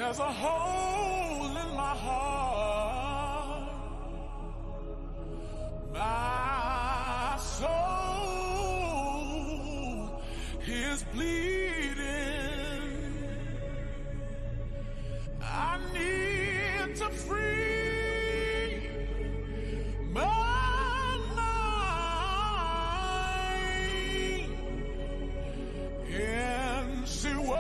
There's a hole in my heart. My soul is bleeding. I need to free my mind and see what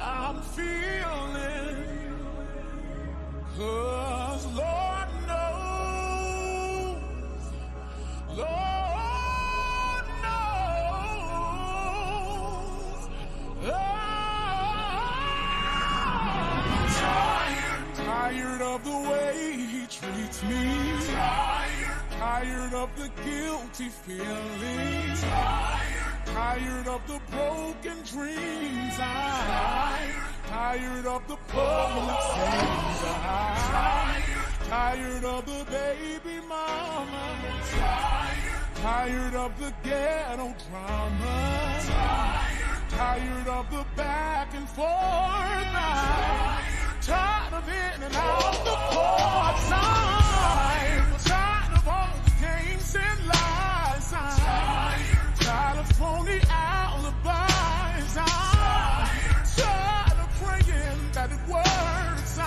I'm feeling. 'Cause Lord knows, Lord knows, I'm tired of the way he treats me. Tired of the guilty feelings. Tired of the broken dreams. Tired of the public scenes. Tired of the baby mama. Tired of the ghetto drama. Tired of the back and forth. Tired of in and out the courtside. Tired of all the games and lies. Tired of phony alibis. Tired of praying that it works.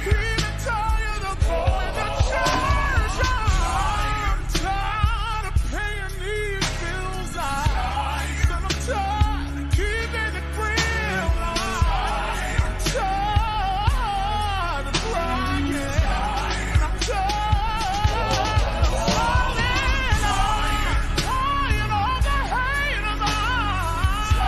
Even tired of going to church. Tired of paying these bills. Said I'm tired of keeping it real. Tired of crying. I'm tired of falling. Tired of the hate of mine.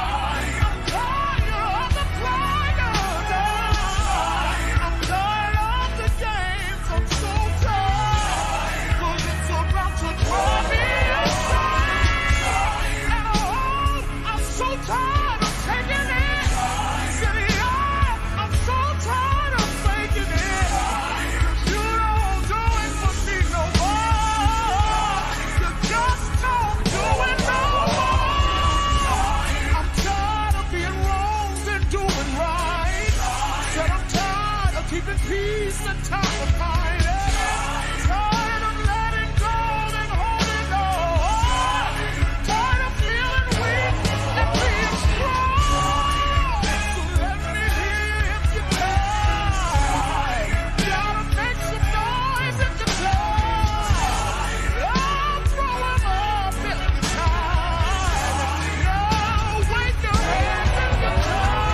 I'm tired of the pride of mine. I'm tired of the games. I'm so tired. 'Cause it's about to draw me aside. And I'm so tired of taking it. Said, yeah, I'm so tired of faking it. You don't do it for me no more. You just don't do it no more. I'm tired of being wrong and doing right. Said I'm tired of keeping peace and tired of fighting. Tired of letting go and holding on. Tired of feeling weak and being strong. So let me hear if you're tired. Gotta make some noise if you're tired. I'm throwing up if you're tired. Yeah, wake your hands if you're tired.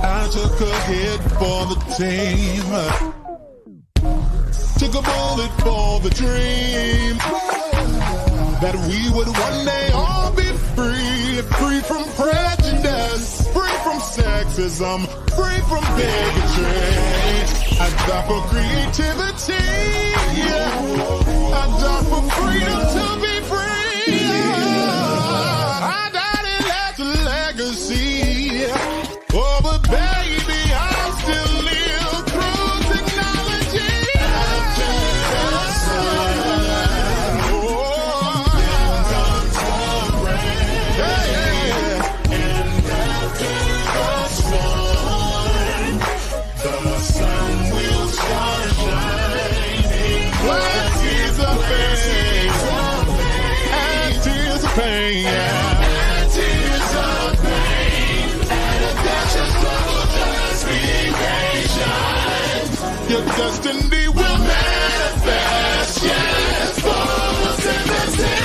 I took a hit for the team. Took a bullet for the dream. That we would one day all be free. Free from prejudice. Free from sexism. Free from bigotry. I die for creativity. I die for freedom to be free. I died and left a legacy. Oh, but baby, I still live through technology. After the sun, comes the rain. And after the storm will start shining. Your destiny will manifest. Yes, Bubz in the city.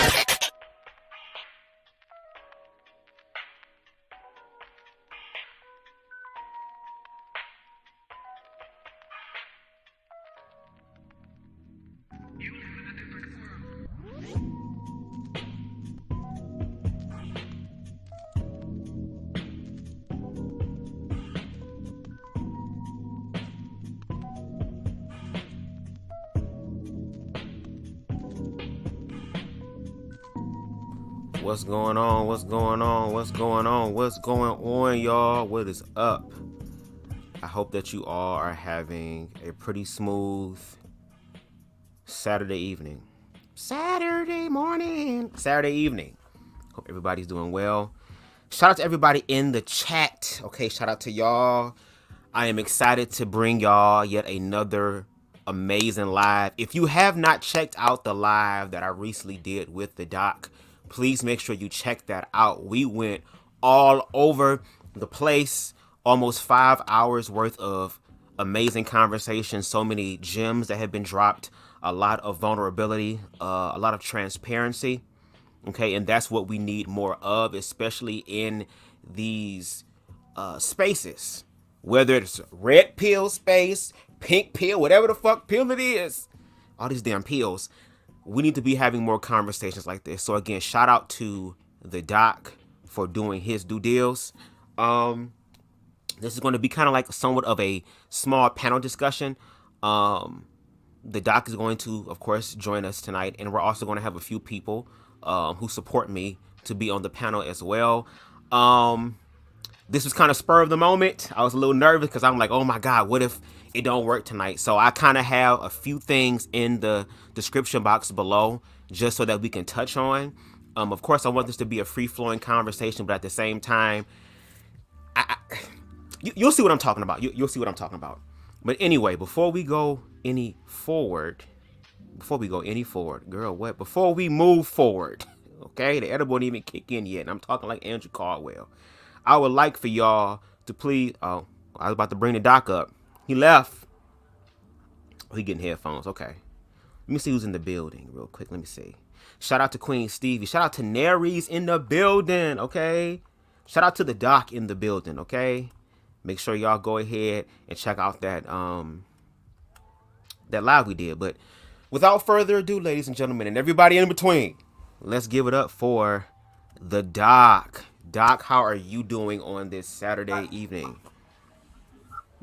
What's going on? What's going on? What's going on? What's going on, y'all? What is up? I hope that you all are having a pretty smooth Saturday evening. Saturday morning. Saturday evening. Hope everybody's doing well. Shout out to everybody in the chat. Okay, shout out to y'all. I am excited to bring y'all yet another amazing live. If you have not checked out the live that I recently did with the doc, please make sure you check that out. We went all over the place, almost 5 hours worth of amazing conversation, so many gems that have been dropped, a lot of vulnerability, a lot of transparency. Okay, and that's what we need more of, especially in these spaces, whether it's red pill space, pink pill, whatever the fuck pill it is, all these damn pills. We need to be having more conversations like this. So again, shout out to the doc for doing his due deals. This is going to be kind of like somewhat of a small panel discussion. The doc is going to, of course, join us tonight, and we're also going to have a few people who support me to be on the panel as well. This was kind of spur of the moment. I was a little nervous because I'm like, oh my God, what if it don't work tonight? So I kind of have a few things in the description box below just so that we can touch on. Of course, I want this to be a free-flowing conversation, but at the same time, you'll see what I'm talking about. You'll see what I'm talking about. But anyway, before we go any forward, before we move forward, okay, the edible didn't even kick in yet, and I'm talking like Andrew Caldwell. I would like for y'all to please, I was about to bring the doc up. He left. Oh, he getting headphones. Okay. Let me see who's in the building real quick. Let me see. Shout out to Queen Stevie. Shout out to Nary's in the building. Okay. Shout out to the doc in the building. Okay. Make sure y'all go ahead and check out that live we did. But without further ado, ladies and gentlemen, and everybody in between, let's give it up for the doc. Doc, how are you doing on this Saturday evening?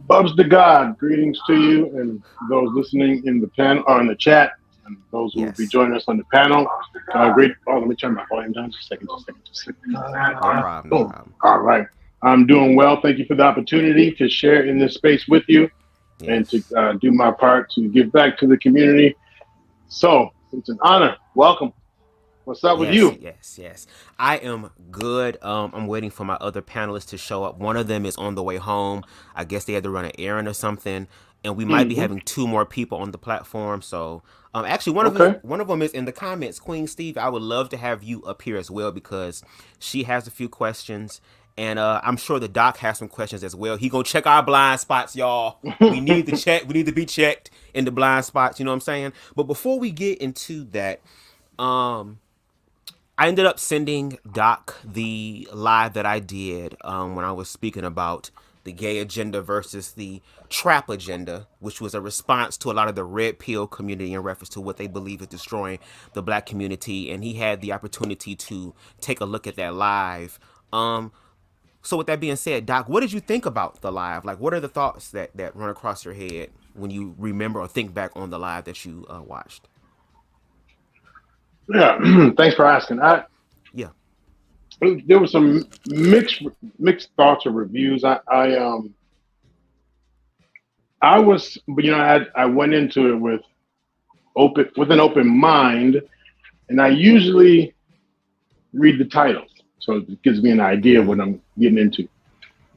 BubzDaGawd, greetings to you and those listening in the panel or in the chat, and those who will be joining us on the panel. Great. Oh, let me turn my volume down just a second. No problem. All right. I'm doing well. Thank you for the opportunity to share in this space with you and to do my part to give back to the community. So it's an honor. Welcome. What's up with you? Yes. I am good. I'm waiting for my other panelists to show up. One of them is on the way home. I guess they had to run an errand or something. And we might be having 2 more people on the platform. So actually, one of them is in the comments. Queen Steve, I would love to have you up here as well because she has a few questions. And I'm sure the doc has some questions as well. He gonna check our blind spots, y'all. We need to check. We need to be checked in the blind spots. You know what I'm saying? But before we get into that, I ended up sending Doc the live that I did when I was speaking about the gay agenda versus the trap agenda, which was a response to a lot of the red pill community in reference to what they believe is destroying the black community. And he had the opportunity to take a look at that live. So with that being said, Doc, what did you think about the live? Like, what are the thoughts that run across your head when you remember or think back on the live that you watched? Yeah, thanks for asking. There were some mixed thoughts or reviews. I was, but I went into it with an open mind, and I usually read the titles, so it gives me an idea of what I'm getting into.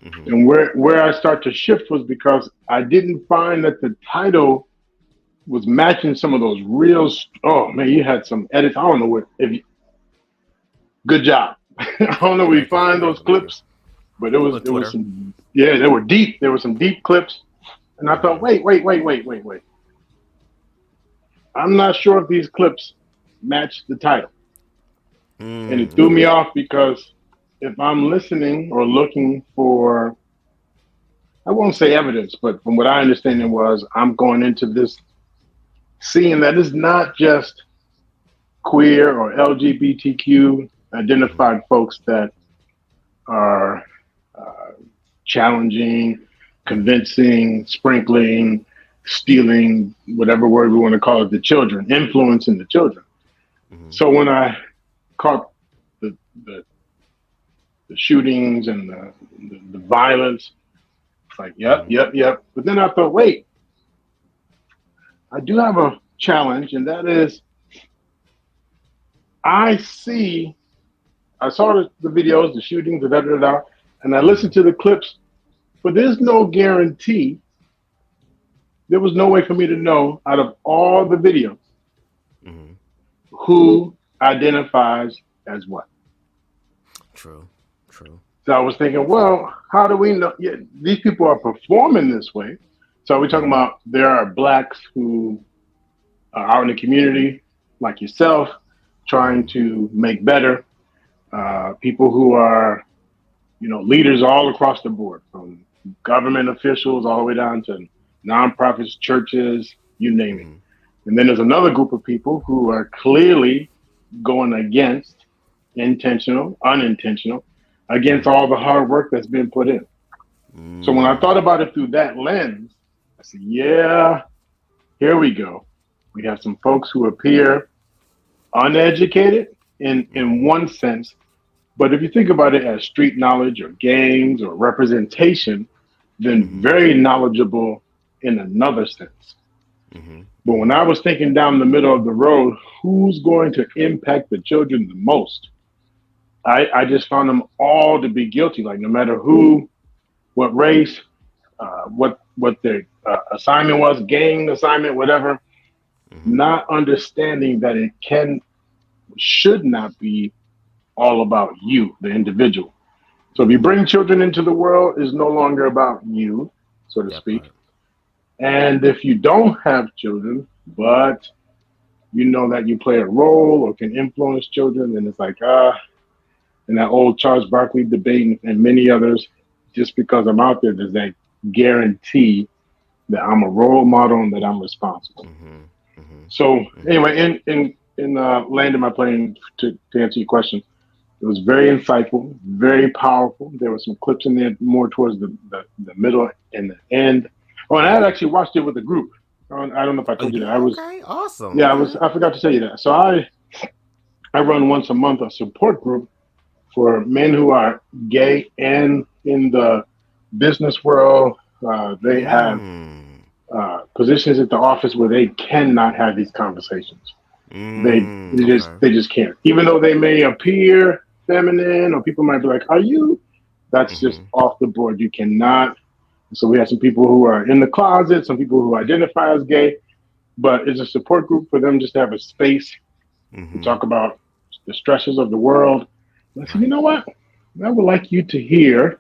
Mm-hmm. And where I start to shift was because I didn't find that the title was matching some of those real. Oh man, you had some edits. I don't know good job. I don't know where you find those clips, but there was some. Yeah, they were deep. There were some deep clips, And I thought, wait. I'm not sure if these clips match the title. And it threw me off because if I'm listening or looking for, I won't say evidence, but from what I understand it was, I'm going into this seeing that it's not just queer or LGBTQ identified folks that are challenging, convincing, sprinkling, stealing, whatever word we want to call it, the children, influencing the children. So when I caught the shootings and the violence, it's like, yep. But then I thought, wait, I do have a challenge, and that is I saw the videos, the shootings, and I listened to the clips, but there's no guarantee. There was no way for me to know out of all the videos who identifies as what. True. So I was thinking, well, how do we know? Yeah, these people are performing this way. So we're talking about there are blacks who are out in the community, like yourself, trying to make better. People who are, leaders all across the board, from government officials all the way down to nonprofits, churches, you name it. And then there's another group of people who are clearly going against intentional, unintentional, against all the hard work that's been put in. So when I thought about it through that lens, I said, yeah, here we go. We have some folks who appear uneducated in one sense, but if you think about it as street knowledge or gangs or representation, then very knowledgeable in another sense. But when I was thinking down the middle of the road, who's going to impact the children the most? I just found them all to be guilty, like no matter who, what race, what their assignment was, gang assignment, whatever, not understanding that it should not be all about you, the individual. So if you bring children into the world, it's no longer about you, so to speak. Right. And if you don't have children, but you know that you play a role or can influence children, then it's like, and that old Charles Barkley debate and many others, just because I'm out there, does that guarantee that I'm a role model and that I'm responsible? So anyway, in landing my plane, to answer your question, it was very insightful, very powerful. There were some clips in there more towards the middle and the end. Oh, and I had actually watched it with a group. I don't know if I told you that. Okay, awesome. Yeah, I forgot to tell you that. So I run once a month a support group for men who are gay and in the business world. They have positions at the office where they cannot have these conversations. They just can't. Even though they may appear feminine, or people might be like, "Are you?" That's just off the board. You cannot. So we have some people who are in the closet, some people who identify as gay, but it's a support group for them just to have a space to talk about the stresses of the world. And I said, you know what? I would like you to hear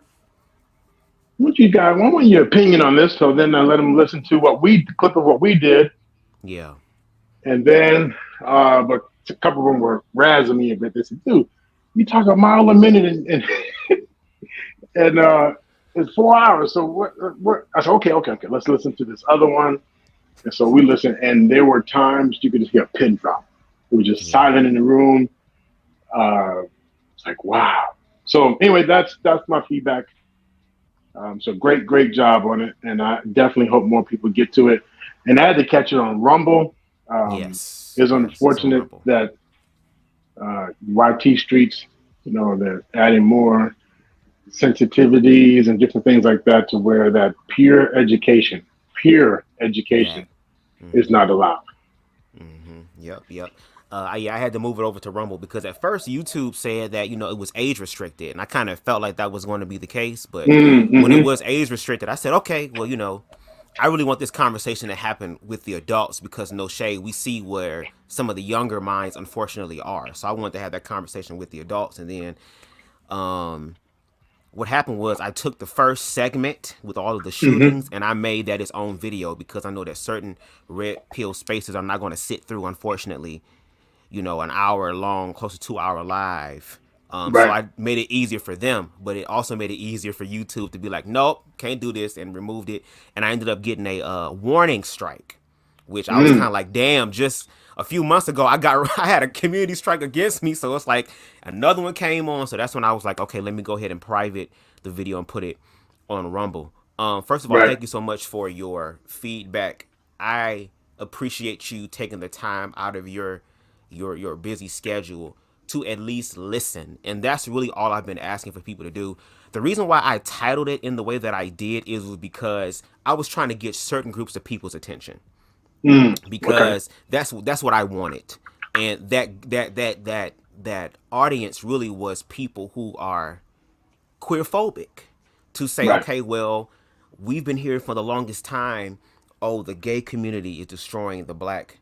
what you got. I want your opinion on this. So then I let them listen to clip of what we did. Yeah. And then, but a couple of them were razzing me a bit. They said, dude, you talk a mile a minute and it's 4 hours. So what? I said, okay. Let's listen to this other one. And so we listened, and there were times you could just hear a pin drop. It was just silent in the room. It's like, wow. So anyway, that's my feedback. So great job on it. And I definitely hope more people get to it. And I had to catch it on Rumble. Yes. It's unfortunate that YT Streets, they're adding more sensitivities and different things like that to where that pure education is not allowed. Yep. I had to move it over to Rumble because at first YouTube said that, it was age restricted. And I kind of felt like that was going to be the case. But when it was age restricted, I said, okay, well, I really want this conversation to happen with the adults because no shade, we see where some of the younger minds unfortunately are. So I wanted to have that conversation with the adults. And then what happened was I took the first segment with all of the shootings and I made that its own video because I know that certain red pill spaces I'm not going to sit through, unfortunately, you know, an hour long, close to 2 hour live. So I made it easier for them, but it also made it easier for YouTube to be like, nope, can't do this, and removed it. And I ended up getting a warning strike, which I was kind of like, damn, just a few months ago, I had a community strike against me. So it's like another one came on. So that's when I was like, okay, let me go ahead and private the video and put it on Rumble. First of all, thank you so much for your feedback. I appreciate you taking the time out of your busy schedule to at least listen. And that's really all I've been asking for people to do. The reason why I titled it in the way that I did was because I was trying to get certain groups of people's attention. Because that's what I wanted. And that audience really was people who are queerphobic, to say, okay, well, we've been hearing for the longest time, oh, the gay community is destroying the black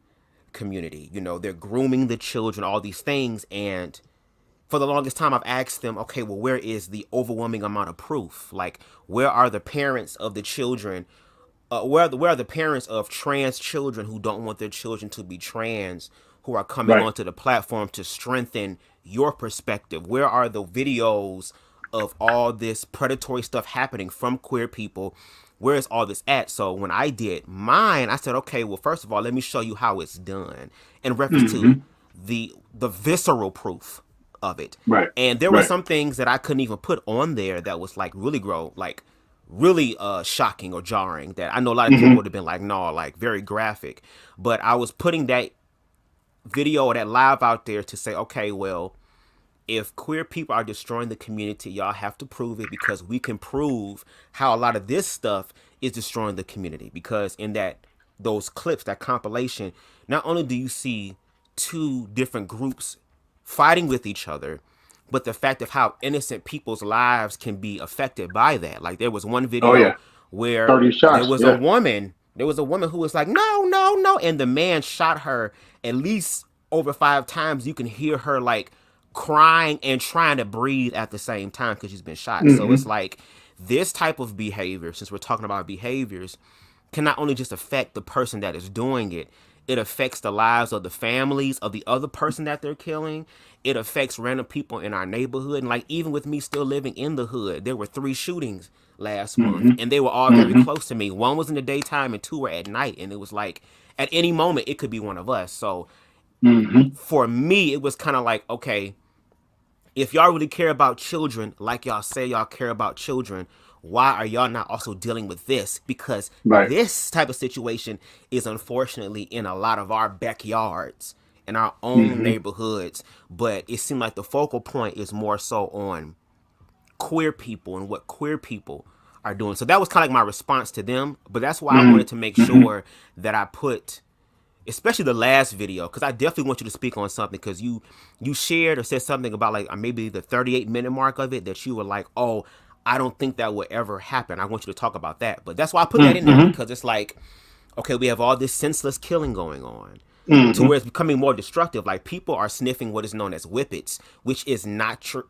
community. You know, they're grooming the children, all these things. And for the longest time, I've asked them, okay, well, where is the overwhelming amount of proof? Like, where are the parents of the children? Where are the parents of trans children who don't want their children to be trans, who are coming onto the platform to strengthen your perspective? Where are the videos of all this predatory stuff happening from queer people? Where is all this at? So when I did mine, I said, okay, well, first of all, let me show you how it's done in reference to the visceral proof of it. And there were some things that I couldn't even put on there that was like really shocking or jarring, that I know a lot of people would have been like, no, like very graphic. But I was putting that video or that live out there to say, okay, well, if queer people are destroying the community, y'all have to prove it, because we can prove how a lot of this stuff is destroying the community. Because in those clips, that compilation, not only do you see two different groups fighting with each other, but the fact of how innocent people's lives can be affected by that. Like, there was one video where there was a woman who was like, no, no, no. And the man shot her at least over 5 times. You can hear her like crying and trying to breathe at the same time because she's been shot. So it's like this type of behavior, since we're talking about behaviors, can not only just affect the person that is doing it, it affects the lives of the families of the other person that they're killing. It affects random people in our neighborhood. And like, even with me still living in the hood, there were 3 shootings last month, and they were all very close to me. 1 was in the daytime and 2 were at night. And it was like, at any moment, it could be one of us. So for me, it was kind of like, okay, if y'all really care about children, like y'all say y'all care about children, why are y'all not also dealing with this? Because this type of situation is unfortunately in a lot of our backyards, in our own neighborhoods. But it seemed like the focal point is more so on queer people and what queer people are doing. So that was kind of like my response to them. But that's why I wanted to make sure that I put, especially the last video, because I definitely want you to speak on something, because you shared or said something about like maybe the 38-minute mark of it, that you were like, oh, I don't think that will ever happen. I want you to talk about that. But that's why I put that in there, because it's like, okay, we have all this senseless killing going on to where it's becoming more destructive. Like, people are sniffing what is known as whippets, which is nitrous,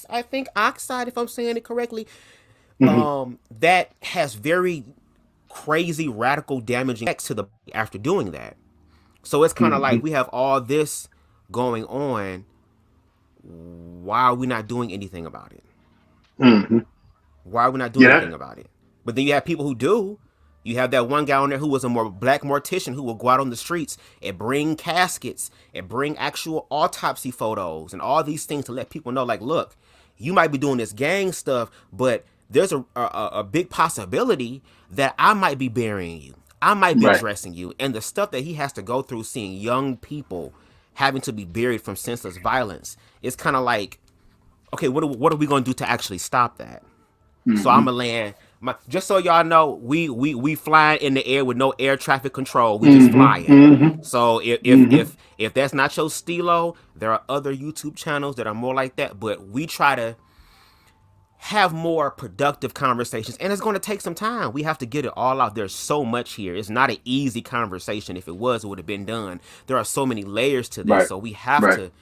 I think, oxide, if I'm saying it correctly. That has very crazy, radical, damaging effects to the after doing that. So it's kind of like we have all this going on. Why are we not doing anything about it? Why are we not doing anything about it? But then you have people who do. You have that one guy on there who was a black mortician who will go out on the streets and bring caskets and bring actual autopsy photos and all these things to let people know, like, look, you might be doing this gang stuff, but there's a big possibility that I might be burying you. I might be dressing you. And the stuff that he has to go through, seeing young people having to be buried from senseless violence, it's kind of like, okay, what are we going to do to actually stop that? So I'm going to land. Just so y'all know, we flying in the air with no air traffic control. We just flying. So if that's not your stilo, there are other YouTube channels that are more like that. But we try to have more productive conversations, and it's going to take some time. We have to get it all out. There's so much here. It's not an easy conversation. If it was, it would have been done. There are so many layers to this, so we have to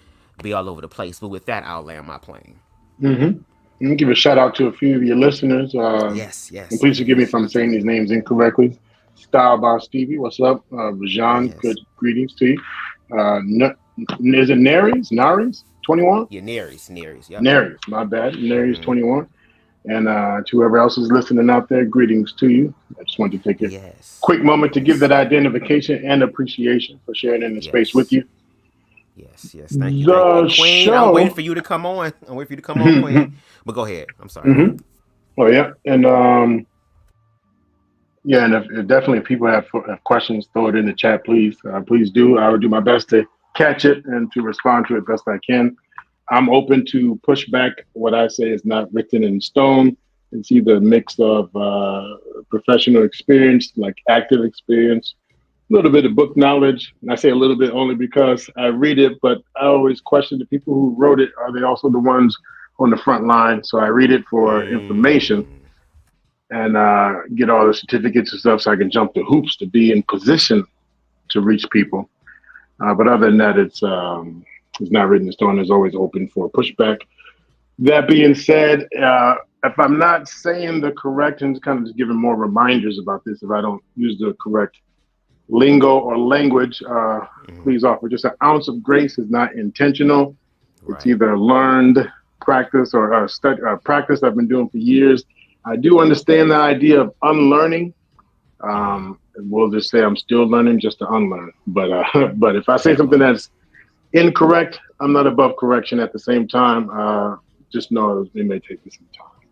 be all over the place. But with that, I'll land my plane. Mm-hmm. Let me give a shout out to a few of your listeners. Yes, And yes, please forgive me if yes. I'm saying these names incorrectly. Style by Stevie, what's up? Rajan, Yes. good greetings to you. Is it Naries? Naries? 21? Yeah, Neries. Yep. Naries, my bad. Naries Mm-hmm. 21. And to whoever else is listening out there, greetings to you. I just wanted to take a Yes. quick moment to give Yes. that identification and appreciation for sharing in the space with Yes. you. Yes. Yes. Thank you. Thank you. The And Queen, I'm waiting show. for you to come on. I'm waiting for you to come on, Queen. Hmm. But go ahead. I'm sorry. Go ahead. Oh, yeah. And yeah, and if definitely if people have questions, throw it in the chat, please. Please do. I will do my best to catch it and to respond to it best I can. I'm open to push back. What I say is not written in stone. It's either a mix of professional experience, like active experience, a little bit of book knowledge. And I say a little bit only because I read it, but I always question the people who wrote it. Are they also the ones on the front line? So I read it for information Mm. and get all the certificates and stuff so I can jump the hoops to be in position to reach people. But other than that, it's not written in stone. It's always open for pushback. That being said, if I'm not saying the correct, and kind of just giving more reminders about this, if I don't use the correct lingo or language, Mm. please offer just an ounce of grace is not intentional. It's Right. either learned practice or practice I've been doing for years. I do understand the idea of unlearning. Mm. And we'll just say I'm still learning just to unlearn. But but if I say That something part. that's incorrect, I'm not above correction at the same time. Just know it may take me some time.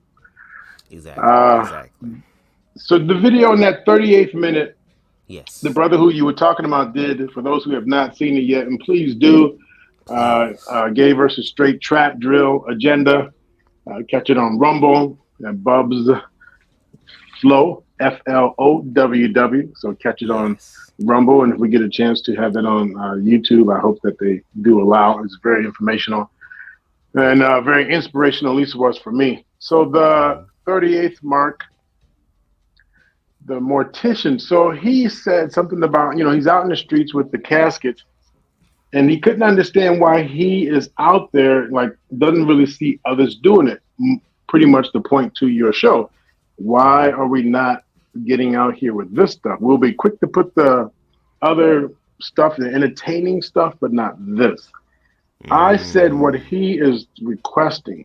Exactly. Exactly. So the video in that 38th minute, the Yes. brother who you were talking about did, for those who have not seen it yet, and please do, Please. gay versus straight trap drill agenda. Catch it on Rumble and Bubz Flow, FLOWW. So catch it on Yes. Rumble. And if we get a chance to have it on YouTube, I hope that they do allow. It's very informational and very inspirational, at least it was for me. So the Mm. 38th mark, the mortician, so he said something about, he's out in the streets with the caskets and he couldn't understand why he is out there, like, doesn't really see others doing it. Pretty much the point to your show. Why Mm. are we not getting out here with this stuff? We'll be quick to put the other stuff, the entertaining stuff, but not this. I said what Mm. he is requesting.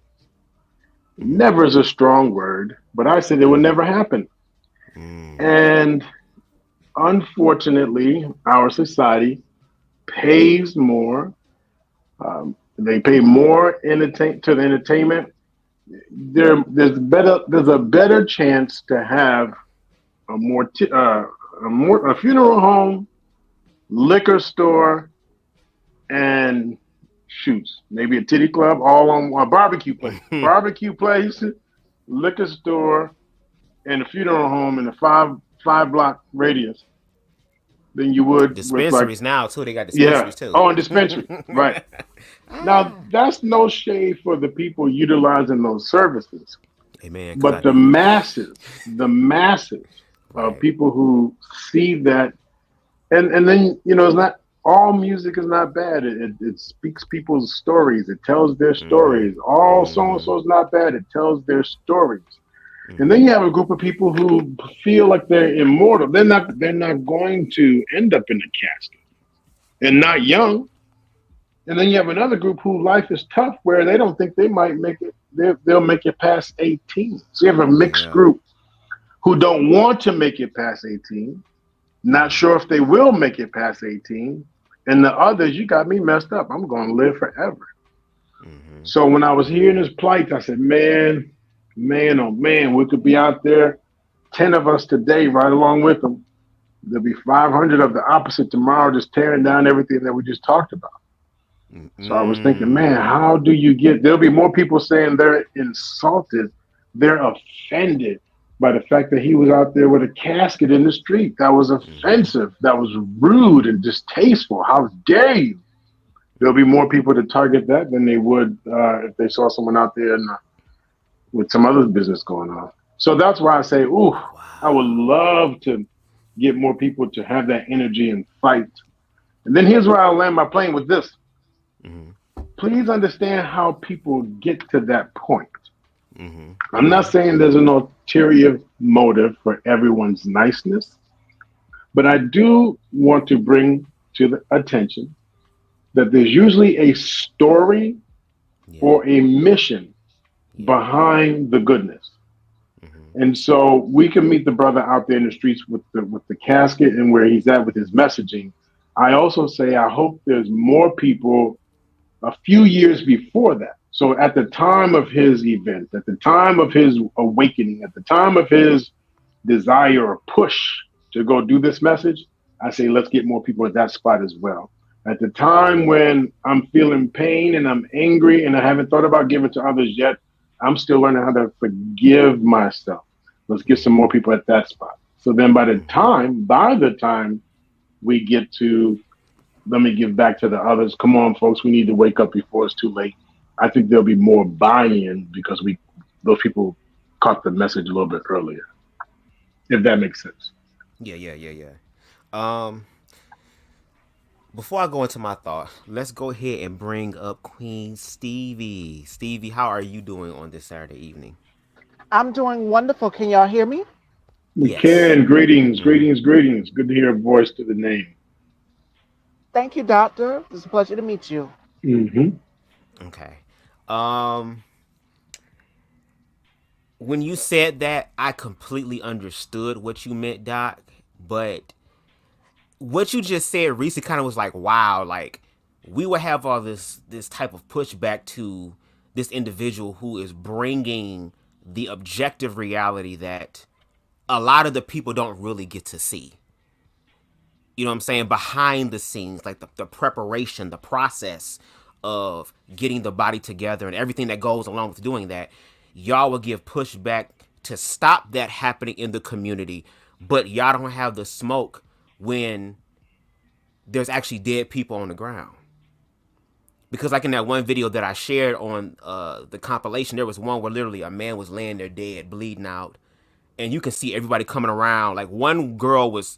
Mm. Never is a strong word, but I said it would Mm. never happen. Mm. And unfortunately, our society pays more. They pay more to the entertainment. There's a better chance to have a a funeral home, liquor store, and shoots. Maybe a titty club, all on a barbecue place, liquor store, and a funeral home in a five block radius than you would with, like, Dispensaries now too. They got yeah. dispensaries too. Oh, and dispensary, right. Now, that's no shade for the people utilizing those services, Hey man, because I but the do. masses of Right. people who see that, and then, it's not all music is not bad. It speaks people's stories. It tells their Mm-hmm. stories. All so and Mm-hmm. so is not bad. It tells their stories. And then Mm-hmm. you have a group of people who feel like they're immortal. They're not going to end up in a casket and not young. And then you have another group whose life is tough where they don't think they might make it. They'll make it past 18. So you have a mixed Yeah. group who don't want to make it past 18, not Mm-hmm. sure if they will make it past 18. And the others, you got me messed up. I'm going to live forever. Mm-hmm. So when I was hearing Mm-hmm. his plight, I said, man, oh man, we could be out there, 10 of us today, right along with them. There'll be 500 of the opposite tomorrow, just tearing down everything that we just talked about. So I was thinking, man, Mm-hmm. how do you there'll be more people saying they're insulted, they're offended by the fact that he was out there with a casket in the street. That was Mm-hmm. offensive. That was rude and distasteful. How dare you? There'll be more people to target that than they would if they saw someone out there with some other business going on. So that's why I say, ooh, I would Wow. love to get more people to have that energy and fight. And then here's where I'll land my plane with this. Mm-hmm. please understand how people get to that point. Mm-hmm. I'm not saying there's an ulterior motive for everyone's niceness, but I do want to bring to the attention that there's usually a story Yeah. or a mission Yeah. behind the goodness. Mm-hmm. And so we can meet the brother out there in the streets with the casket and where he's at with his messaging. I also say I hope there's more people a few years before that. So at the time of his event, at the time of his awakening, at the time of his desire or push to go do this message, I say let's get more people at that spot as well. At the time Mm-hmm. when I'm feeling pain and I'm angry and I haven't thought about giving to others yet, I'm still learning how to forgive myself. Let's get some more Mm-hmm. people at that spot. So then by the time we get to let me give back to the others. Come on, folks, we need to wake up before it's too late. I think there'll be more buy-in because we those people caught the message a little bit earlier, if that makes sense. Yeah. Yeah. Yeah. Yeah. Um, Before I go into my thought, let's go ahead and bring up Queen Stevie. Stevie, how are you doing on this Saturday evening? I'm doing wonderful. Can y'all hear me? We Yes. can. Greetings, Mm-hmm. greetings, greetings. Good to hear a voice to the name. Thank you, Doctor. It's a pleasure to meet you. Hmm. Okay. Um, when you said that, I completely understood what you meant, Doc. But what you just said recently kind of was like, wow, like we would have all this type of pushback to this individual who is bringing the objective reality that a lot of the people don't really get to see. You know what I'm saying? Behind the scenes, like the preparation, the process of getting the body together and everything that goes along with doing that. Y'all will give pushback to stop that happening in the community, but y'all don't have the smoke when there's actually dead people on the ground. Because like in that one video that I shared on the compilation, there was one where literally a man was laying there dead, bleeding out, and you can see everybody coming around. Like one girl was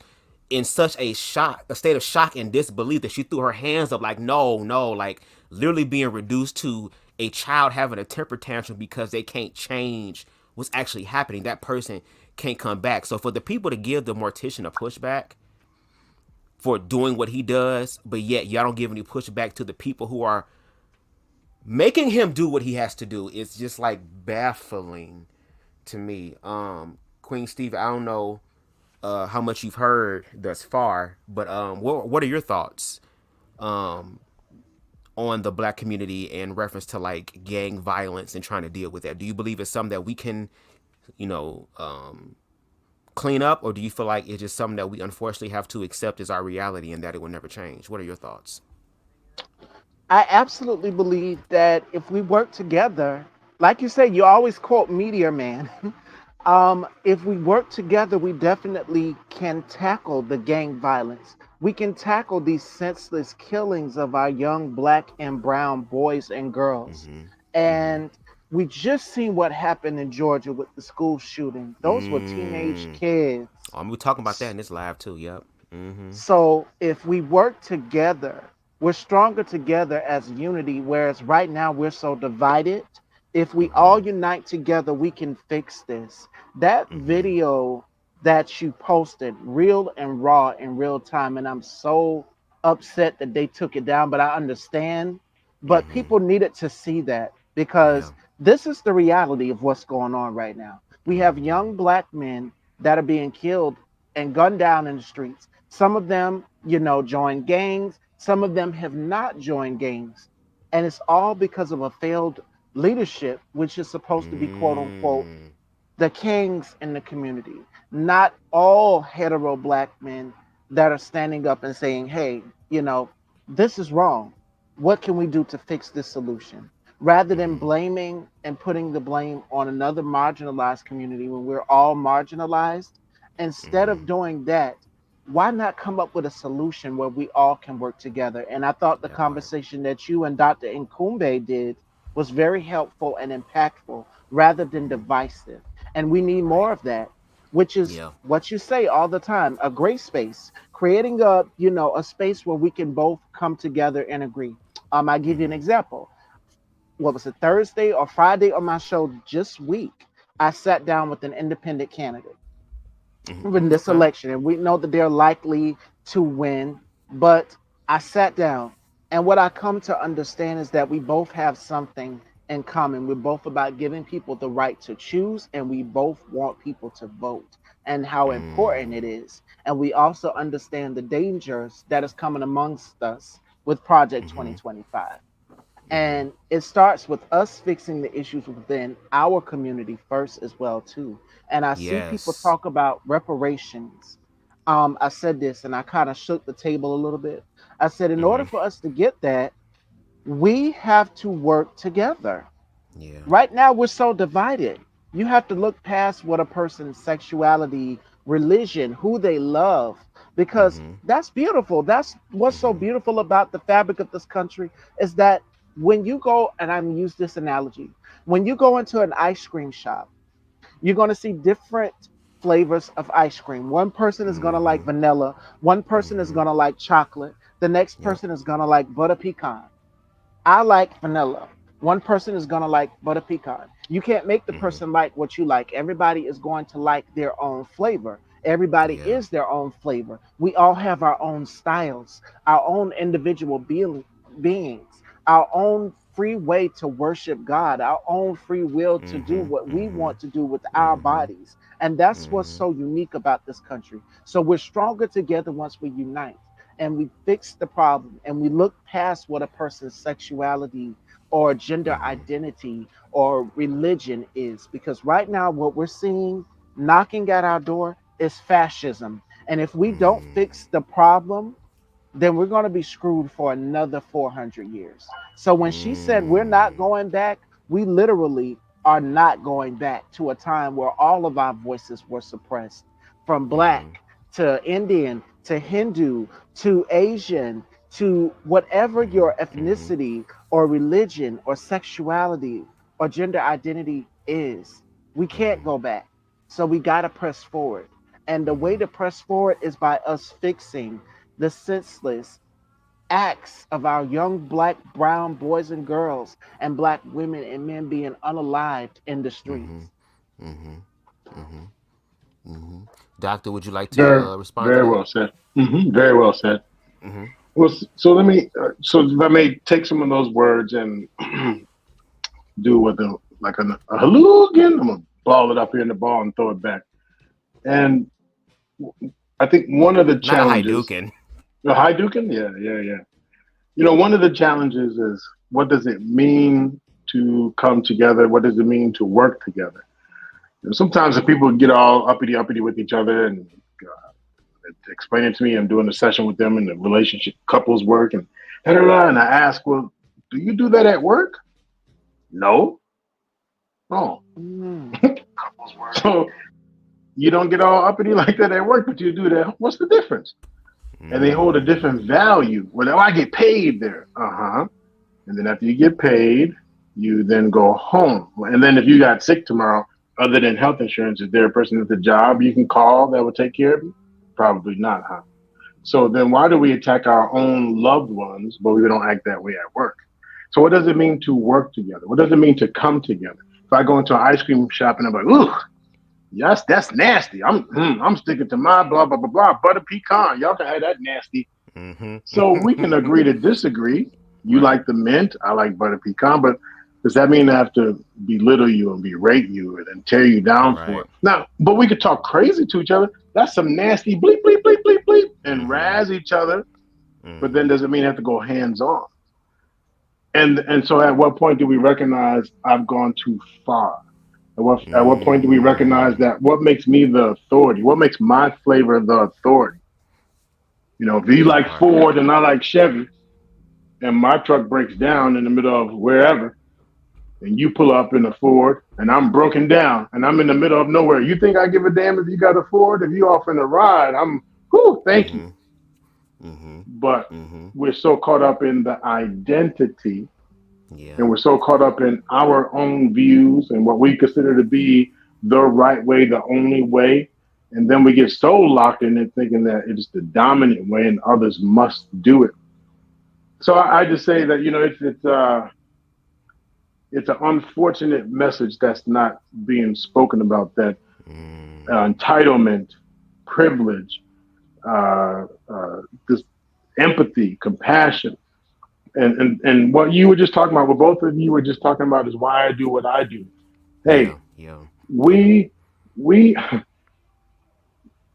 in such a state of shock and disbelief that she threw her hands up, like no, no, like literally being reduced to a child having a temper tantrum because they can't change what's actually happening. That person can't come back. So for the people to give the mortician a pushback for doing what he does, but yet y'all don't give any pushback to the people who are making him do what he has to do, it's just like baffling to me. Queen Steve, I don't know how much you've heard thus far, but what are your thoughts um, on the black community in reference to like gang violence and trying to deal with that? Do you believe it's something that we can, you know, clean up, or do you feel like it's just something that we unfortunately have to accept as our reality and that it will never change? What are your thoughts? I absolutely believe that if we work together, like you say, you always quote Meteor Man. If we work together, we definitely can tackle the gang violence. We can tackle these senseless killings of our young black and brown boys and girls. Mm-hmm. Mm-hmm. And we just seen what happened in Georgia with the school shooting. Those were teenage Mm. kids. We're talking about that in this live too. Yep. Mm-hmm. So if we work together, we're stronger together as unity, whereas right now we're so divided. If we all Mm-hmm. unite together, we can fix this. That Mm-hmm. video that you posted, real and raw in real time, and I'm so upset that they took it down, but I understand. But Mm-hmm. people needed to see that Yeah. because this is the reality of what's going on right now. We have Mm-hmm. young black men that are being killed and gunned down in the streets. Some of them, join gangs. Some of them have not joined gangs. And it's all because of a failed leadership, which is supposed to be quote unquote Mm. the kings in the community, not all hetero black men that are standing up and saying, hey, you know, this is wrong. What can we do to fix this solution? Rather than Mm-hmm. blaming and putting the blame on another marginalized community when we're all marginalized, instead Mm-hmm. of doing that, why not come up with a solution where we all can work together? And I thought the That part. conversation that you and Dr. Nkumbe did was very helpful and impactful rather than Mm-hmm. divisive. And we need more Right. of that, which is Yeah. what you say all the time, a great space, creating a space where we can both come together and agree. I give you an example. What was it, Thursday or Friday on my show this week? I sat down with an independent candidate in this Okay. election, and we know that they're likely to win. But I sat down, and what I come to understand is that we both have something in common. We're both about giving people the right to choose, and we both want people to vote and how important it is. And we also understand the dangers that is coming amongst us with Project 2025. And it starts with us fixing the issues within our community first as well too. And I see people Yes. talk about reparations. I said this and I kind of shook the table a little bit. I said in order for us to get that, we have to work together. Yeah. Right now we're so divided. You have to look past what a person's sexuality, religion, who they love, because that's beautiful. That's what's so beautiful about the fabric of this country is that when you go, and I'm use this analogy, when you go into an ice cream shop, you're going to see different flavors of ice cream. One person is going to like vanilla, one person is going to like chocolate, the next Yep. person is going to like butter pecan. I like vanilla. One person is going to like butter pecan. You can't make the person like what you like. Everybody is going to like their own flavor. Everybody Yeah. is their own flavor. We all have our own styles, our own individual beings, our own free way to worship God, our own free will to do what we want to do with our bodies. And that's what's so unique about this country. So we're stronger together once we unite and we fix the problem and we look past what a person's sexuality or gender identity or religion is. Because right now, what we're seeing knocking at our door is fascism. And if we don't fix the problem, then we're going to be screwed for another 400 years. So when she said we're not going back, we literally are not going back to a time where all of our voices were suppressed, from black to Indian to Hindu to Asian to whatever your ethnicity or religion or sexuality or gender identity is. We can't go back. So we got to press forward. And the way to press forward is by us fixing the senseless acts of our young black, brown boys and girls and black women and men being unalived in the streets. Doctor, would you like to Very, respond to very that? well said. Very well said. Well, so let me. So if I may take some of those words and do with a like a hallugan, I'm gonna ball it up here in the ball and throw it back. And I think one of the Not a challenges, Hadouken. the Hadouken, yeah. You know, one of the challenges is what does it mean to come together? What does it mean to work together? You know, sometimes the people get all uppity with each other and explain it to me. I'm doing a session with them in the relationship couples work and and I ask, well, do you do that at work? No. Oh, Mm. so you don't get all uppity like that at work, but you do that. What's the difference? And they hold a different value. Well, I get paid there. And then after you get paid, you then go home. And then if you got sick tomorrow, other than health insurance, is there a person at the job you can call that will take care of you? Probably not, huh? So then why do we attack our own loved ones, but we don't act that way at work? So what does it mean to work together? What does it mean to come together? If I go into an ice cream shop and I'm like, ooh, yes, that's nasty. I'm sticking to my blah blah blah blah butter pecan. Y'all can have that nasty. So we can agree to disagree. You like the mint, I like butter pecan, but does that mean I have to belittle you and berate you and then tear you down for Right. it? Now, but we could talk crazy to each other. That's some nasty bleep bleep bleep bleep bleep and razz each other. But then does it mean I have to go hands on? And so at what point do we recognize I've gone too far? At what point do we recognize that what makes me the authority? What makes my flavor the authority? You know, if you like Right. Ford and I like Chevy, and my truck breaks down in the middle of wherever, and you pull up in a Ford, and I'm broken down, and I'm in the middle of nowhere, you think I give a damn if you got a Ford? If you offering a ride, thank you. But we're so caught up in the identity, Yeah. and we're so caught up in our own views and what we consider to be the right way, the only way. And then we get so locked in it thinking that it is the dominant way and others must do it. So I just say that it's an unfortunate message that's not being spoken about. That entitlement, privilege, uh, this empathy, compassion, and what you were just talking about, what both of you were just talking about, is why I do what I do. Yeah, Hey, yeah, yeah. we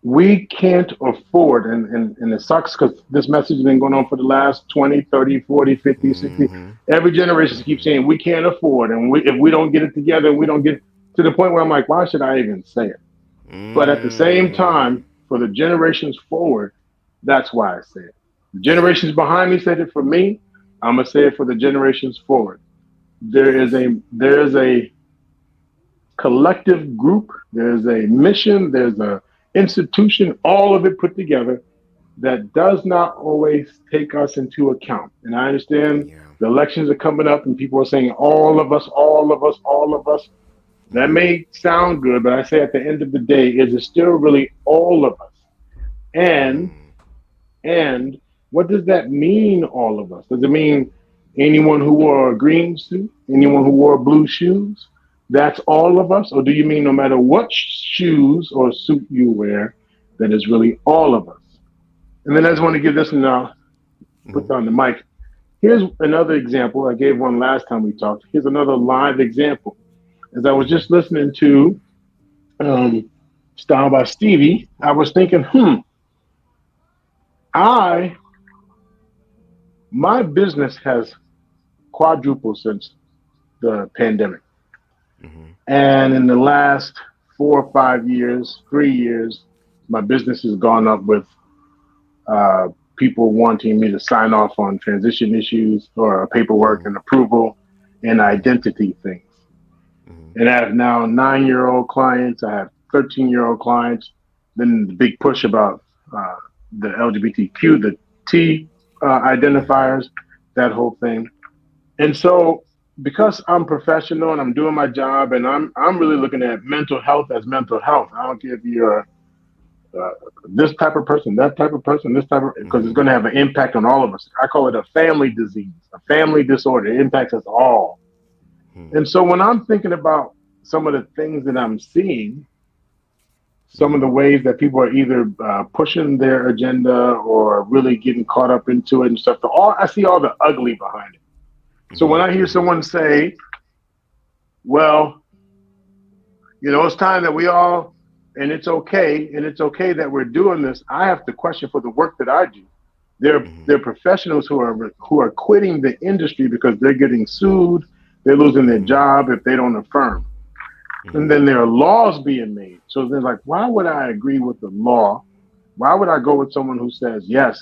we can't afford, and it sucks because this message has been going on for the last 20, 30, 40, 50, 60. Mm-hmm. Every generation keeps Mm-hmm. saying we can't afford, and if we don't get it together, we don't get to the point where I'm like, why should I even say it? But at the same Mm. time, for the generations forward, that's why I say it. The Yeah. generations behind me said it for me. I'm gonna say it for the generations forward. Yes. There is a collective group. There's a mission. There's a institution. All of it put together that does not always take us into account. And I understand Yeah. the elections are coming up, and people are saying all of us, all of us, all of us. That Mm-hmm. may sound good, but I say at the end of the day, is it still really all of us? And Mm. and what does that mean, all of us? Does it mean anyone who wore a green suit, anyone who wore blue shoes? That's all of us? Or do you mean no matter what shoes or suit you wear, that is really all of us? And then I just want Mm-hmm. to give this now, put Mm-hmm. down the mic. Here's another example. I gave one last time we talked. Here's another live example. As I was Mm-hmm. just listening to um, Style by Stevie, I was thinking, I my business has quadrupled since the pandemic. Mm-hmm. And in the last 4 or 5 years, 3 years, my business has gone up with uh, people wanting me to sign off on transition issues or paperwork Mm-hmm. and approval and Mm-hmm. identity things. Mm-hmm. And I have now 9-year-old clients. I have 13-year-old clients. Then the big push about uh, the LGBTQ, the T Mm-hmm. identifiers, that whole thing. And so, because I'm professional and I'm doing my job, and I'm really looking at mental health as mental health. I don't care if you're uh, this type of person, that type of person, this type of, because it's Mm-hmm. going to have an impact on all of us. I call it a family disease, a family disorder. It impacts us all. And so when I'm thinking about some of the things that I'm seeing, some of the Mm-hmm. ways that people are either pushing their agenda or really getting caught up into it and stuff, I see all the ugly behind it. So when Mm-hmm. I hear Mm-hmm. someone say, well, it's time that we all, and it's okay that we're doing this. I have to question for the work that I do. There are professionals who are quitting the industry because they're getting sued, they're losing their Mm-hmm. job if they don't affirm. And Mm-hmm. then there are laws being made. So they're like, why would I agree with the law? Why would I go with someone who says, yes,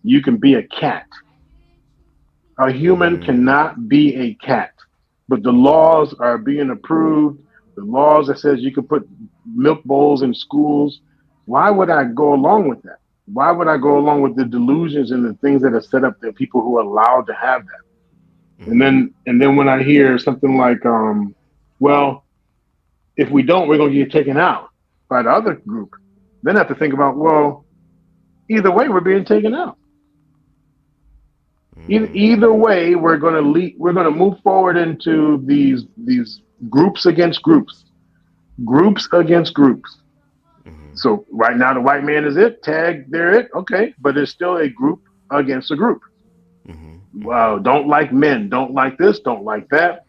you can be a cat? A human Mm-hmm. cannot be a cat, but the Mm-hmm. laws are being approved. The laws that says you can put milk bowls in schools. Why would I go along with that? Why would I go along with the delusions and the things that are set up that people who are allowed to have that? Mm-hmm. And then when I hear something like, well, if we don't, we're going to get taken out by the other group. Then I have to think about, well, either way, we're being taken out. Either Mm-hmm. way, we're going to move forward into these groups against groups, groups against groups. Mm-hmm. So right now, the white man is it. Tag, they're it. Okay, but there's still a group against a group. Mm-hmm. Mm-hmm. Wow, don't like men, don't like this, don't like that.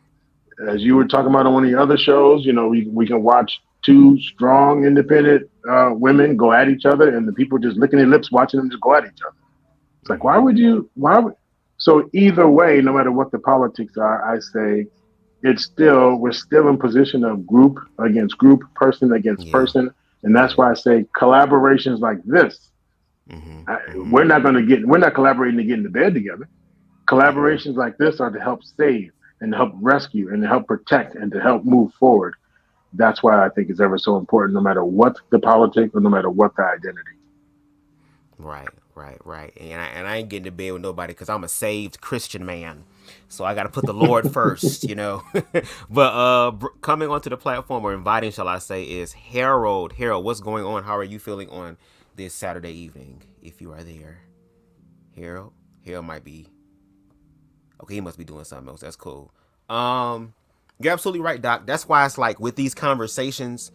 As you Mm-hmm. were talking about on one of the other shows, we can watch two strong, independent women go at each other, and the people just licking their lips, watching them just go at each other. It's like, why Mm-hmm. would you? Why would? So either way, no matter what the politics are, I say we're still in position of group against group, person against Yeah. person, and that's Yeah. why I say collaborations like this. Mm-hmm. We're Mm-hmm. not going to get. We're not collaborating to get into bed together. Mm-hmm. Collaborations like this are to help save and to help rescue and to help protect and to help move forward. That's why I think it's ever so important, no matter what the politics or no matter what the identity. Right, right, right. And I ain't getting to bed with nobody because I'm a saved Christian man. So I got to put the Lord first, you know. But coming onto the platform, or inviting, shall I say, is Harold. Harold, what's going on? How are you feeling on this Saturday evening, if you are there? Harold? Harold might be Okay, he must be doing something else. That's cool. You're absolutely right, Doc. That's why it's like with these conversations,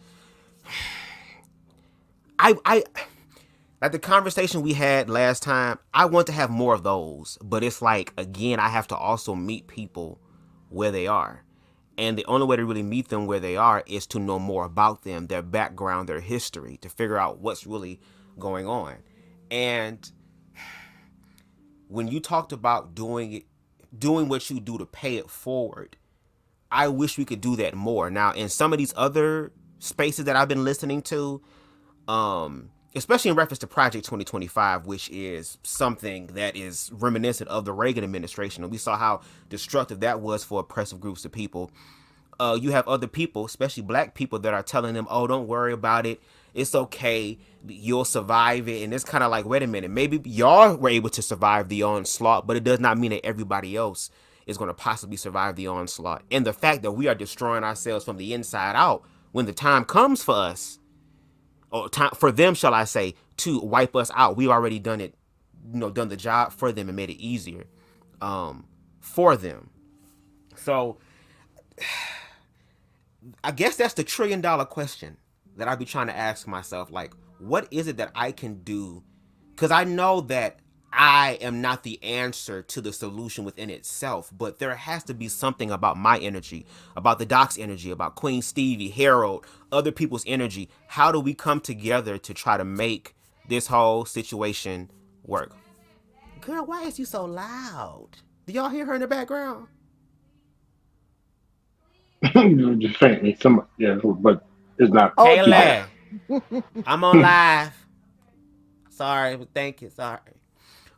I like the conversation we had last time, I want to have more of those. But it's like, again, I have to also meet people where they are. And the only way to really meet them where they are is to know more about them, their background, their history, to figure out what's really going on. And when you talked about doing what you do to pay it forward, I wish we could do that more. Now, in some of these other spaces that I've been listening to, especially in reference to Project 2025, which is something that is reminiscent of the Reagan administration, and we saw how destructive that was for oppressive groups of people. You have other people, especially black people, that are telling them, oh, don't worry about it. It's okay. You'll survive it. And it's kind of like, wait a minute, maybe y'all were able to survive the onslaught, but it does not mean that everybody else is going to possibly survive the onslaught. And the fact that we are destroying ourselves from the inside out when the time comes for us, or time for them, shall I say, to wipe us out. We've already done it, done the job for them and made it easier for them. So I guess that's the $1 trillion question that I'd be trying to ask myself. Like, what is it that I can do? Because I know that I am not the answer to the solution within itself, but there has to be something about my energy, about the Doc's energy, about Queen Stevie, Harold, other people's energy. How do we come together to try to make this whole situation work? Girl, why is you so loud? Do y'all hear her in the background? Just faintly, but it's not. Oh, Kayla, I'm on live. Sorry, but thank you. Sorry.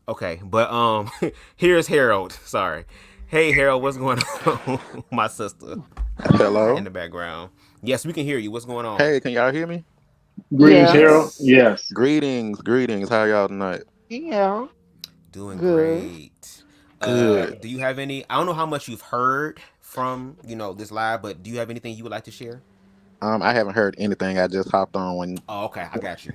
Okay, but here's Harold. Sorry. Hey Harold, what's going on? My sister. Hello. In the background. Yes, we can hear you. What's going on? Hey, can y'all hear me? Greetings, Yes. Harold. Yes. Greetings. How y'all tonight? yeah. Doing Good. great. Good. Do you have any? I don't know how much you've heard from this live, but do you have anything you would like to share? I haven't heard anything. I just hopped on when. Oh, okay. I got you.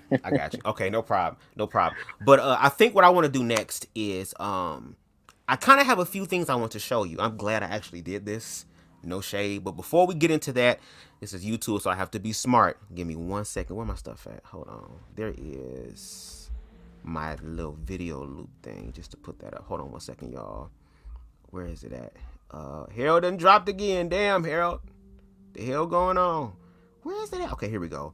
Okay, no problem. But I think what I want to do next is I kind of have a few things I want to show you. I'm glad I actually did this. No shade. But before we get into that, this is YouTube, so I have to be smart. Give me 1 second. Where my stuff at? Hold on. There is my little video loop thing, just to put that up. Hold on 1 second, y'all. Where is it at? Harold done dropped again. Damn, Harold. The hell going on? Where is it at? Okay, here we go.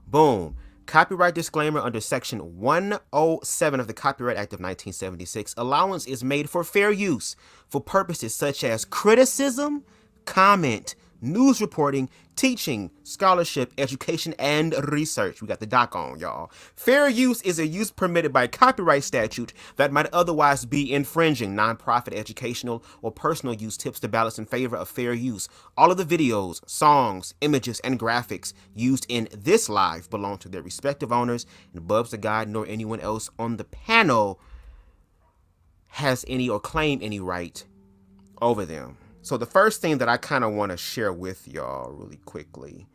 Boom. Copyright disclaimer under Section 107 of the Copyright Act of 1976. Allowance is made for fair use for purposes such as criticism, comment, news reporting, teaching, scholarship, education, and research. We got the doc on, y'all. Fair use is a use permitted by copyright statute that might otherwise be infringing. Nonprofit, educational, or personal use tips the balance in favor of fair use. All of the videos, songs, images, and graphics used in this live belong to their respective owners, and BubzDaGawd nor anyone else on the panel has any or claim any right over them. So the first thing that I kind of want to share with y'all really quickly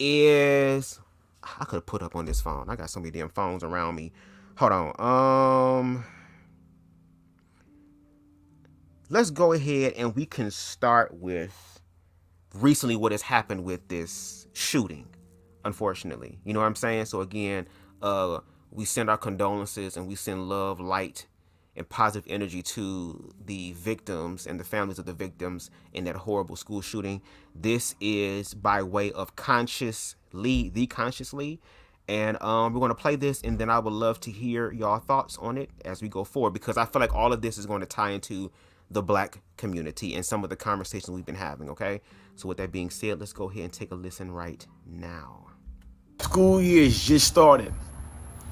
is, I could have put up on this phone. I got so many damn phones around me. Hold on. Let's go ahead and we can start with recently what has happened with this shooting, unfortunately. You know what I'm saying? So again, we send our condolences and we send love, light, and positive energy to the victims and the families of the victims in that horrible school shooting. This is by way of Consciously, and we're going to play this, and then I would love to hear y'all thoughts on it as we go forward, because I feel like all of this is going to tie into the Black community and some of the conversations we've been having. Okay, so with that being said, let's go ahead and take a listen right now. School year is just started.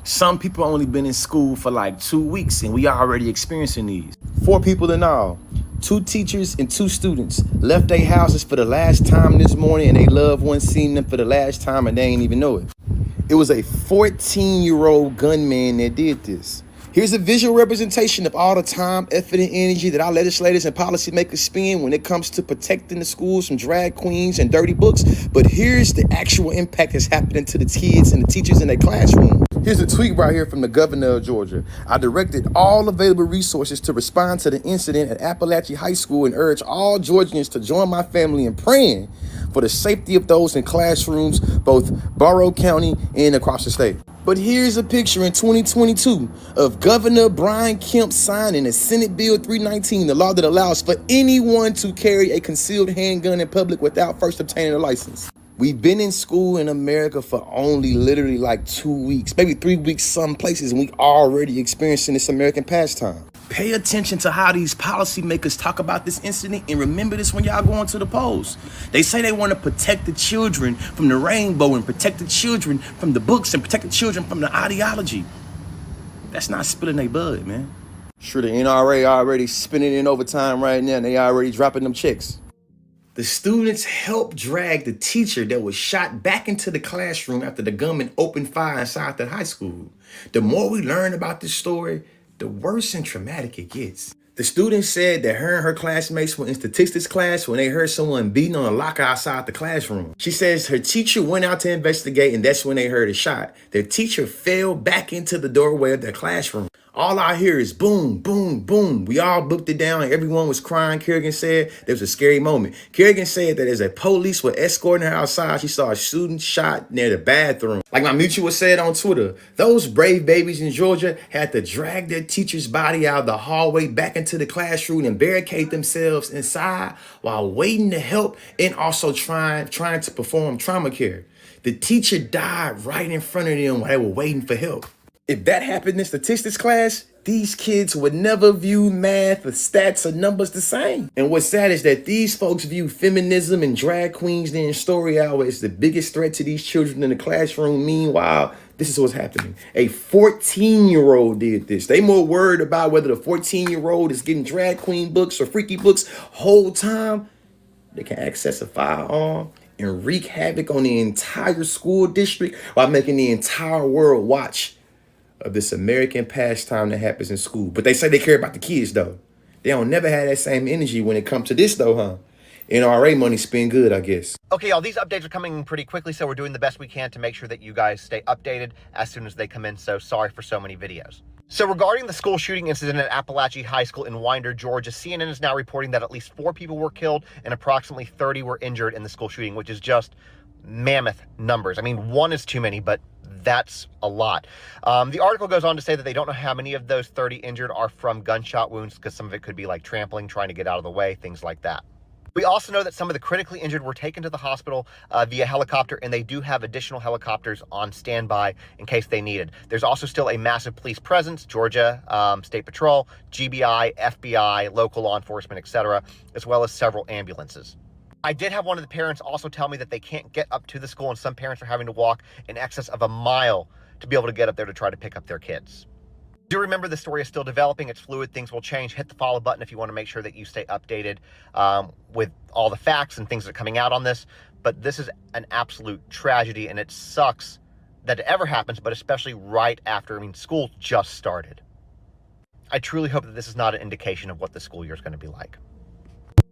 Some people only been in school for like 2 weeks, and we are already experiencing these. 4 people in all, 2 teachers and 2 students left their houses for the last time this morning, and they loved ones seen them for the last time, and they ain't even know it. It was a 14-year-old gunman that did this. Here's a visual representation of all the time, effort, and energy that our legislators and policymakers spend when it comes to protecting the schools from drag queens and dirty books. But here's the actual impact that's happening to the kids and the teachers in their classroom. Here's a tweet right here from the governor of Georgia. I directed all available resources to respond to the incident at Appalachia High School and urge all Georgians to join my family in praying for the safety of those in classrooms, both Borough County and across the state. But here's a picture in 2022 of Governor Brian Kemp signing a Senate Bill 319, the law that allows for anyone to carry a concealed handgun in public without first obtaining a license. We've been in school in America for only literally like 2 weeks, maybe 3 weeks some places, and we already experiencing this American pastime. Pay attention to how these policymakers talk about this incident, and remember this when y'all go into the polls. They say they want to protect the children from the rainbow and protect the children from the books and protect the children from the ideology. That's not spilling their blood, man. Sure, the NRA already spinning in overtime right now, and they already dropping them checks. The students helped drag the teacher that was shot back into the classroom after the gunman opened fire inside the high school. The more we learn about this story, the worse and traumatic it gets. The student said that her and her classmates were in statistics class when they heard someone beating on a locker outside the classroom. She says her teacher went out to investigate, and that's when they heard a shot. Their teacher fell back into the doorway of their classroom. All I hear is boom, boom, boom. We all booked it down. Everyone was crying. Kerrigan said there was a scary moment. Kerrigan said that as a police were escorting her outside, she saw a student shot near the bathroom. Like my mutual said on Twitter, those brave babies in Georgia had to drag their teacher's body out of the hallway back into the classroom and barricade themselves inside while waiting to help and also trying to perform trauma care. The teacher died right in front of them while they were waiting for help. If that happened in statistics class, these kids would never view math or stats or numbers the same. And what's sad is that these folks view feminism and drag queens during story hour as the biggest threat to these children in the classroom. Meanwhile, this is what's happening. A 14-year-old did this. They more worried about whether the 14-year-old is getting drag queen books or freaky books whole time. They can access a firearm and wreak havoc on the entire school district while making the entire world watch of this American pastime that happens in school. But they say they care about the kids, though. They don't never have that same energy when it comes to this, though, huh? NRA money spend good, I guess. Okay, y'all, these updates are coming pretty quickly, so we're doing the best we can to make sure that you guys stay updated as soon as they come in, so sorry for so many videos. So regarding the school shooting incident at Appalachia High School in Winder, Georgia, CNN is now reporting that at least 4 people were killed and approximately 30 were injured in the school shooting, which is just mammoth numbers. I mean, 1 is too many, but that's a lot. The article goes on to say that they don't know how many of those 30 injured are from gunshot wounds, because some of it could be like trampling, trying to get out of the way, things like that. We also know that some of the critically injured were taken to the hospital via helicopter, and they do have additional helicopters on standby in case they needed. There's also still a massive police presence, Georgia State Patrol, GBI, FBI, local law enforcement, etc., as well as several ambulances. I did have one of the parents also tell me that they can't get up to the school, and some parents are having to walk in excess of a mile to be able to get up there to try to pick up their kids. Do remember the story is still developing. It's fluid. Things will change. Hit the follow button if you want to make sure that you stay updated with all the facts and things that are coming out on this. But this is an absolute tragedy, and it sucks that it ever happens, but especially right after, school just started. I truly hope that this is not an indication of what the school year is going to be like.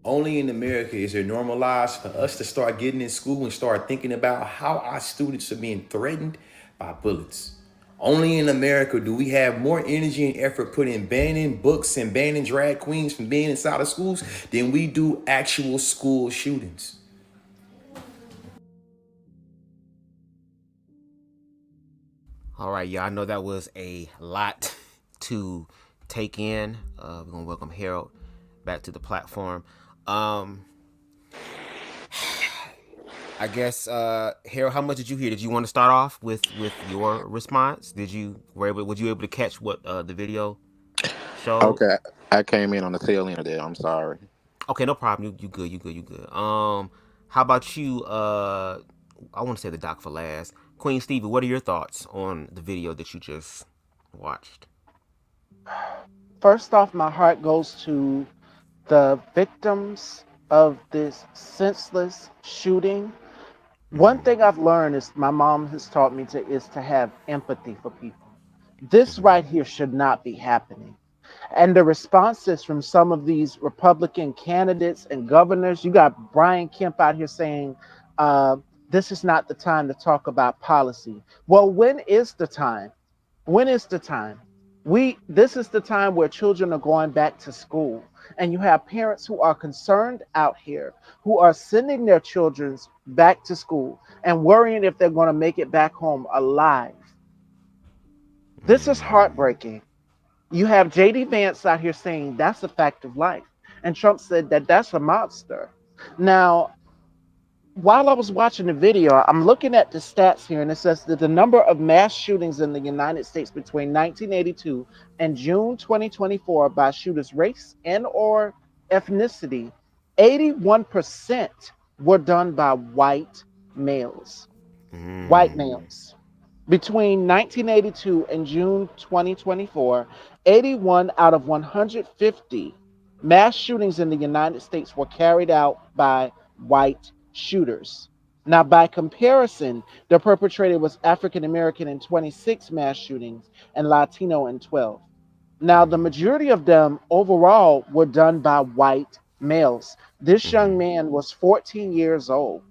Only in America is it normalized for us to start getting in school and start thinking about how our students are being threatened by bullets. Only in America do we have more energy and effort put in banning books and banning drag queens from being inside of schools than we do actual school shootings. All right, y'all, I know that was a lot to take in. We're going to welcome Harold back to the platform. I guess, Harold, how much did you hear? Did you want to start off with your response? Were you able to catch what the video showed? Okay, I came in on the tail end of that. I'm sorry. Okay, no problem. You good. How about you? I want to say the doc for last. Queen Stevie, what are your thoughts on the video that you just watched? First off, my heart goes to the victims of this senseless shooting. One thing I've learned is my mom has taught me is to have empathy for people. This right here should not be happening. And the responses from some of these Republican candidates and governors, you got Brian Kemp out here saying this is not the time to talk about policy. Well, when is the time? When is the time? This is the time where children are going back to school, and you have parents who are concerned out here who are sending their children back to school and worrying if they're going to make it back home alive. This is heartbreaking. You have JD Vance out here saying that's a fact of life, and Trump said that that's a monster. Now, while I was watching the video, I'm looking at the stats here, and it says that the number of mass shootings in the United States between 1982 and June 2024 by shooters' race and or ethnicity, 81% were done by white males. White males. Between 1982 and June 2024, 81 out of 150 mass shootings in the United States were carried out by white shooters. Now, by comparison, the perpetrator was African American in 26 mass shootings and Latino in 12. Now, the majority of them overall were done by white males. This young man was 14 years old.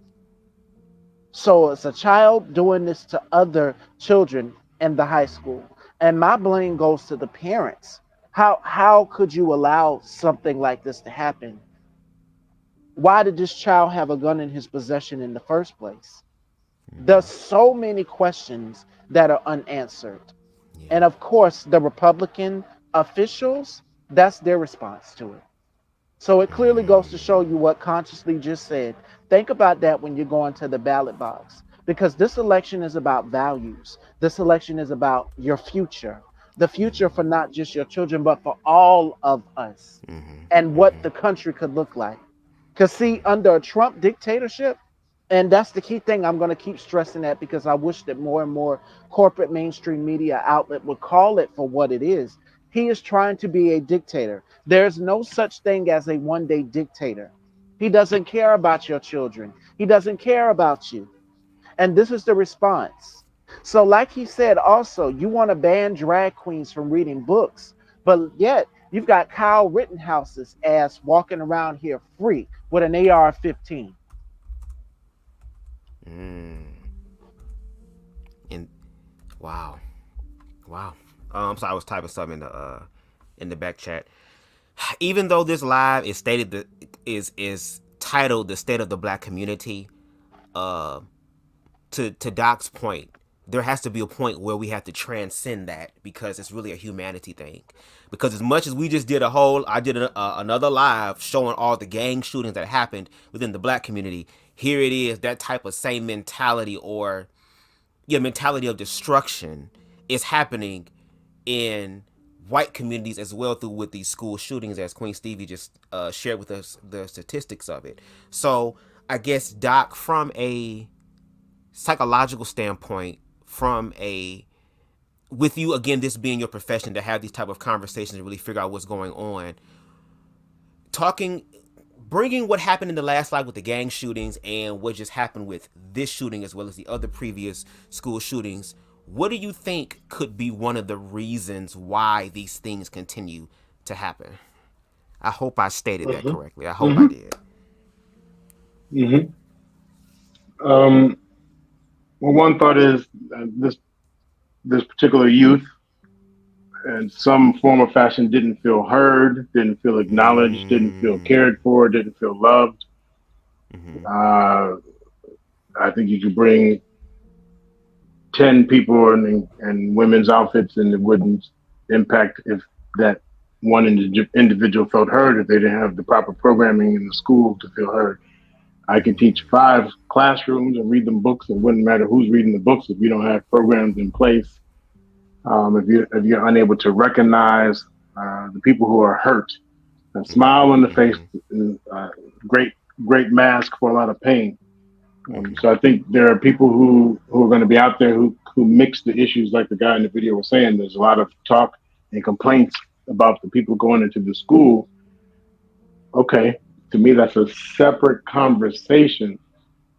So it's a child doing this to other children in the high school. And my blame goes to the parents. How could you allow something like this to happen? Why did this child have a gun in his possession in the first place? There's so many questions that are unanswered. And of course, the Republican officials, that's their response to it. So it clearly goes to show you what Consciously just said. Think about that when you're going to the ballot box, because this election is about values. This election is about your future, the future for not just your children, but for all of us, and what the country could look like. Because see, under a Trump dictatorship, and that's the key thing, I'm going to keep stressing that, because I wish that more and more corporate mainstream media outlet would call it for what it is. He is trying to be a dictator. There's no such thing as a one-day dictator. He doesn't care about your children. He doesn't care about you. And this is the response. So like he said also, you want to ban drag queens from reading books, but yet you've got Kyle Rittenhouse's ass walking around here free with an AR-15. And wow. I'm sorry, I was typing something in the back chat. Even though this live is stated is titled "The State of the Black Community," to Doc's point, there has to be a point where we have to transcend that, because it's really a humanity thing. Because as much as we just did I did another live showing all the gang shootings that happened within the black community. Here it is, that type of same mentality, or mentality of destruction is happening in white communities as well, through with these school shootings, as Queen Stevie just shared with us the statistics of it. So I guess, Doc, from a psychological standpoint, with you again, this being your profession, to have these type of conversations and really figure out what's going on, bringing what happened in the last live with the gang shootings and what just happened with this shooting, as well as the other previous school shootings, what do you think could be one of the reasons why these things continue to happen? I hope I stated that correctly. I hope I did. Well, one thought is this particular youth, in some form or fashion, didn't feel heard, didn't feel acknowledged, didn't feel cared for, didn't feel loved. I think you could bring 10 people in women's outfits, and it wouldn't impact if that one individual felt heard, if they didn't have the proper programming in the school to feel heard. I could teach 5 classrooms and read them books. It wouldn't matter who's reading the books if you don't have programs in place. If you're unable to recognize the people who are hurt, a smile on the face is a great mask for a lot of pain. So I think there are people who are going to be out there who mix the issues, like the guy in the video was saying. There's a lot of talk and complaints about the people going into the school. Okay, to me, that's a separate conversation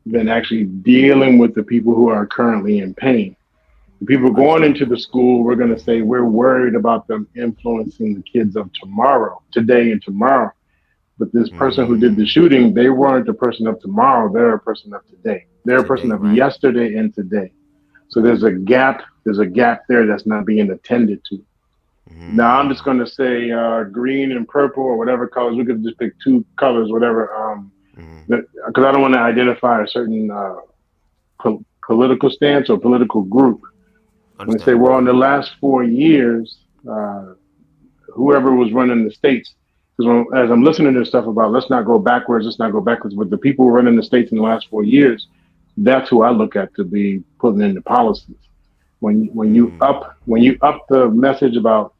than actually dealing with the people who are currently in pain. The people going into the school, we're going to say we're worried about them influencing the kids of tomorrow, today and tomorrow. But this person who did the shooting, they weren't a person of tomorrow. They're a person of today. They're a person Today, of right? yesterday and today. So there's a gap. There's a gap there that's not being attended to. Now I'm just going to say green and purple or whatever colors. We could just pick two colors, whatever. Because I don't want to identify a certain political stance or political group. When I say, well, in the last 4 years, whoever was running the states, because as I'm listening to stuff about let's not go backwards, but the people running the states in the last 4 years, that's who I look at to be putting in the policies. When you up the message about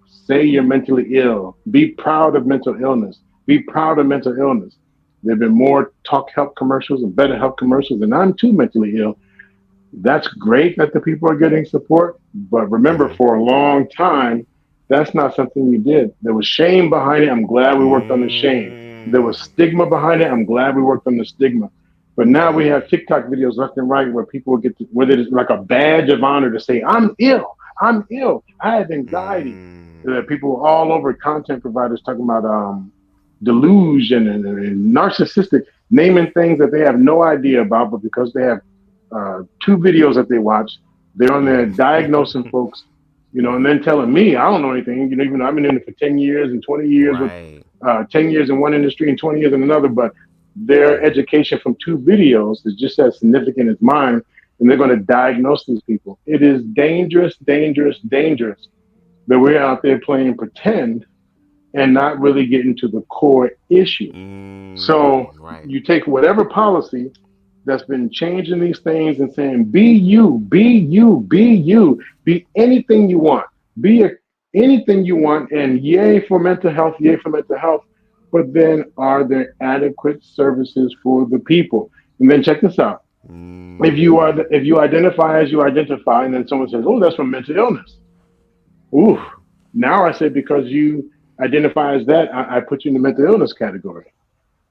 say you're mentally ill, be proud of mental illness, be proud of mental illness. There have been more talk health commercials and better health commercials, and I'm too mentally ill. That's great that the people are getting support, but remember, for a long time, that's not something you did. There was shame behind it. I'm glad we worked on the shame. There was stigma behind it. I'm glad we worked on the stigma. But now we have TikTok videos left and right where people get to, whether it's like a badge of honor to say, I'm ill, I have anxiety. People all over, content providers talking about delusion and narcissistic, naming things that they have no idea about, but because they have 2 videos that they watch, they're on there diagnosing folks, and then telling me I don't know anything. Even though I've been in it for 10 years and 20 years with 10 years in one industry and 20 years in another, but their education from 2 videos is just as significant as mine, and they're going to diagnose these people. It is dangerous, dangerous, dangerous that we're out there playing pretend and not really getting to the core issue. So you take whatever policy that's been changing these things and saying, be you, be you, be you, be anything you want, anything you want, and yay for mental health, yay for mental health. But then are there adequate services for the people? And then check this out. If you identify as you identify, and then someone says, oh, that's from mental illness. Ooh, now I say because you identify as that, I put you in the mental illness category.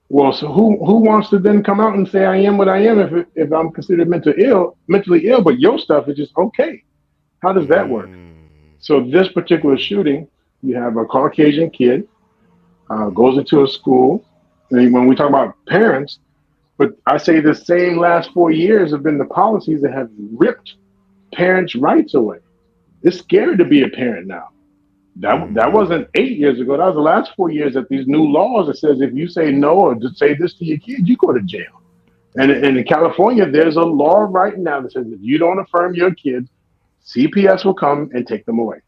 Well, so who wants to then come out and say I am what I am if I'm considered mentally ill, but your stuff is just okay? How does that work? So this particular shooting, you have a Caucasian kid goes into a school, and when we talk about parents, but I say the same last 4 years have been the policies that have ripped parents' rights away. It's scary to be a parent now. That wasn't 8 years ago. That was the last 4 years that these new laws that says if you say no or just say this to your kids, you go to jail. And in California, there's a law right now that says if you don't affirm your kids, CPS will come and take them away.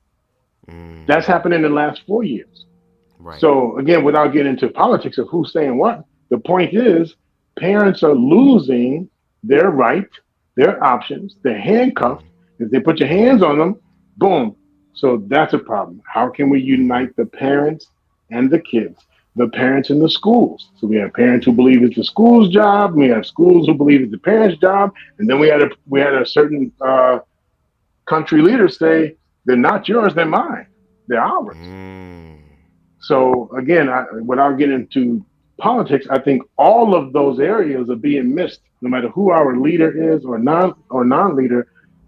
That's happened in the last 4 years. Right. So again, without getting into politics of who's saying what, the point is parents are losing their right, their options, they're handcuffed. If they put your hands on them, boom. So that's a problem. How can we unite the parents and the kids, the parents and the schools? So we have parents who believe it's the school's job. We have schools who believe it's the parents' job. And then we had a certain country leaders say, they're not yours, they're mine. They're ours. So again, without getting into politics, I think all of those areas are being missed. No matter who our leader is or non-leader,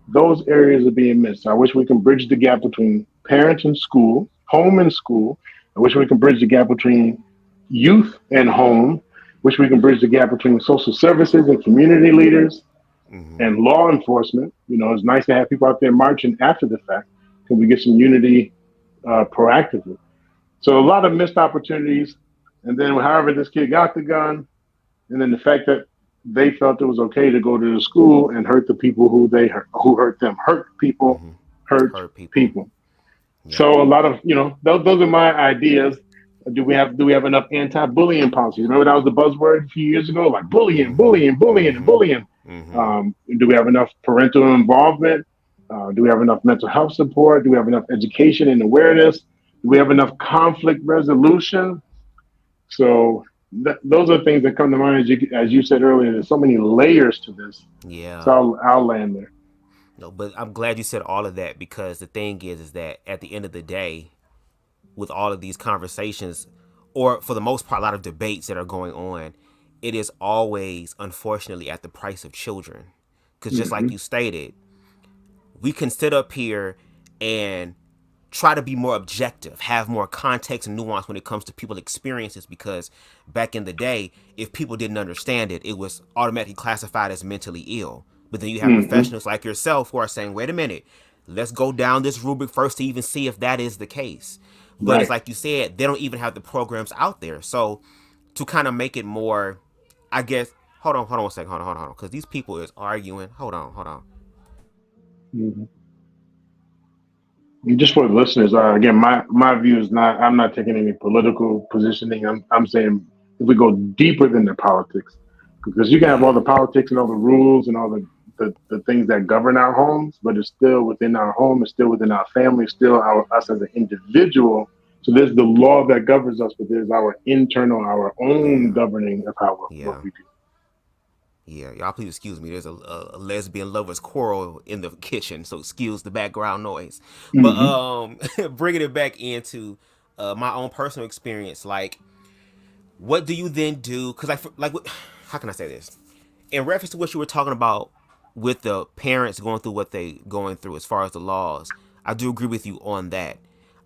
those areas are being missed. I wish we can bridge the gap between parents and school, home and school. I wish we can bridge the gap between youth and home. Wish we can bridge the gap between social services and community leaders and law enforcement. It's nice to have people out there marching after the fact. Can we get some unity proactively? So a lot of missed opportunities. And then however this kid got the gun, and then the fact that they felt it was okay to go to the school and hurt the people who hurt them. Hurt people. Yeah. So a lot of, those are my ideas. Do we have enough anti-bullying policies? Remember that was the buzzword a few years ago, like bullying. Do we have enough parental involvement? Do we have enough mental health support? Do we have enough education and awareness? Do we have enough conflict resolution? So those are things that come to mind as you said earlier. There's so many layers to this. Yeah. So I'll land there. No, but I'm glad you said all of that, because the thing is that at the end of the day, with all of these conversations, or for the most part, a lot of debates that are going on, it is always, unfortunately, at the price of children. Because just like you stated, we can sit up here and try to be more objective, have more context and nuance when it comes to people's experiences, because back in the day, if people didn't understand it, it was automatically classified as mentally ill. But then you have professionals like yourself who are saying, wait a minute, let's go down this rubric first to even see if that is the case. But it's like you said, they don't even have the programs out there. So to kind of make it more, I guess, hold on one second, hold on, because these people is arguing. Hold on. Just for the listeners, again, my view is not, I'm not taking any political positioning. I'm saying if we go deeper than the politics, because you can have all the politics and all the rules and all the things that govern our homes, but it's still within our home, it's still within our family, it's still us as an individual. So there's the law that governs us, but there's our internal, our own governing of how what we do. Yeah, y'all please excuse me. There's a lesbian lovers quarrel in the kitchen, so excuse the background noise. But bringing it back into my own personal experience, like, what do you then do? Because how can I say this? In reference to what you were talking about with the parents going through what they going through as far as the laws, I do agree with you on that.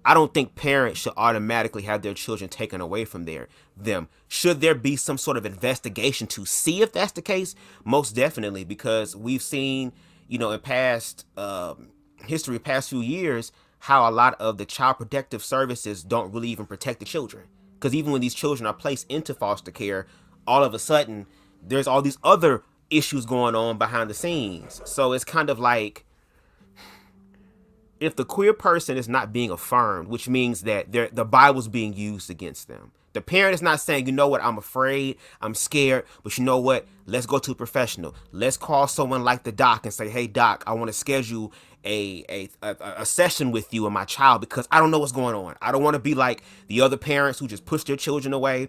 I don't think parents should automatically have their children taken away from them. Should there be some sort of investigation to see if that's the case? Most definitely, because we've seen, in past history, past few years, how a lot of the child protective services don't really even protect the children. Because even when these children are placed into foster care, all of a sudden, there's all these other issues going on behind the scenes. So it's kind of like, if the queer person is not being affirmed, which means that the Bible's being used against them. The parent is not saying, you know what, I'm afraid, I'm scared, but you know what, let's go to a professional. Let's call someone like the doc and say, hey, doc, I want to schedule a session with you and my child because I don't know what's going on. I don't want to be like the other parents who just push their children away.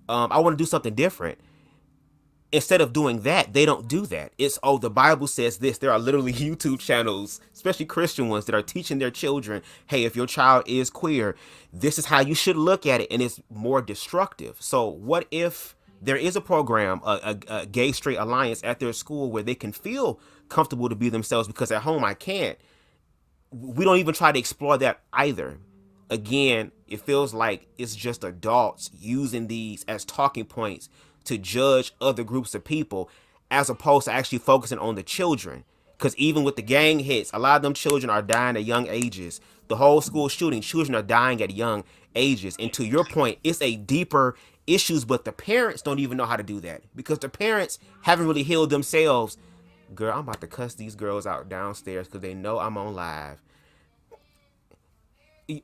I want to do something different. Instead of doing that, they don't do that. It's, oh, the Bible says this. There are literally YouTube channels, especially Christian ones, that are teaching their children, hey, if your child is queer, this is how you should look at it. And it's more destructive. So what if there is a program, a gay straight alliance at their school where they can feel comfortable to be themselves, because at home I can't. We don't even try to explore that either. Again, it feels like it's just adults using these as talking points to judge other groups of people, as opposed to actually focusing on the children. Because even with the gang hits, a lot of them children are dying at young ages. The whole school shooting, children are dying at young ages. And to your point, it's a deeper issues, but the parents don't even know how to do that, because the parents haven't really healed themselves. Girl, I'm about to cuss these girls out downstairs because they know I'm on live.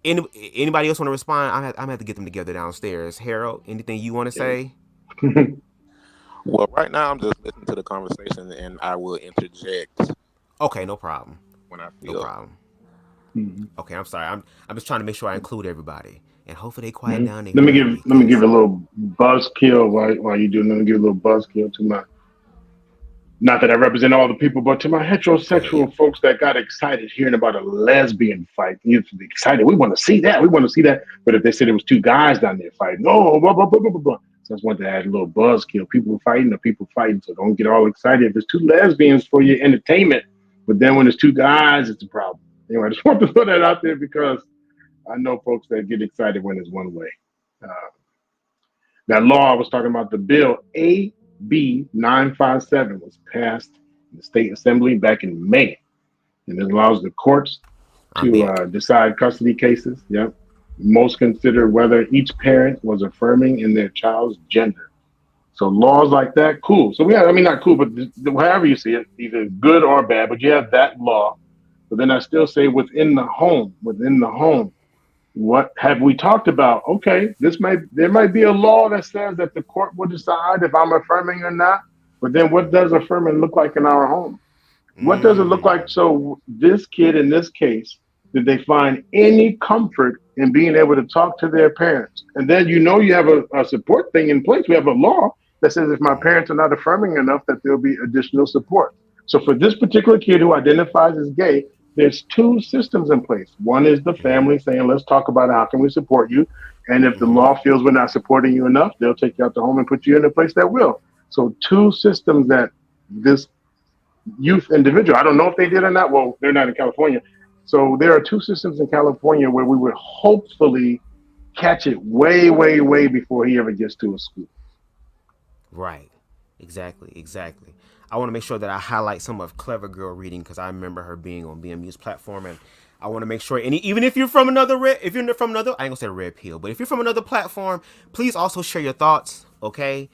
Anybody else want to respond? I'm gonna have to get them together downstairs. Harold, anything you want to say? Well, right now I'm just listening to the conversation, and I will interject. Okay, no problem. When I feel. No problem. Okay, I'm sorry. I'm just trying to make sure I include everybody, and hopefully they quiet down. Let me give a little buzzkill while you do. Let me give a little buzzkill to my. Not that I represent all the people, but to my heterosexual folks that got excited hearing about a lesbian fight. You're excited. We want to see that. We want to see that. But if they said it was two guys down there fighting, no, blah, blah, blah, blah, blah. So I just wanted to add a little buzzkill. People fighting are people fighting. So don't get all excited if it's two lesbians for your entertainment. But then when it's two guys, it's a problem. Anyway, I just want to put that out there because I know folks that get excited when it's one way. That law I was talking about, the bill AB 957 was passed in the state assembly back in May. And it allows the courts to decide custody cases. Yep. Most consider whether each parent was affirming in their child's gender. So laws like that, cool. So we have, I mean, not cool, but however you see it, either good or bad, but you have that law. But then I still say within the home, what have we talked about? Okay, there might be a law that says that the court will decide if I'm affirming or not. But then what does affirming look like in our home? What does it look like? So this kid in this case, did they find any comfort in being able to talk to their parents? And then you have a support thing in place. We have a law that says if my parents are not affirming enough, that there'll be additional support. So for this particular kid who identifies as gay, there's two systems in place. One is the family saying, let's talk about how can we support you. And if the law feels we're not supporting you enough, they'll take you out to home and put you in a place that will. So two systems that this youth individual, I don't know if they did or not. Well, they're not in California. So there are two systems in California where we would hopefully catch it way, way, way before he ever gets to a school. Right. Exactly. I want to make sure that I highlight some of Clever Girl reading because I remember her being on BMU's platform, and I want to make sure. And even if you're from another I ain't gonna say red pill, but if you're from another platform, please also share your thoughts. Okay.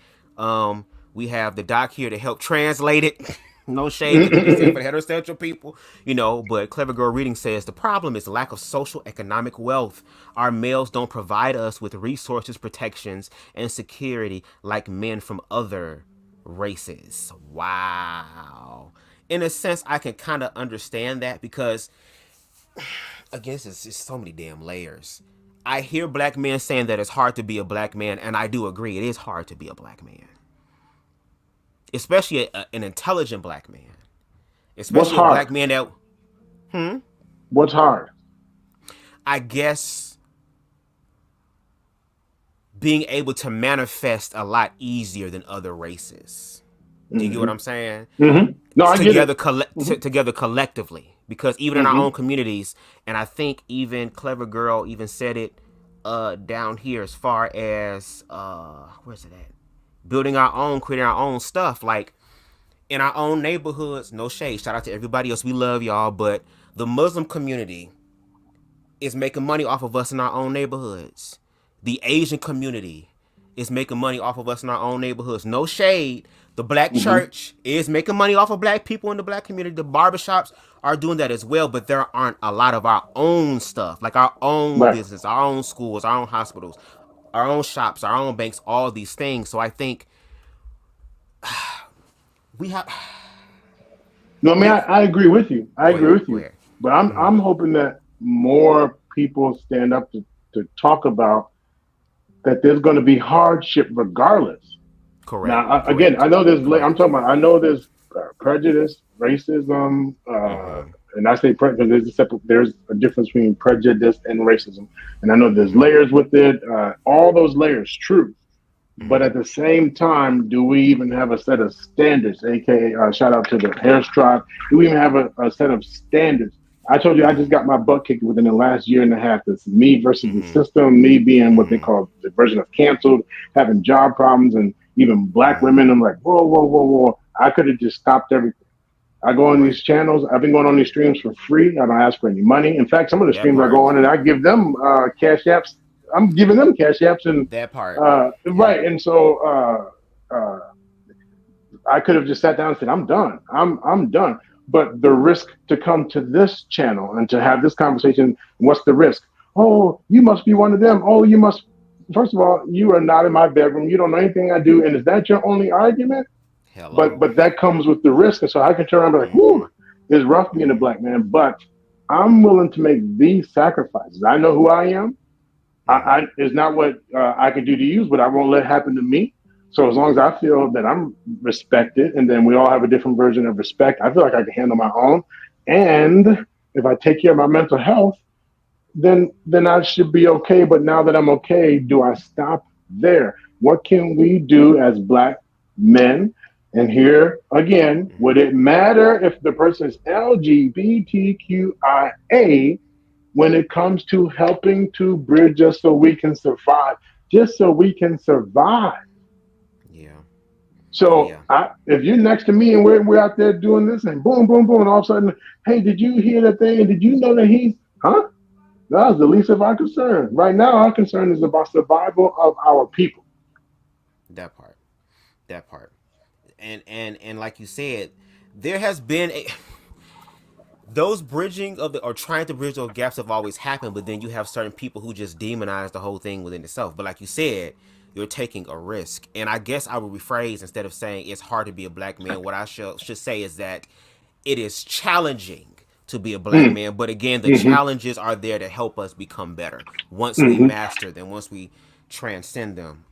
We have the doc here to help translate it. No shade for the heterosexual people, but Clever Girl Reading says the problem is lack of social economic wealth. Our males don't provide us with resources, protections, and security like men from other races. Wow. In a sense, I can kind of understand that because, again, it's just so many damn layers. I hear black men saying that it's hard to be a black man, and I do agree. It is hard to be a black man. Especially an intelligent black man. Especially a black man that... What's hard? I guess being able to manifest a lot easier than other races. Do you get what I'm saying? Mm-hmm. No, I get it. Together collectively. Because even in our own communities, and I think even Clever Girl even said it down here as far as... where's it at? Building our own, creating our own stuff, like in our own neighborhoods. No shade, shout out to everybody else, we love y'all, but the Muslim community is making money off of us in our own neighborhoods. The Asian community is making money off of us in our own neighborhoods. No shade. The black church is making money off of black people in the black community. The barbershops are doing that as well, but there aren't a lot of our own stuff, like our own business, our own schools, our own hospitals, our own shops, our own banks, all these things. So I think we have... No, man, I agree with you. I agree with you. But I'm hoping that more people stand up to talk about that there's going to be hardship regardless. Correct. Now, again, I know there's... I know there's prejudice, racism, and I say prejudice, there's a difference between prejudice and racism. And I know there's layers with it, all those layers, true. But at the same time, do we even have a set of standards, aka shout out to the Harris tribe? Do we even have a set of standards? I told you I just got my butt kicked within the last year and a half. It's me versus the system, me being what they call the version of canceled, having job problems, and even black women. I'm like, whoa. I could have just stopped everything. I go on these channels. I've been going on these streams for free. I don't ask for any money. In fact, some of the streams I go on and I give them cash apps. I'm giving them cash apps and that part. Right. And so I could have just sat down and said, I'm done. I'm done. But the risk to come to this channel and to have this conversation, what's the risk? Oh, you must be one of them. Oh, you must. First of all, you are not in my bedroom. You don't know anything I do. And is that your only argument? Hello. But that comes with the risk. And so I can turn around and be like, whoo, it's rough being a black man. But I'm willing to make these sacrifices. I know who I am. It's not what I could do to you, but I won't let it happen to me. So as long as I feel that I'm respected, and then we all have a different version of respect, I feel like I can handle my own. And if I take care of my mental health, then I should be okay. But now that I'm okay, do I stop there? What can we do as black men? And here again, would it matter if the person is LGBTQIA when it comes to helping to bridge us so we can survive? Just so we can survive. So if you're next to me and we're out there doing this and boom, boom, boom, and all of a sudden, hey, did you hear that thing? And did you know that he's, That's the least of our concern. Right now, our concern is about survival of our people. That part. And like you said, there has been those bridging of or trying to bridge those gaps have always happened, but then you have certain people who just demonize the whole thing within itself. But like you said, you're taking a risk. And I guess I would rephrase, instead of saying it's hard to be a black man, what I should say is that it is challenging to be a black man. But again, the challenges are there to help us become better once we master them, once we transcend them.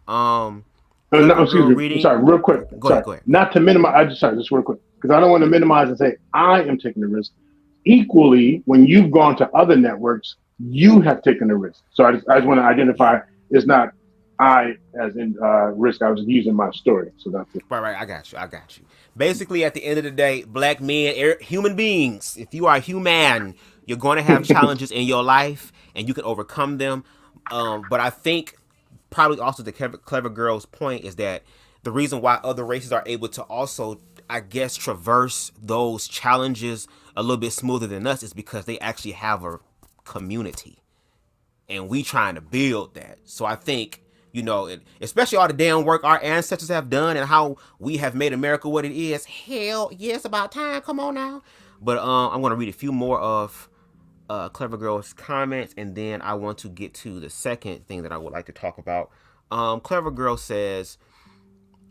Excuse me. Sorry, real quick. Go ahead. Not to minimize. Just real quick, because I don't want to minimize and say I am taking the risk. Equally, when you've gone to other networks, you have taken the risk. So I just want to identify it's not I as in risk. I was using my story. So that's it. Right. I got you. Basically, at the end of the day, black men, human beings, if you are human, You're going to have challenges in your life, and you can overcome them. But I think probably also the clever girl's point is that the reason why other races are able to also, I guess, traverse those challenges a little bit smoother than us is because they actually have a community, and we trying to build that. So I think, you know, especially all the damn work our ancestors have done and how we have made America what it is. Hell, yeah, it's about time. Come on now. But I'm gonna read a few more of Clever Girl's comments, and then I want to get to the second thing that I would like to talk about. Clever Girl says,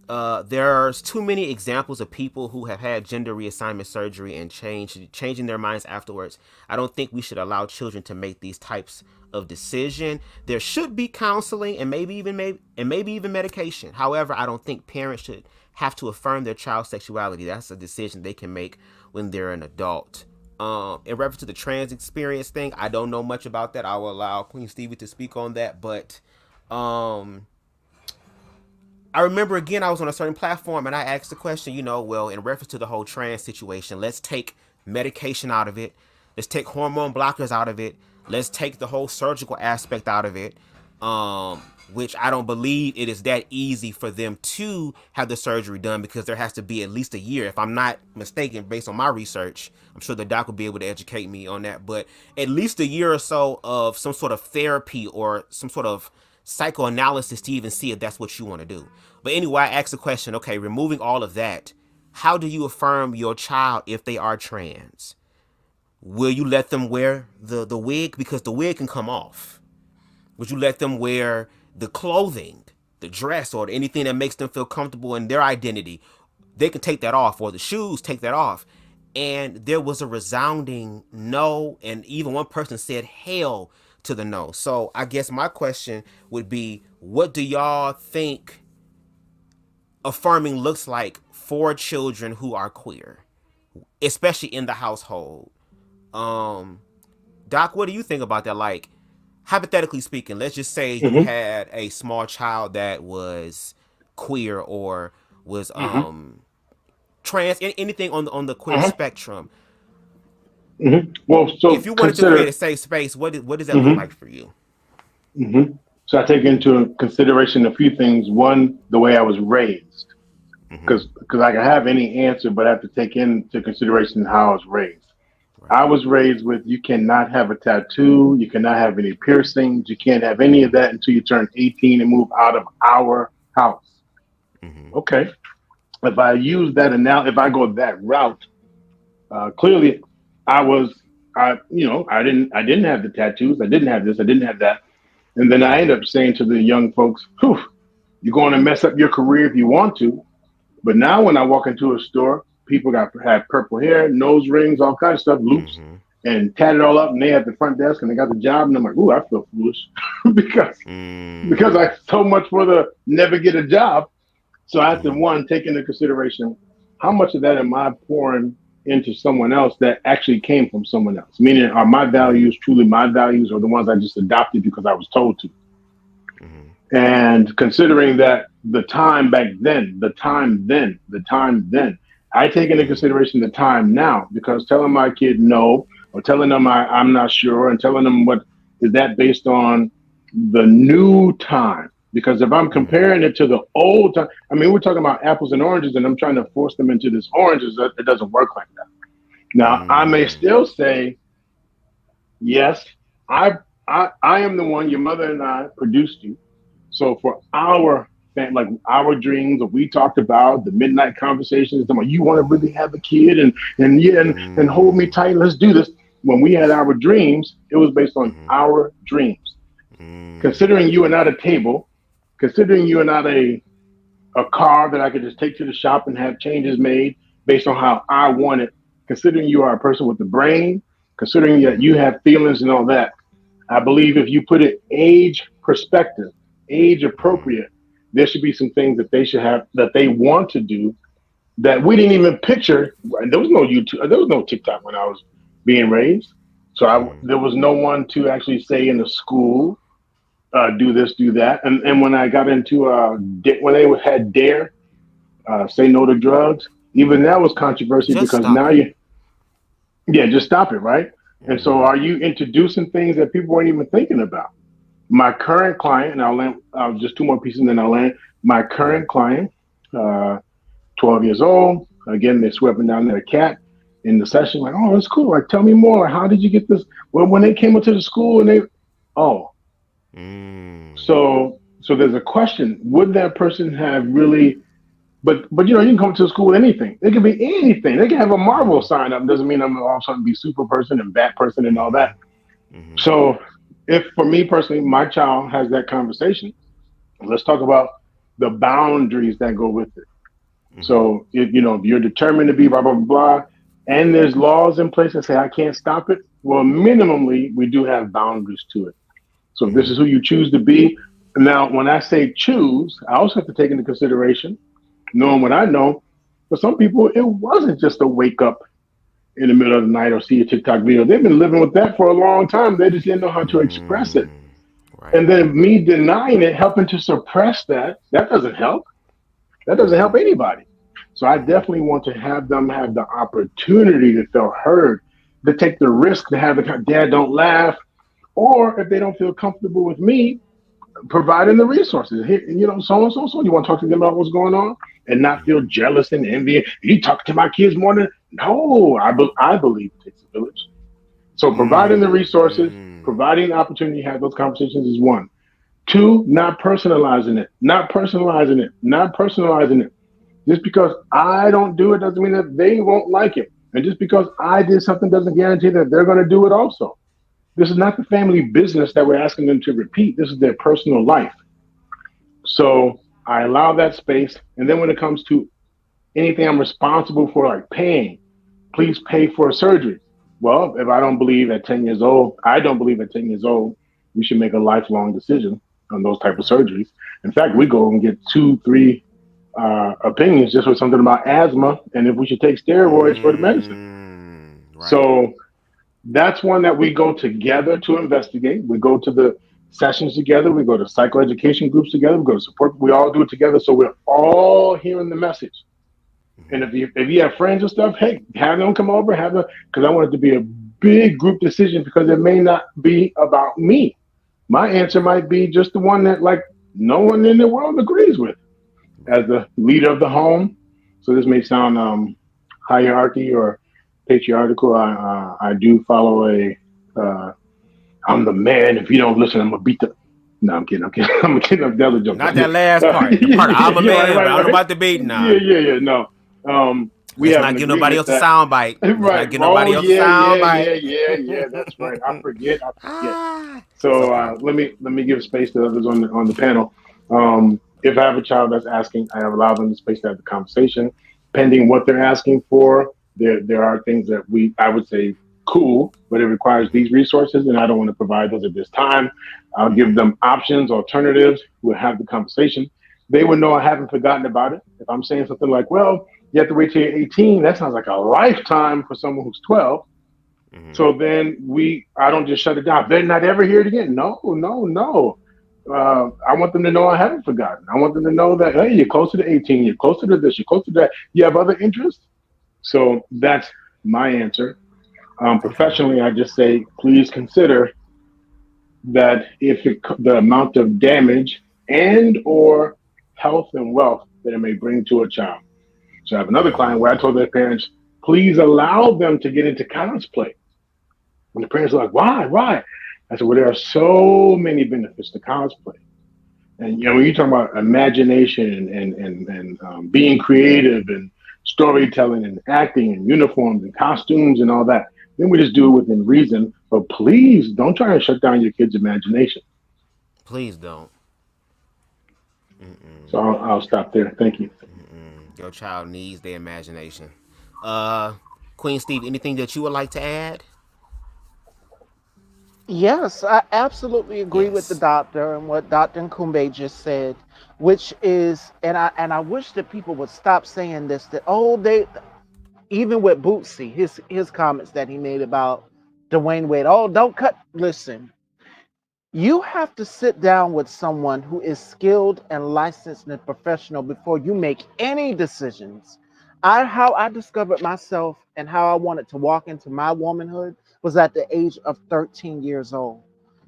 there's too many examples of people who have had gender reassignment surgery and changing their minds afterwards. I don't think we should allow children to make these types of decision. There should be counseling and maybe even medication. However, I don't think parents should have to affirm their child's sexuality. That's a decision they can make when they're an adult. In reference to the trans experience thing, I don't know much about that. I will allow Queen Stevie to speak on that, but I remember, again, I was on a certain platform and I asked the question, you know, well, in reference to the whole trans situation, let's take medication out of it. Let's take hormone blockers out of it. Let's take the whole surgical aspect out of it, which I don't believe it is that easy for them to have the surgery done, because there has to be at least a year. If I'm not mistaken, based on my research, I'm sure the doc will be able to educate me on that, but at least a year or so of some sort of therapy or some sort of psychoanalysis to even see if that's what you want to do. But anyway, I asked the question, okay, removing all of that, how do you affirm your child if they are trans? Will you let them wear the wig? Because the wig can come off. Would you let them wear the clothing, the dress, or anything that makes them feel comfortable in their identity? They can take that off, or the shoes, take that off. And there was a resounding no, and even one person said hell to the no. So I guess my question would be, what do y'all think affirming looks like for children who are queer, especially in the household? Doc, what do you think about that? Like, hypothetically speaking, let's just say you had a small child that was queer or was trans, anything on the queer spectrum. Well, so if you wanted to create a safe space, what does that look like for you? So I take into consideration a few things. One, the way I was raised, because I can have any answer, but I have to take into consideration how I was raised. I was raised with, you cannot have a tattoo, you cannot have any piercings, you can't have any of that until you turn 18 and move out of our house. Okay. If I use that if I go that route, clearly I didn't have the tattoos, I didn't have this, I didn't have that. And then I end up saying to the young folks, you're going to mess up your career if you want to. But now when I walk into a store, people have purple hair, nose rings, all kinds of stuff, loops, and tatted all up, and they at the front desk and they got the job, and I'm like, ooh, I feel foolish because I so much for the never get a job. So I have to, take into consideration how much of that am I pouring into someone else that actually came from someone else? Meaning, are my values truly my values, or the ones I just adopted because I was told to? And considering that the time then, I take into consideration the time now, because telling my kid no, or telling them I'm not sure, and telling them what is that based on the new time? Because if I'm comparing it to the old time, I mean, we're talking about apples and oranges, and I'm trying to force them into this oranges. It doesn't work like that. Now, I may still say, yes, I am the one, your mother and I produced you. So for our like our dreams that we talked about, the midnight conversations, you want to really have a kid and hold me tight, let's do this. When we had our dreams, it was based on our dreams. Considering you are not a table, considering you are not a car that I could just take to the shop and have changes made based on how I want it, considering you are a person with the brain, considering that you have feelings and all that, I believe if you put it age perspective, age appropriate, there should be some things that they should have, that they want to do, that we didn't even picture. There was no YouTube, there was no TikTok when I was being raised. So there was no one to actually say in the school, do this, do that. And when I got into, when they had DARE, say no to drugs, even that was controversy, because now just stop it, right? And so, are you introducing things that people weren't even thinking about? My current client, and I'll land just two more pieces, and then I'll land. My current client, uh, 12 years old. Again, they're sweeping down their cat in the session. Like, oh, that's cool. Like, tell me more. How did you get this? Well, when they came into the school, and oh, so there's a question: would that person have really? But you can come to school with anything. It can be anything. They can have a Marvel sign up. Doesn't mean I'm all of a sudden be super person and bat person and all that. So, if for me personally, my child has that conversation, let's talk about the boundaries that go with it. So, if you're determined to be blah blah blah, blah and there's laws in place that say I can't stop it, well, minimally we do have boundaries to it. So, if this is who you choose to be, now when I say choose, I also have to take into consideration knowing what I know. For some people, it wasn't just a wake up in the middle of the night or see a TikTok video. They've been living with that for a long time. They just didn't know how to express it. And then me denying it, helping to suppress that doesn't help. That doesn't help anybody. So I definitely want to have them have the opportunity to feel heard, to take the risk to have the dad don't laugh, or if they don't feel comfortable with me, providing the resources. Here, so and so. You want to talk to them about what's going on and not feel jealous and envy. You talk to my kids more than no. I believe it takes a village. So providing the resources, providing the opportunity to have those conversations is one. Two, not personalizing it. Not personalizing it. Not personalizing it. Just because I don't do it doesn't mean that they won't like it. And just because I did something doesn't guarantee that they're going to do it also. This is not the family business that we're asking them to repeat. This is their personal life. So I allow that space. And then when it comes to anything I'm responsible for, like paying, please pay for a surgery. Well, if I don't believe at 10 years old, we should make a lifelong decision on those type of surgeries. In fact, we go and get 2-3 opinions just with something about asthma and if we should take steroids for the medicine. Right. So that's one that we go together to investigate. We go to the sessions together. We go to psychoeducation groups together. We go to support. We all do it together. So we're all hearing the message. And if you have friends and stuff, hey, have them come over, because I want it to be a big group decision because it may not be about me. My answer might be just the one that like no one in the world agrees with as the leader of the home. So this may sound hierarchy or patriarchal. I do follow I'm the man. If you don't listen, I'm gonna beat the. No, I'm kidding. I'm kidding. I'm kidding. That was a joke. Not that last part. The part I'm a man, but I'm about to beat now. Yeah. No. We Let's not give nobody else a sound bite. Right. Not give nobody else a sound bite. Yeah. That's right. I forget. So let me give space to others on the panel. If I have a child that's asking, I have allowed them the space to have the conversation. Pending what they're asking for, there are things that I would say cool, but it requires these resources, and I don't want to provide those at this time. I'll give them options, alternatives. We'll have the conversation. They would know I haven't forgotten about it. If I'm saying something like, well, you have to wait till you're 18, that sounds like a lifetime for someone who's 12. So then I don't just shut it down. They're not ever hear it again. No. I want them to know I haven't forgotten. I want them to know that, hey, you're closer to 18, you're closer to this, you're closer to that. You have other interests? So that's my answer. Professionally, I just say, please consider that the amount of damage and or health and wealth that it may bring to a child. So I have another client where I told their parents, please allow them to get into cosplay. And the parents are like, why? I said, well, there are so many benefits to cosplay. And, when you talk about imagination and being creative and storytelling and acting and uniforms and costumes and all that, then we just do it within reason. But please don't try to shut down your kid's imagination. Please don't. So I'll stop there. Thank you. Your child needs their imagination. Queen Steve, anything that you would like to add? Yes, I absolutely agree with the doctor and what Dr. Nkumbe just said, which is, and I wish that people would stop saying this, that, they, even with Bootsy, his comments that he made about Dwayne Wade, don't cut, listen, you have to sit down with someone who is skilled and licensed and professional before you make any decisions. How I discovered myself and how I wanted to walk into my womanhood was at the age of 13 years old.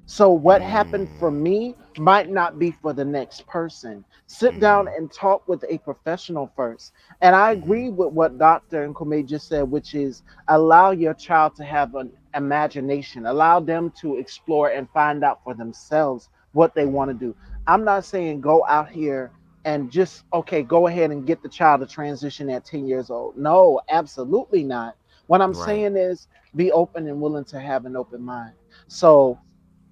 So what happened for me might not be for the next person. Sit down and talk with a professional first. And I agree with what Dr. Nkume just said, which is allow your child to have an imagination, allow them to explore and find out for themselves what they want to do. I'm not saying go out here and just, okay, go ahead and get the child to transition at 10 years old. No, absolutely not. What I'm Right. saying is be open and willing to have an open mind. So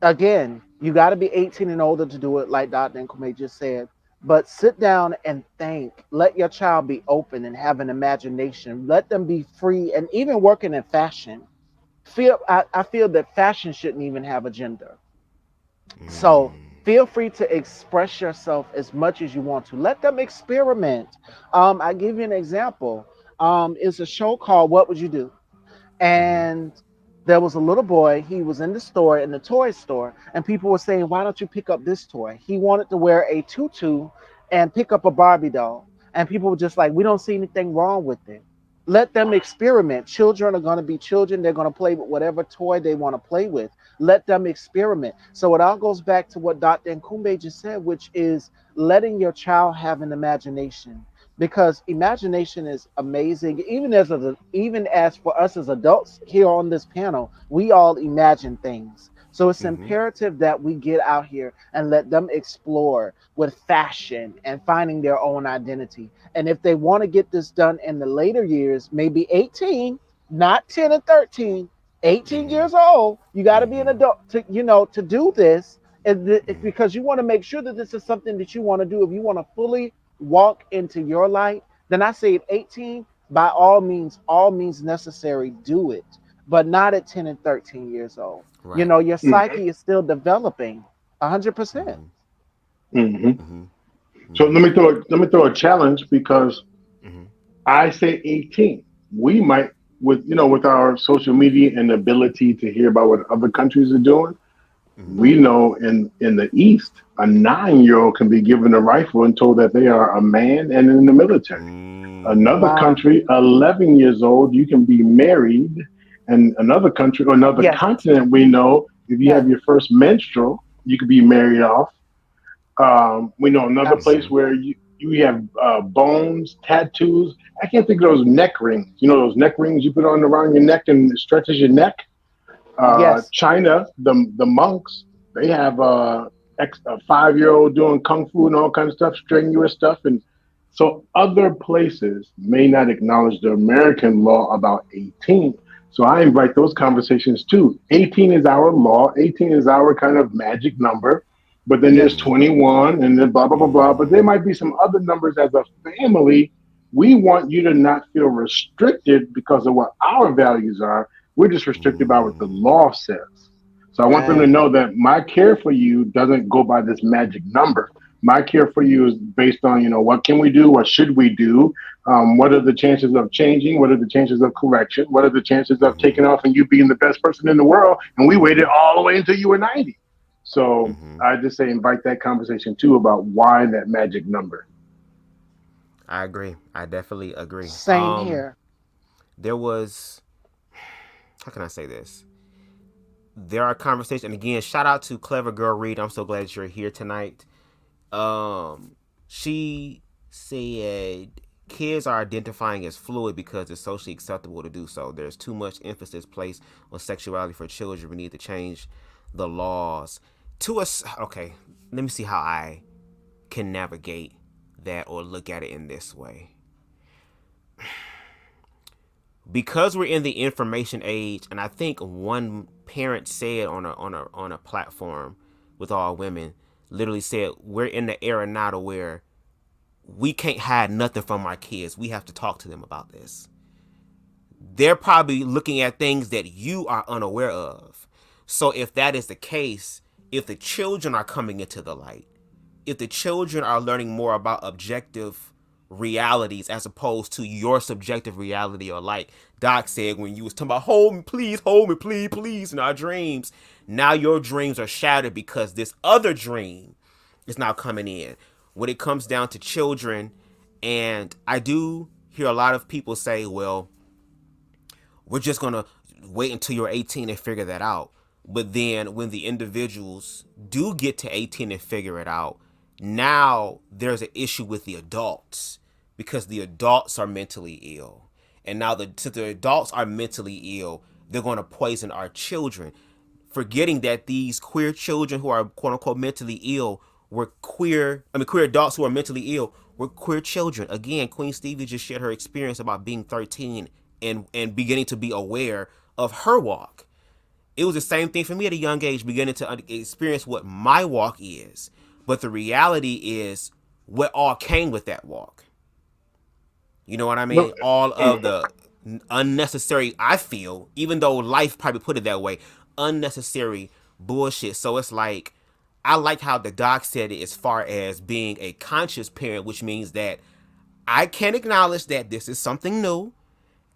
again, you got to be 18 and older to do it, like Dr. Nkume just said. But sit down and think. Let your child be open and have an imagination. Let them be free, and even working in fashion. I feel that fashion shouldn't even have a gender. So feel free to express yourself as much as you want to. Let them experiment. I give you an example. It's a show called What Would You Do? And there was a little boy. He was in the store, in the toy store, and people were saying, why don't you pick up this toy? He wanted to wear a tutu and pick up a Barbie doll, and people were just like, we don't see anything wrong with it. Let them experiment. Children are going to be children. They're going to play with whatever toy they want to play with. Let them experiment. So it all goes back to what Dr. Nkumbe just said, which is letting your child have an imagination, because imagination is amazing. Even as for us as adults here on this panel, we all imagine things. So it's imperative that we get out here and let them explore with fashion and finding their own identity. And if they want to get this done in the later years, maybe 18, not 10 and 13, 18 years old, you got to be an adult to, to do this. And because you want to make sure that this is something that you want to do. If you want to fully walk into your light, then I say at 18, by all means necessary, do it, but not at 10 and 13 years old. Right. Your psyche is still developing 100%. So let me throw a challenge, because I say 18. We might, with our social media and ability to hear about what other countries are doing, we know in the East, a 9-year-old can be given a rifle and told that they are a man and in the military. Another Wow. country, 11 years old, you can be married. And another country or another Yes. continent, we know if you Yes. have your first menstrual, you could be married off. We know another place Absolutely. where you have bones, tattoos. I can't think of those neck rings. Those neck rings you put on around your neck and it stretches your neck. Yes. China, the monks, they have a 5-year-old doing kung fu and all kinds of stuff, strenuous stuff. And so other places may not acknowledge the American law about 18. So I invite those conversations too. 18 is our law. 18 is our kind of magic number. But then there's Yes. 21 and then blah, blah, blah, blah. But there might be some other numbers as a family. We want you to not feel restricted because of what our values are. We're just restricted by what the law says. So I want them to Right. know that my care for you doesn't go by this magic number. My care for you is based on, what can we do? What should we do? What are the chances of changing? What are the chances of correction? What are the chances of taking off and you being the best person in the world? And we waited all the way until you were 90. So I just say invite that conversation too about why that magic number. I agree. I definitely agree. Same here. There was, how can I say this? There are conversations, and again, shout out to Clever Girl Reed. I'm so glad that you're here tonight. She said kids are identifying as fluid because it's socially acceptable to do so. There's too much emphasis placed on sexuality for children. We need to change the laws. Okay, let me see how I can navigate that or look at it in this way. Because we're in the information age, and I think one parent said on a platform with all women, literally said, we're in the era now to where we can't hide nothing from our kids. We have to talk to them about this. They're probably looking at things that you are unaware of. So if that is the case, if the children are coming into the light, if the children are learning more about objective realities as opposed to your subjective reality, or like Doc said when you was talking about hold me, please, please in our dreams, now your dreams are shattered because this other dream is now coming in. When it comes down to children, and I do hear a lot of people say, well, we're just gonna wait until you're 18 and figure that out. But then when the individuals do get to 18 and figure it out, now there's an issue with the adults because the adults are mentally ill. And now since the adults are mentally ill, they're going to poison our children, forgetting that these queer children who are quote unquote mentally ill were queer adults who are mentally ill were queer children. Again, Queen Stevie just shared her experience about being 13 and beginning to be aware of her walk. It was the same thing for me at a young age, beginning to experience what my walk is. But the reality is what all came with that walk. You know what I mean? All of the unnecessary, I feel, even though life probably put it that way, unnecessary bullshit. So it's like, I like how the doc said it as far as being a conscious parent, which means that I can acknowledge that this is something new.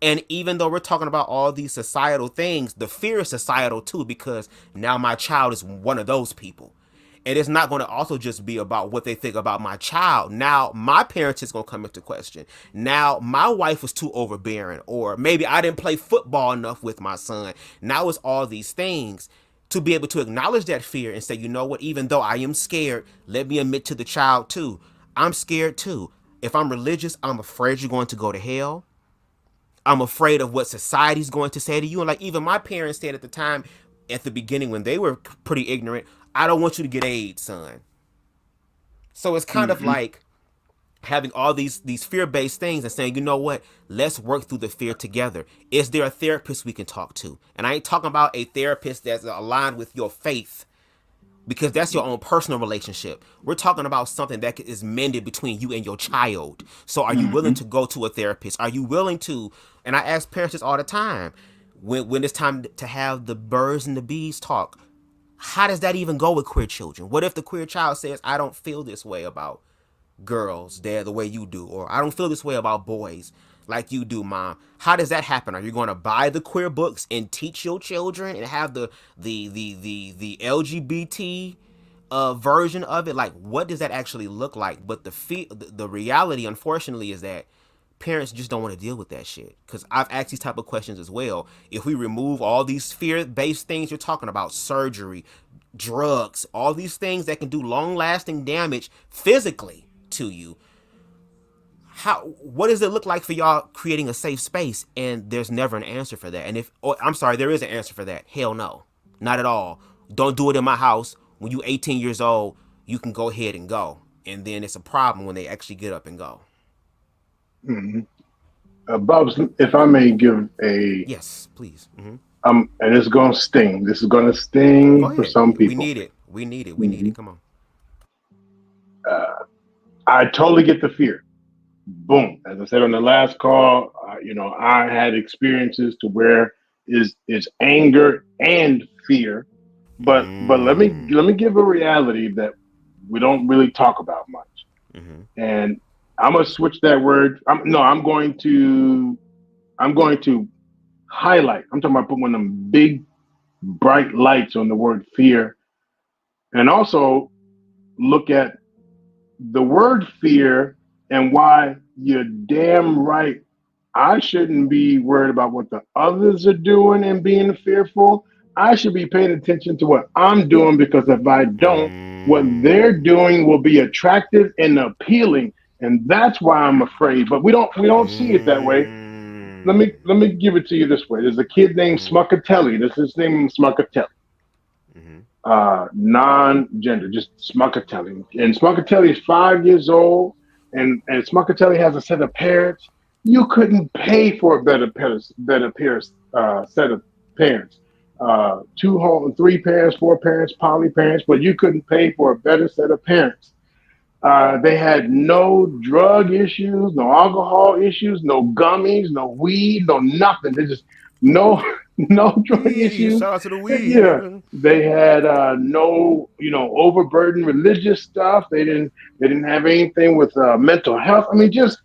And even though we're talking about all these societal things, the fear is societal too, because now my child is one of those people. And it's not going to also just be about what they think about my child. Now my parents is going to come into question. Now my wife was too overbearing, or maybe I didn't play football enough with my son. Now it's all these things. To be able to acknowledge that fear and say, you know what, even though I am scared, let me admit to the child too, I'm scared too. If I'm religious, I'm afraid you're going to go to hell. I'm afraid of what society's going to say to you. And like even my parents said at the time, at the beginning when they were pretty ignorant, I don't want you to get AIDS, son. So it's kind of like having all these fear-based things and saying, you know what, let's work through the fear together. Is there a therapist we can talk to? And I ain't talking about a therapist that's aligned with your faith, because that's your own personal relationship. We're talking about something that is mended between you and your child. So are you willing to go to a therapist? Are you willing to, and I ask parents this all the time, when it's time to have the birds and the bees talk, how does that even go with queer children? What if the queer child says, I don't feel this way about girls, dad, the way you do, or I don't feel this way about boys like you do, mom? How does that happen? Are you going to buy the queer books and teach your children and have the LGBT version of it? Like, what does that actually look like? But the reality, unfortunately, is that parents just don't want to deal with that shit. Because I've asked these type of questions as well. If we remove all these fear-based things you're talking about, surgery, drugs, all these things that can do long-lasting damage physically to you, what does it look like for y'all creating a safe space? And there's never an answer for that. And I'm sorry, there is an answer for that. Hell no, not at all. Don't do it in my house. When you 18 years old, you can go ahead and go. And then it's a problem when they actually get up and go. Bubz, if I may give a yes, please. and it's gonna sting. This is gonna sting for some people. We need it. Come on. I totally get the fear. Boom. As I said on the last call, I had experiences to where is anger and fear, but let me give a reality that we don't really talk about much. And I'm gonna switch that word. I'm going to highlight. I'm talking about putting one of them big bright lights on the word fear, and also look at the word fear and why you're damn right. I shouldn't be worried about what the others are doing and being fearful. I should be paying attention to what I'm doing, because if I don't, what they're doing will be attractive and appealing, and that's why I'm afraid. But we don't see it that way. Let me give it to you this way. There's a kid named Smuckatelli. This is his name, Smuckatelli. Non-gender, just Smuckatelli. And Smuckatelli is 5 years old, and Smuckatelli has a set of parents. You couldn't pay for a better set of parents. 3 parents, 4 parents, poly parents, but you couldn't pay for a better set of parents. They had no drug issues, no alcohol issues, no gummies, no weed, no nothing. They just no drug issues. Shout out to the weed. Yeah, they had no overburdened religious stuff. They didn't have anything with mental health. I mean, just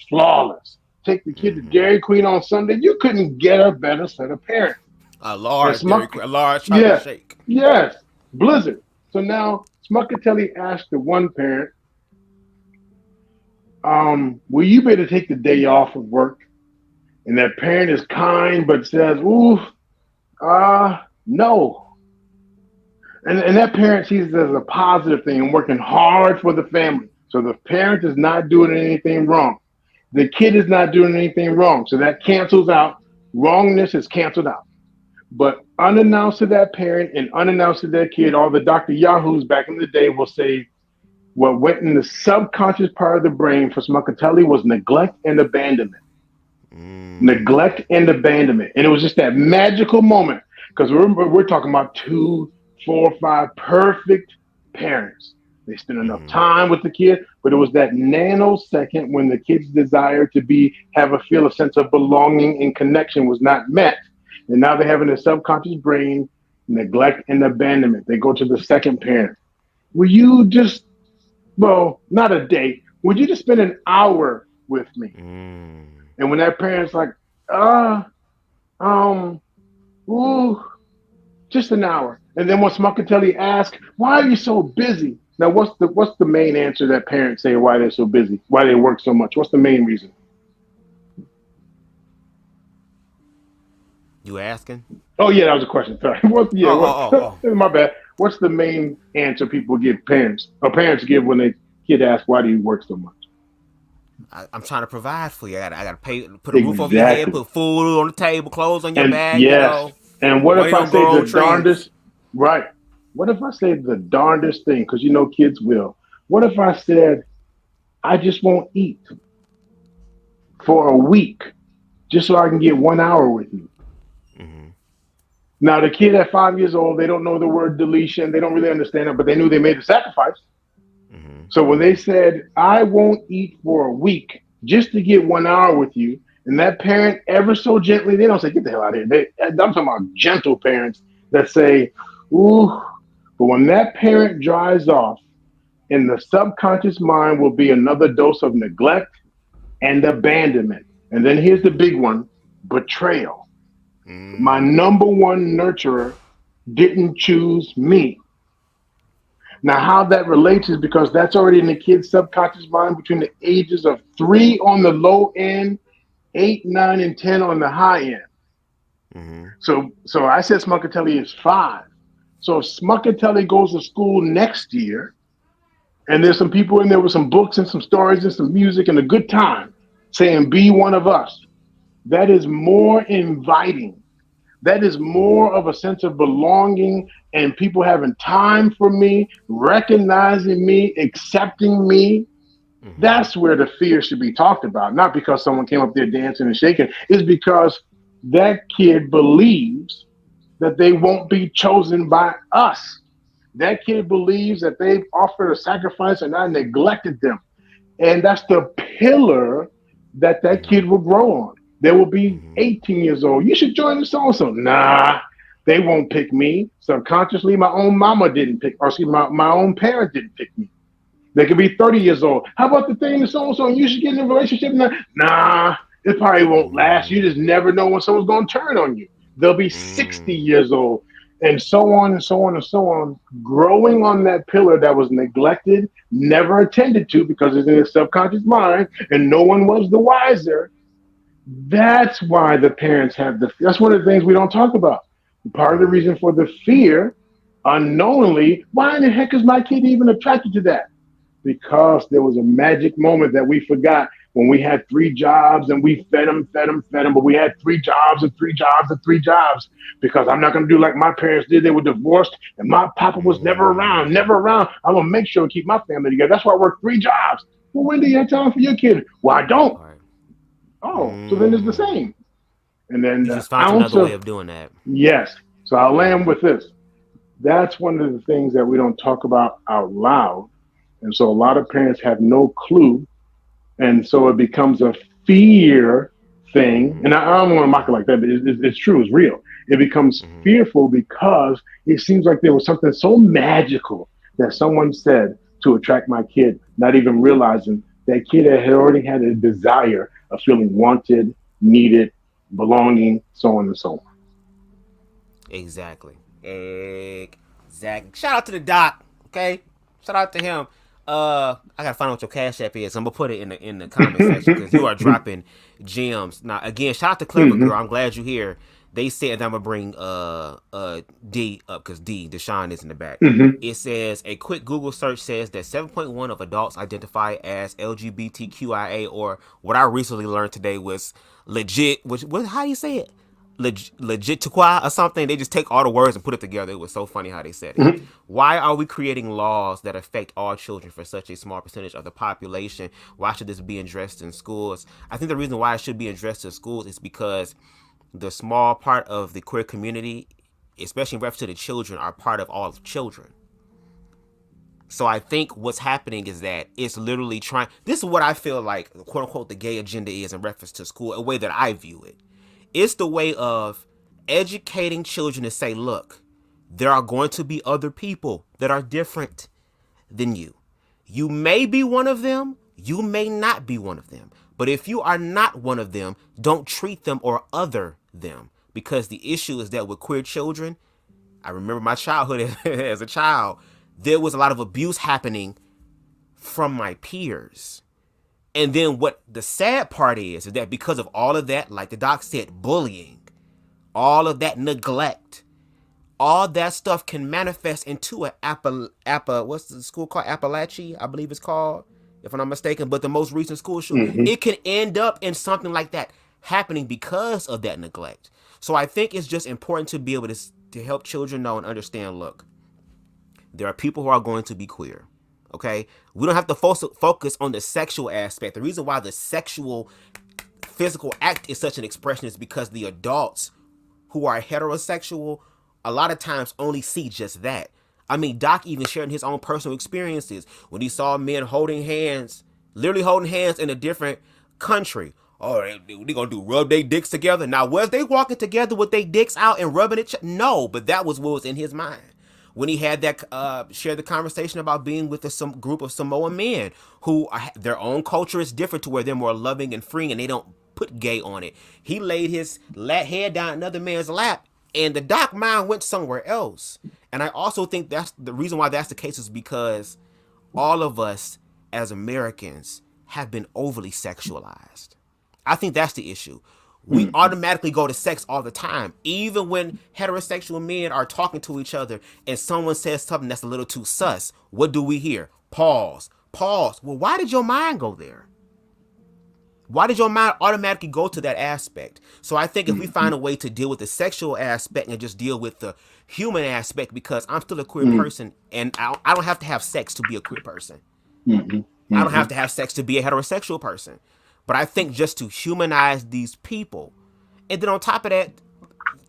flawless. Take the kid to Dairy Queen on Sunday. You couldn't get a better set of parents. A large chocolate shake. Yes, Blizzard. So now Smuckatelli asked the one parent, will you be able to take the day off of work? And that parent is kind, but says, ooh, No. And that parent sees it as a positive thing and working hard for the family. So the parent is not doing anything wrong. The kid is not doing anything wrong. So that cancels out. Wrongness is canceled out. But unannounced to that parent and unannounced to their kid, all the Dr. Yahoos back in the day will say what went in the subconscious part of the brain for Smuckatelli was neglect and abandonment. Neglect and abandonment. And it was just that magical moment. Because remember, we're talking about 2, 4, 5 perfect parents. They spend enough time with the kid, but it was that nanosecond when the kid's desire to have a sense of belonging and connection was not met. And now they have in their subconscious brain neglect and abandonment. They go to the second parent. Will you just, not a day. Would you just spend an hour with me? And when that parent's like, just an hour. And then when Smuckatelli asks, why are you so busy? Now, what's the main answer that parents say why they're so busy, why they work so much? What's the main reason? You asking? Oh yeah, that was a question. Sorry. My bad. What's the main answer people give parents give when they kid asks why do you work so much? I'm trying to provide for you. I gotta pay, put a roof over your head, put food on the table, clothes on your back. Yes. And what if I say the darndest? Right. What if I say the darndest thing? Because kids will. What if I said, I just won't eat for a week just so I can get 1 hour with you? Now, the kid at 5 years old, they don't know the word deletion. They don't really understand it, but they knew they made a sacrifice. So when they said, I won't eat for a week just to get 1 hour with you, and that parent ever so gently, they don't say, get the hell out of here. I'm talking about gentle parents that say, ooh, but when that parent dries off, in the subconscious mind will be another dose of neglect and abandonment. And then here's the big one, betrayal. My number one nurturer didn't choose me. Now, how that relates is because that's already in the kid's subconscious mind between the ages of 3 on the low end, 8, 9, and 10 on the high end. So I said Smuckatelli is 5. So if Smuckatelli goes to school next year, and there's some people in there with some books and some stories and some music and a good time saying, be one of us, that is more inviting. That is more of a sense of belonging and people having time for me, recognizing me, accepting me. That's where the fear should be talked about. Not because someone came up there dancing and shaking. It's because that kid believes that they won't be chosen by us. That kid believes that they've offered a sacrifice and I neglected them. And that's the pillar that kid will grow on. They will be 18 years old. You should join the so-and-so. Nah, they won't pick me. Subconsciously, my own mama didn't pick, or excuse me, my own parent didn't pick me. They could be 30 years old. How about the thing with so-and-so? You should get in a relationship. Nah, it probably won't last. You just never know when someone's going to turn on you. They'll be 60 years old. And so on and so on and so on, growing on that pillar that was neglected, never attended to because it's in his subconscious mind, and no one was the wiser. That's why the parents have that's one of the things we don't talk about. Part of the reason for the fear, unknowingly, why in the heck is my kid even attracted to that? Because there was a magic moment that we forgot when we had 3 jobs and we fed them, but we had 3 jobs and 3 jobs and 3 jobs because I'm not going to do like my parents did. They were divorced and my papa was never around. I'm going to make sure to keep my family together. That's why I work 3 jobs. Well, when do you have time for your kid? Well, I don't. Oh, so then it's the same. And then you just found another way of doing that. Yes. So I'll land with this. That's one of the things that we don't talk about out loud. And so a lot of parents have no clue. And so it becomes a fear thing. And I don't want to mock it like that, but it's true, it's real. It becomes fearful because it seems like there was something so magical that someone said to attract my kid, not even realizing that kid had already had a desire of feeling wanted, needed, belonging, so on and so on. Exactly. Shout out to the doc, okay? Shout out to him. I gotta find out what your Cash App is. I'm gonna put it in the comment section because you are dropping gems. Now, again, shout out to Clever Girl. I'm glad you're here. They said, and I'm gonna bring D up because Deshaun is in the back. Mm-hmm. It says a quick Google search says that 7.1 of adults identify as LGBTQIA, or what I recently learned today was legit. How do you say it? Legit or something. They just take all the words and put it together. It was so funny how they said it. Mm-hmm. Why are we creating laws that affect all children for such a small percentage of the population? Why should this be addressed in schools? I think the reason why it should be addressed in schools is because the small part of the queer community, especially in reference to the children, are part of all children. So I think what's happening is that it's literally trying. This is what I feel like, quote unquote, the gay agenda is in reference to school, a way that I view it. It's the way of educating children to say, look, there are going to be other people that are different than you. You may be one of them. You may not be one of them. But if you are not one of them, don't treat them or other them. Because the issue is that with queer children, I remember my childhood as a child, there was a lot of abuse happening from my peers. And then what the sad part is that because of all of that, like the doc said, bullying, all of that neglect, all that stuff can manifest into what's the school called? Appalachia, I believe it's called, if I'm not mistaken. But the most recent school shooting, Mm-hmm. it can end up in something like that happening because of that neglect. So I think it's just important to be able to help children know and understand, look, there are people who are going to be queer. Okay, we don't have to focus on the sexual aspect. The reason why the sexual physical act is such an expression is because the adults who are heterosexual a lot of times only see just that. I mean, Doc even sharing his own personal experiences when he saw men holding hands, literally holding hands in a different country. Oh, they gonna rub their dicks together. Now, was they walking together with their dicks out and rubbing it? No, but that was what was in his mind when he had that shared the conversation about being with some group of Samoan men who their own culture is different to where they're more loving and freeing and they don't put gay on it. He laid his head down another man's lap and the Doc mind went somewhere else. And I also think that's the reason why that's the case is because all of us as Americans have been overly sexualized. I think that's the issue. We automatically go to sex all the time. Even when heterosexual men are talking to each other and someone says something that's a little too sus, what do we hear? Pause. Well, why did your mind go there? Why did your mind automatically go to that aspect? So I think if we find a way to deal with the sexual aspect and just deal with the human aspect, because I'm still a queer person and I don't have to have sex to be a queer person. I don't have to have sex to be a heterosexual person. But I think just to humanize these people. And then on top of that,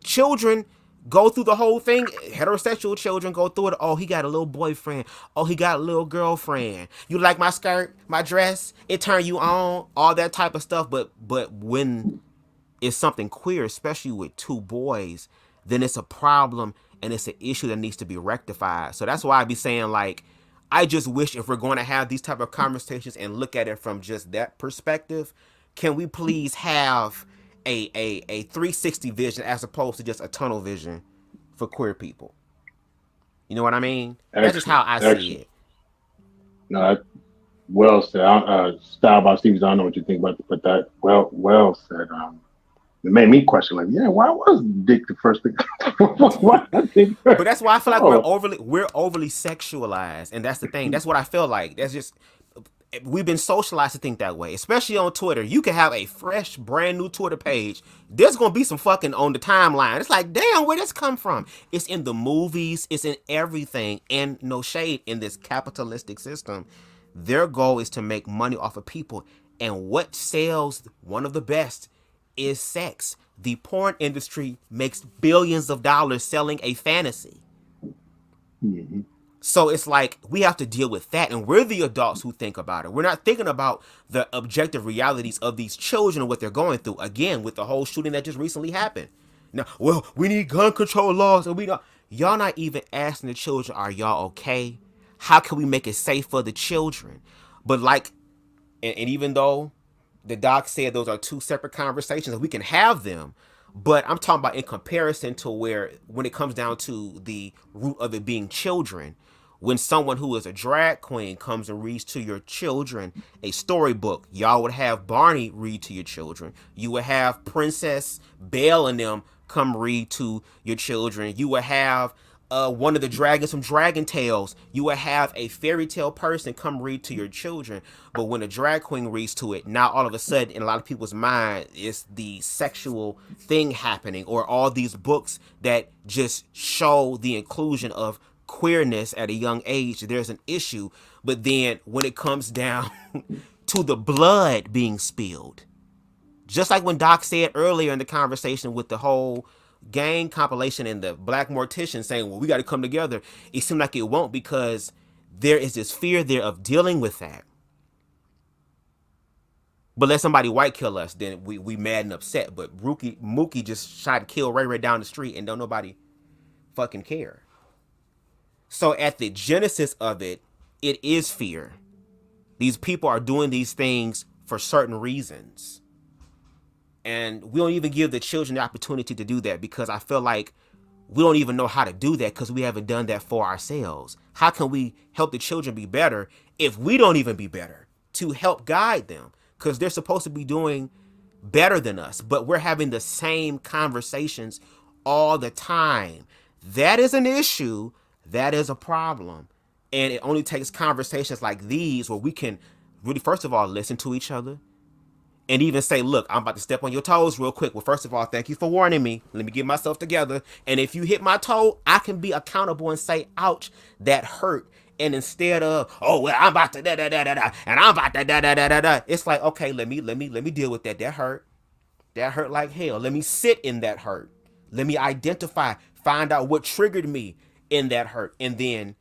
children go through the whole thing. Heterosexual children go through it. Oh, he got a little boyfriend. Oh, he got a little girlfriend. You like my skirt, my dress? It turned you on. All that type of stuff. But when it's something queer, especially with two boys, then it's a problem and it's an issue that needs to be rectified. So that's why I be saying, like, I just wish if we're going to have these type of conversations and look at it from just that perspective, can we please have a 360 vision as opposed to just a tunnel vision for queer people? You know what I mean? That's just how I see it. No, well said. Style about Stevens, I don't know what you think about it, but that well said. It made me question, like, yeah, why was dick the first thing? But that's why I feel like we're overly sexualized, and that's the thing. That's what I feel like. That's just we've been socialized to think that way, especially on Twitter. You can have a fresh, brand new Twitter page. There's gonna be some fucking on the timeline. It's like, damn, where this come from? It's in the movies. It's in everything. And no shade in this capitalistic system. Their goal is to make money off of people, and what sells one of the best is sex. The porn industry makes billions of dollars selling a fantasy. So it's like we have to deal with that, and we're the adults who think about it. We're not thinking about the objective realities of these children and what they're going through. Again, with the whole shooting that just recently happened. Now, well, we need gun control laws, and y'all not even asking the children, are y'all okay? How can we make it safe for the children? But like, and even though the doc said those are two separate conversations, we can have them. But I'm talking about in comparison to when it comes down to the root of it being children, when someone who is a drag queen comes and reads to your children a storybook, y'all would have Barney read to your children. You would have Princess Belle and them come read to your children. You will have one of the dragons from Dragon Tales. You will have a fairy tale person come read to your children. But when a drag queen reads to it, now all of a sudden in a lot of people's mind is the sexual thing happening, or all these books that just show the inclusion of queerness at a young age. There's an issue. But then when it comes down to the blood being spilled, just like when Doc said earlier in the conversation with the whole gang compilation and the Black Mortician saying, well, we got to come together, it seemed like it won't, because there is this fear there of dealing with that. But let somebody white kill us, then we mad and upset. But Mookie just shot and killed Ray Ray down the street and don't nobody fucking care. So at the genesis of it, it is fear. These people are doing these things for certain reasons. And we don't even give the children the opportunity to do that, because I feel like we don't even know how to do that because we haven't done that for ourselves. How can we help the children be better if we don't even be better to help guide them? Because they're supposed to be doing better than us, but we're having the same conversations all the time. That is an issue. That is a problem. And it only takes conversations like these where we can really, first of all, listen to each other. And even say, look, I'm about to step on your toes real quick. Well, first of all, thank you for warning me. Let me get myself together. And if you hit my toe, I can be accountable and say, ouch, that hurt. And instead of, oh, well, I'm about to da-da-da-da-da, and I'm about to da-da-da-da-da, it's like, okay, let me deal with that. That hurt. That hurt like hell. Let me sit in that hurt. Let me identify, find out what triggered me in that hurt, and then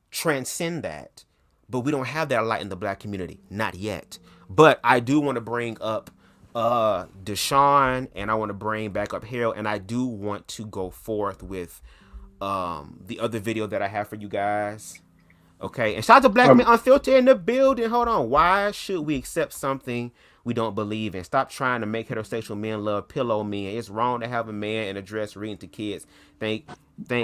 transcend that. But we don't have that a lot in the Black community. Not yet. But I do want to bring up Deshaun, and I want to bring back up Harold, and I do want to go forth with the other video that I have for you guys. Okay, and shout out to Black Man Unfiltered in the building. Hold on. Why should we accept something we don't believe in? Stop trying to make heterosexual men love pillow men. It's wrong to have a man in a dress reading to kids. Thank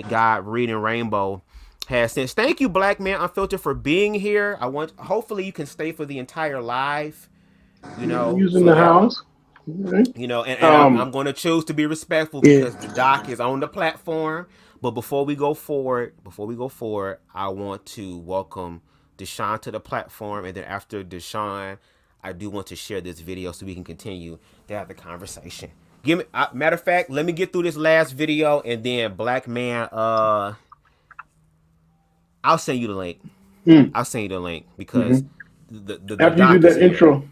God Reading Rainbow has sense. Thank you, Black Man Unfiltered, for being here. Hopefully you can stay for the entire live. Using the house. And I'm going to choose to be respectful because the doc is on the platform. But before we go forward, I want to welcome Deshaun to the platform, and then after Deshaun, I do want to share this video so we can continue to have the conversation. Matter of fact, let me get through this last video, and then Black Man, I'll send you the link. I'll send you the link because the after you do that intro.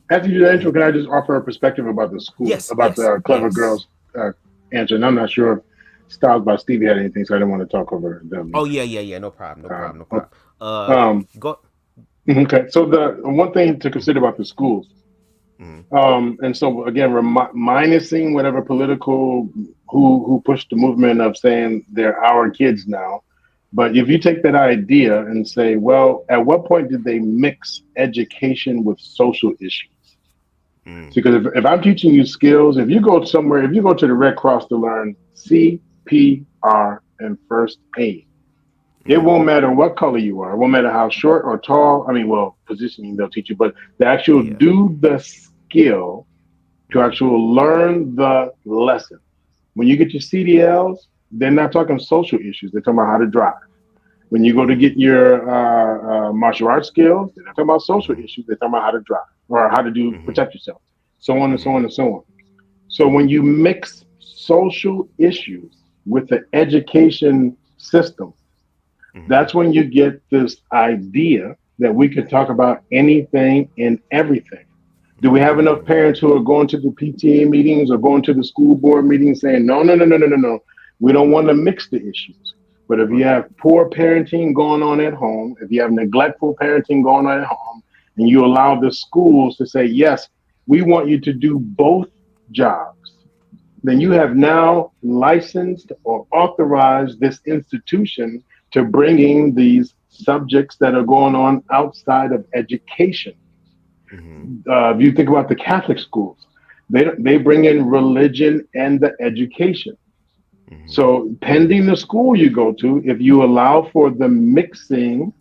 After you do that intro, can I just offer a perspective about the school, the Clever Girls answer? And I'm not sure if Styles by Stevie had anything, so I didn't want to talk over them. Oh yeah, no problem. Go. Okay, so the one thing to consider about the schools, and so again, minusing whatever political who pushed the movement of saying they're our kids now. But if you take that idea and say, well, at what point did they mix education with social issues? Because if I'm teaching you skills, if you go to the Red Cross to learn CPR and first aid, it won't matter what color you are. It won't matter how short or tall. Positioning they'll teach you, but the actual do the skill to actually learn the lesson. When you get your CDLs, they're not talking social issues. They're talking about how to drive. When you go to get your martial arts skills, they're not talking about social issues. They're talking about how to drive or how to protect yourself, so on and so on and so on. So when you mix social issues with the education system, that's when you get this idea that we can talk about anything and everything. Do we have enough parents who are going to the PTA meetings or going to the school board meetings saying, no, we don't want to mix the issues? But if you have poor parenting going on at home, if you have neglectful parenting going on at home, and you allow the schools to say, yes, we want you to do both jobs, then you have now licensed or authorized this institution to bringing these subjects that are going on outside of education. If you think about the Catholic schools, they bring in religion and the education. So pending the school you go to, if you allow for the mixing,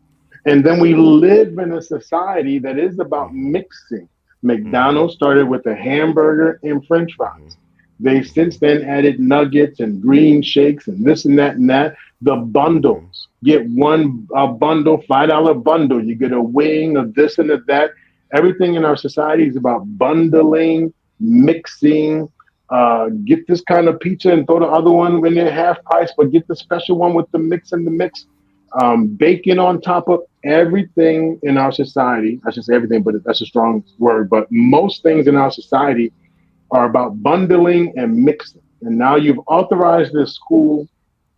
and then we live in a society that is about mixing. McDonald's started with a hamburger and French fries. They since then added nuggets and green shakes and this and that and that. The bundles, get one a bundle, $5 bundle. You get a wing of this and of that. Everything in our society is about bundling, mixing. Get this kind of pizza and throw the other one when they're half price, but get the special one with the mix and the mix. Bacon on top of everything in our society. I should say everything, but that's a strong word. But most things in our society are about bundling and mixing. And now you've authorized this school.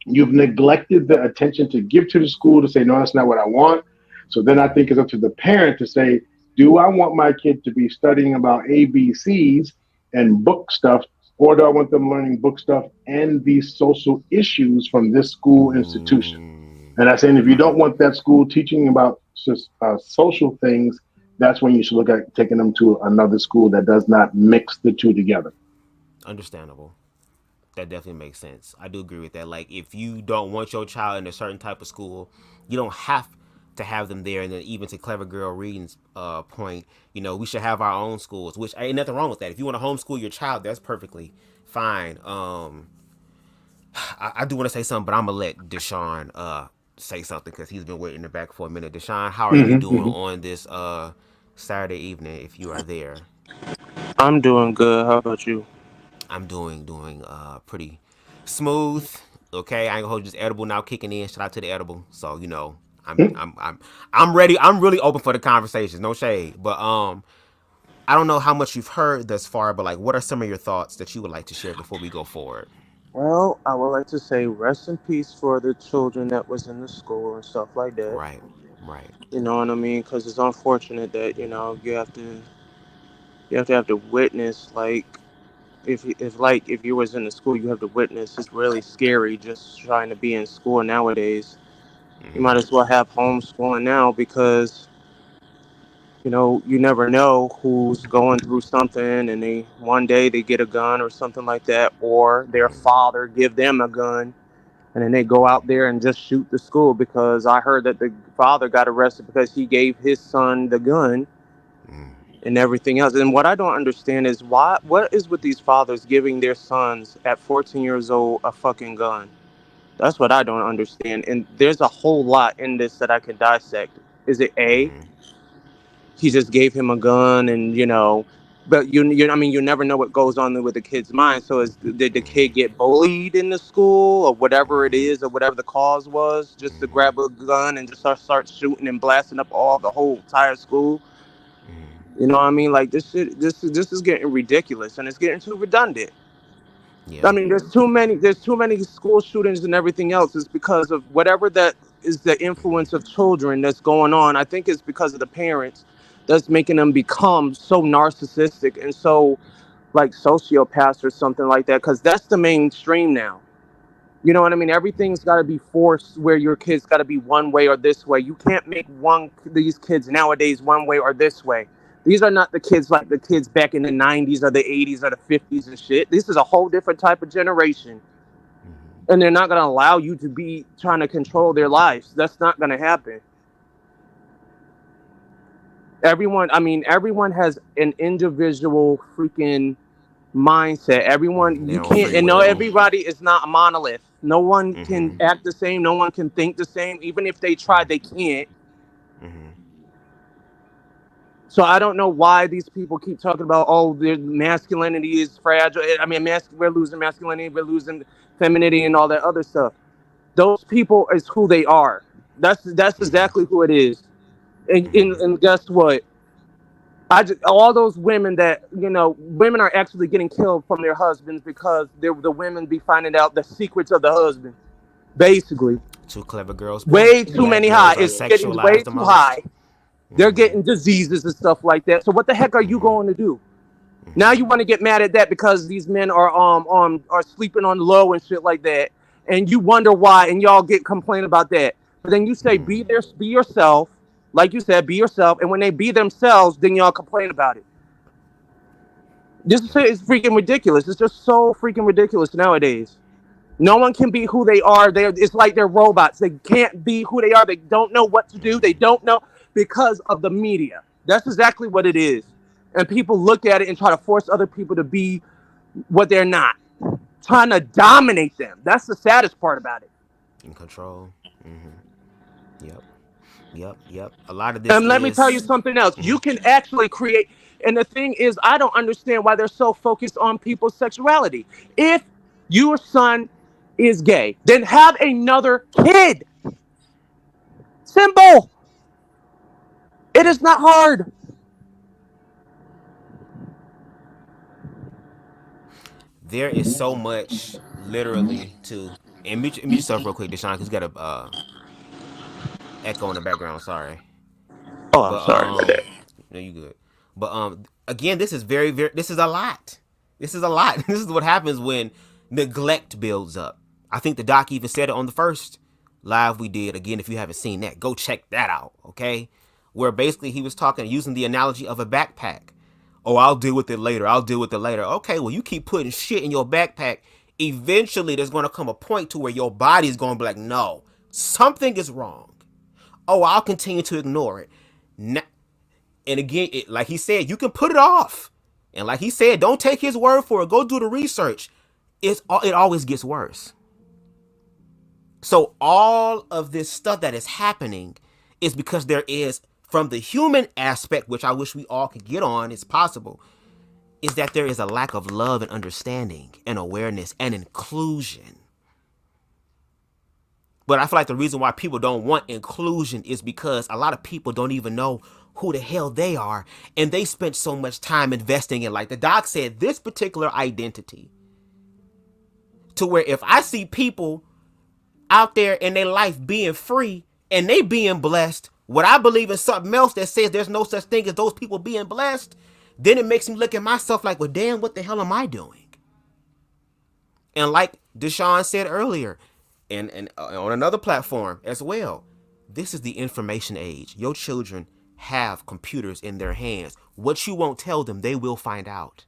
You've neglected the attention to give to the school to say, no, that's not what I want. So then I think it's up to the parent to say, do I want my kid to be studying about ABCs and book stuff, or do I want them learning book stuff and these social issues from this school institution? And I'm saying if you don't want that school teaching about social things, that's when you should look at taking them to another school that does not mix the two together. Understandable. That definitely makes sense. I do agree with that. Like, if you don't want your child in a certain type of school, you don't have to have them there. And then even to Clever Girl Reading's point, we should have our own schools, which ain't nothing wrong with that. If you want to homeschool your child, that's perfectly fine. I do want to say something, but I'm gonna let Deshaun say something because he's been waiting in the back for a minute. Deshaun, how are you doing on this Saturday evening, if you are there? I'm doing good. How about you? I'm doing pretty smooth. Okay, I ain't gonna hold you. This edible now kicking in. Shout out to the edible. So I'm ready. I'm really open for the conversations. No shade, but I don't know how much you've heard thus far, but like, what are some of your thoughts that you would like to share before we go forward? Well, I would like to say rest in peace for the children that was in the school and stuff like that. Right, right. You know what I mean? Because it's unfortunate that you have to have to witness like if you was in the school you have to witness. It's really scary just trying to be in school nowadays. You might as well have homeschooling now because you never know who's going through something and they one day they get a gun or something like that, or their father give them a gun and then they go out there and just shoot the school, because I heard that the father got arrested because he gave his son the gun and everything else. And what I don't understand is what is with these fathers giving their sons at 14 years old a fucking gun? That's what I don't understand. And there's a whole lot in this that I can dissect. Is it A, he just gave him a gun and but you never know what goes on with the kid's mind. So did the kid get bullied in the school or whatever it is, or whatever the cause was, just to grab a gun and just start shooting and blasting up the whole entire school? You know what I mean? Like, this is getting ridiculous and it's getting too redundant. Yeah. I mean, there's too many school shootings and everything else. It's because of whatever that is, the influence of children that's going on. I think it's because of the parents that's making them become so narcissistic and so like sociopaths or something like that, because that's the mainstream now. You know what I mean? Everything's got to be forced where your kids got to be one way or this way. You can't make these kids nowadays one way or this way. These are not the kids like the kids back in the 90s or the 80s or the 50s and shit. This is a whole different type of generation. And they're not going to allow you to be trying to control their lives. That's not going to happen. Everyone has an individual freaking mindset. Everyone, you can't, and no, everybody is not a monolith. No one can act the same. No one can think the same. Even if they try, they can't. So I don't know why these people keep talking about, their masculinity is fragile. I mean, we're losing masculinity, we're losing femininity and all that other stuff. Those people is who they are. That's exactly who it is. And guess what? All those women that, women are actually getting killed from their husbands because the women be finding out the secrets of the husband. Basically. Too clever girls. Way too many high. It's getting way too high. They're getting diseases and stuff like that. So what the heck are you going to do? Now you want to get mad at that because these men are sleeping on the low and shit like that, and you wonder why, and y'all complain about that. But then you say be yourself, like you said, be yourself, and when they be themselves, then y'all complain about it. This is freaking ridiculous. It's just so freaking ridiculous nowadays. No one can be who they are. It's like they're robots. They can't be who they are. They don't know what to do. They don't know. Because of the media. That's exactly what it is. And people look at it and try to force other people to be what they're not. Trying to dominate them. That's the saddest part about it. In control. Yep. Yep. A lot of this And let me tell you is. something else. You Mhm. can actually create, and the thing is, I don't understand why they're so focused on people's sexuality. If your son is gay, then have another kid. Simple. It is not hard. There is so much literally to. And mute yourself real quick, Deshaun, because you got a echo in the background. Sorry. Oh, I'm But sorry about that. no, you good. But again, this is very. This is a lot. This is a lot. This is what happens when neglect builds up. I think the doc even said it on the first live we did. Again, if you haven't seen that, go check that out. Okay, where basically he was talking using the analogy of a backpack. Oh, I'll deal with it later. I'll deal with it later. Okay, well, you keep putting shit in your backpack. Eventually, there's going to come a point to where your body's going to be like, no, something is wrong. Oh, I'll continue to ignore it. And again, like he said, you can put it off. And like he said, don't take his word for it. Go do the research. It always gets worse. So all of this stuff that is happening is because there is, from the human aspect, which I wish we all could get on, it's possible, is that there is a lack of love and understanding and awareness and inclusion. But I feel like the reason why people don't want inclusion is because a lot of people don't even know who the hell they are. And they spent so much time investing in, like the doc said, this particular identity. To where if I see people out there in their life being free and they being blessed, what I believe in something else that says there's no such thing as those people being blessed, then it makes me look at myself like, well, damn, what the hell am I doing? And like Deshaun said earlier, and on another platform as well, this is the information age. Your children have computers in their hands. What you won't tell them, they will find out.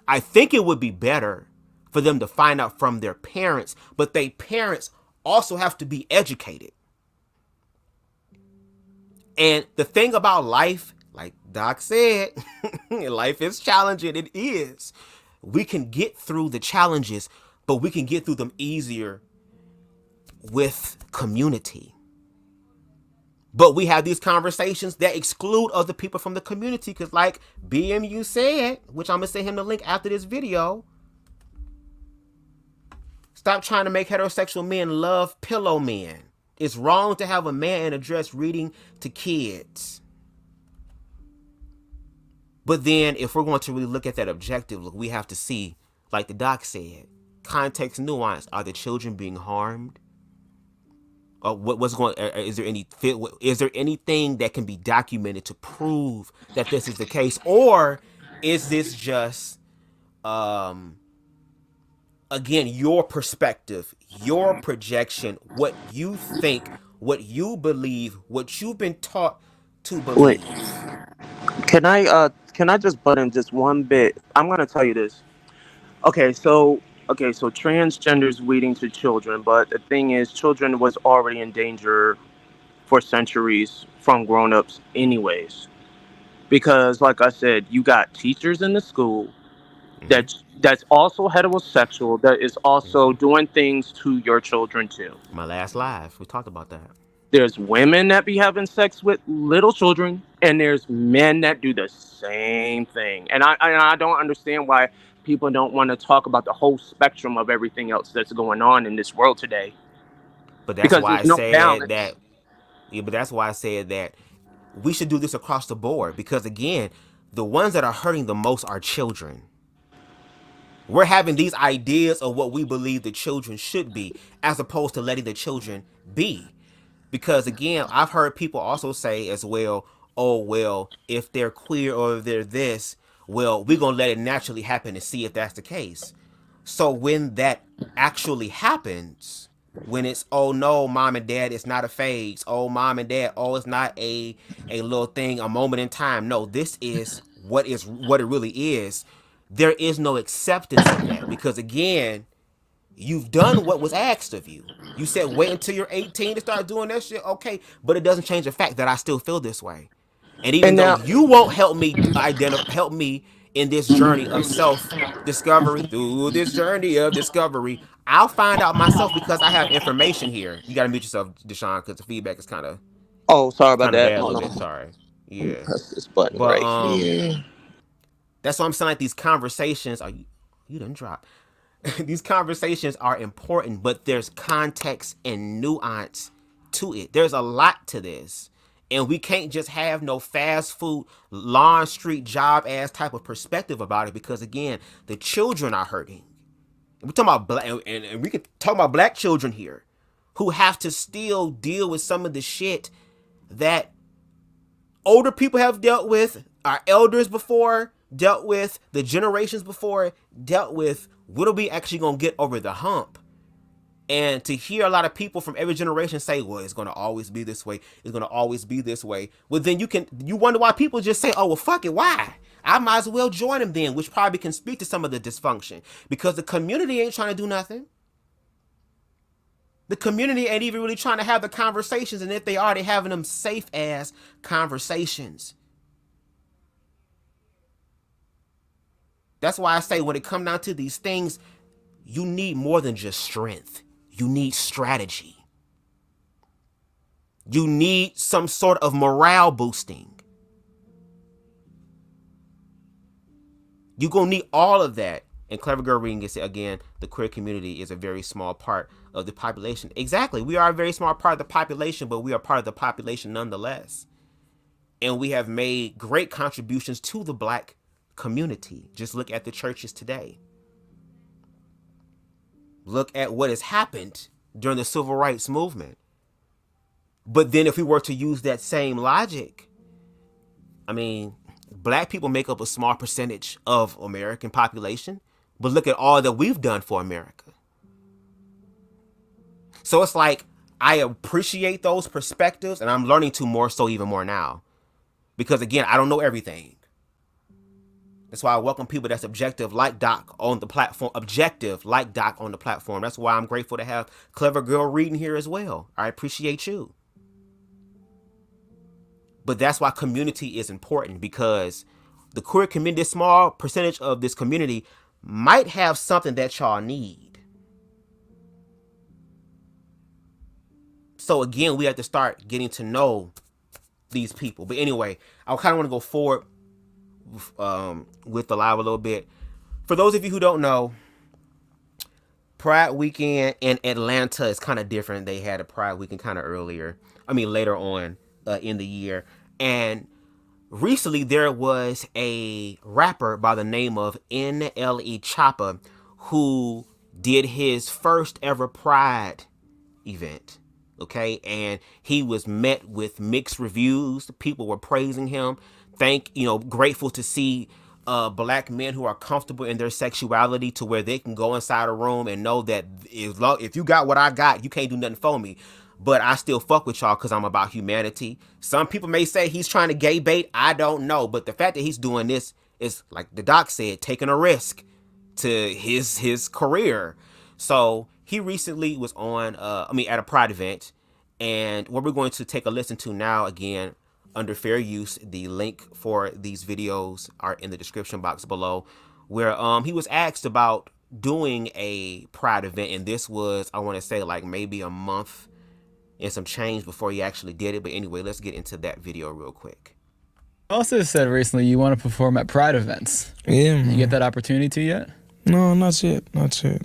I think it would be better for them to find out from their parents, but their parents also have to be educated. And the thing about life, like Doc said, life is challenging. It is. We can get through the challenges, but we can get through them easier with community. But we have these conversations that exclude other people from the community because like BMU said, which I'm going to send him the link after this video, stop trying to make heterosexual men love pillow men. It's wrong to have a man in a dress reading to kids. But then if we're going to really look at that objective, look, we have to see, like the doc said, context nuance. Are the children being harmed? What's going? Is there anything that can be documented to prove that this is the case, or is this just again your perspective, your projection, what you think, what you believe, what you've been taught to Wait, believe? can I just butt in just one bit? I'm gonna tell you this. Okay, so transgenders leading to children, but the thing is, children was already in danger for centuries from grown-ups, anyways. Because, like I said, you got teachers in the school that's also heterosexual, that is also doing things to your children too. My last live, we talked about that. There's women that be having sex with little children, and there's men that do the same thing. And I don't understand why people don't want to talk about the whole spectrum of everything else that's going on in this world today. But that's Because why I there's no said balance. that. Yeah, but that's why I said that we should do this across the board because again, the ones that are hurting the most are children. We're having these ideas of what we believe the children should be, as opposed to letting the children be. Because again, I've heard people also say as well, oh, well, if they're queer or if they're this, well, we're going to let it naturally happen and see if that's the case. So when that actually happens, when it's, oh no, mom and dad, it's not a phase. Oh, mom and dad, oh, it's not a little thing, a moment in time. No, this is what it really is. There is no acceptance of that because again, you've done what was asked of you. You said wait until you're 18 to start doing that shit. Okay, but it doesn't change the fact that I still feel this way. And even And though now, you won't help me in this journey of self-discovery, through this journey of discovery, I'll find out myself because I have information here. You got to mute yourself, Deshaun, because the feedback is kind of Oh, sorry about that. bad a Hold little bit. on. Sorry. Let me Yeah. press this button But right here. that's why I'm saying like these conversations are you done drop. These conversations are important, but there's context and nuance to it. There's a lot to this. And we can't just have no fast food, lawn street job ass type of perspective about it because again, the children are hurting. We're talking about black, and we could talk about black children here who have to still deal with some of the shit that older people have dealt with, our elders before dealt with, the generations before dealt with. What are we actually going to get over the hump? And to hear a lot of people from every generation say, well, it's going to always be this way. It's going to always be this way. Well, then you wonder why people just say, oh, well, fuck it. Why? I might as well join them then, which probably can speak to some of the dysfunction because the community ain't trying to do nothing. The community ain't even really trying to have the conversations. And if they are, they having them safe ass conversations. That's why I say when it comes down to these things, you need more than just strength. You need strategy. You need some sort of morale boosting. You're going to need all of that. And Clever Girl Reading gets it again, the queer community is a very small part of the population. Exactly. We are a very small part of the population, but we are part of the population nonetheless. And we have made great contributions to the black community. Just look at the churches today. Look at what has happened during the civil rights movement. But then if we were to use that same logic, I mean, black people make up a small percentage of American population, but look at all that we've done for America. So it's like, I appreciate those perspectives and I'm learning to more so even more now. Because again, I don't know everything. That's why I welcome people that's objective like Doc on the platform. That's why I'm grateful to have Clever Girl Reading here as well. I appreciate you. But that's why community is important because the queer community, this small percentage of this community might have something that y'all need. So again, we have to start getting to know these people. But anyway, I kind of want to go forward with the live a little bit. For those of you who don't know, Pride Weekend in Atlanta is kind of different. They had a Pride Weekend kind of later on in the year. And recently there was a rapper by the name of Choppa who did his first ever Pride event. Okay, and he was met with mixed reviews. People were praising him. Grateful to see black men who are comfortable in their sexuality to where they can go inside a room and know that if you got what I got, you can't do nothing for me. But I still fuck with y'all because I'm about humanity. Some people may say he's trying to gay bait. I don't know. But the fact that he's doing this is, like the doc said, taking a risk to his career. So he recently was on, at a Pride event. And what we're going to take a listen to now, again, under fair use, the link for these videos are in the description box below, where he was asked about doing a Pride event. And this was, I want to say, like maybe a month and some change before he actually did it. But anyway, let's get into that video real quick. You also said recently you want to perform at Pride events. Yeah, man. You get that opportunity yet? No, not yet. I want to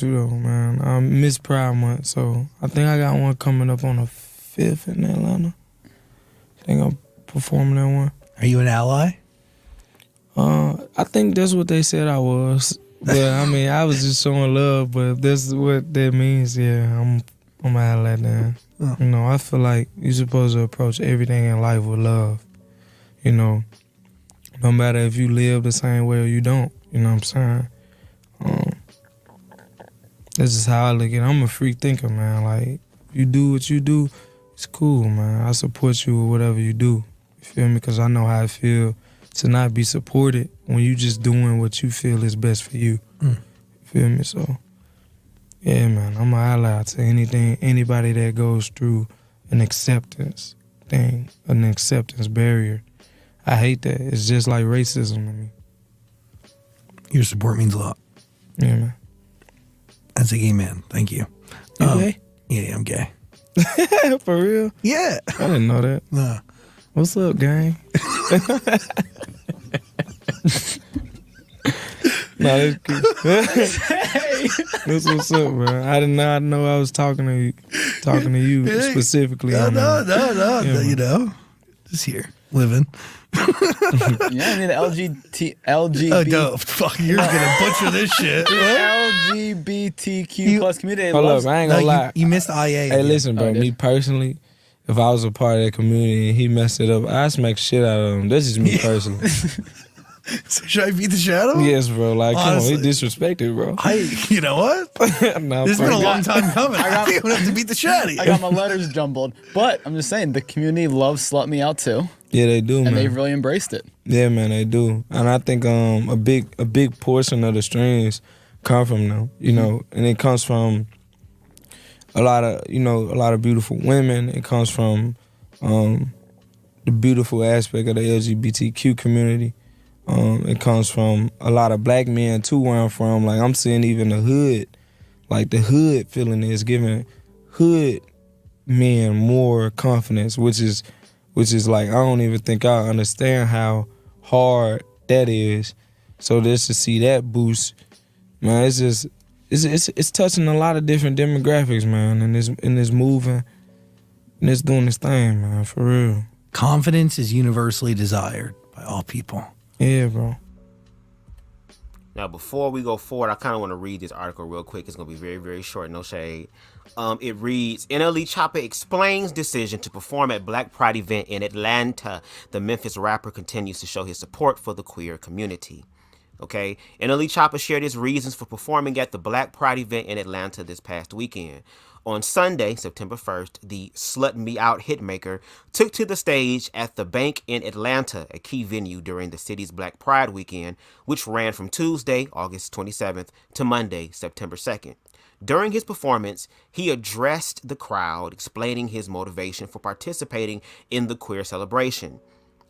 though, man. I miss Pride Month, so I think I got one coming up on the 5th in Atlanta. I think I'm performing that one. Are you an ally? I think that's what they said I was. But I mean, I was just showing love. But if that's what that means, yeah, I'm gonna have that down. Oh. You know, I feel like you're supposed to approach everything in life with love. You know, no matter if you live the same way or you don't. You know what I'm saying? That's just how I look at it. I'm a free thinker, man. Like, you do what you do, it's cool, man. I support you with whatever you do. You feel me? Because I know how I feel to not be supported when you just doing what you feel is best for you. You feel me? So, yeah, man, I'm an ally to anybody that goes through an acceptance thing, an acceptance barrier. I hate that. It's just like racism to me. Your support means a lot. Yeah, man. As a gay man, thank you. You gay? Yeah, I'm gay. For real? Yeah. I didn't know that. Nah. What's up, gang? No, that's cool. That's what's up, bro. I did not know I was talking to you specifically. No, Yeah, you know, just here living. Yeah, I mean the LGBT. Oh, no, fuck, you're gonna butcher this shit. LGBTQ plus community. Hold up, I ain't gonna lie. You missed IA. Hey, again. listen, bro. Me personally, if I was a part of that community and he messed it up, I'd smack shit out of him. That's just me personally. So should I beat the shit out of him? Yes, bro. Like, Honestly. come on, he disrespected, bro. You know what? No, This has been a long time coming. I think I'm gonna have to beat the shit out of you. I got my letters jumbled, but I'm just saying the community loves Slut Me Out too. Yeah, they do, man. And they've really embraced it. Yeah, man, they do. And I think a big portion of the streams come from them, you know, and it comes from a lot of beautiful women. It comes from the beautiful aspect of the LGBTQ community. It comes from a lot of black men too, where I'm from. Like, I'm seeing even the hood, like the hood feeling is giving hood men more confidence, which is like, I don't even think I understand how hard that is. So just to see that boost, man, it's touching a lot of different demographics, man, and it's moving and it's doing its thing, man, for real. Confidence is universally desired by all people. Yeah, bro. Now, before we go forward, I kind of want to read this article real quick. It's going to be very, very short, no shade. It reads, NLE Choppa explains decision to perform at Black Pride event in Atlanta. The Memphis rapper continues to show his support for the queer community. Okay, NLE Choppa shared his reasons for performing at the Black Pride event in Atlanta this past weekend. On Sunday, September 1st, the Slut Me Out hitmaker took to the stage at the Bank in Atlanta, a key venue during the city's Black Pride weekend, which ran from Tuesday, August 27th, to Monday, September 2nd. During his performance, he addressed the crowd, explaining his motivation for participating in the queer celebration.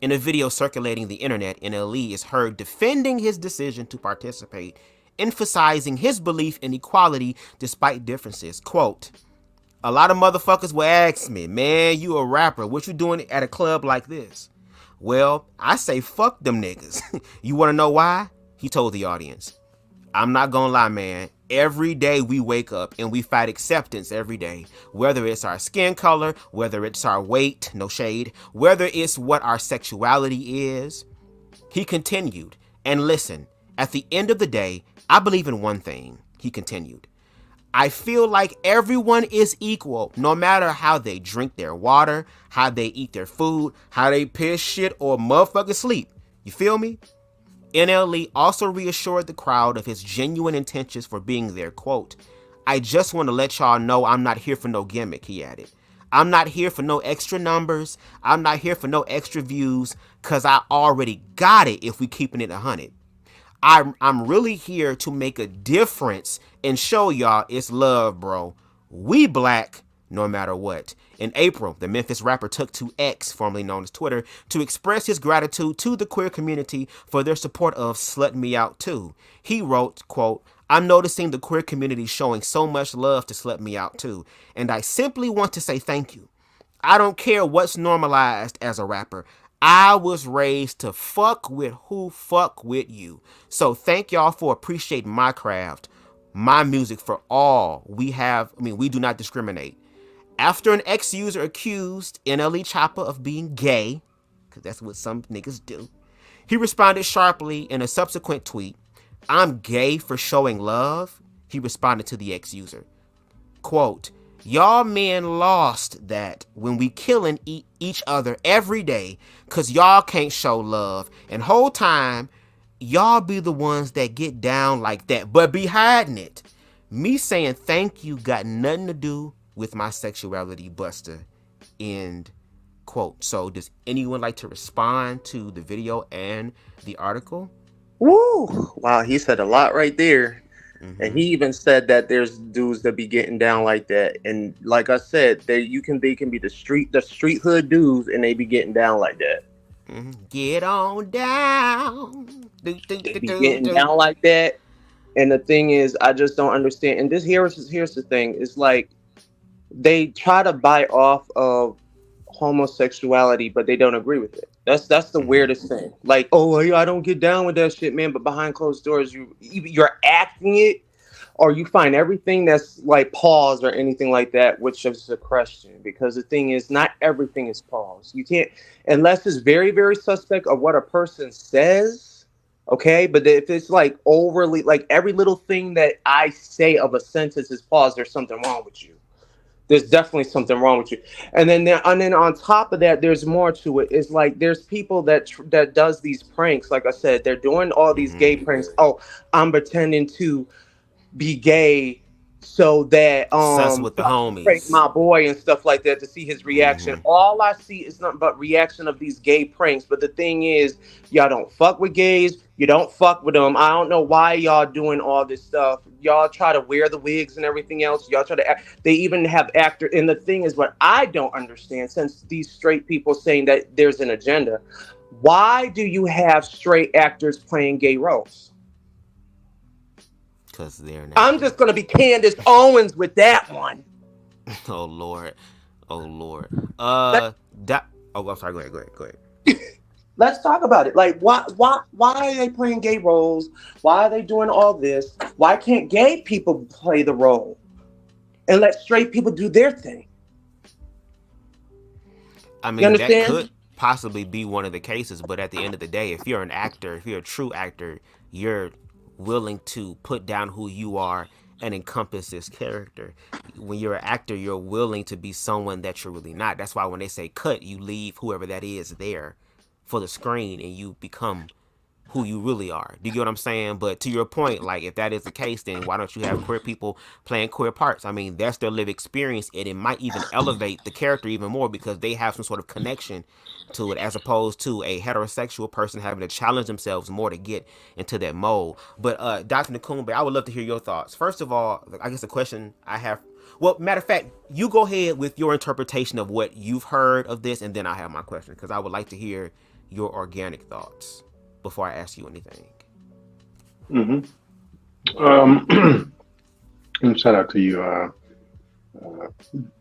In a video circulating the internet, NLE is heard defending his decision to participate, emphasizing his belief in equality despite differences. Quote, a lot of motherfuckers will ask me, man, you a rapper, what you doing at a club like this? Well, I say fuck them niggas. You want to know why? He told the audience. I'm not gonna lie, man. Every day we wake up and we fight acceptance every day, whether it's our skin color, whether it's our weight, no shade, whether it's what our sexuality is. He continued, and listen, at the end of the day, I believe in one thing, he continued. I feel like everyone is equal, no matter how they drink their water, how they eat their food, how they piss, shit, or motherfucking sleep. You feel me? NLE also reassured the crowd of his genuine intentions for being there. Quote, I just want to let y'all know I'm not here for no gimmick, he added. I'm not here for no extra numbers. I'm not here for no extra views, because I already got it if we keeping it 100. I'm really here to make a difference and show y'all it's love, bro. We black no matter what. In April, the Memphis rapper took to X, formerly known as Twitter, to express his gratitude to the queer community for their support of Slut Me Out too. He wrote, quote, I'm noticing the queer community showing so much love to Slut Me Out too, and I simply want to say thank you. I don't care what's normalized as a rapper. I was raised to fuck with who fuck with you. So thank y'all for appreciating my craft, my music for all. We do not discriminate. After an ex-user accused NLE Choppa of being gay, because that's what some niggas do, he responded sharply in a subsequent tweet, I'm gay for showing love. He responded to the ex-user. Quote, y'all men lost that when we killing each other every day because y'all can't show love. And whole time, y'all be the ones that get down like that, but be hiding it. Me saying thank you got nothing to do with my sexuality, Buster. End quote. So does anyone like to respond to the video and the article? Woo! Wow, he said a lot right there. Mm-hmm. And he even said that there's dudes that be getting down like that. And like I said, they can be the street hood dudes and they be getting down like that. Get on down. They be getting down like that. And the thing is, I just don't understand. And here's the thing. It's like they try to buy off of homosexuality, but they don't agree with it. That's the weirdest thing. Like, oh, I don't get down with that shit, man. But behind closed doors, you're acting it, or you find everything that's like pause or anything like that, which is a question. Because the thing is, not everything is pause. You can't, unless it's very, very suspect of what a person says. Okay, but if it's like overly, like every little thing that I say of a sentence is pause, there's something wrong with you. There's definitely something wrong with you. And then on top of that, there's more to it. It's like there's people that does these pranks. Like I said, they're doing all these gay pranks. Oh, I'm pretending to be gay so that Sus with the prank homies. my boy and stuff like that to see his reaction. All I see is nothing but reaction of these gay pranks. But the thing is, y'all don't fuck with gays. You don't fuck with them. I don't know why y'all doing all this stuff. Y'all try to wear the wigs and everything else. Y'all try to act. They even have actor. And the thing is, what I don't understand, since these straight people saying that there's an agenda, why do you have straight actors playing gay roles? Because they're not. I'm just gonna be Candace Owens with that one. Oh Lord. I'm sorry. Go ahead. Let's talk about it. Like, why are they playing gay roles? Why are they doing all this? Why can't gay people play the role and let straight people do their thing? I mean, that could possibly be one of the cases, but at the end of the day, if you're an actor, if you're a true actor, you're willing to put down who you are and encompass this character. When you're an actor, you're willing to be someone that you're really not. That's why when they say cut, you leave whoever that is there for the screen and you become who you really are. Do you get what I'm saying? But to your point, like if that is the case, then why don't you have queer people playing queer parts? I mean, that's their lived experience, and it might even elevate the character even more because they have some sort of connection to it, as opposed to a heterosexual person having to challenge themselves more to get into that mold. But Dr. Nakumbe, I would love to hear your thoughts. First of all, I guess the question I have, well, matter of fact, you go ahead with your interpretation of what you've heard of this, and then I have my question because I would like to hear your organic thoughts before I ask you anything. And shout out to you.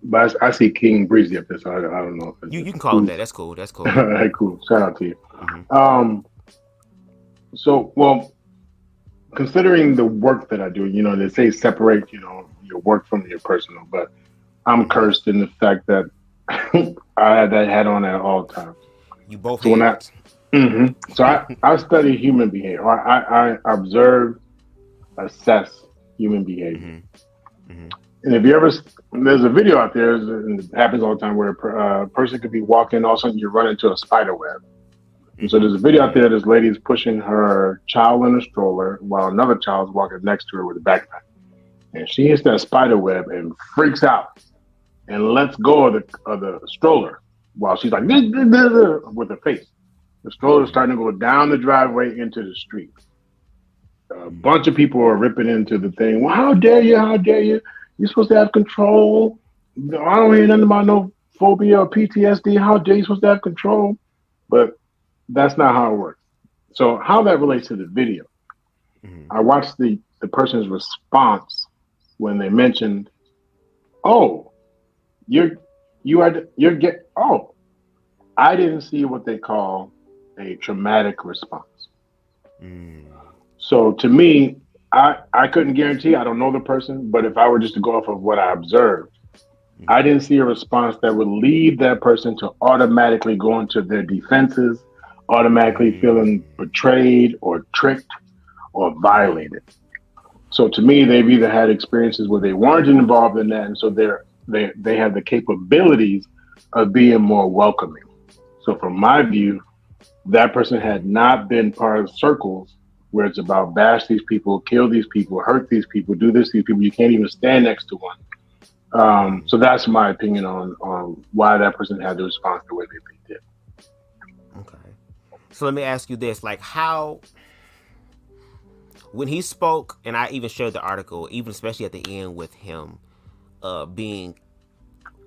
But I see King Breezy up there, so I don't know. If you can call him that. That's cool. All right, cool. Shout out to you. So, well, considering the work that I do, they say separate, your work from your personal, but I'm cursed in the fact that I had that hat on at all times. You both. So I study human behavior. I observe, assess human behavior. And if you ever, there's a video out there, and it happens all the time, where a person could be walking, all of a sudden you run into a spider web. And so there's a video out there, this lady is pushing her child in a stroller while another child's walking next to her with a backpack. And she hits that spider web and freaks out and lets go of the stroller while she's like, with her face. The stroller is starting to go down the driveway into the street. A bunch of people are ripping into the thing. Well, how dare you? How dare you? You're supposed to have control. I don't hear nothing about no phobia or PTSD. How dare you supposed to have control? But that's not how it works. So how that relates to the video, I watched the person's response when they mentioned, oh, I didn't see what they call a traumatic response. So to me, I couldn't guarantee, I don't know the person, but if I were just to go off of what I observed, I didn't see a response that would lead that person to automatically go into their defenses, automatically feeling betrayed or tricked or violated. So to me, they've either had experiences where they weren't involved in that, and so they have the capabilities of being more welcoming. So from my view, that person had not been part of circles where it's about bash these people, kill these people, hurt these people, do this to these people. You can't even stand next to one. So that's my opinion on why that person had to respond the way they did. Okay. So let me ask you this, like how, when he spoke, and I even shared the article, even especially at the end with him being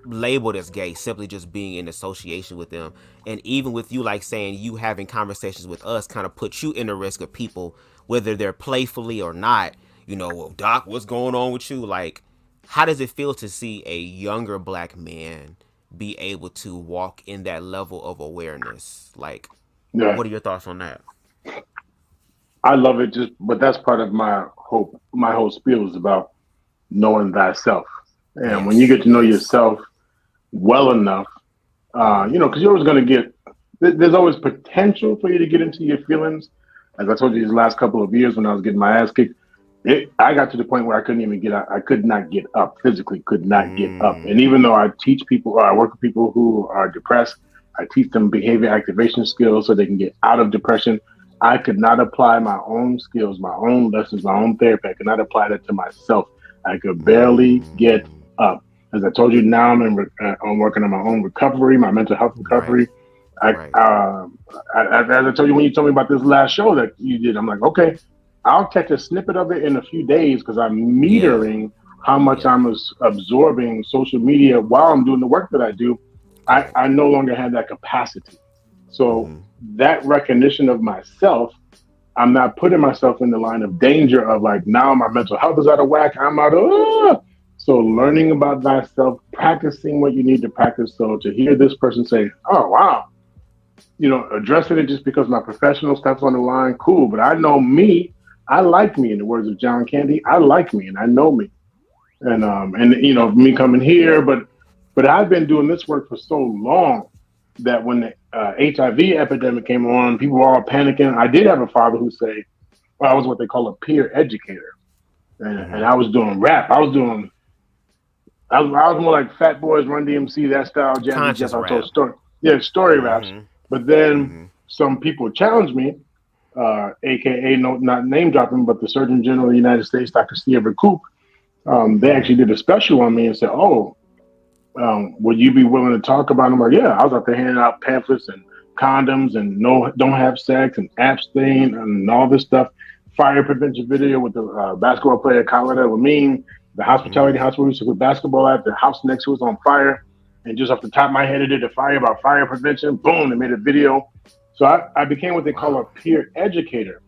labeled as gay, simply just being in association with them. And even with you, like saying you having conversations with us kind of puts you in the risk of people, whether they're playfully or not, well, Doc, what's going on with you? Like, how does it feel to see a younger black man be able to walk in that level of awareness? Like, what are your thoughts on that? I love it, but that's part of my hope. My whole spiel is about knowing thyself. And when you get to know yourself well enough, because you're always going to there's always potential for you to get into your feelings. As I told you, these last couple of years when I was getting my ass kicked, I got to the point where I couldn't even get up. I could not get up, physically could not get up. And even though I teach people, or I work with people who are depressed, I teach them behavior activation skills so they can get out of depression. I could not apply my own skills, my own lessons, my own therapy. I could not apply that to myself. I could barely get up. As I told you, now I'm working on my own recovery, my mental health recovery. As I told you when you told me about this last show that you did, I'm like, okay, I'll catch a snippet of it in a few days because I'm metering how much I'm absorbing social media while I'm doing the work that I do. I no longer have that capacity. So that recognition of myself, I'm not putting myself in the line of danger of like, now my mental health is out of whack. I'm out of, So learning about thyself, practicing what you need to practice. So to hear this person say, oh, wow, addressing it just because my professional stuff's on the line, cool. But I know me, I like me, in the words of John Candy, I like me and I know me. And me coming here, but I've been doing this work for so long that when the HIV epidemic came on, people were all panicking. I did have a father who say, well, I was what they call a peer educator. And I was doing rap. I was more like Fat Boys, Run DMC, that style. Conscious rap. I told story raps. But then some people challenged me, AKA, not name dropping, but the Surgeon General of the United States, Dr. C. Everett Koop. They actually did a special on me and said, would you be willing to talk about them? Like, yeah, I was out there handing out pamphlets and condoms and don't have sex and abstain and all this stuff. Fire prevention video with the basketball player Khalid El-Amin, the hospitality house where we used to put basketball at, the house next to us on fire. And just off the top of my head, I did a fire about fire prevention. Boom, they made a video. So I became what they call a peer educator.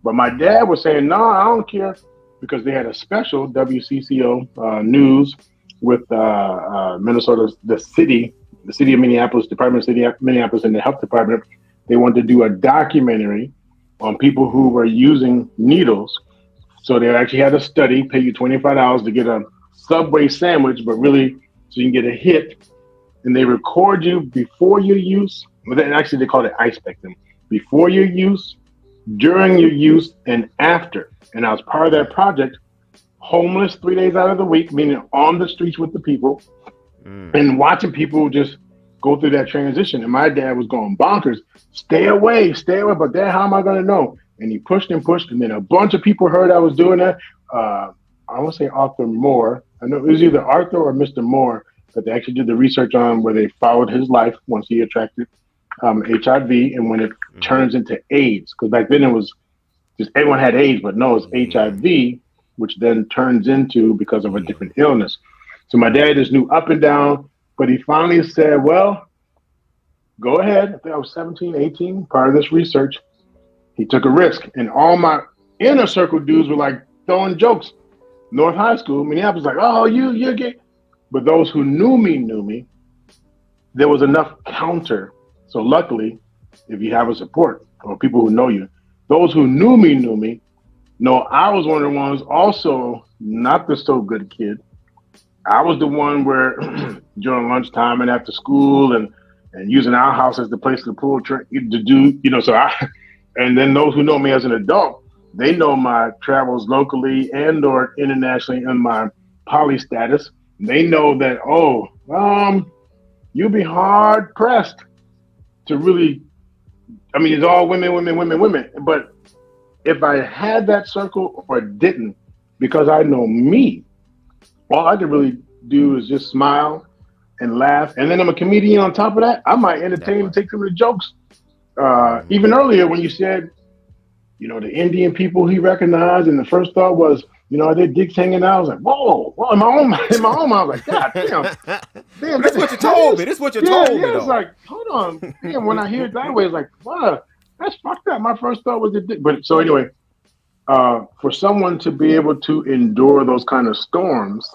But my dad was saying, no, I don't care, because they had a special WCCO news with Minnesota, the city of Minneapolis, Department of City of Minneapolis, and the health department. They wanted to do a documentary on people who were using needles. So they actually had a study, pay you $25 to get a Subway sandwich, but really so you can get a hit. And they record you before your use. And actually, they call it ice pick them. Before your use, during your use, and after. And I was part of that project. Homeless 3 days out of the week, meaning on the streets with the people, and watching people just go through that transition. And my dad was going bonkers. Stay away. But Dad, how am I going to know? And he pushed and pushed. And then a bunch of people heard I was doing that. I want to say Arthur Moore. I know it was either Arthur or Mr. Moore that they actually did the research on, where they followed his life once he attracted HIV and when it turns into AIDS. Because back then it was just everyone had AIDS, but no, it's HIV, which then turns into because of a different illness. So my dad just knew up and down, but he finally said, well, go ahead. I think I was 17, 18, part of this research. He took a risk. And all my inner circle dudes were like throwing jokes. North High School, Minneapolis, like, oh, you're gay. But those who knew me, there was enough counter. So luckily, if you have a support or people who know you, those who knew me, no, I was one of the ones also not the so good kid. I was the one where during lunchtime and after school and using our house as the place to pull to do, and then those who know me as an adult, they know my travels locally and or internationally and my poly status. They know that, you'll be hard pressed to really, it's all women. But if I had that circle or didn't, because I know me, all I can really do is just smile and laugh. And then I'm a comedian on top of that. I might entertain and take some of the jokes. Even earlier when you said, the Indian people he recognized, and the first thought was, Are their dicks hanging out? I was like, whoa, whoa, in my own mind, I was like, God damn, This is what you told me. This is what you told me, it's though. like, hold on, damn. When I hear it that way, it's like, wow, that's fucked up. My first thought was the dick, but so anyway, for someone to be able to endure those kind of storms,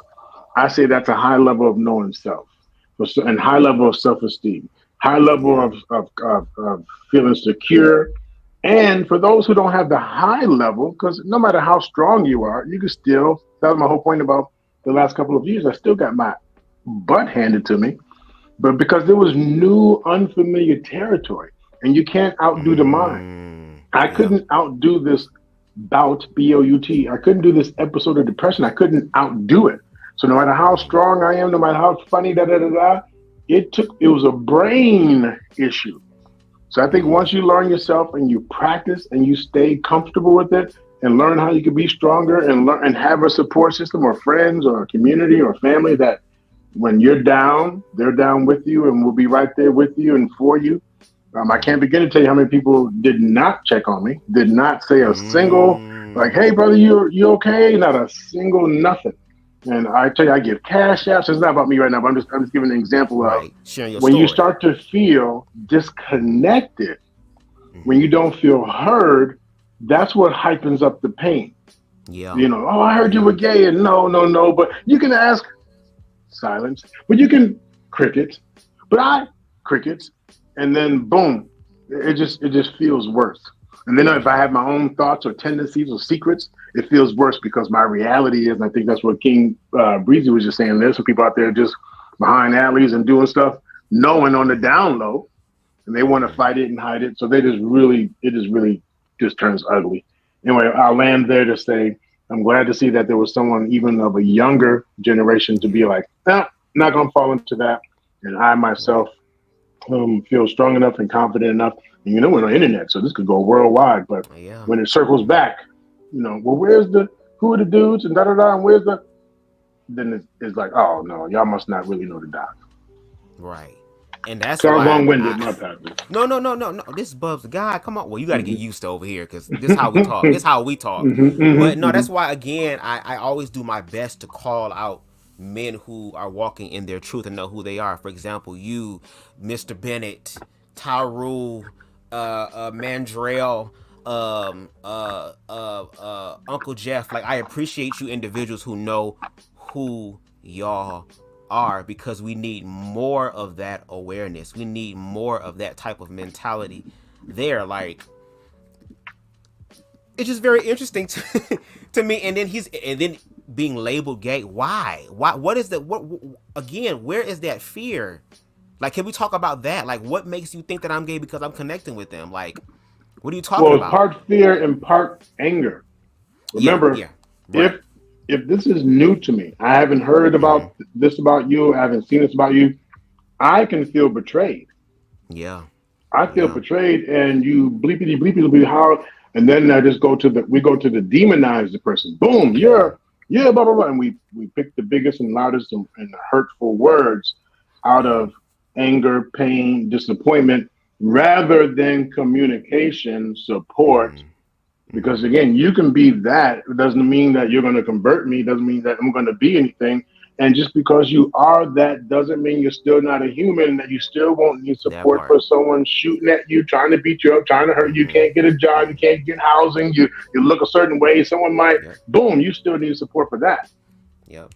I say that's a high level of knowing self, and high level of self-esteem, high level of feeling secure. And for those who don't have the high level, because no matter how strong you are, you can still, that was my whole point about the last couple of years, I still got my butt handed to me. But because there was new, unfamiliar territory, and you can't outdo the mind. I couldn't outdo this bout, B-O-U-T. I couldn't do this episode of depression. I couldn't outdo it. So no matter how strong I am, no matter how funny, it was a brain issue. So I think once you learn yourself and you practice and you stay comfortable with it and learn how you can be stronger and have a support system or friends or a community or family that when you're down, they're down with you and will be right there with you and for you. I can't begin to tell you how many people did not check on me, did not say a single, like, hey, brother, you okay? Not a single nothing. And I tell you, I give cash apps. It's not about me right now, but I'm just giving an example of when you start to feel disconnected, when you don't feel heard, that's what hypens up the pain. Yeah. Oh, I heard you were gay, and no. But you can ask silence, but you can crickets, crickets, and then boom, it just feels worse. And then if I have my own thoughts or tendencies or secrets, it feels worse because my reality is, and I think that's what King Breezy was just saying, there's some people out there just behind alleys and doing stuff, knowing on the down low, and they want to fight it and hide it. So it just turns ugly. Anyway, I'll land there to say, I'm glad to see that there was someone even of a younger generation to be like, not going to fall into that. And I myself feel strong enough and confident enough. And we're on the internet, so this could go worldwide. But when it circles back, well, who are the dudes and and then it's like, oh no, y'all must not really know the doc. Right. And that's so why long-winded, my bad. No. This is BubzDaGawd. Come on. Well, you got to get used to over here because this is how we talk. This is how we talk. But no, that's why, again, I always do my best to call out men who are walking in their truth and know who they are. For example, you, Mr. Bennett, Tyrul, Mandrell, Uncle Jeff. Like, I appreciate you individuals who know who y'all are, because we need more of that awareness. We need more of that type of mentality there. Like, it's just very interesting to me. And then being labeled gay. Why? What is that? Again, where is that fear? Like, can we talk about that? Like, what makes you think that I'm gay because I'm connecting with them? Like, what are you talking about? Well, part fear and part anger. Remember, if this is new to me, I haven't heard about this about you, I haven't seen this about you, I can feel betrayed. Yeah. I feel betrayed, and you bleepity how, and then we go to the demonize the person. Boom, blah blah blah, and we pick the biggest and loudest and hurtful words out of anger, pain, disappointment, rather than communication, support. Because again, you can be that. It doesn't mean that you're going to convert me. It doesn't mean that I'm going to be anything. And just because you are that doesn't mean you're still not a human, that you still won't need support for someone shooting at you, trying to beat you up, trying to hurt you. You can't get a job. You can't get housing. You look a certain way. Someone might, boom, you still need support for that. Yep.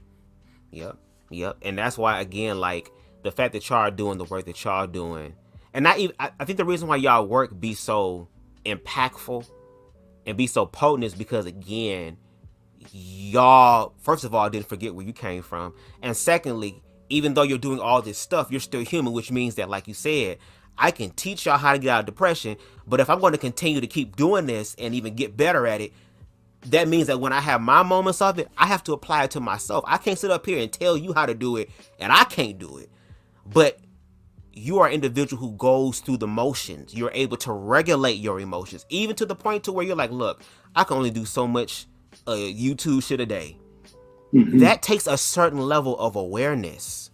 And that's why, again, like, the fact that y'all are doing the work that y'all doing. And I think the reason why y'all work be so impactful and be so potent is because, again, y'all, first of all, didn't forget where you came from. And secondly, even though you're doing all this stuff, you're still human, which means that, like you said, I can teach y'all how to get out of depression. But if I'm going to continue to keep doing this and even get better at it, that means that when I have my moments of it, I have to apply it to myself. I can't sit up here and tell you how to do it, and I can't do it. But you are an individual who goes through the motions. You're able to regulate your emotions, even to the point to where you're like, look, I can only do so much YouTube shit a day. That takes a certain level of awareness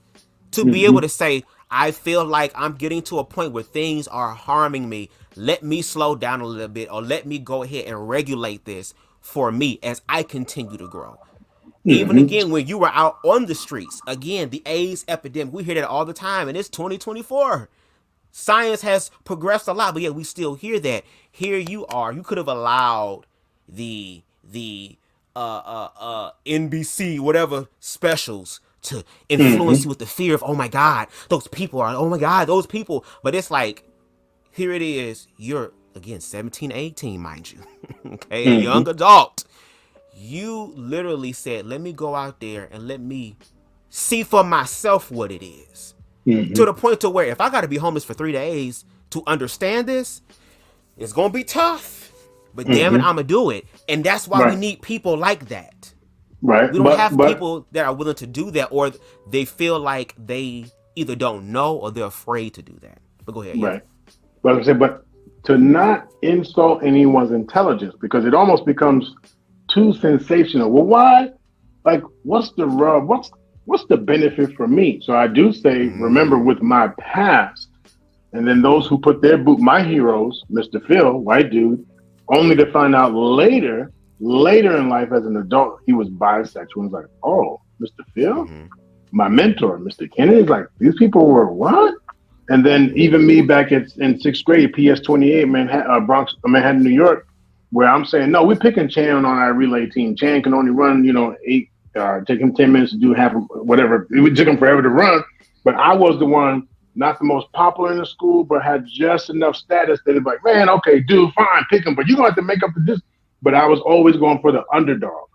to be able to say, I feel like I'm getting to a point where things are harming me. Let me slow down a little bit, or let me go ahead and regulate this for me as I continue to grow. Even again, when you were out on the streets, again, the AIDS epidemic, we hear that all the time, and it's 2024. Science has progressed a lot, but yet we still hear that. Here you are. You could have allowed the NBC whatever specials to influence you with the fear of, oh my God, those people are, oh my God, those people. But it's like, here it is. You're again 17, 18, mind you. Okay, a young adult. You literally said, let me go out there and let me see for myself what it is. To the point to where if I got to be homeless for 3 days to understand this, it's going to be tough. But damn it, I'm going to do it. And that's why we need people like that. Right. We don't have people that are willing to do that, or they feel like they either don't know or they're afraid to do that. But go ahead. Right. But I said, but to not insult anyone's intelligence, because it almost becomes too sensational. Well, why? Like, what's the rub? What's the benefit for me? So I do say, remember with my past, and then those who put their my heroes, Mr. Phil, white dude, only to find out later in life as an adult, he was bisexual. And was like, oh, Mr. Phil, my mentor, Mr. Kennedy, like, these people were what? And then even me back in 6th grade, PS28, Manhattan, New York, where I'm saying, no, we're picking Chan on our relay team. Chan can only run, 8, take him 10 minutes to do half of whatever. It would take him forever to run. But I was the one, not the most popular in the school, but had just enough status that it's like, man, okay, dude, fine, pick him. But you're going to have to make up for this. But I was always going for the underdog,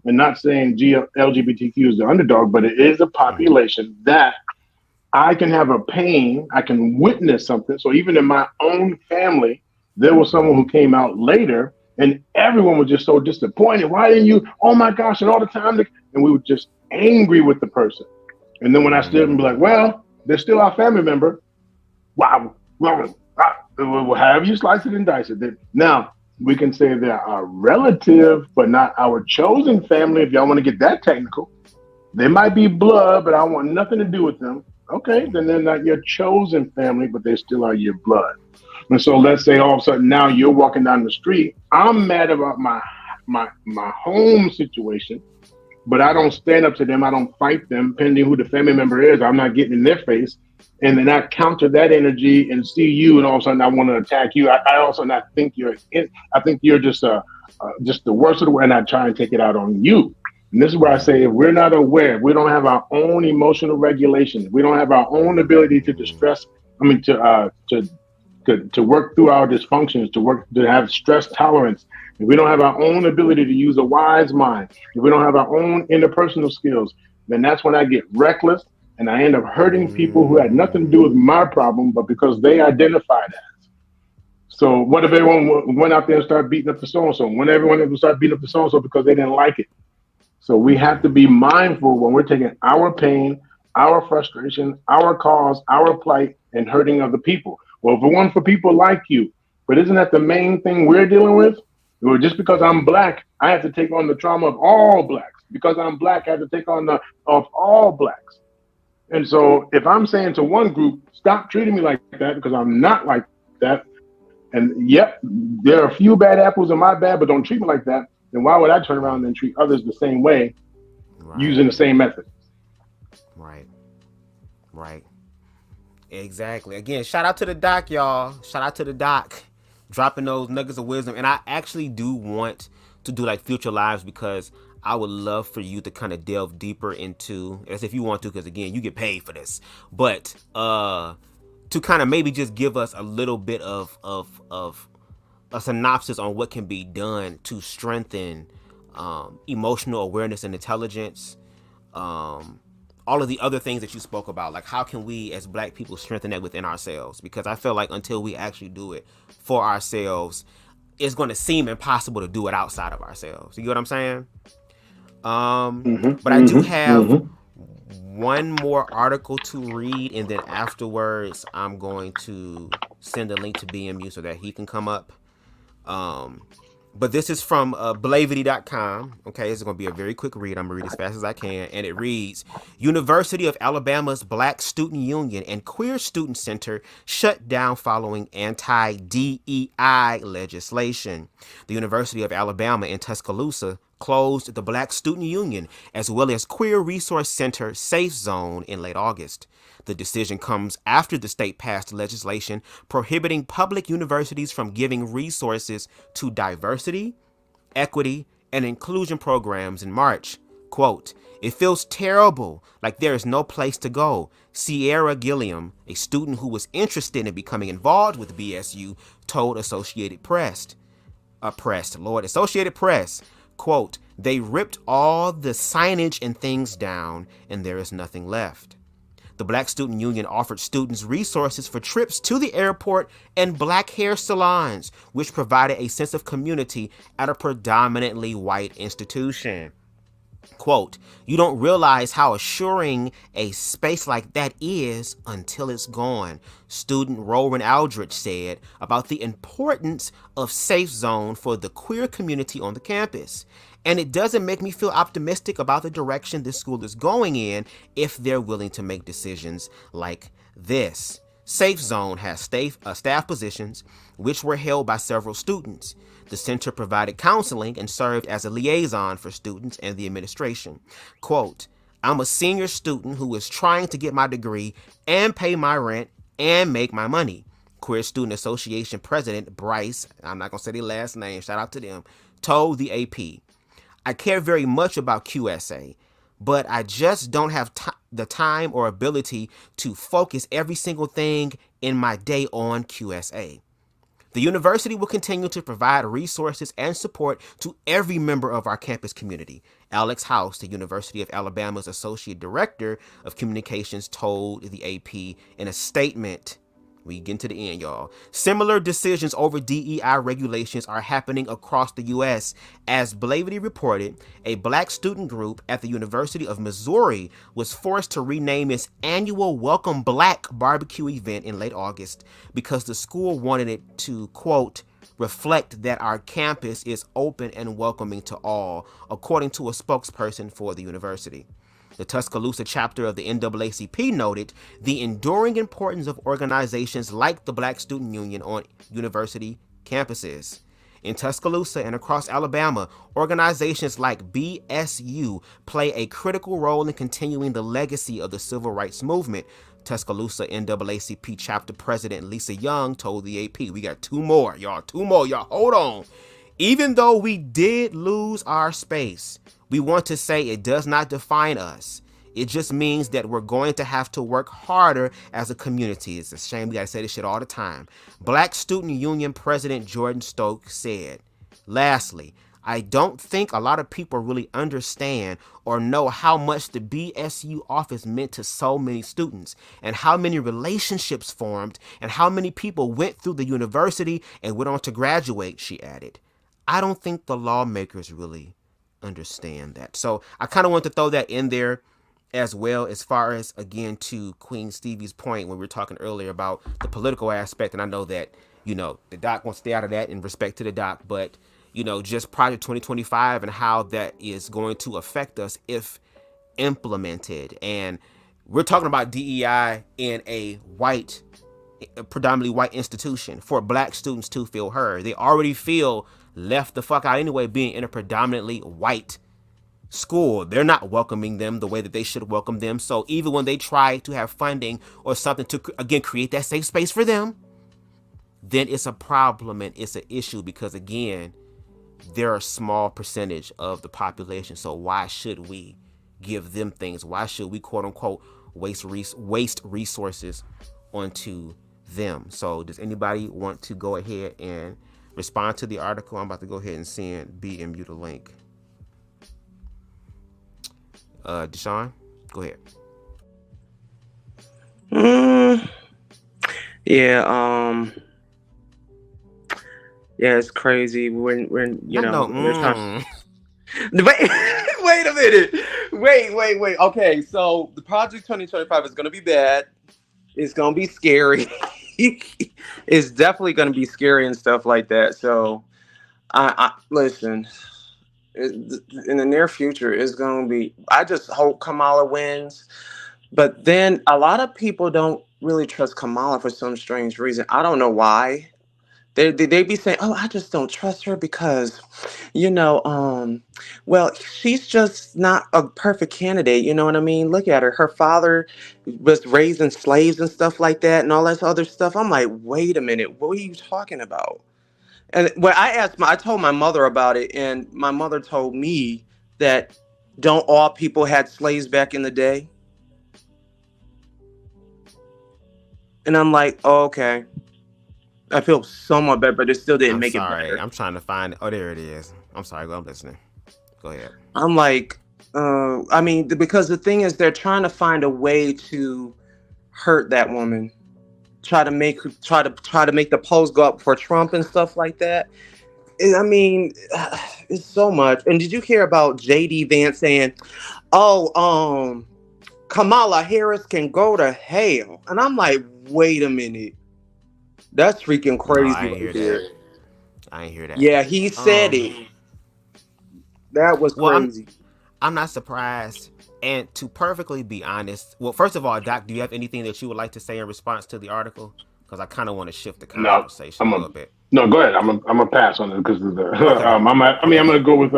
And not saying LGBTQ is the underdog, but it is a population that I can have a pain, I can witness something. So even in my own family, there was someone who came out later and everyone was just so disappointed. Why didn't you? Oh my gosh, and all the time. And we were just angry with the person. And then when I stood and be like, well, they're still our family member. Wow. Well, however you slice it and dice it. Now, we can say they're our relative, but not our chosen family, if y'all want to get that technical. They might be blood, but I want nothing to do with them. Okay, then they're not your chosen family, but they still are your blood. And so let's say all of a sudden now you're walking down the street. I'm mad about my home situation, but I don't stand up to them. I don't fight them, pending who the family member is. I'm not getting in their face. And then I counter that energy and see you, and all of a sudden I want to attack you. I also not think you're just the worst of the world, and I try and take it out on you. And this is where I say, if we're not aware, if we don't have our own emotional regulation, if we don't have our own ability to to work through our dysfunctions, to have stress tolerance, if we don't have our own ability to use a wise mind, if we don't have our own interpersonal skills, then that's when I get reckless and I end up hurting people who had nothing to do with my problem, but because they identified as. So what if everyone went out there and started beating up the so-and-so? When everyone would start beating up the so-and-so because they didn't like it. So we have to be mindful when we're taking our pain, our frustration, our cause, our plight, and hurting other people. Well, if it weren't for people like you, but isn't that the main thing we're dealing with? Well, just because I'm black, I have to take on the trauma of all blacks. Because I'm black, I have to take on of all blacks. And so if I'm saying to one group, stop treating me like that because I'm not like that, and yep, there are a few bad apples in my bag, but don't treat me like that, then why would I turn around and treat others the same way, using the same method? Right. Exactly. Again, shout out to the doc, y'all. Shout out to the doc, dropping those nuggets of wisdom. And I actually do want to do like future lives, because I would love for you to kind of delve deeper into, as if you want to, because again, you get paid for this, but to kind of maybe just give us a little bit of a synopsis on what can be done to strengthen emotional awareness and intelligence, all of the other things that you spoke about. Like, how can we as black people strengthen that within ourselves? Because I feel like until we actually do it for ourselves, it's going to seem impossible to do it outside of ourselves. You get what I'm saying? But I do have one more article to read, and then afterwards I'm going to send a link to BMU so that he can come up. But this is from Blavity.com. Okay, it's going to be a very quick read. I'm going to read as fast as I can. And it reads, University of Alabama's Black Student Union and Queer Student Center shut down following anti-DEI legislation. The University of Alabama in Tuscaloosa closed the Black Student Union as well as Queer Resource Center Safe Zone in late August. The decision comes after the state passed legislation prohibiting public universities from giving resources to diversity, equity, and inclusion programs in March. Quote, "It feels terrible, like there is no place to go," Sierra Gilliam, a student who was interested in becoming involved with BSU, told Associated Press. Associated Press, quote, "They ripped all the signage and things down, and there is nothing left." The Black Student Union offered students resources for trips to the airport and black hair salons, which provided a sense of community at a predominantly white institution. Quote, "You don't realize how assuring a space like that is until it's gone," student Rowan Aldrich said about the importance of Safe Zone for the queer community on the campus. "And it doesn't make me feel optimistic about the direction this school is going in if they're willing to make decisions like this." Safe Zone has staff positions, which were held by several students. The center provided counseling and served as a liaison for students and the administration. Quote, "I'm a senior student who is trying to get my degree and pay my rent and make my money," Queer Student Association President Bryce, I'm not going to say their last name, shout out to them, told the AP. "I care very much about QSA, but I just don't have the time or ability to focus every single thing in my day on QSA." The university will continue to provide resources and support to every member of our campus community, Alex House, the University of Alabama's Associate Director of Communications, told the AP in a statement. We get to the end, y'all. Similar decisions over DEI regulations are happening across the U.S. As Blavity reported, a black student group at the University of Missouri was forced to rename its annual Welcome Black barbecue event in late August because the school wanted it to, quote, "reflect that our campus is open and welcoming to all," according to a spokesperson for the university. The Tuscaloosa chapter of the NAACP noted the enduring importance of organizations like the Black Student Union on university campuses. In Tuscaloosa and across Alabama, organizations like BSU play a critical role in continuing the legacy of the civil rights movement. Tuscaloosa NAACP chapter president Lisa Young told the AP. We got two more, y'all. Hold on. "Even though we did lose our space, we want to say it does not define us. It just means that we're going to have to work harder as a community." It's a shame we got to say this shit all the time. Black Student Union President Jordan Stokes said, "Lastly, I don't think a lot of people really understand or know how much the BSU office meant to so many students and how many relationships formed and how many people went through the university and went on to graduate," she added. "I don't think the lawmakers really understand that." So I kind of want to throw that in there as well, as far as, again, to Queen Stevie's point when we were talking earlier about the political aspect. And I know that, the doc wants to stay out of that in respect to the doc, but, just Project 2025 and how that is going to affect us if implemented. And we're talking about DEI in a predominantly white institution for black students to feel heard. They already feel left the fuck out anyway, being in a predominantly white school. They're not welcoming them the way that they should welcome them. So even when they try to have funding or something to, again, create that safe space for them, then it's a problem and it's an issue because, again, they're a small percentage of the population. So why should we give them things? Why should we, quote unquote, waste resources onto them? So does anybody want to go ahead and respond to the article? I'm about to go ahead and send BMU the link. Deshaun, go ahead. Yeah, it's crazy. We're trying. Wait a minute. Wait. Okay, so the Project 2025 is gonna be bad. It's gonna be scary. It's definitely gonna be scary and stuff like that. So I listen. In the near future, it's going to be. I just hope Kamala wins. But then a lot of people don't really trust Kamala for some strange reason. I don't know why. They be saying, "Oh, I just don't trust her because, you know, well, she's just not a perfect candidate." You know what I mean? Look at her. Her father was raising slaves and stuff like that, and all that other stuff. I'm like, wait a minute, what are you talking about? And when I told my mother about it, and my mother told me that don't all people had slaves back in the day? And I'm like, oh, okay. I feel somewhat better, but it still didn't I'm make it sorry. better. I'm trying to find it. Oh, there it is. I'm sorry. I'm listening. Go ahead. I'm like, I mean, because the thing is, they're trying to find a way to hurt that woman, try to make the polls go up for Trump and stuff like that. And I mean, it's so much. And did you hear about JD Vance saying, "Oh, Kamala Harris can go to hell"? And I'm like, wait a minute, that's freaking No, crazy I ain't hear right there. that. I ain't hear that. Yeah, he said it. That was Well, crazy. I'm not surprised. And to perfectly be honest, well, first of all, Doc, do you have anything that you would like to say in response to the article? Because I kind of want to shift the No, conversation a little bit. no. Go ahead. I'm a pass on it because of the. Okay. I'm gonna go with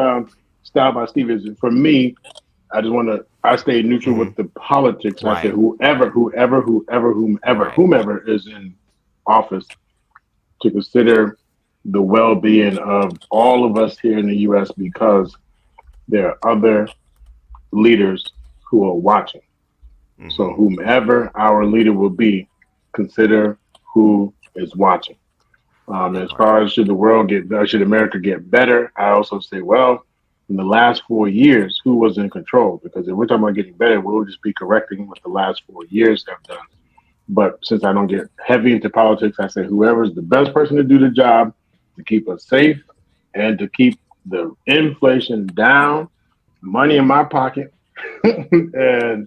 Style by Stevens. For me, I just want to. I stay neutral with the politics. I say whomever is in office to consider the well-being of all of us here in the U.S. because there are other leaders who are watching. So whomever our leader will be, consider who is watching. As far as should America get better, I also say, well, in the last 4 years, who was in control? Because if we're talking about getting better, we'll just be correcting what the last 4 years have done. But since I don't get heavy into politics, I say whoever's the best person to do the job to keep us safe and to keep the inflation down, money in my pocket, and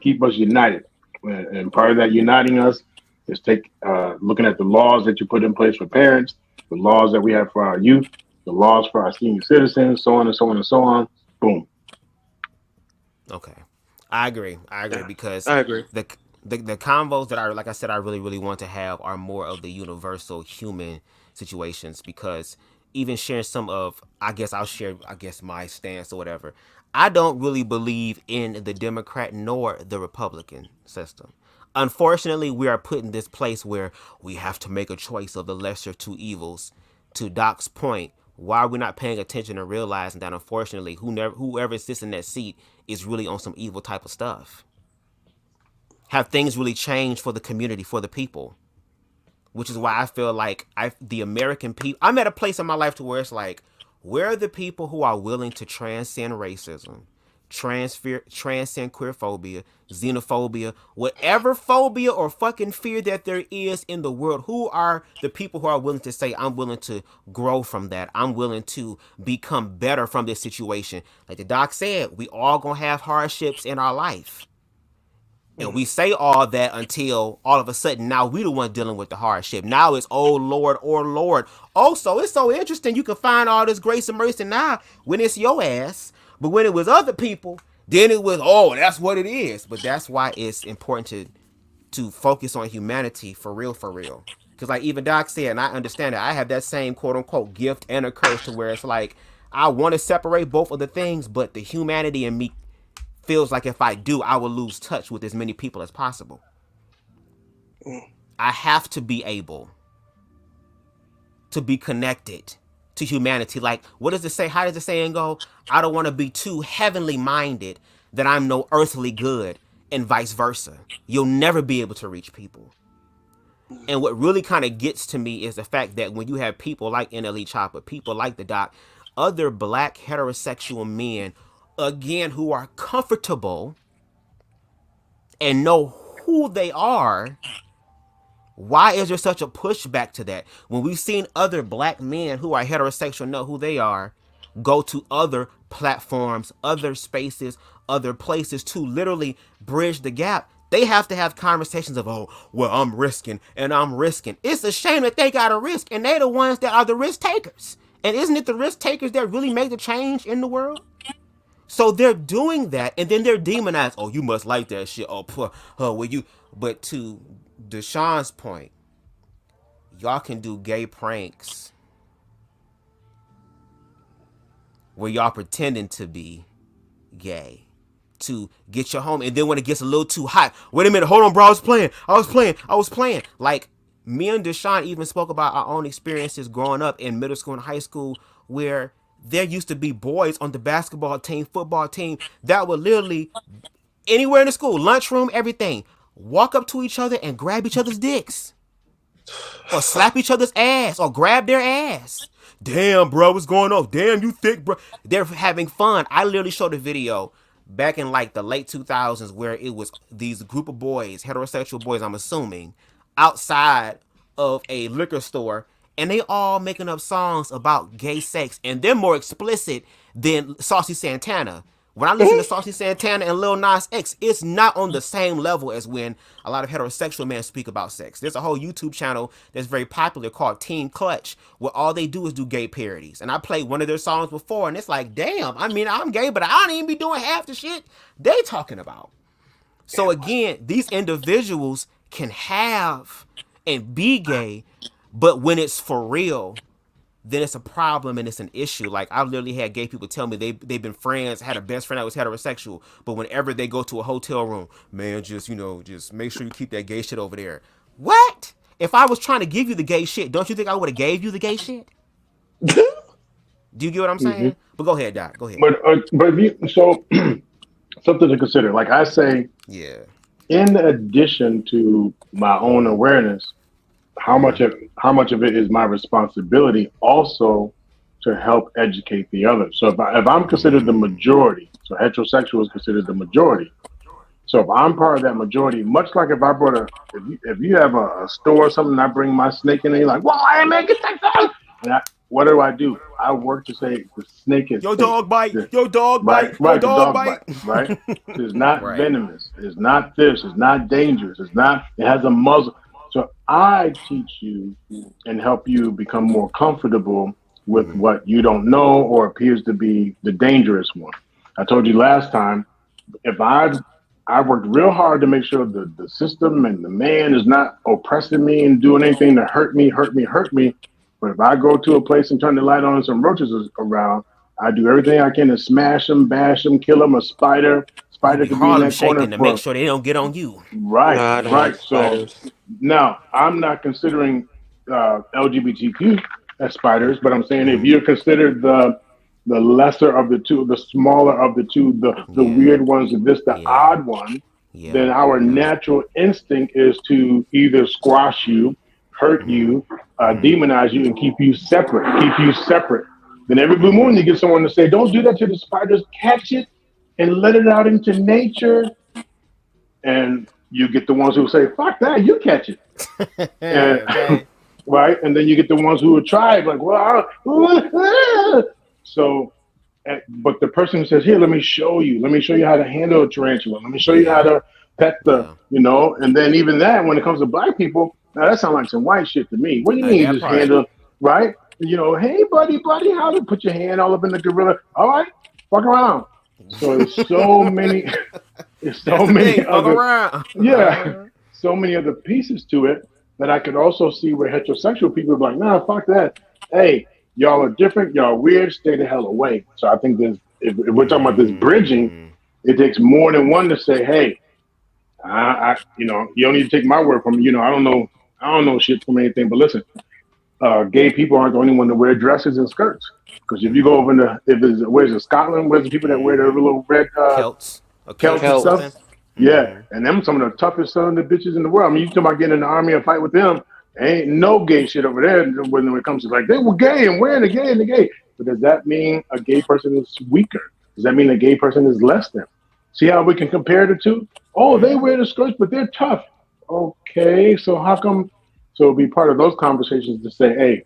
keep us united. And part of that uniting us is looking at the laws that you put in place for parents, the laws that we have for our youth, the laws for our senior citizens, so on and so on and so on. Boom. Okay, I agree because I agree. The convos that like I said, I really, really want to have are more of the universal human situations because even sharing some of, I'll share my stance or whatever. I don't really believe in the Democrat nor the Republican system. Unfortunately, we are put in this place where we have to make a choice of the lesser two evils. To Doc's point, why are we not paying attention and realizing that unfortunately whoever sits in that seat is really on some evil type of stuff? Have things really changed for the community, for the people? Which is why I feel like the American people, I'm at a place in my life to where it's like, where are the people who are willing to transcend racism, transcend queerphobia, xenophobia, whatever phobia or fucking fear that there is in the world? Who are the people who are willing to say, I'm willing to grow from that? I'm willing to become better from this situation. Like the doc said, we all gonna have hardships in our life. And we say all that until all of a sudden now we the one dealing with the hardship. Now it's oh Lord or Lord. Also, it's so interesting you can find all this grace and mercy now when it's your ass. But when it was other people, then it was, oh, that's what it is. But that's why it's important to focus on humanity for real, for real. Because like even Doc said, and I understand it, I have that same quote unquote gift and a curse to where it's like, I want to separate both of the things, but the humanity in me feels like if I do, I will lose touch with as many people as possible. I have to be able to be connected to humanity. Like, what does it say? How does the saying go? I don't want to be too heavenly minded that I'm no earthly good, and vice versa. You'll never be able to reach people. And what really kind of gets to me is the fact that when you have people like NLE Choppa, people like the doc, other black heterosexual men, again, who are comfortable and know who they are, why is there such a pushback to that? When we've seen other black men who are heterosexual know who they are, go to other platforms, other spaces, other places to literally bridge the gap, They have to have conversations of, oh, well, I'm risking and I'm risking. It's a shame that they got to risk, and they're the ones that are the risk takers. And isn't it the risk takers that really make the change in the world? So they're doing that, and then they're demonized. Oh, you must like that shit. Oh, well, you. But to Deshaun's point, y'all can do gay pranks where y'all pretending to be gay to get your home, and then when it gets a little too hot, wait a minute, hold on, bro, I was playing. Like, me and Deshaun even spoke about our own experiences growing up in middle school and high school, where there used to be boys on the basketball team, football team, that would literally, anywhere in the school, lunchroom, everything, walk up to each other and grab each other's dicks. Or slap each other's ass, or grab their ass. Damn, bro, what's going on? Damn, you thick, bro. They're having fun. I literally showed a video back in like the late 2000s where it was these group of boys, heterosexual boys, I'm assuming, outside of a liquor store, and they all making up songs about gay sex, and they're more explicit than Saucy Santana. When I listen to Saucy Santana and Lil Nas X, it's not on the same level as when a lot of heterosexual men speak about sex. There's a whole YouTube channel that's very popular called Team Clutch, where all they do is do gay parodies. And I played one of their songs before, and it's like, damn, I mean, I'm gay, but I don't even be doing half the shit they talking about. So again, these individuals can have and be gay, but when it's for real, then it's a problem and it's an issue. Like, I've literally had gay people tell me they've been friends, had a best friend that was heterosexual, but whenever they go to a hotel room, man, just make sure you keep that gay shit over there. What? If I was trying to give you the gay shit, don't you think I would have gave you the gay shit? Do you get what I'm saying? But go ahead, Doc. Go ahead. So something to consider. Like I say, yeah. In addition to my own awareness, how much of it is my responsibility also to help educate the others. So if I'm considered the majority, so heterosexual is considered the majority. So if I'm part of that majority, much like if I brought if you have a store or something, and I bring my snake in, and you're like, well, I ain't making sex. And what do? I work to say the snake is your dog bite, your dog bite, your dog bite, right? It's not venomous. It's not this. It's not dangerous. It has a muzzle. So I teach you and help you become more comfortable with what you don't know or appears to be the dangerous one. I told you last time, if I worked real hard to make sure the system and the man is not oppressing me and doing anything to hurt me. But if I go to a place and turn the light on and some roaches around, I do everything I can to smash them, bash them, kill them. A spider could be in that corner to make sure they don't get on you. Right. So now I'm not considering LGBTQ as spiders, but I'm saying if you're considered the lesser of the two, the smaller of the two, the weird ones, the odd one, then our natural instinct is to either squash you, hurt you, demonize you, and keep you separate. Then every blue moon you get someone to say, don't do that to the spiders, catch it and let it out into nature. And you get the ones who say, fuck that, you catch it. And, right? And then you get the ones who would try, like, well, so, but the person who says, here, let me show you how to handle a tarantula. Let me show you how to pet and then even that, when it comes to black people, now that sounds like some white shit to me. What do you mean you just handle, right? Hey, buddy, how to put your hand all up in the gorilla? All right, fuck around. So there's so many, so many other pieces to it that I could also see where heterosexual people are like, nah, fuck that. Hey, y'all are different, y'all are weird, stay the hell away. So I think if we're talking about this bridging, it takes more than one to say, hey, you don't need to take my word from me. I don't know shit from anything, but listen, gay people aren't the only one to wear dresses and skirts. Because if you go over where's it, Scotland, where's the people that wear their little red Celts and stuff? Yeah, and them some of the toughest son of the bitches in the world. I mean, you talking about getting in the army and fight with them? Ain't no gay shit over there when it comes to like they were gay and wearing the gay. But does that mean a gay person is weaker? Does that mean a gay person is less than? See how we can compare the two? Oh, they wear the skirts, but they're tough. Okay, so how come? So it'll be part of those conversations to say, hey,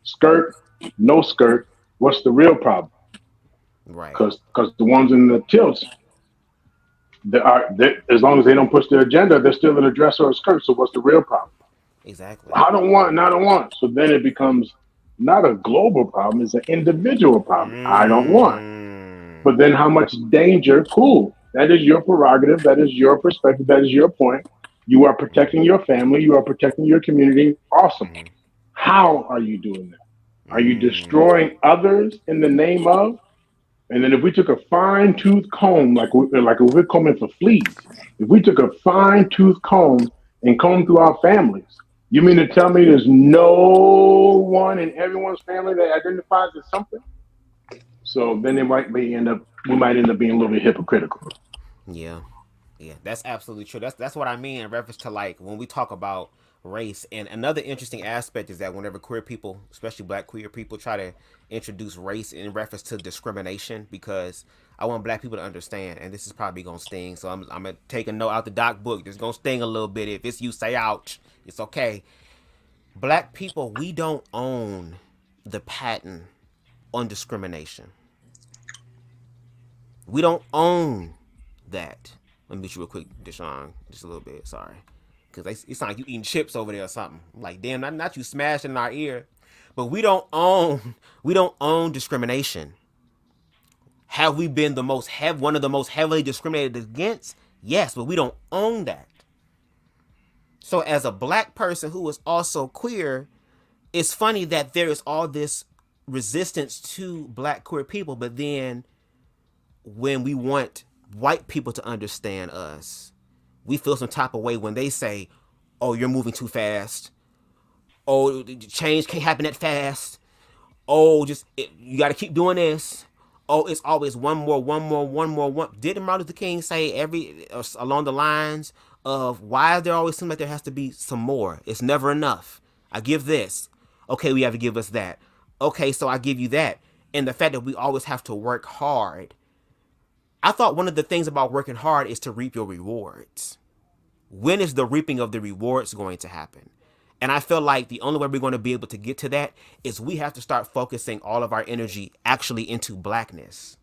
skirt, no skirt. What's the real problem? Right. Because the ones in the tilts, As long as they don't push their agenda, they're still in a dress or a skirt. So what's the real problem? Exactly. I don't want, and I don't want. So then it becomes not a global problem; it's an individual problem. I don't want. But then how much danger? Cool. That is your prerogative. That is your perspective. That is your point. You are protecting your family. You are protecting your community. Awesome. How are you doing that? Are you destroying others in the name of? And then if we took a fine tooth comb, like if we're combing for fleas, if we took a fine tooth comb and combed through our families, you mean to tell me there's no one in everyone's family that identifies as something? So then we might end up being a little bit hypocritical. Yeah, that's absolutely true. That's what I mean in reference to like when we talk about race. And another interesting aspect is that whenever queer people, especially black queer people, try to introduce race in reference to discrimination, because I want black people to understand, and this is probably gonna sting, so I'm gonna take a note out the doc book. It's gonna sting a little bit. If it's you, say ouch. It's okay. Black people, we don't own the patent on discrimination. We don't own that. Let me meet you real quick, Deshaun. Just a little bit, sorry. Because it sounds like you eating chips over there or something. I'm like, damn, not you smashing in our ear. But we don't own discrimination. Have we been one of the most heavily discriminated against? Yes, but we don't own that. So as a black person who is also queer, it's funny that there is all this resistance to black queer people, but then when we want white people to understand us, we feel some type of way when they say, oh, you're moving too fast. Oh, change can't happen that fast. Oh, you got to keep doing this. Oh, it's always one more. Didn't Martin Luther King say along the lines of why there always seems like there has to be some more? It's never enough. I give this. Okay, we have to give us that. Okay, so I give you that. And the fact that we always have to work hard. I thought one of the things about working hard is to reap your rewards. When is the reaping of the rewards going to happen? And I feel like the only way we're going to be able to get to that is we have to start focusing all of our energy actually into blackness.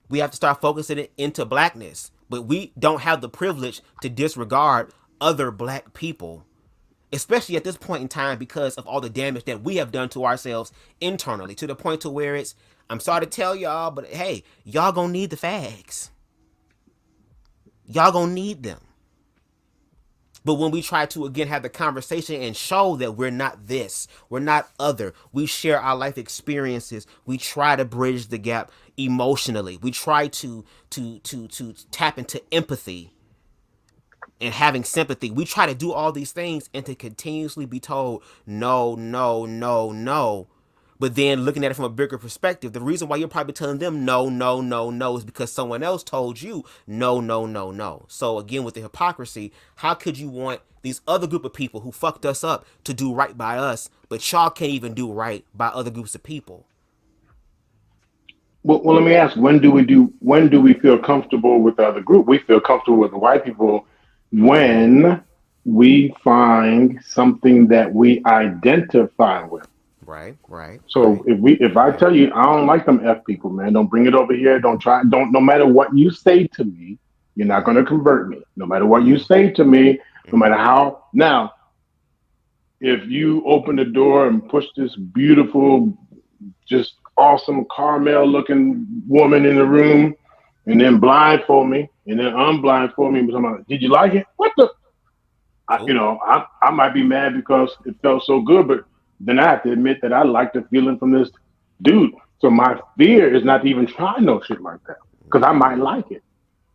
We have to start focusing it into blackness. But we don't have the privilege to disregard other black people, especially at this point in time because of all the damage that we have done to ourselves internally, to the point to where I'm sorry to tell y'all, but hey, y'all gonna need the fags. Y'all gonna need them. But when we try to, again, have the conversation and show that we're not this, we're not other, we share our life experiences, we try to bridge the gap emotionally, we try to tap into empathy and having sympathy, we try to do all these things and to continuously be told, no, no, no, no. But then looking at it from a bigger perspective, the reason why you're probably telling them no, no, no, no is because someone else told you no, no, no, no. So again, with the hypocrisy, how could you want these other group of people who fucked us up to do right by us, but y'all can't even do right by other groups of people? Well, let me ask, when do we feel comfortable with the other group? We feel comfortable with the white people when we find something that we identify with. Right. So if I tell you I don't like them F people, man, don't bring it over here. Don't no matter what you say to me, you're not gonna convert me. No matter what you say to me, no matter how. Now, if you open the door and push this beautiful, just awesome caramel looking woman in the room and then blindfold me and then unblindfold me, did you like it? What the? I might be mad because it felt so good, but then I have to admit that I like the feeling from this dude. So my fear is not to even try no shit like that because I might like it.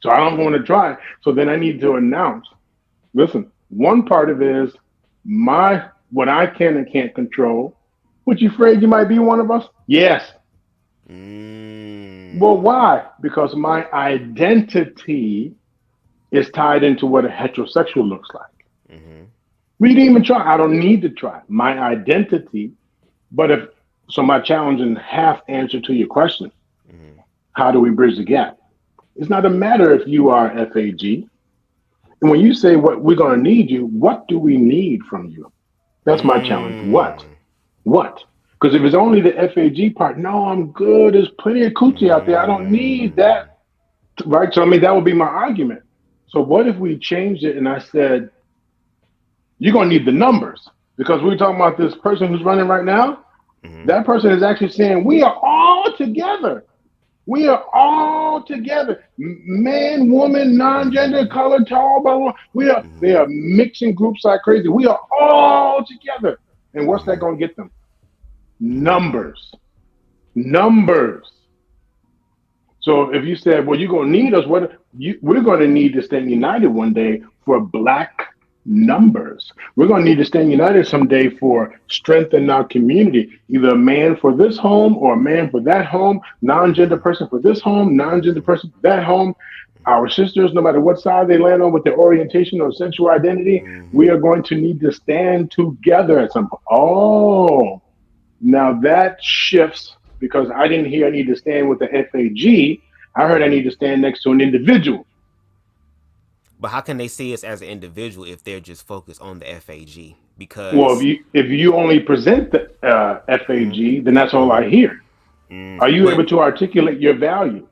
So I don't want to try it. So then I need to announce, listen, one part of it is what I can and can't control. What, you afraid you might be one of us? Yes. Well, why? Because my identity is tied into what a heterosexual looks like. We didn't even try. I don't need to try. My identity. But my challenge and half answer to your question, how do we bridge the gap? It's not a matter if you are FAG. And when you say what we're going to need you, what do we need from you? That's my challenge. What? Because if it's only the FAG part, no, I'm good. There's plenty of coochie out there. I don't need that. Right. So I mean, that would be my argument. So what if we changed it and I said, you're gonna need the numbers because we're talking about this person who's running right now. That person is actually saying we are all together. We are all together. Man, woman, non-gender, color, tall, blah, blah. They are mixing groups like crazy. We are all together. And what's that gonna get them? Numbers. Numbers. So if you said, well, you're gonna need us, we're gonna need to stand united one day for Black numbers. We're going to need to stand united someday for strengthening our community. Either a man for this home or a man for that home, non-gender person for this home, non-gender person for that home. Our sisters, no matter what side they land on with their orientation or sexual identity, we are going to need to stand together at some point. Oh, now that shifts because I didn't hear I need to stand with the FAG. I heard I need to stand next to an individual. But how can they see us as an individual if they're just focused on the FAG? Because if you only present the FAG, then that's all I hear. Are you able to articulate your values?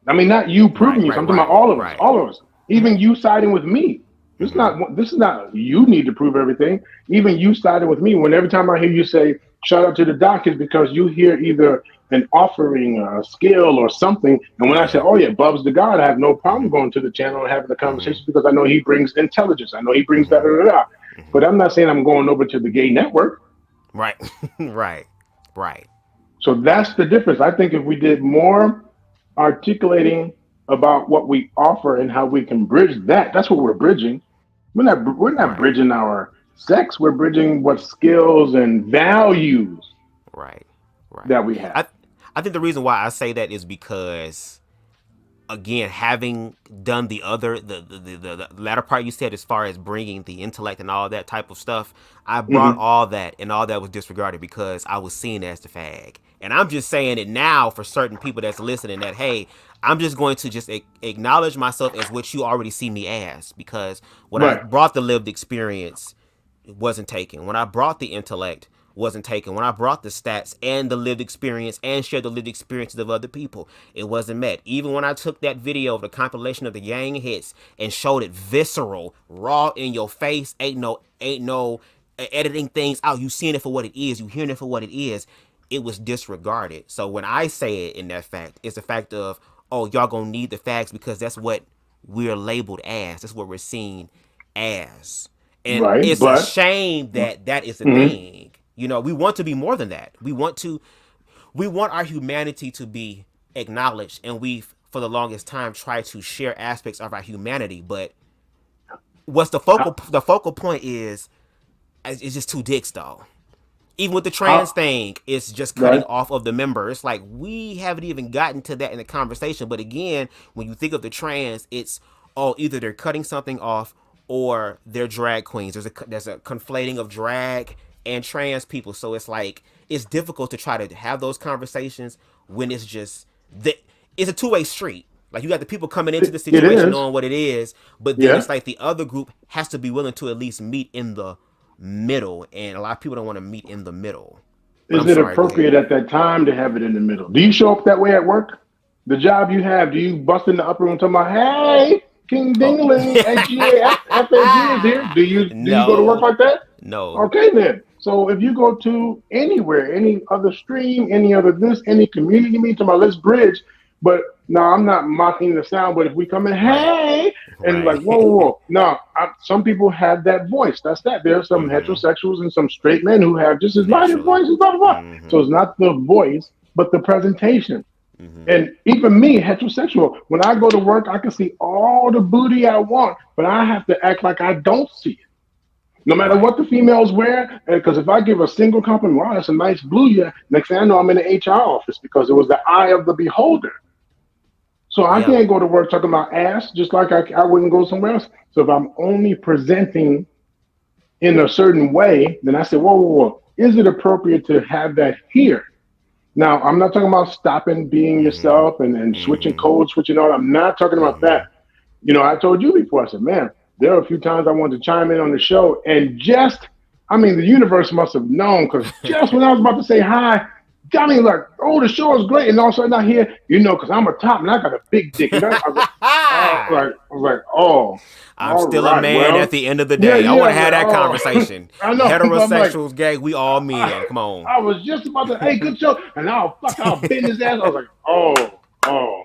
I mean, not you proving you. I'm talking about all of us. All of us. Even you siding with me. This is not you need to prove everything. Even you siding with me. When every time I hear you say shout out to the doc is because you hear either an offering, a skill or something. And when I say, oh yeah, BubzDaGawd, I have no problem going to the channel and having the conversation because I know he brings intelligence. I know he brings da da da da. But I'm not saying I'm going over to the gay network. Right. Right. So that's the difference. I think if we did more articulating about what we offer and how we can bridge that's what we're bridging. We're not bridging our sex. We're bridging what skills and values that we have. I think the reason why I say that is because, again, having done the latter part you said as far as bringing the intellect and all that type of stuff, I brought all that and all that was disregarded because I was seen as the fag. And I'm just saying it now for certain people that's listening that, hey, I'm just going to just acknowledge myself as what you already see me as, because when I brought the lived experience, it wasn't taken. When I brought the intellect, wasn't taken. When I brought the stats and the lived experience and shared the lived experiences of other people, it wasn't met. Even when I took that video of the compilation of the gang hits and showed it visceral, raw in your face, ain't no editing things out. You seeing it for what it is. You hearing it for what it is. It was disregarded. So when I say it in that fact, it's the fact of, oh, y'all gonna need the facts because that's what we're labeled as. That's what we're seen as. And it's a shame that that is a thing. You know, we want to be more than that. We want our humanity to be acknowledged, and we've for the longest time tried to share aspects of our humanity. But what's the focal point is it's just two dicks though. Even with the trans thing, it's just cutting off of the member. It's like we haven't even gotten to that in the conversation. But again, when you think of the trans, it's either they're cutting something off or they're drag queens. There's a conflating of drag and trans people, so it's like it's difficult to try to have those conversations when it's just it's a two-way street. Like you got the people coming into the situation knowing what it is, but then it's like the other group has to be willing to at least meet in the middle, and a lot of people don't want to meet in the middle. Is it appropriate at that time to have it in the middle? Do you show up that way at work? The job you have, do you bust in the upper room talking about, hey, King Dingling, FAG is here? Do you go to work like that? No. Okay then. So if you go to anywhere, any other stream, any other this, any community meeting, let's bridge. But no, I'm not mocking the sound. But if we come in, hey, and like, whoa. No, some people have that voice. That's that. There are some heterosexuals and some straight men who have just as loud a voice, blah, blah, blah. So it's not the voice, but the presentation. And even me, heterosexual, when I go to work, I can see all the booty I want, but I have to act like I don't see it. No matter what the females wear, because if I give a single compliment, wow, that's a nice blue, next thing I know, I'm in the HR office because it was the eye of the beholder. So I can't go to work talking about ass, just like I wouldn't go somewhere else. So if I'm only presenting in a certain way, then I say, whoa. Is it appropriate to have that here? Now, I'm not talking about stopping being yourself and switching codes, switching all. I'm not talking about that. You know, I told you before, I said, man, there are a few times I wanted to chime in on the show, and the universe must have known, because just when I was about to say hi, Johnny like, oh, the show is great, and all of a sudden I hear, because I'm a top and I got a big dick, and I was like, oh, I'm all still a right, man well, at the end of the yeah, day. I yeah, want to I'm have like, that oh. conversation. I know, I'm like, Heterosexuals, gay, we all men. Come on. I was just about to, hey, good show, and I'll bend his ass. I was like, oh.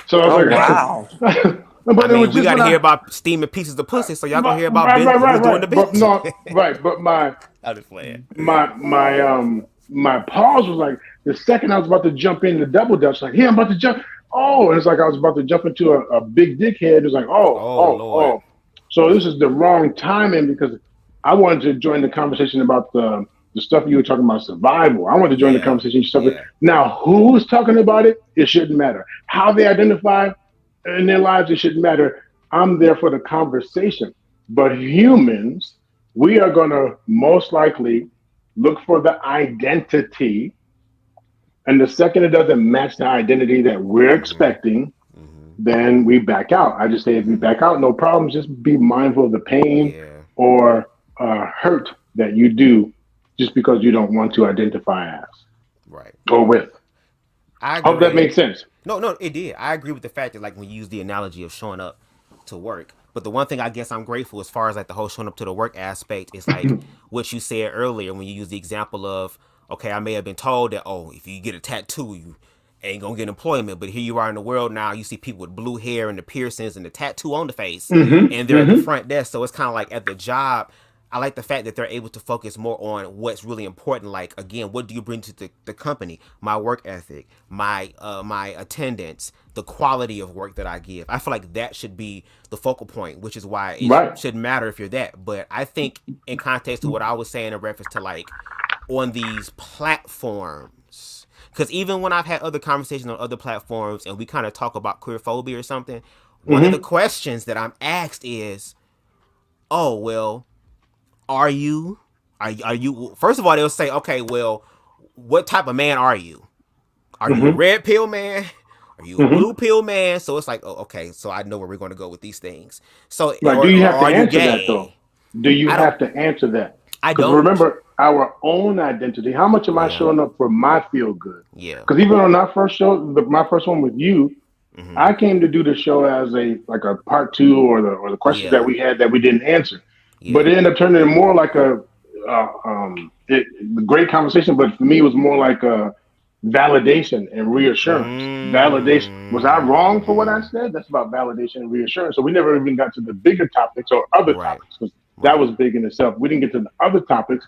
So I Oh was wow. like, but I it was mean, we just got to when hear about steaming pieces of pussy, so y'all gonna hear about right, who's doing the but bending. no, right, but my I'm just playing. my pause was like the second I was about to jump in the double dutch, like, yeah, I'm about to jump. Oh, and it's like I was about to jump into a big dickhead. It's like, Oh Lord. So this is the wrong timing because I wanted to join the conversation about the stuff you were talking about survival. I wanted to join the conversation stuff. Yeah. Now, who's talking about it? It shouldn't matter. How they identify in their lives, it shouldn't matter. I'm there for the conversation. But humans, we are going to most likely look for the identity. And the second it doesn't match the identity that we're expecting, then we back out. I just say if you back out, no problems. Just be mindful of the pain or hurt that you do just because you don't want to identify as or with. I agree. Hope that makes sense. No, it did. I agree with the fact that like when you use the analogy of showing up to work. But the one thing I guess I'm grateful as far as like the whole showing up to the work aspect is like what you said earlier when you use the example of, okay, I may have been told that, oh, if you get a tattoo, you ain't gonna get employment. But here you are in the world now, you see people with blue hair and the piercings and the tattoo on the face and they're at the front desk. So it's kind of like at the job, I like the fact that they're able to focus more on what's really important. Like, again, what do you bring to the company? My work ethic, my attendance, the quality of work that I give. I feel like that should be the focal point, which is why it shouldn't matter if you're that. But I think in context to what I was saying in reference to like on these platforms, because even when I've had other conversations on other platforms and we kind of talk about queerphobia or something, one of the questions that I'm asked is, oh, well, are you first of all they'll say, okay, well, what type of man are you? Are you a red pill man? Are you a blue pill man? So it's like, oh, okay, so I know where we're going to go with these things. So do you have to are you answer gay? that though? Do you have to answer that? I don't. Remember our own identity. How much am I showing up for my feel good? Yeah. Because even on our first show, my first one with you, I came to do the show as a part two or the questions that we had that we didn't answer. But it ended up turning more like a great conversation. But for me, it was more like a validation and reassurance. Validation. Was I wrong for what I said? That's about validation and reassurance. So we never even got to the bigger topics or other topics because that was big in itself. We didn't get to the other topics.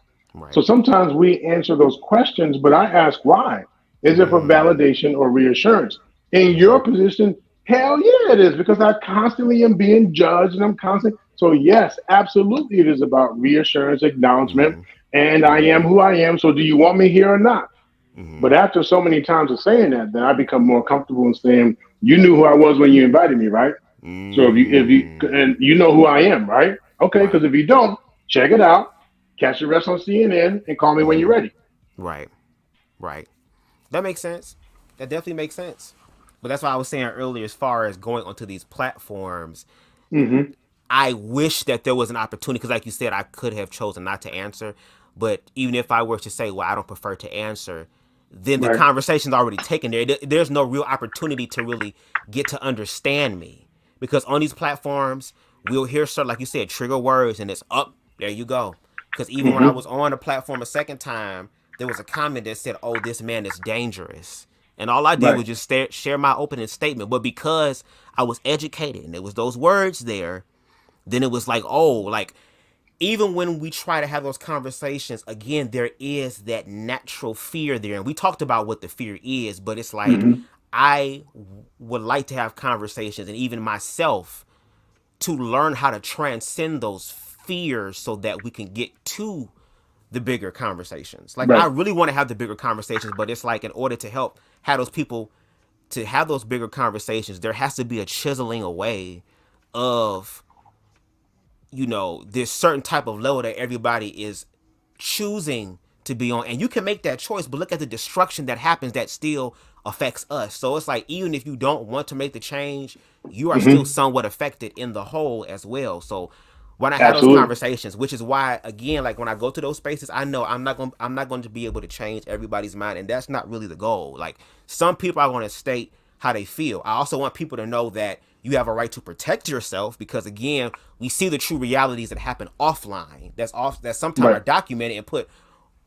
So sometimes we answer those questions, but I ask why. Is it for validation or reassurance? In your position, hell yeah, it is, because I constantly am being judged and I'm constantly. So yes, absolutely, it is about reassurance, acknowledgement, and I am who I am. So do you want me here or not? But after so many times of saying that, then I become more comfortable in saying, you knew who I was when you invited me, right? So if you and you know who I am, right? Okay, because if you don't, check it out, catch the rest on CNN, and call me when you're ready. Right. That makes sense. That definitely makes sense. But that's why I was saying earlier, as far as going onto these platforms, I wish that there was an opportunity, because like you said, I could have chosen not to answer. But even if I were to say, well, I don't prefer to answer, then the conversation's already taken there. There's no real opportunity to really get to understand me. Because on these platforms, we'll hear certain, like you said, trigger words, and it's up, there you go. Because even when I was on the platform a second time, there was a comment that said, oh, this man is dangerous. And all I did was just share my opening statement. But because I was educated and there was those words there, then it was like, oh, like, even when we try to have those conversations, again, there is that natural fear there. And we talked about what the fear is, but it's like, I would like to have conversations, and even myself, to learn how to transcend those fears so that we can get to the bigger conversations. Like, I really want to have the bigger conversations, but it's like, in order to help have those people to have those bigger conversations, there has to be a chiseling away of, you know, this certain type of level that everybody is choosing to be on. And you can make that choice, but look at the destruction that happens that still affects us. So it's like, even if you don't want to make the change, you are still somewhat affected in the whole as well. So when I have those Absolutely. conversations, which is why, again, like when I go to those spaces, I know I'm not going to be able to change everybody's mind, and that's not really the goal. Like some people are going to state how they feel. I also want people to know that you have a right to protect yourself, because again, we see the true realities that happen offline. That sometimes Right. are documented and put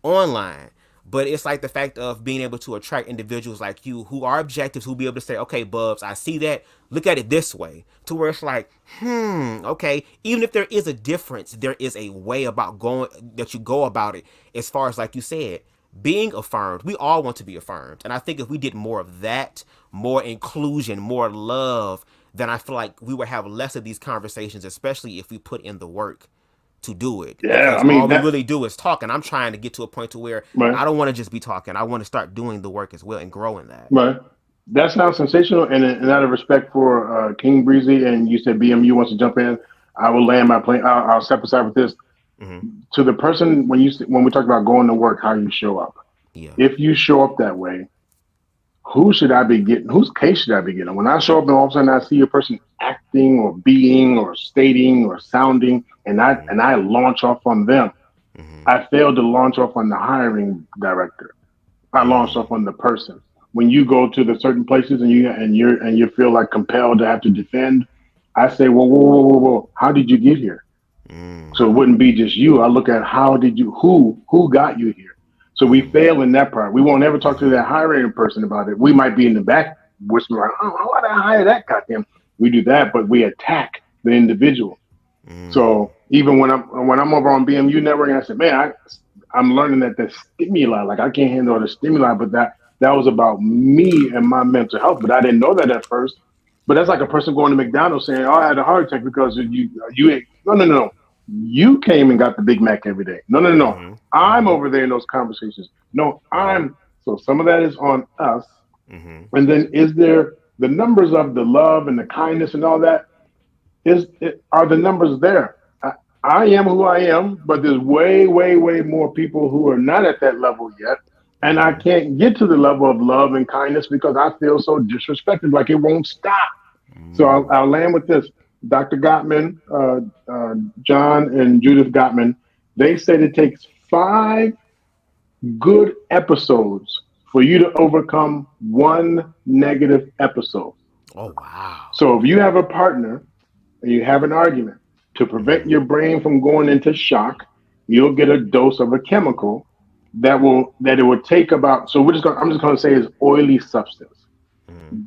online. But it's like the fact of being able to attract individuals like you who are objectives, who be able to say, okay, Bubz, I see that. Look at it this way. To where it's like, okay, even if there is a difference, there is a way about that you go about it. As far as, like you said, being affirmed. We all want to be affirmed. And I think if we did more of that, more inclusion, more love, then I feel like we would have less of these conversations, especially if we put in the work to do it, Yeah, because I mean all we that. really do is talk. And I'm trying to get to a point to where Right. I don't want to just be talking. I want to start doing the work as well and growing that. Right. That sounds sensational, and out of respect for King Breezy, and you said BMU wants to jump in, I will land my plane. I'll step aside with this. Hmm. To the person, when we talk about going to work, how you show up. Yeah. If you show up that way, who should I be getting? Whose case should I be getting? When I show up and all of a sudden I see a person acting or being or stating or sounding, and I launch off on them, I failed to launch off on the hiring director. I launched off on the person. When you go to the certain places and you feel like compelled to have to defend, I say, well, whoa, how did you get here? So it wouldn't be just you. I look at who got you here. So we fail in that part. We won't ever talk to that hiring person about it. We might be in the back whispering, oh, why did I hire that goddamn? We do that, but we attack the individual. So even when I'm over on BMU network, I said, man, I'm learning that the stimuli, like I can't handle the stimuli, but that was about me and my mental health. But I didn't know that at first. But that's like a person going to McDonald's saying, "Oh, I had a heart attack because you ate." No. You came and got the Big Mac every day. No. I'm over there in those conversations. No, I'm. So some of that is on us. And then is there the numbers of the love and the kindness and all that? Are the numbers there? I am who I am, but there's way more people who are not at that level yet. And I can't get to the level of love and kindness because I feel so disrespected, like it won't stop. So I'll land with this. Dr. Gottman, John and Judith Gottman, they said it takes 5 good episodes for you to overcome 1 negative episode. Oh, wow. So if you have a partner and you have an argument, to prevent your brain from going into shock, you'll get a dose of a chemical that it would take about. So I'm just gonna say is oily substance.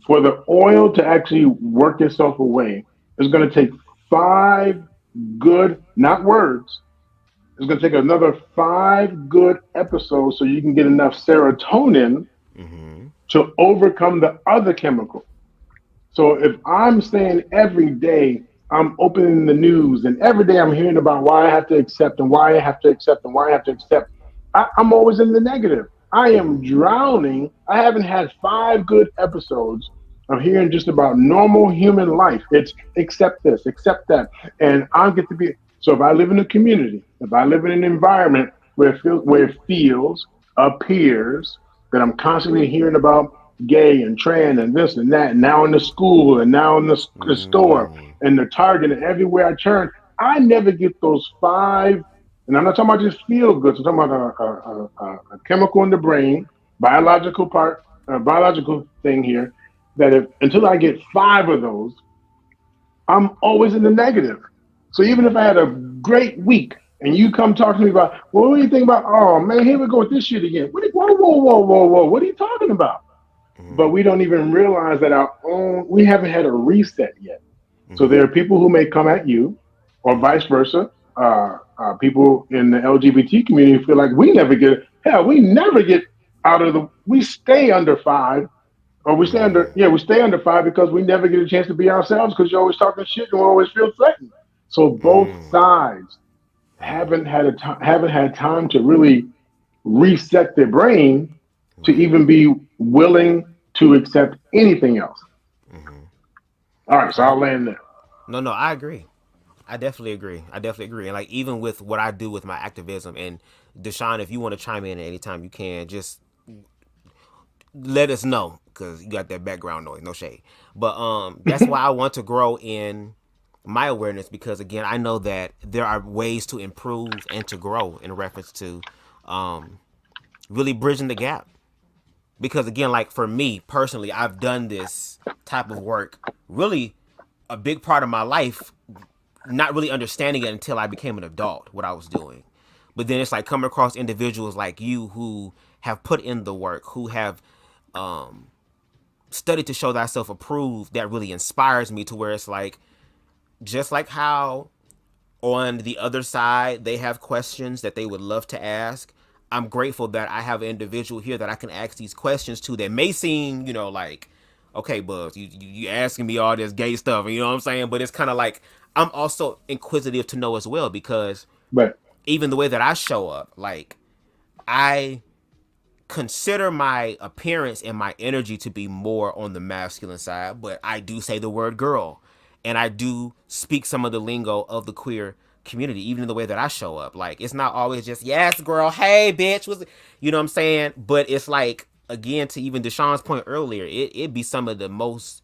For the oil to actually work itself away, it's gonna take 5 good, not words. It's gonna take another 5 good episodes so you can get enough serotonin to overcome the other chemical. So if I'm saying every day I'm opening the news and every day I'm hearing about why I have to accept and why I have to accept and why I have to accept, I'm always in the negative. I am drowning. I haven't had 5 good episodes of hearing just about normal human life. It's accept this, accept that. And I get to be, so if I live in a community, if I live in an environment where it feels, appears that I'm constantly hearing about gay and trans and this and that, and now in the school and now in the store and the Target and everywhere I turn, I never get those 5. And I'm not talking about just feel good. I'm talking about a chemical in the brain, biological thing here. That until I get 5 of those, I'm always in the negative. So even if I had a great week and you come talk to me about, well, what do you think about? Oh man, here we go with this shit again. Whoa! What are you talking about? But we don't even realize that we haven't had a reset yet. So there are people who may come at you, or vice versa. People in the LGBT community feel like we never get we stay under 5, or we stay under 5 because we never get a chance to be ourselves because you're always talking shit and we always feel threatened. So both sides haven't had time to really reset their brain to even be willing to accept anything else. All right, so I'll land there. No, I agree. I definitely agree. And like even with what I do with my activism, and Deshaun, if you want to chime in at any time you can, just let us know because you got that background noise. No shade, but that's why I want to grow in my awareness, because again, I know that there are ways to improve and to grow in reference to really bridging the gap. Because again, like for me personally, I've done this type of work really a big part of my life, not really understanding it until I became an adult, what I was doing. But then it's like coming across individuals like you who have put in the work, who have studied to show thyself approved, that really inspires me to where it's like, just like how on the other side they have questions that they would love to ask, I'm grateful that I have an individual here that I can ask these questions to that may seem, like, okay, Bubz, you asking me all this gay stuff, you know what I'm saying? But it's kind of like, I'm also inquisitive to know as well, because even the way that I show up, like, I consider my appearance and my energy to be more on the masculine side, but I do say the word girl, and I do speak some of the lingo of the queer community, even in the way that I show up. Like, it's not always just, yes, girl, hey, bitch, you know what I'm saying? But it's like, again, to even Deshaun's point earlier, it'd be some of the most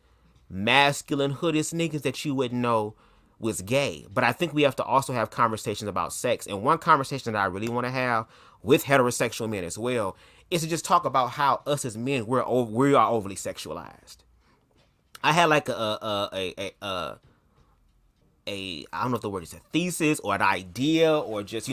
masculine, hoodest niggas that you would know was gay. But I think we have to also have conversations about sex. And one conversation that I really want to have with heterosexual men as well is to just talk about how us as men, we are overly sexualized. I had like a I don't know if the word is a thesis or an idea or just,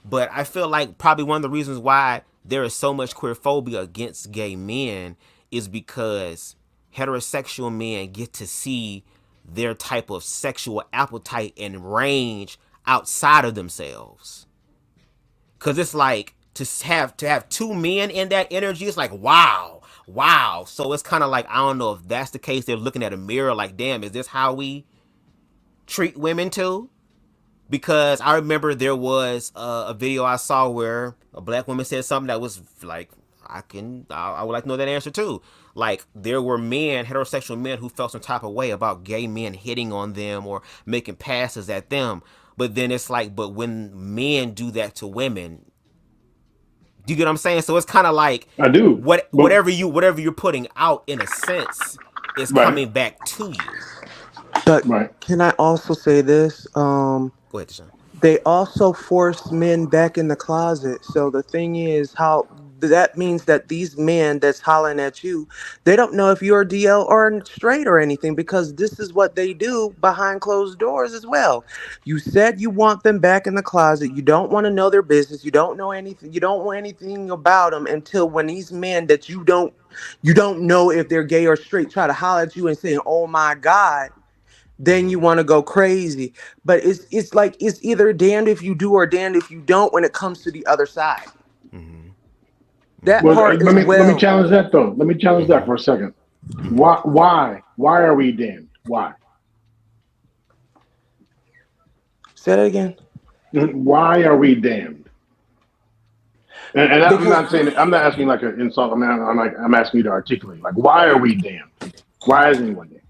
but I feel like probably one of the reasons why there is so much queer phobia against gay men is because heterosexual men get to see their type of sexual appetite and range outside of themselves. Cause it's like to have two men in that energy, it's like, wow. So it's kind of like, I don't know if that's the case. They're looking at a mirror like, damn, is this how we treat women too? Because I remember there was a video I saw where a black woman said something that was like, I would like to know that answer too. Like, there were men, heterosexual men, who felt some type of way about gay men hitting on them or making passes at them. But then it's like, but when men do that to women, do you get what I'm saying? So it's kind of like, I do. Whatever you're putting out, in a sense, is coming back to you. But can I also say this? Go ahead, Deshaun. They also force men back in the closet. So the thing is, how that means that these men that's hollering at you, they don't know if you're DL or straight or anything, because this is what they do behind closed doors as well. You said you want them back in the closet. You don't want to know their business. You don't know anything. You don't want anything about them until when these men that you don't know if they're gay or straight try to holler at you and say, "Oh my God," then you want to go crazy. But it's like, it's either damned if you do or damned if you don't when it comes to the other side. That part let me challenge that though. Let me challenge that for a second. Why are we damned? Why? Say that again. Why are we damned? And I'm not saying, I'm not asking like an insult. I'm asking you to articulate. Like, why are we damned? Why is anyone damned?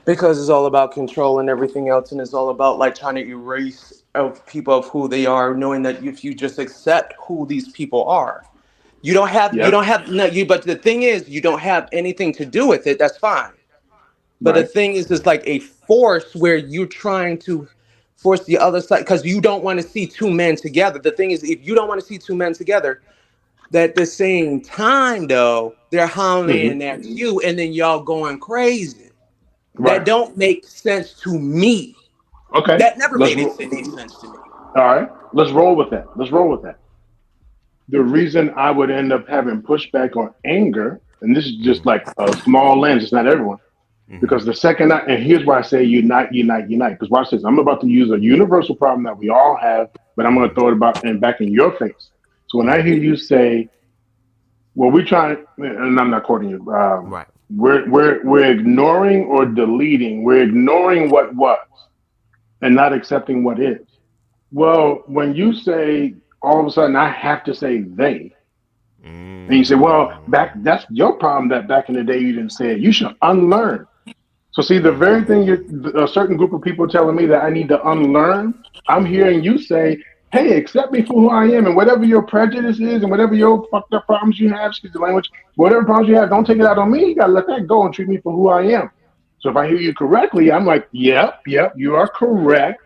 Because it's all about control and everything else, and it's all about like trying to erase of people of who they are, knowing that if you just accept who these people are, but the thing is, you don't have anything to do with it. That's fine. But the thing is, it's like a force where you're trying to force the other side, because you don't want to see two men together. The thing is, if you don't want to see two men together, that at the same time though, they're hollering at you, and then y'all going crazy. That don't make sense to me. Okay. That never made any sense to me. All right. Let's roll with that. The reason I would end up having pushback or anger, and this is just like a small lens, it's not everyone, because the second and here's why I say unite, because watch this. I'm about to use a universal problem that we all have, but I'm going to throw it back in your face. So when I hear you say, well, we're trying, and I'm not quoting you, we're ignoring or deleting. We're ignoring what was and not accepting what is. Well, when you say all of a sudden I have to say they, and you say, well, that's your problem that back in the day you didn't say it. You should unlearn. So see, the very thing a certain group of people telling me that I need to unlearn, I'm hearing you say, hey, accept me for who I am, and whatever your prejudice is and whatever your fucked up problems you have, excuse the language, whatever problems you have, don't take it out on me. You gotta let that go and treat me for who I am. So if I hear you correctly, I'm like, yep, you are correct.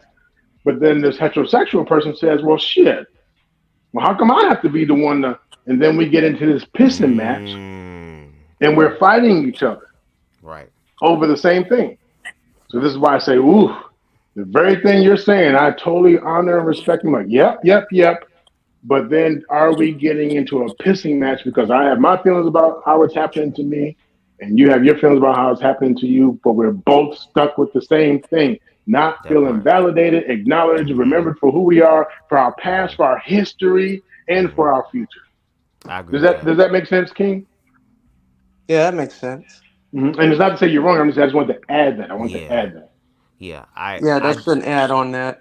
But then this heterosexual person says, well, shit. Well, how come I have to be the one to? And then we get into this pissing match, and we're fighting each other Right. over the same thing. So this is why I say, ooh, the very thing you're saying, I totally honor and respect. I'm like, yep. But then are we getting into a pissing match because I have my feelings about how it's happening to me and you have your feelings about how it's happening to you, but we're both stuck with the same thing, not That feeling part. validated, acknowledged, remembered for who we are, for our past, for our history, and for our future. I agree with that. Does that make sense, King? Yeah, that makes sense. And it's not to say you're wrong. I just want to add that. I want to Yeah. add that. Yeah. Yeah, that's an add on that.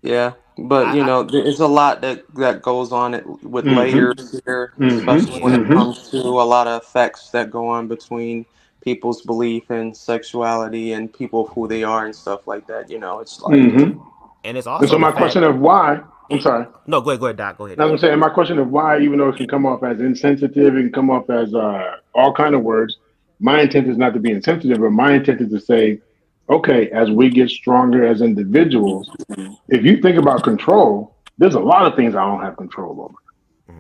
Yeah, but I there's a lot that goes on it with Mm-hmm. layers here, Mm-hmm. especially when yeah. it Mm-hmm. comes to a lot of effects that go on between people's belief in sexuality and people who they are and stuff like that. It's like, Mm-hmm. And it's And so also the my fact. question of why, I'm sorry. No, go ahead, Doc. Go ahead, As Doc. I'm saying, my question of why, even though it can come off as insensitive, it can come off as all kind of words. My intent is not to be insensitive, but my intent is to say, okay, as we get stronger as individuals, if you think about control, there's a lot of things I don't have control over.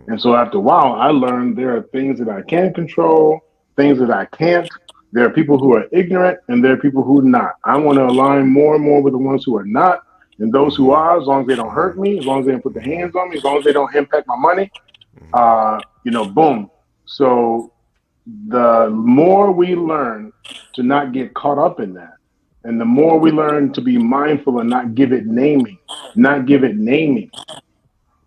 And so after a while, I learned there are things that I can control, things that I can't. There are people who are ignorant and there are people who are not. I want to align more and more with the ones who are not. And those who are, as long as they don't hurt me, as long as they don't put their hands on me, as long as they don't impact my money, boom. So the more we learn to not get caught up in that, and the more we learn to be mindful and not give it naming.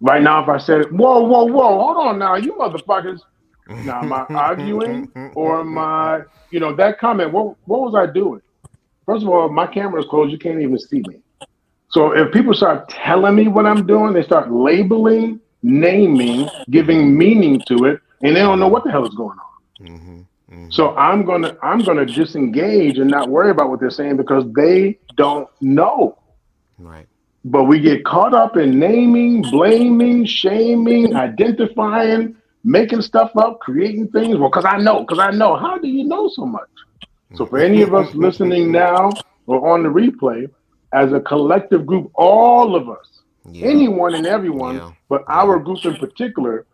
Right now, if I said, whoa, hold on now, you motherfuckers. Now, am I arguing or am I, that comment, what was I doing? First of all, my camera is closed. You can't even see me. So if people start telling me what I'm doing, they start labeling, naming, giving meaning to it, and they don't know what the hell is going on. So I'm gonna disengage and not worry about what they're saying because they don't know. Right. But we get caught up in naming, blaming, shaming, identifying, making stuff up, creating things. Well, because I know. How do you know so much? So for any of us listening now or on the replay, as a collective group, all of us, Yeah. anyone and everyone, Yeah. but Yeah. our group in particular,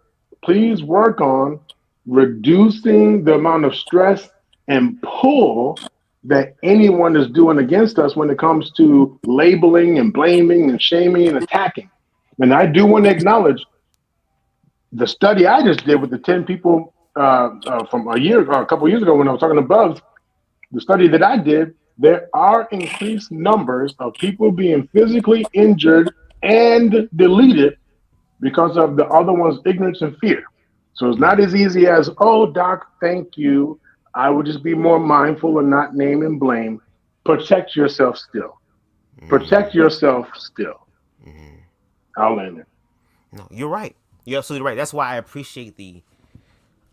please work on reducing the amount of stress and pull that anyone is doing against us when it comes to labeling and blaming and shaming and attacking. And I do want to acknowledge the study I just did with the 10 people from a couple of years ago when I was talking to Bubz. The study that I did, there are increased numbers of people being physically injured and deleted because of the other one's ignorance and fear. So it's not as easy as, oh, doc, thank you. I would just be more mindful and not name and blame. Protect yourself still. Protect yourself still. I'll end it. No, you're right. You're absolutely right. That's why I appreciate the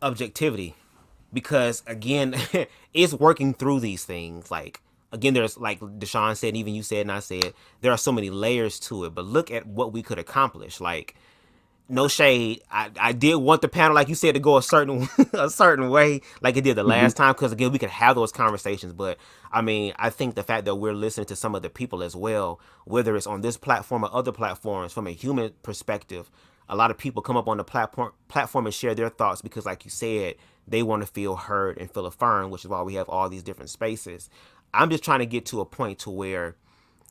objectivity, because again, it's working through these things. Like again, there's like Deshaun said, and even you said, and I said, there are so many layers to it. But look at what we could accomplish. Like, no shade. I did want the panel, like you said, to go a certain a certain way, like it did the last time, because again, we could have those conversations. But I mean, I think the fact that we're listening to some of the people as well, whether it's on this platform or other platforms, from a human perspective, a lot of people come up on the platform and share their thoughts because, like you said, they want to feel heard and feel affirmed, which is why we have all these different spaces. I'm just trying to get to a point to where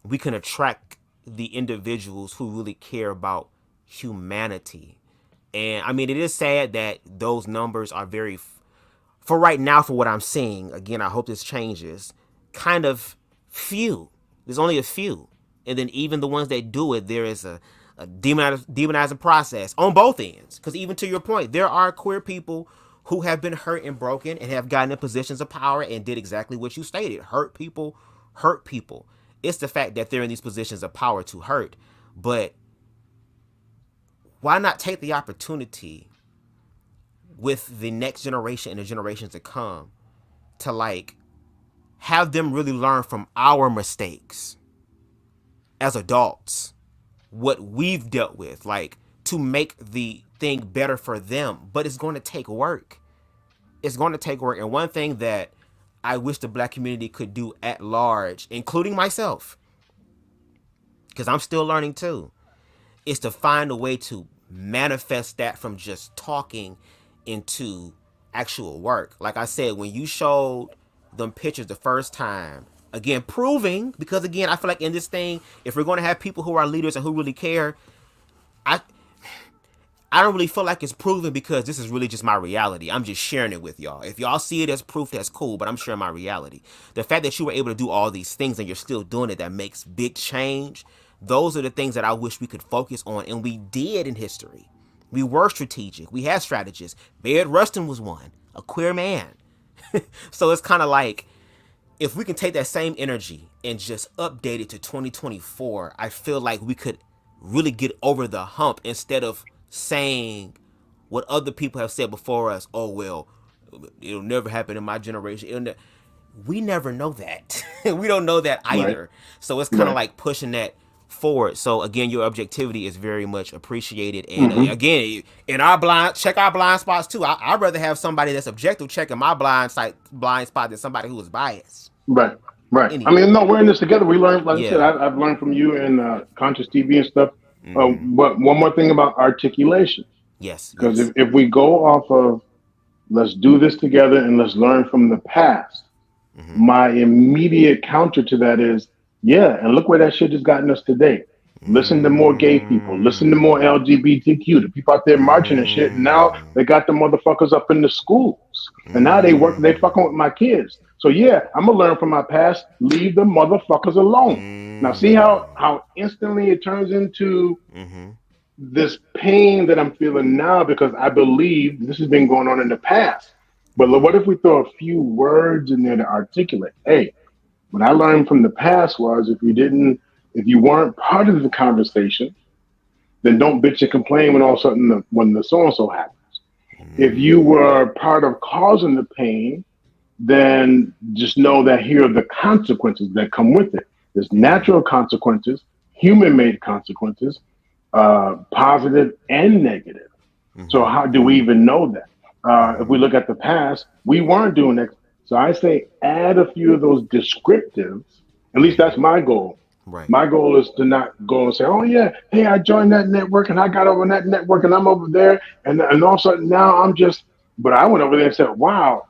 we can attract the individuals who really care about humanity. And I mean, it is sad that those numbers are very, for right now, for what I'm seeing, again, I hope this changes, kind of few. There's only a few. And then even the ones that do it, there is a demonizing process on both ends. Because even to your point, there are queer people who have been hurt and broken and have gotten in positions of power and did exactly what you stated. Hurt people. It's the fact that they're in these positions of power to hurt. But why not take the opportunity with the next generation and the generations to come to like have them really learn from our mistakes as adults, what we've dealt with, like to make the thing better for them. But it's going to take work. And one thing that I wish the black community could do at large, including myself, because I'm still learning too, is to find a way to manifest that from just talking into actual work. Like I said, when you showed them pictures the first time, again, proving, because again, I feel like in this thing, if we're going to have people who are leaders and who really care, I don't really feel like it's proven because this is really just my reality. I'm just sharing it with y'all. If y'all see it as proof, that's cool, but I'm sharing my reality. The fact that you were able to do all these things and you're still doing it, that makes big change. Those are the things that I wish we could focus on, and we did in history. We were strategic. We had strategists. Bayard Rustin was one, a queer man. So it's kind of like, if we can take that same energy and just update it to 2024, I feel like we could really get over the hump instead of saying what other people have said before us. Oh, well, it'll never happen in my generation. We never know that. We don't know that either. Right. So it's kind of like pushing that forward. So again, your objectivity is very much appreciated. And again, in check our blind spots too. I'd rather have somebody that's objective checking my blind spot than somebody who is biased. Right. Anyway. I mean, no, we're in this together. We learned, like I said, I've learned from you and Conscious TV and stuff. But one more thing about articulation. Yes. Because if we go off of, let's do this together and let's learn from the past, my immediate counter to that is, and look where that shit has gotten us today. Listen to more gay people. Listen to more LGBTQ. The people out there marching and shit. And now they got the motherfuckers up in the schools. And now they fucking with my kids. So I'm gonna learn from my past. Leave the motherfuckers alone. Now see how instantly it turns into this pain that I'm feeling now, because I believe this has been going on in the past. But what if we throw a few words in there to articulate? Hey, what I learned from the past was if you weren't part of the conversation, then don't bitch and complain when all of a sudden when the so-and-so happens. If you were part of causing the pain, then just know that here are the consequences that come with it. There's natural consequences, human-made consequences, positive and negative. So how do we even know that? If we look at the past, we weren't doing that. So I say add a few of those descriptives. At least that's my goal. Right. My goal is to not go and say, oh yeah, hey, I joined that network and I got over that network and I'm over there. And all of a sudden now but I went over there and said, wow,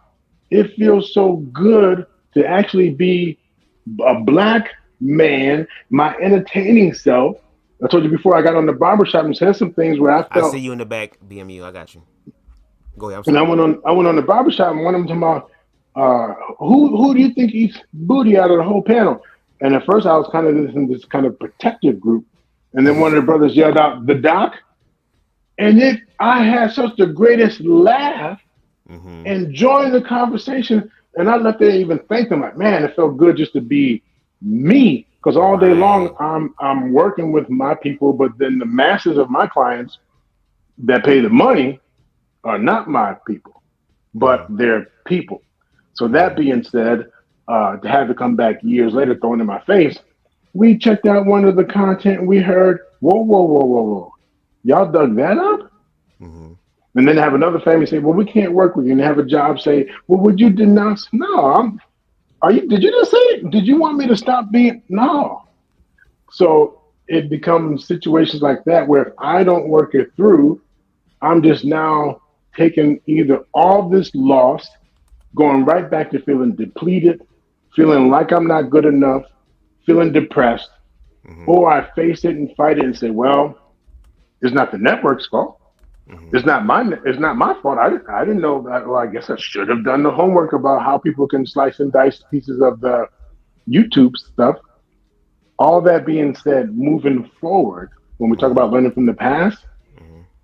it feels so good to actually be a black man, my entertaining self. I told you before, I got on the barbershop and said some things where I felt. I see you in the back, BMU. I got you. Go ahead. And I went on the barbershop and one of them talking about, who do you think eats booty out of the whole panel? And at first I was kind of in this kind of protective group. And then one of the brothers yelled out, the doc. And I had such the greatest laugh and join the conversation. And I left there even thinking like, man, it felt good just to be me. Because all day long I'm working with my people, but then the masses of my clients that pay the money are not my people, but they're people. So that being said, to have it come back years later thrown in my face, we checked out one of the content and we heard, whoa. Y'all dug that up? And then have another family say, well, we can't work with you. And have a job say, well, would you denounce? No, did you just say it? Did you want me to stop being? No. So it becomes situations like that where if I don't work it through, I'm just now taking either all this loss, going right back to feeling depleted, feeling like I'm not good enough, feeling depressed, or I face it and fight it and say, well, it's not the network's fault. It's not my fault. I didn't know that. Well, I guess I should have done the homework about how people can slice and dice pieces of the YouTube stuff. All that being said, moving forward, when we talk about learning from the past,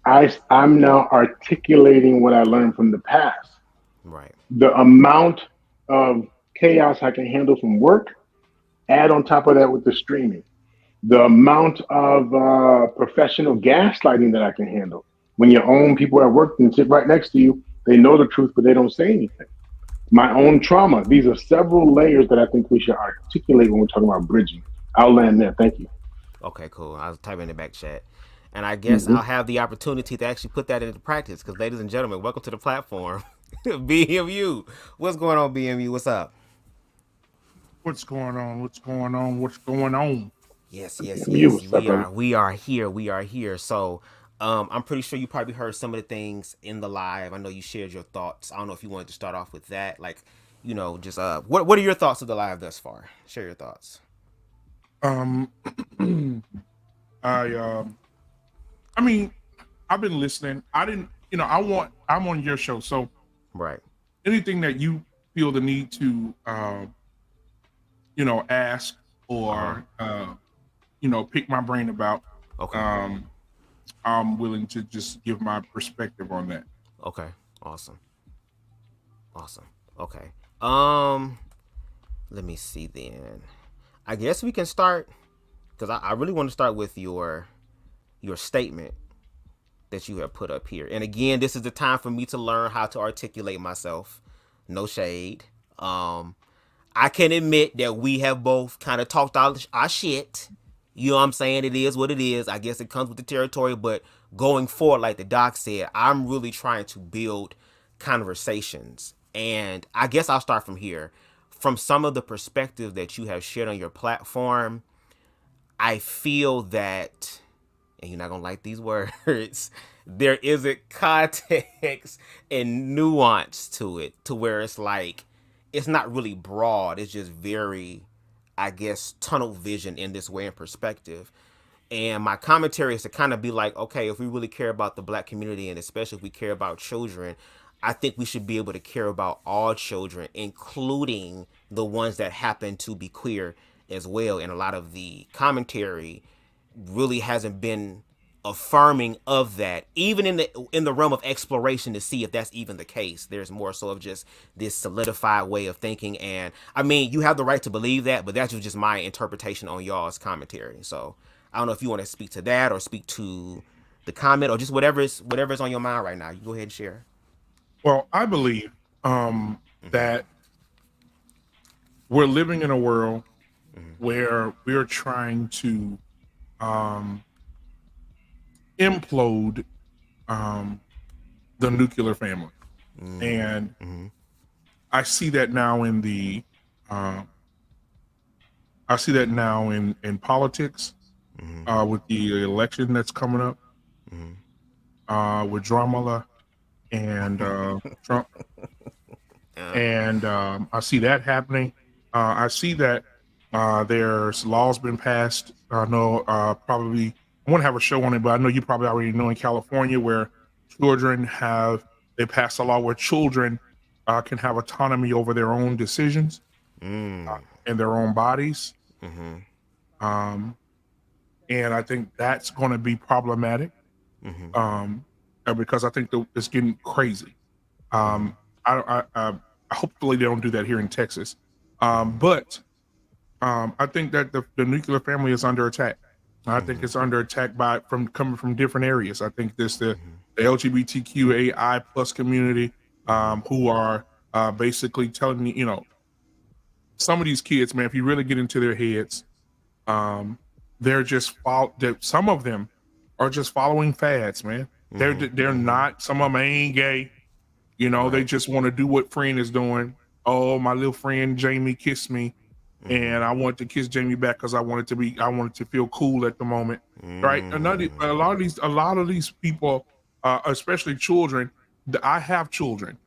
I'm now articulating what I learned from the past. Right. The amount of chaos I can handle from work, add on top of that with the streaming. The amount of professional gaslighting that I can handle. When your own people at work and sit right next to you, they know the truth, but they don't say anything. My own trauma. These are several layers that I think we should articulate when we're talking about bridging. I'll land there. Thank you. Okay, cool. I was typing in the back chat. And I guess I'll have the opportunity to actually put that into practice because, ladies and gentlemen, welcome to the platform. BMU. What's going on, BMU? What's up? What's going on? What's going on? What's going on? Yes, Yeah, yes, you yes. what's up, We brother? are. We are here. We are here. So, I'm pretty sure you probably heard some of the things in the live. I know you shared your thoughts. I don't know if you wanted to start off with that. Like, just what are your thoughts of the live thus far? Share your thoughts. Um, I mean, I've been listening. I didn't, I'm on your show, so Right. anything that you feel the need to, ask or, pick my brain about, Okay. I'm willing to just give my perspective on that. Okay. Awesome. Okay. Let me see then. I guess we can start because I really want to start with your statement that you have put up here. And again, this is the time for me to learn how to articulate myself. No shade. I can admit that we have both kind of talked our shit. You know what I'm saying? It is what it is. I guess it comes with the territory. But going forward, like the doc said, I'm really trying to build conversations. And I guess I'll start from here. From some of the perspectives that you have shared on your platform, I feel that, and you're not going to like these words, there is a context and nuance to it, to where it's like, it's not really broad. It's just very, I guess, tunnel vision in this way in perspective. And my commentary is to kind of be like, okay, if we really care about the Black community, and especially if we care about children, I think we should be able to care about all children, including the ones that happen to be queer as well. And a lot of the commentary really hasn't been affirming of that, even in the realm of exploration, to see if that's even the case. There's more so of just this solidified way of thinking. And I mean, you have the right to believe that, but that's just my interpretation on y'all's commentary. So I don't know if you want to speak to that or speak to the comment or just whatever's on your mind right now. You go ahead and share. Well, I believe that we're living in a world where we're trying to implode the nuclear family. And I see that now in the in politics, with the election that's coming up, with Dramala and Trump. And I see that happening. I see that there's laws been passed. I know probably I want to have a show on it, but I know you probably already know in California where they passed a law where children can have autonomy over their own decisions and their own bodies. And I think that's going to be problematic because I think it's getting crazy. Hopefully they don't do that here in Texas. But I think that the nuclear family is under attack. I think it's under attack coming from different areas. I think there's the LGBTQ plus community who are basically telling me, some of these kids, man, if you really get into their heads, they're just some of them are just following fads, man. They're not. Some of them ain't gay. They just want to do what friend is doing. Oh, my little friend Jamie kissed me, and I want to kiss Jamie back because I wanted to feel cool at the moment, right? A lot of these people, especially children. I have children,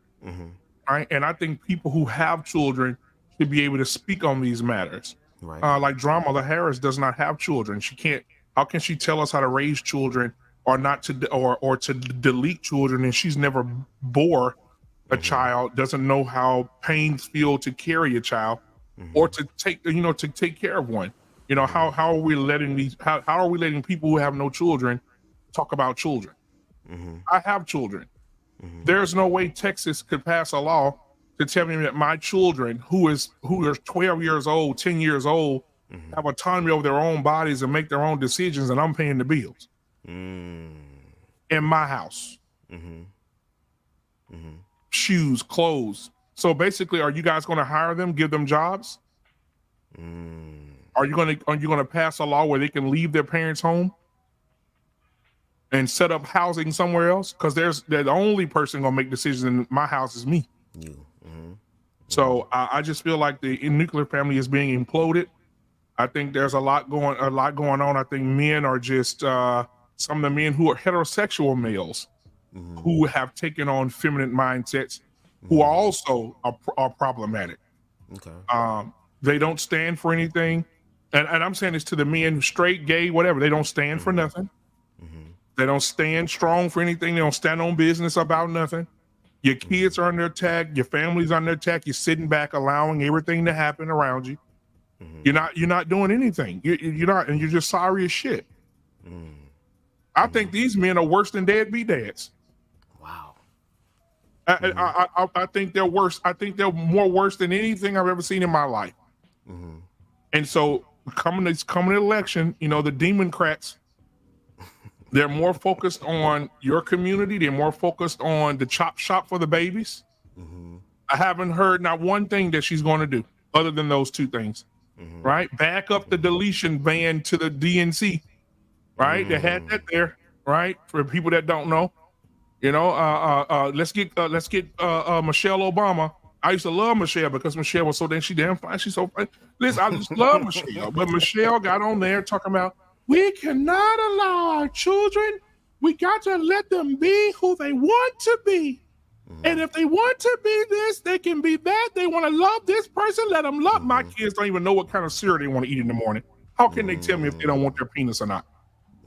right? And I think people who have children should be able to speak on these matters. Right. Like Dramala Harris does not have children. She can't. How can she tell us how to raise children or not to or to delete children? And she's never bore a child, doesn't know how pains feel to carry a child or to take care of one. How are we letting how are we letting people who have no children talk about children? I have children. There's no way Texas could pass a law to tell me that my children who are 12 years old, 10 years old, have autonomy over their own bodies and make their own decisions, and I'm paying the bills in my house. Shoes, clothes. So basically, are you guys going to hire them, give them jobs? Are you going to pass a law where they can leave their parents' home and set up housing somewhere else? Because the only person going to make decisions in my house is me. So I just feel like the nuclear family is being imploded. I think there's a lot going on. I think men are just some of the men who are heterosexual males who have taken on feminine mindsets, who are also are problematic. Okay. They don't stand for anything, and I'm saying this to the men, straight, gay, whatever. They don't stand for nothing. They don't stand strong for anything. They don't stand on business about nothing. Your kids are under attack. Your family's under attack. You're sitting back, allowing everything to happen around you. You're not doing anything. You're not, and you're just sorry as shit. I think these men are worse than deadbeat dads. Wow. I think they're worse. I think they're more worse than anything I've ever seen in my life. And so coming election, you know, the Democrats, they're more focused on your community. They're more focused on the chop shop for the babies. I haven't heard not one thing that she's going to do other than those two things, right? Back up the deletion ban to the DNC, right? They had that there, right? For people that don't know, you know, let's get Michelle Obama. I used to love Michelle because Michelle was so damn fine. She's so fine. Listen, I just love Michelle, but Michelle got on there talking about, we cannot allow our children, we got to let them be who they want to be. And if they want to be this, they can be that. They want to love this person, let them love. My kids don't even know what kind of cereal they want to eat in the morning. How can they tell me if they don't want their penis or not?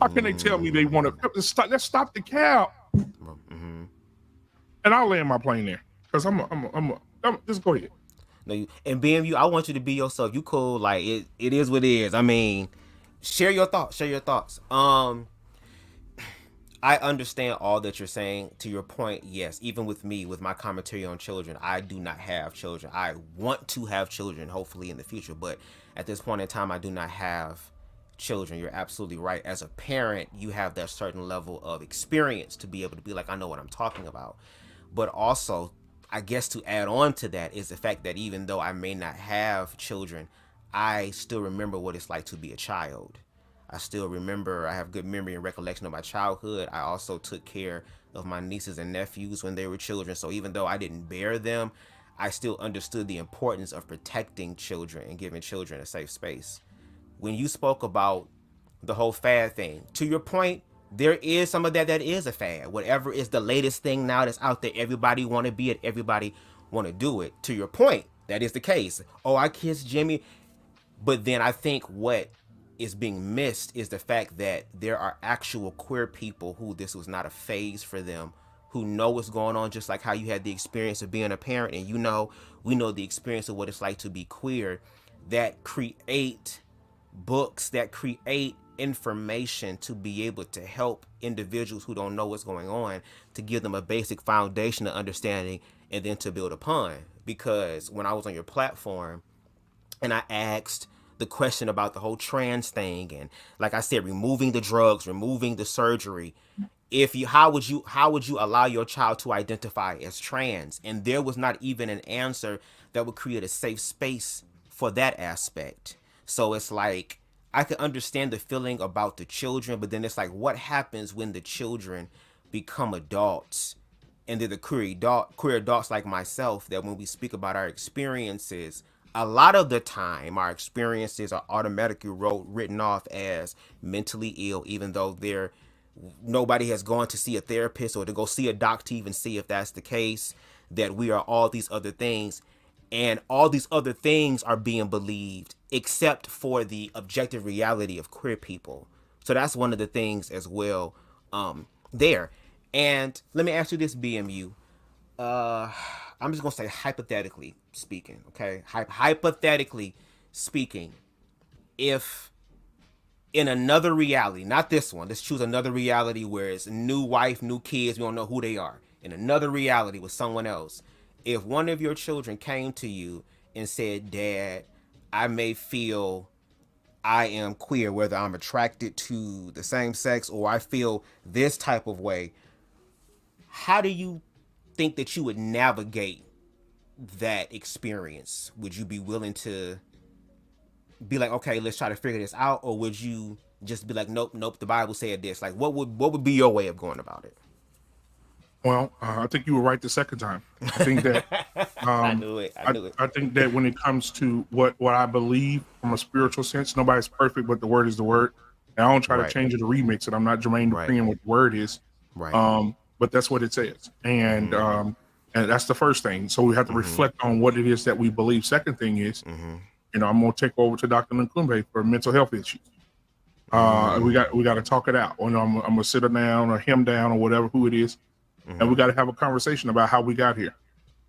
How can they tell me they want to? Let's stop the cow. And I'll land my plane there because I'm just go ahead. No, and BMU, I want you to be yourself. You cool, like it is what it is. I mean, share your thoughts. I understand all that you're saying. To your point, yes, even with me, with my commentary on children, I do not have children. I want to have children, hopefully in the future, but at this point in time, I do not have children. You're absolutely right. As a parent, you have that certain level of experience to be able to be like, I know what I'm talking about. But also, I guess to add on to that is the fact that even though I may not have children, I still remember what it's like to be a child. I still remember, I have good memory and recollection of my childhood. I also took care of my nieces and nephews when they were children. So even though I didn't bear them, I still understood the importance of protecting children and giving children a safe space. When you spoke about the whole fad thing, to your point, there is some of that is a fad. Whatever is the latest thing now that's out there, everybody want to be it, everybody want to do it. To your point, that is the case. Oh, I kissed Jimmy. But then I think what is being missed is the fact that there are actual queer people who this was not a phase for them, who know what's going on, just like how you had the experience of being a parent, and we know the experience of what it's like to be queer, that create books, that create information to be able to help individuals who don't know what's going on, to give them a basic foundation of understanding and then to build upon. Because when I was on your platform and I asked the question about the whole trans thing, and like I said, removing the drugs, removing the surgery, how would you allow your child to identify as trans? And there was not even an answer that would create a safe space for that aspect. So it's like, I can understand the feeling about the children, but then it's like, what happens when the children become adults? And they're the queer adults like myself, that when we speak about our experiences, a lot of the time our experiences are automatically written off as mentally ill, even though nobody has gone to see a therapist or to go see a doctor to even see if that's the case, that we are all these other things. And all these other things are being believed except for the objective reality of queer people. So that's one of the things as well there. And let me ask you this, BMU. I'm just going to say hypothetically speaking, okay? Hypothetically speaking, if in another reality, not this one, let's choose another reality where it's a new wife, new kids, we don't know who they are. In another reality with someone else, if one of your children came to you and said, Dad, I may feel I am queer, whether I'm attracted to the same sex or I feel this type of way, how do you think that you would navigate that experience? Would you be willing to be like, okay, let's try to figure this out? Or would you just be like, nope, the Bible said this? Like, what would be your way of going about it? Well, I think you were right the second time. I think that I knew it. I knew it. I think that when it comes to what I believe from a spiritual sense, nobody's perfect, but the word is the word. And I don't try to Right. change it or remix it. I'm not Jermaine Right. Dupri what the word is. Right. But that's what it says. And that's the first thing. So we have to reflect on what it is that we believe. Second thing is, I'm gonna take over to Dr. Nkumbe for mental health issues. We got to talk it out. I'm gonna sit her down or him down or whatever who it is, and we got to have a conversation about how we got here.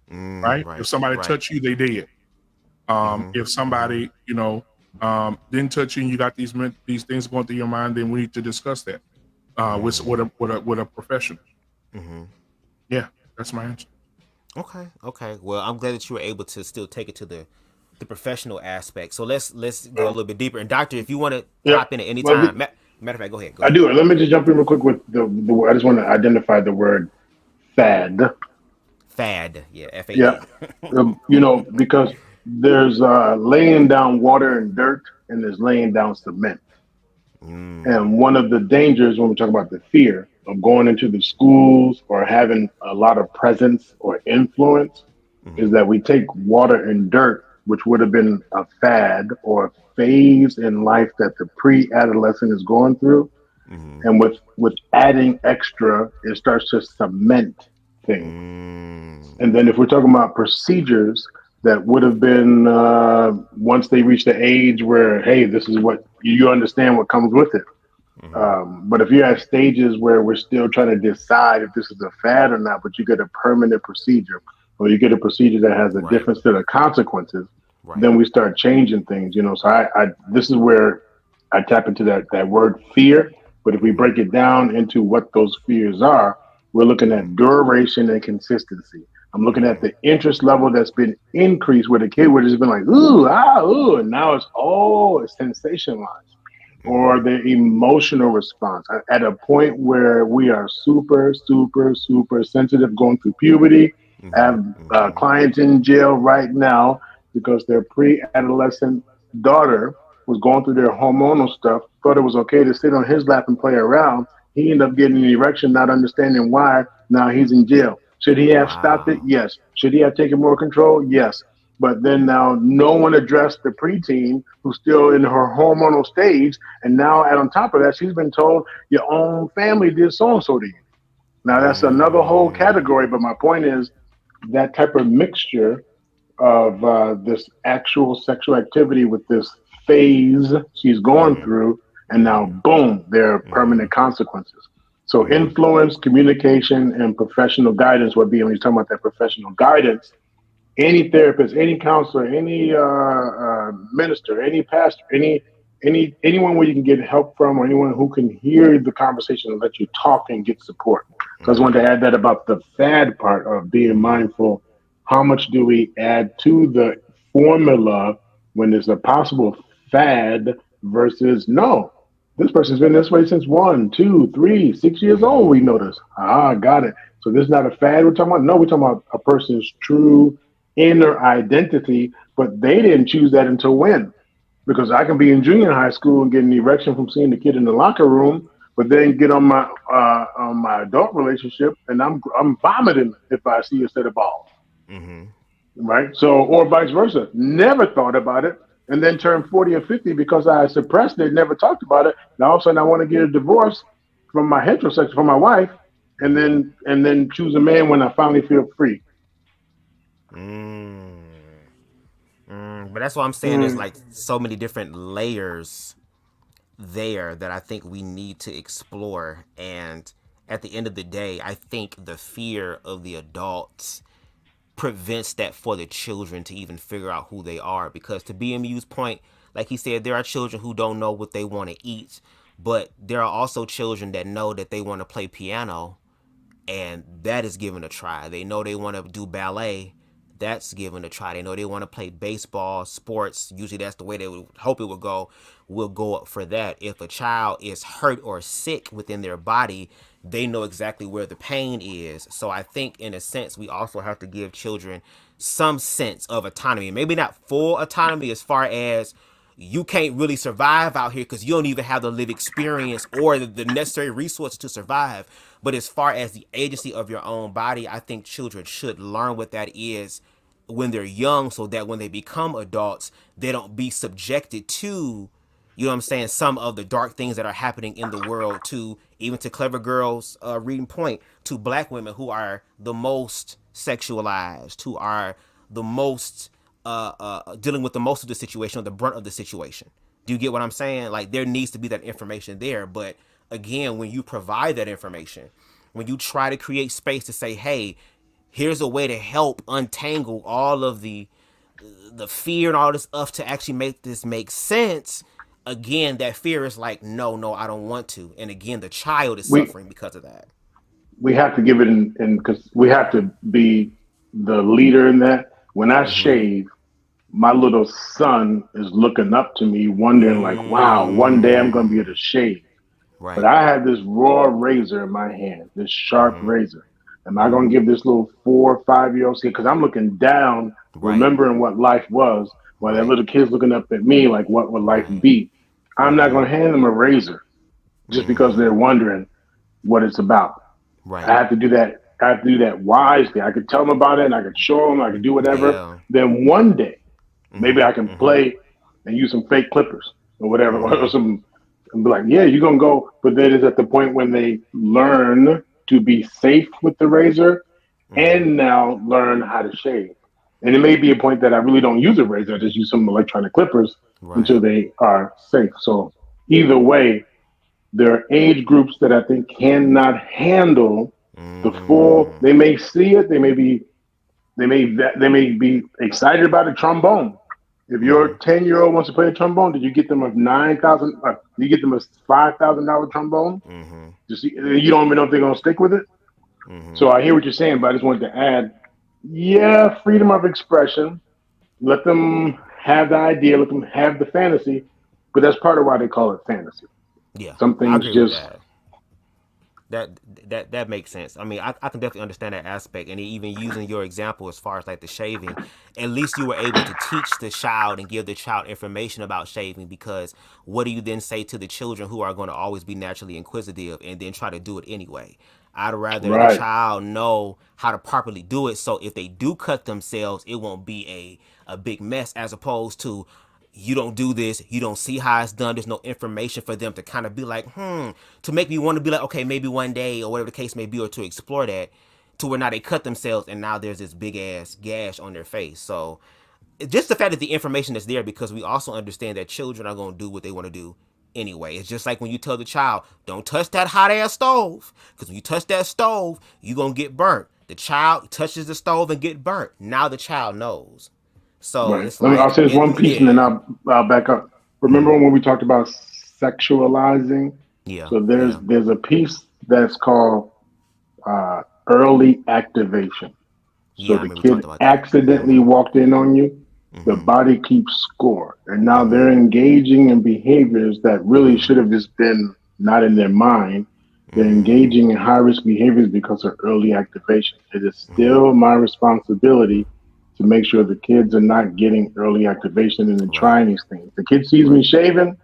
Right? If somebody touched you, they did. If somebody didn't touch you, and you got these things going through your mind, then we need to discuss that with a professional. Yeah, that's my answer. Okay. Well, I'm glad that you were able to still take it to the professional aspect. So let's go a little bit deeper. And doctor, if you want to hop in at any time, matter of fact, go ahead. I do. Let me just jump in real quick with the I just want to identify the word fad. Fad, yeah, F-A-D. Yeah, because there's laying down water and dirt, and there's laying down cement. And one of the dangers when we talk about the fear of going into the schools or having a lot of presence or influence is that we take water and dirt, which would have been a fad or a phase in life that the pre-adolescent is going through. And with adding extra, it starts to cement things. And then if we're talking about procedures that would have been once they reach the age where, hey, this is what you understand what comes with it. But if you're at stages where we're still trying to decide if this is a fad or not, but you get a permanent procedure or you get a procedure that has a different set of consequences, then we start changing things. So I this is where I tap into that word fear. But if we break it down into what those fears are, we're looking at duration and consistency. I'm looking at the interest level that's been increased with a kid where it's been like, ooh, and now it's sensationalized. Or the emotional response at a point where we are super, super, super sensitive going through puberty. I have clients in jail right now because their pre-adolescent daughter was going through their hormonal stuff, thought it was okay to sit on his lap and play around. He ended up getting an erection, not understanding why. Now he's in jail. Should he have stopped it? Yes. Should he have taken more control? Yes. But then now no one addressed the preteen who's still in her hormonal stage. And now on top of that, she's been told your own family did so-and-so to you. Now that's another whole category. But my point is that type of mixture of this actual sexual activity with this phase she's going through. And now, boom, there are permanent consequences. So influence, communication, and professional guidance would be, when you're talking about that professional guidance, any therapist, any counselor, any minister, any pastor, anyone where you can get help from, or anyone who can hear the conversation and let you talk and get support. So I just wanted to add that about the fad part of being mindful. How much do we add to the formula when there's a possible fad versus no? This person's been this way since 1, 2, 3, 6 years old. We notice. Got it. So this is not a fad we're talking about. No, we're talking about a person's true inner identity, but they didn't choose that until when? Because I can be in junior high school and get an erection from seeing the kid in the locker room, but then get on my adult relationship and I'm vomiting if I see a set of balls. Right? So, or vice versa. Never thought about it. And then turned 40 or 50 because I suppressed it, never talked about it. Now all of a sudden I want to get a divorce from my heterosexual, from my wife, and then choose a man when I finally feel free. But that's what I'm saying. There's like so many different layers there that I think we need to explore. And at the end of the day, I think the fear of the adults prevents that for the children to even figure out who they are. Because to BMU's point, like he said, there are children who don't know what they want to eat, but there are also children that know that they want to play piano, and that is given a try. They know they want to do ballet, that's given a try. They know they want to play baseball, sports, usually that's the way they would hope it would go. We'll go up for that. If a child is hurt or sick within their body, they know exactly where the pain is. So I think in a sense, we also have to give children some sense of autonomy. Maybe not full autonomy as far as you can't really survive out here because you don't even have the lived experience or the necessary resources to survive. But as far as the agency of your own body, I think children should learn what that is when they're young, so that when they become adults, they don't be subjected to, you know what I'm saying, some of the dark things that are happening in the world, to even to Clever Girl's reading point, to black women who are the most sexualized, who are the most dealing with the most of the situation, or the brunt of the situation. Do you get what I'm saying? Like, there needs to be that information there. But again, when you provide that information, when you try to create space to say, hey, here's a way to help untangle all of the fear and all this stuff to actually make this make sense, again, that fear is like, no, I don't want to. And again, the child is suffering because of that. We have to give it in because we have to be the leader in that. When I shave, my little son is looking up to me, wondering like, wow, one day I'm going to be able to shave. Right. But I have this raw razor in my hand, this sharp razor. Am I going to give this little 4 or 5-year-old kid? Because I'm looking down, remembering what life was, while that little kid's looking up at me like, what would life be? I'm not going to hand them a razor just because they're wondering what it's about. Right. I have to do that. I have to do that wisely. I could tell them about it, and I could show them. I could do whatever. Yeah. Then one day, maybe I can play and use some fake clippers or whatever, or some, and be like, yeah, you're gonna go. But then it's at the point when they learn to be safe with the razor, and now learn how to shave. And it may be a point that I really don't use a razor. I just use some electronic clippers until they are safe. So either way, there are age groups that I think cannot handle the full. They may see it. They may be excited about a trombone. If your 10-year-old wants to play a trombone, did you get them a $9,000? You get them a $5,000 trombone? You don't even know if they're gonna stick with it. So I hear what you're saying, but I just wanted to add, yeah, freedom of expression. Let them have the idea. Let them have the fantasy. But that's part of why they call it fantasy. Yeah, some things just. That makes sense. I mean, I can definitely understand that aspect. And even using your example as far as like the shaving, at least you were able to teach the child and give the child information about shaving, because what do you then say to the children who are going to always be naturally inquisitive and then try to do it anyway? I'd rather the child know how to properly do it, so if they do cut themselves, it won't be a big mess, as opposed to, you don't do this, you don't see how it's done, there's no information for them to kind of be like, to make me want to be like, okay, maybe one day, or whatever the case may be, or to explore that, to where now they cut themselves and now there's this big ass gash on their face. So just the fact that the information is there, because we also understand that children are going to do what they want to do anyway. It's just like when you tell the child, don't touch that hot ass stove, because when you touch that stove, you're going to get burnt. The child touches the stove and get burnt. Now the child knows. So it's like, I'll say this one piece and then I'll back up. Remember when we talked about sexualizing? Yeah. So there's a piece that's called early activation. So the kid accidentally walked in on you, the body keeps score. And now they're engaging in behaviors that really should have just been not in their mind. They're engaging in high-risk behaviors because of early activation. It is still my responsibility to make sure the kids are not getting early activation and trying these things. The kid sees me shaving,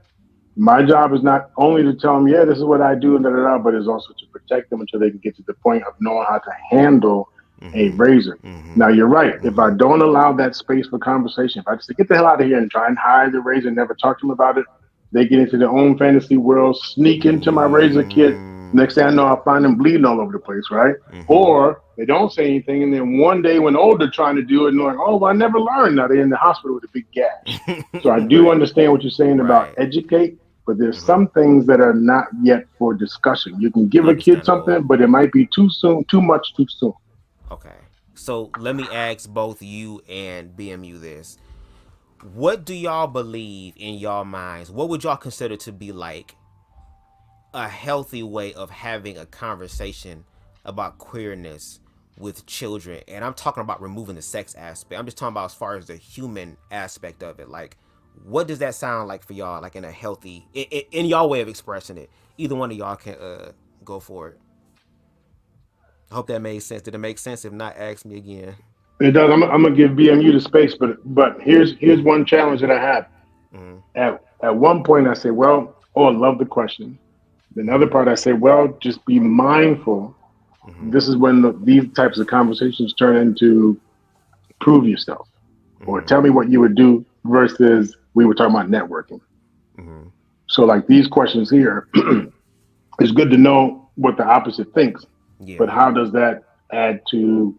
my job is not only to tell them, yeah, this is what I do, but it's also to protect them until they can get to the point of knowing how to handle a razor. Now, you're right. If I don't allow that space for conversation, if I just say, get the hell out of here and try and hide the razor and never talk to them about it, they get into their own fantasy world, sneak into my razor kit. Next thing I know, I'll find them bleeding all over the place, right? Or they don't say anything, and then one day when older trying to do it, and they're like, oh, well, I never learned. Now they're in the hospital with a big gash. So I do understand what you're saying about educate, but there's some things that are not yet for discussion. You can give a kid something, but it might be too soon, too much too soon. Okay. So let me ask both you and BMU this. What do y'all believe in y'all minds? What would y'all consider to be like a healthy way of having a conversation about queerness with children? And I'm talking about removing the sex aspect. I'm just talking about as far as the human aspect of it. Like, what does that sound like for y'all? Like in a healthy, in y'all way of expressing it. Either one of y'all can go for it. I hope that made sense. Did it make sense? If not, ask me again. It does. I'm gonna give BMU the space, but here's one challenge that I have. at one point I say, well, oh, I love the question. The other part I say, well, just be mindful. This is when these types of conversations turn into prove yourself or tell me what you would do versus we were talking about networking. So like these questions here, it's good to know what the opposite thinks, but how does that add to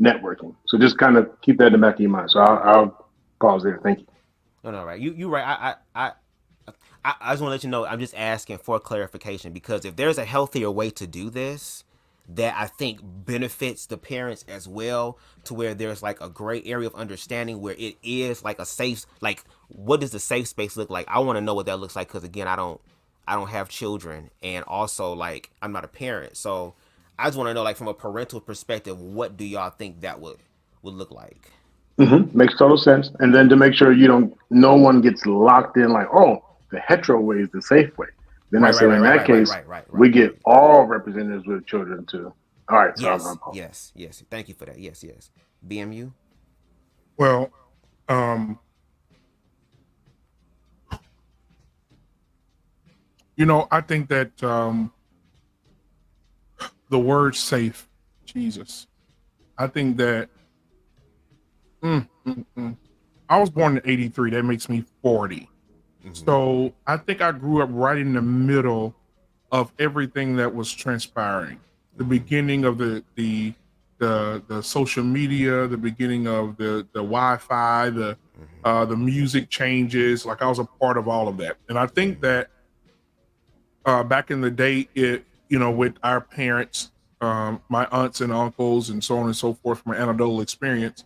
networking? So just kind of keep that in the back of your mind. So I'll pause there. Thank you. No, right. You right. I just want to let you know I'm just asking for clarification because if there's a healthier way to do this that I think benefits the parents as well, to where there's like a gray area of understanding where it is like a safe, like what does the safe space look like? I want to know what that looks like because again, I don't have children, and also like I'm not a parent, so I just want to know like from a parental perspective, what do y'all think that would look like? Makes total sense. And then to make sure no one gets locked in like, oh, the hetero way is the safe way. Then I say in that case, we get all representatives with children too. All right. So Yes. Thank you for that. Yes. BMU. Well, I think that the word safe, Jesus, I think that I was born in '83. That makes me 40. So I think I grew up right in the middle of everything that was transpiring. The beginning of the social media, the beginning of the Wi-Fi, the music changes. Like I was a part of all of that, and I think that back in the day, with our parents, my aunts and uncles, and so on and so forth, from an anecdotal experience,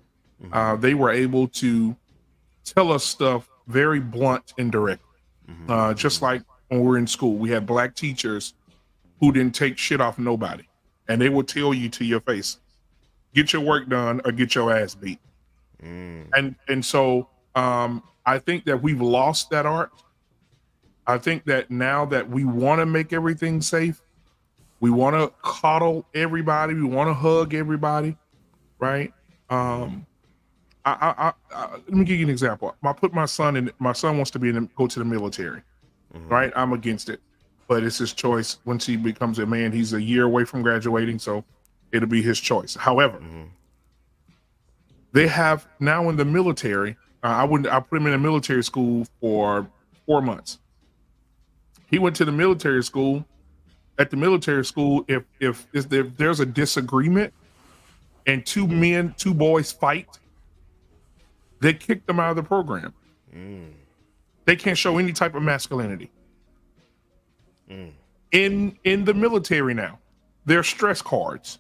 they were able to tell us stuff very blunt and direct. Just like when we were in school, we had black teachers who didn't take shit off nobody, and they would tell you to your face, get your work done or get your ass beat. And so I think that we've lost that art. I think that now that we want to make everything safe, we want to coddle everybody, we want to hug everybody, right? Let me give you an example. I put my son in. My son wants to go to the military, right? I'm against it, but it's his choice. Once he becomes a man, he's a year away from graduating, so it'll be his choice. However, they have now in the military. I put him in a military school for 4 months. He went to the military school. At the military school, if there's a disagreement and two boys fight, they kick them out of the program. They can't show any type of masculinity. In the military now, there's stress cards.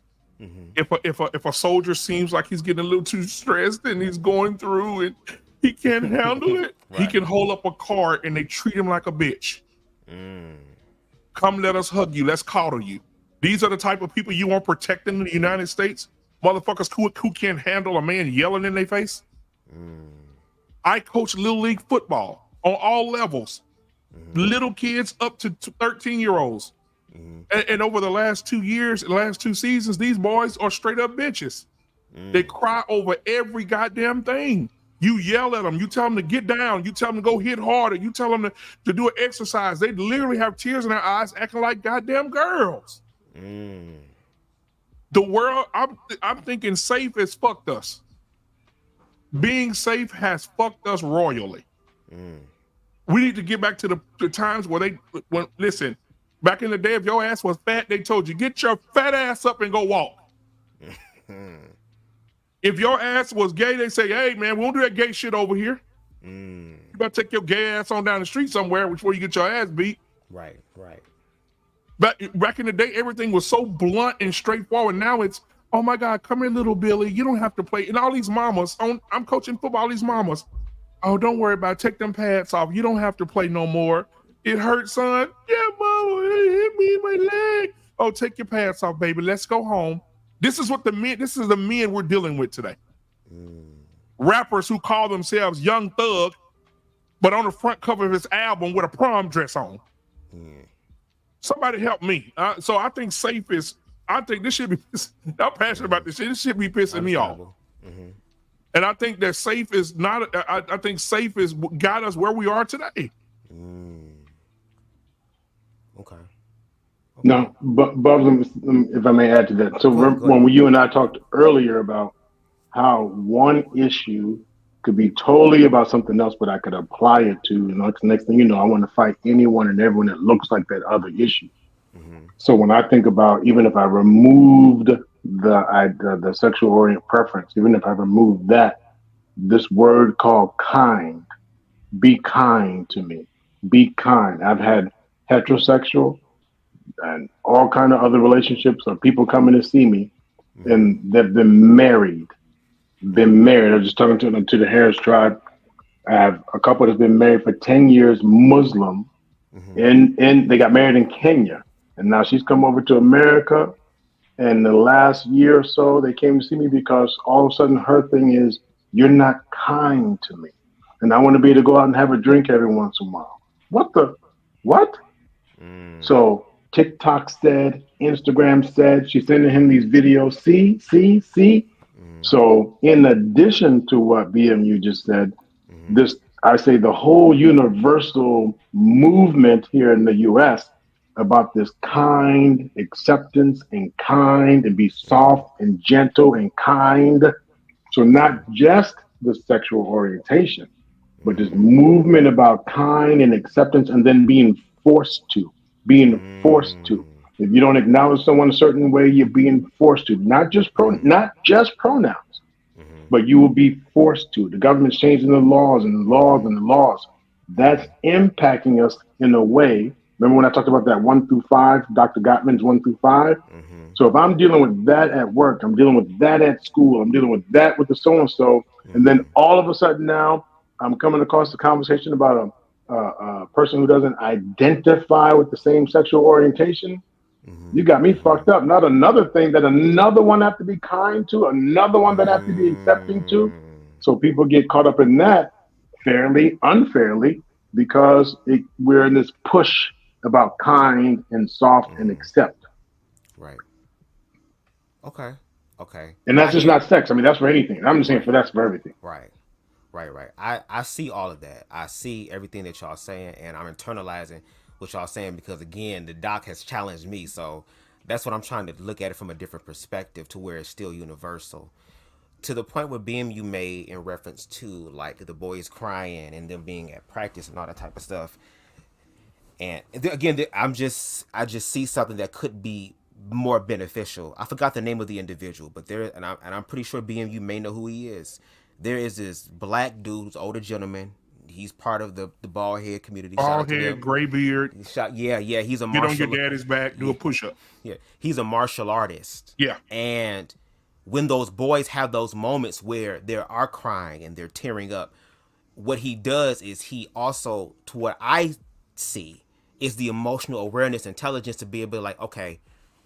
If a soldier seems like he's getting a little too stressed and he's going through and he can't handle it, he can hold up a card and they treat him like a bitch. Come, let us hug you. Let's coddle you. These are the type of people you want protecting in the United States. Motherfuckers who can't handle a man yelling in their face. I coach Little League football on all levels. Little kids up to 13-year-olds. And over the last 2 years, the last 2 seasons, these boys are straight up bitches. They cry over every goddamn thing. You yell at them. You tell them to get down. You tell them to go hit harder. You tell them to do an exercise. They literally have tears in their eyes acting like goddamn girls. The world, I'm thinking safe has fucked us. Being safe has fucked us royally. We need to get back to the times where listen, back in the day, if your ass was fat, they told you, get your fat ass up and go walk. If your ass was gay, they say, hey, man, we won't do that gay shit over here. You better take your gay ass on down the street somewhere before you get your ass beat. Right. Back in the day, everything was so blunt and straightforward. Now it's, oh, my God, come here, little Billy. You don't have to play. And all these mamas, I'm coaching football, all these mamas, oh, don't worry about it. Take them pads off. You don't have to play no more. It hurts, son. Yeah, mama, it hit me in my leg. Oh, take your pads off, baby. Let's go home. This is the men we're dealing with today. Rappers who call themselves Young Thug, but on the front cover of his album with a prom dress on. Somebody help me. So I think I think this should be, I'm passionate about this shit. This should be pissing me off. And I think that safe is not. I think safe is got us where we are today. Okay. No, but Bubz, if I may add to that. So when you and I talked earlier about how one issue could be totally about something else, but I could apply it to, next thing you know, I want to fight anyone and everyone that looks like that other issue. So when I think about, even if I removed the sexual orient preference, even if I removed that, this word called kind, be kind to me, be kind. I've had heterosexual and all kind of other relationships or people coming to see me, and they've been married. I was just talking to them, to the Harris tribe. I have a couple that's been married for 10 years, Muslim, and they got married in Kenya. And now she's come over to America. And the last year or so, they came to see me because all of a sudden her thing is, you're not kind to me. And I want to be able to go out and have a drink every once in a while. What? So TikTok said, Instagram said, she's sending him these videos. See. So in addition to what BMU just said, I say the whole universal movement here in the US about this kind acceptance and kind and be soft and gentle and kind. So not just the sexual orientation, but this movement about kind and acceptance, and then being forced to. If you don't acknowledge someone a certain way, you're being forced to. Not just pronouns, but you will be forced to. The government's changing the laws and the laws and the laws. That's impacting us in a way. Remember when I talked about that 1 through 5, Dr. Gottman's 1 through 5? So if I'm dealing with that at work, I'm dealing with that at school, I'm dealing with that with the so-and-so, and then all of a sudden now I'm coming across the conversation about a person who doesn't identify with the same sexual orientation, you got me fucked up. Not another thing that another one have to be kind to, another one that have to be accepting to. So people get caught up in that fairly, unfairly, because we're in this push about kind and soft and accept. Right. Okay. And that's just not sex. I mean, that's for anything. I'm just saying that's for everything. Right. I see all of that. I see everything that y'all saying, and I'm internalizing what y'all saying because, again, the doc has challenged me. So that's what I'm trying to look at it from a different perspective to where it's still universal. To the point where BMU made in reference to, like, the boys crying and them being at practice and all that type of stuff. And again, I just see something that could be more beneficial. I forgot the name of the individual, but I'm pretty sure BMU may know who he is. There is this black dude who's older gentleman. He's part of the bald head community. Bald head, gray beard. Yeah. He's a get on your daddy's back, do a push up. Yeah, he's a martial artist. Yeah, and when those boys have those moments where they are crying and they're tearing up, what he does is he also, to what I see, is the emotional awareness, intelligence to be able to, like, okay,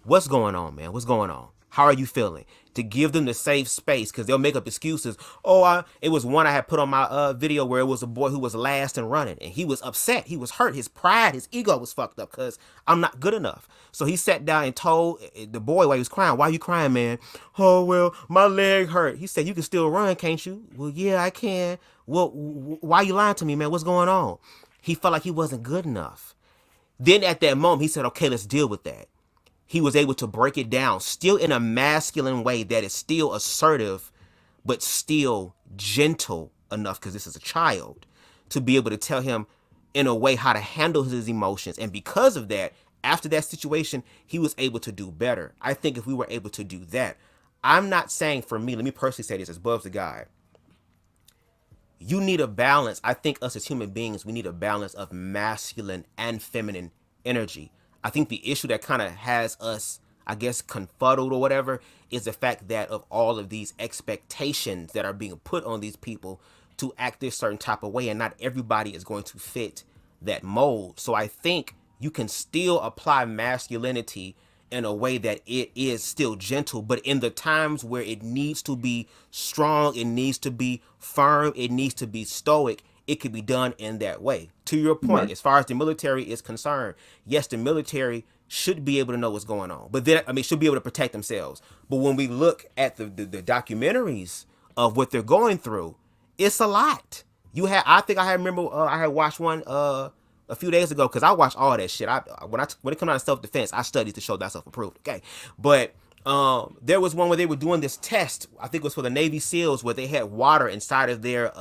what's going on, man? What's going on? How are you feeling? To give them the safe space, because they'll make up excuses. It was one I had put on my video where it was a boy who was last and running, and he was upset. He was hurt. His pride, his ego was fucked up because I'm not good enough. So he sat down and told the boy while he was crying, "Why are you crying, man?" "Oh, well, my leg hurt." He said, "You can still run, can't you?" "Well, yeah, I can." "Well, why are you lying to me, man? What's going on?" He felt like he wasn't good enough. Then at that moment, he said, "Okay, let's deal with that." He was able to break it down, still in a masculine way that is still assertive, but still gentle enough, because this is a child, to be able to tell him in a way how to handle his emotions. And because of that, after that situation, he was able to do better. I think if we were able to do that, I'm not saying for me, let me personally say this as BubzDaGawd, you need a balance. I think us as human beings, we need a balance of masculine and feminine energy. I think the issue that kind of has us, I guess, confuddled or whatever, is the fact that of all of these expectations that are being put on these people to act this certain type of way, and not everybody is going to fit that mold. So I think you can still apply masculinity in a way that it is still gentle, but in the times where it needs to be strong, it needs to be firm, it needs to be stoic, it could be done in that way. To your point, as far as the military is concerned, yes, the military should be able to know what's going on, but then, should be able to protect themselves. But when we look at the documentaries of what they're going through, it's a lot. I remember I had watched one a few days ago, because I watch all that shit. When it comes out of self-defense, I studied to show that self-approved. Okay, but there was one where they were doing this test. I think it was for the Navy SEALs, where they had water inside of their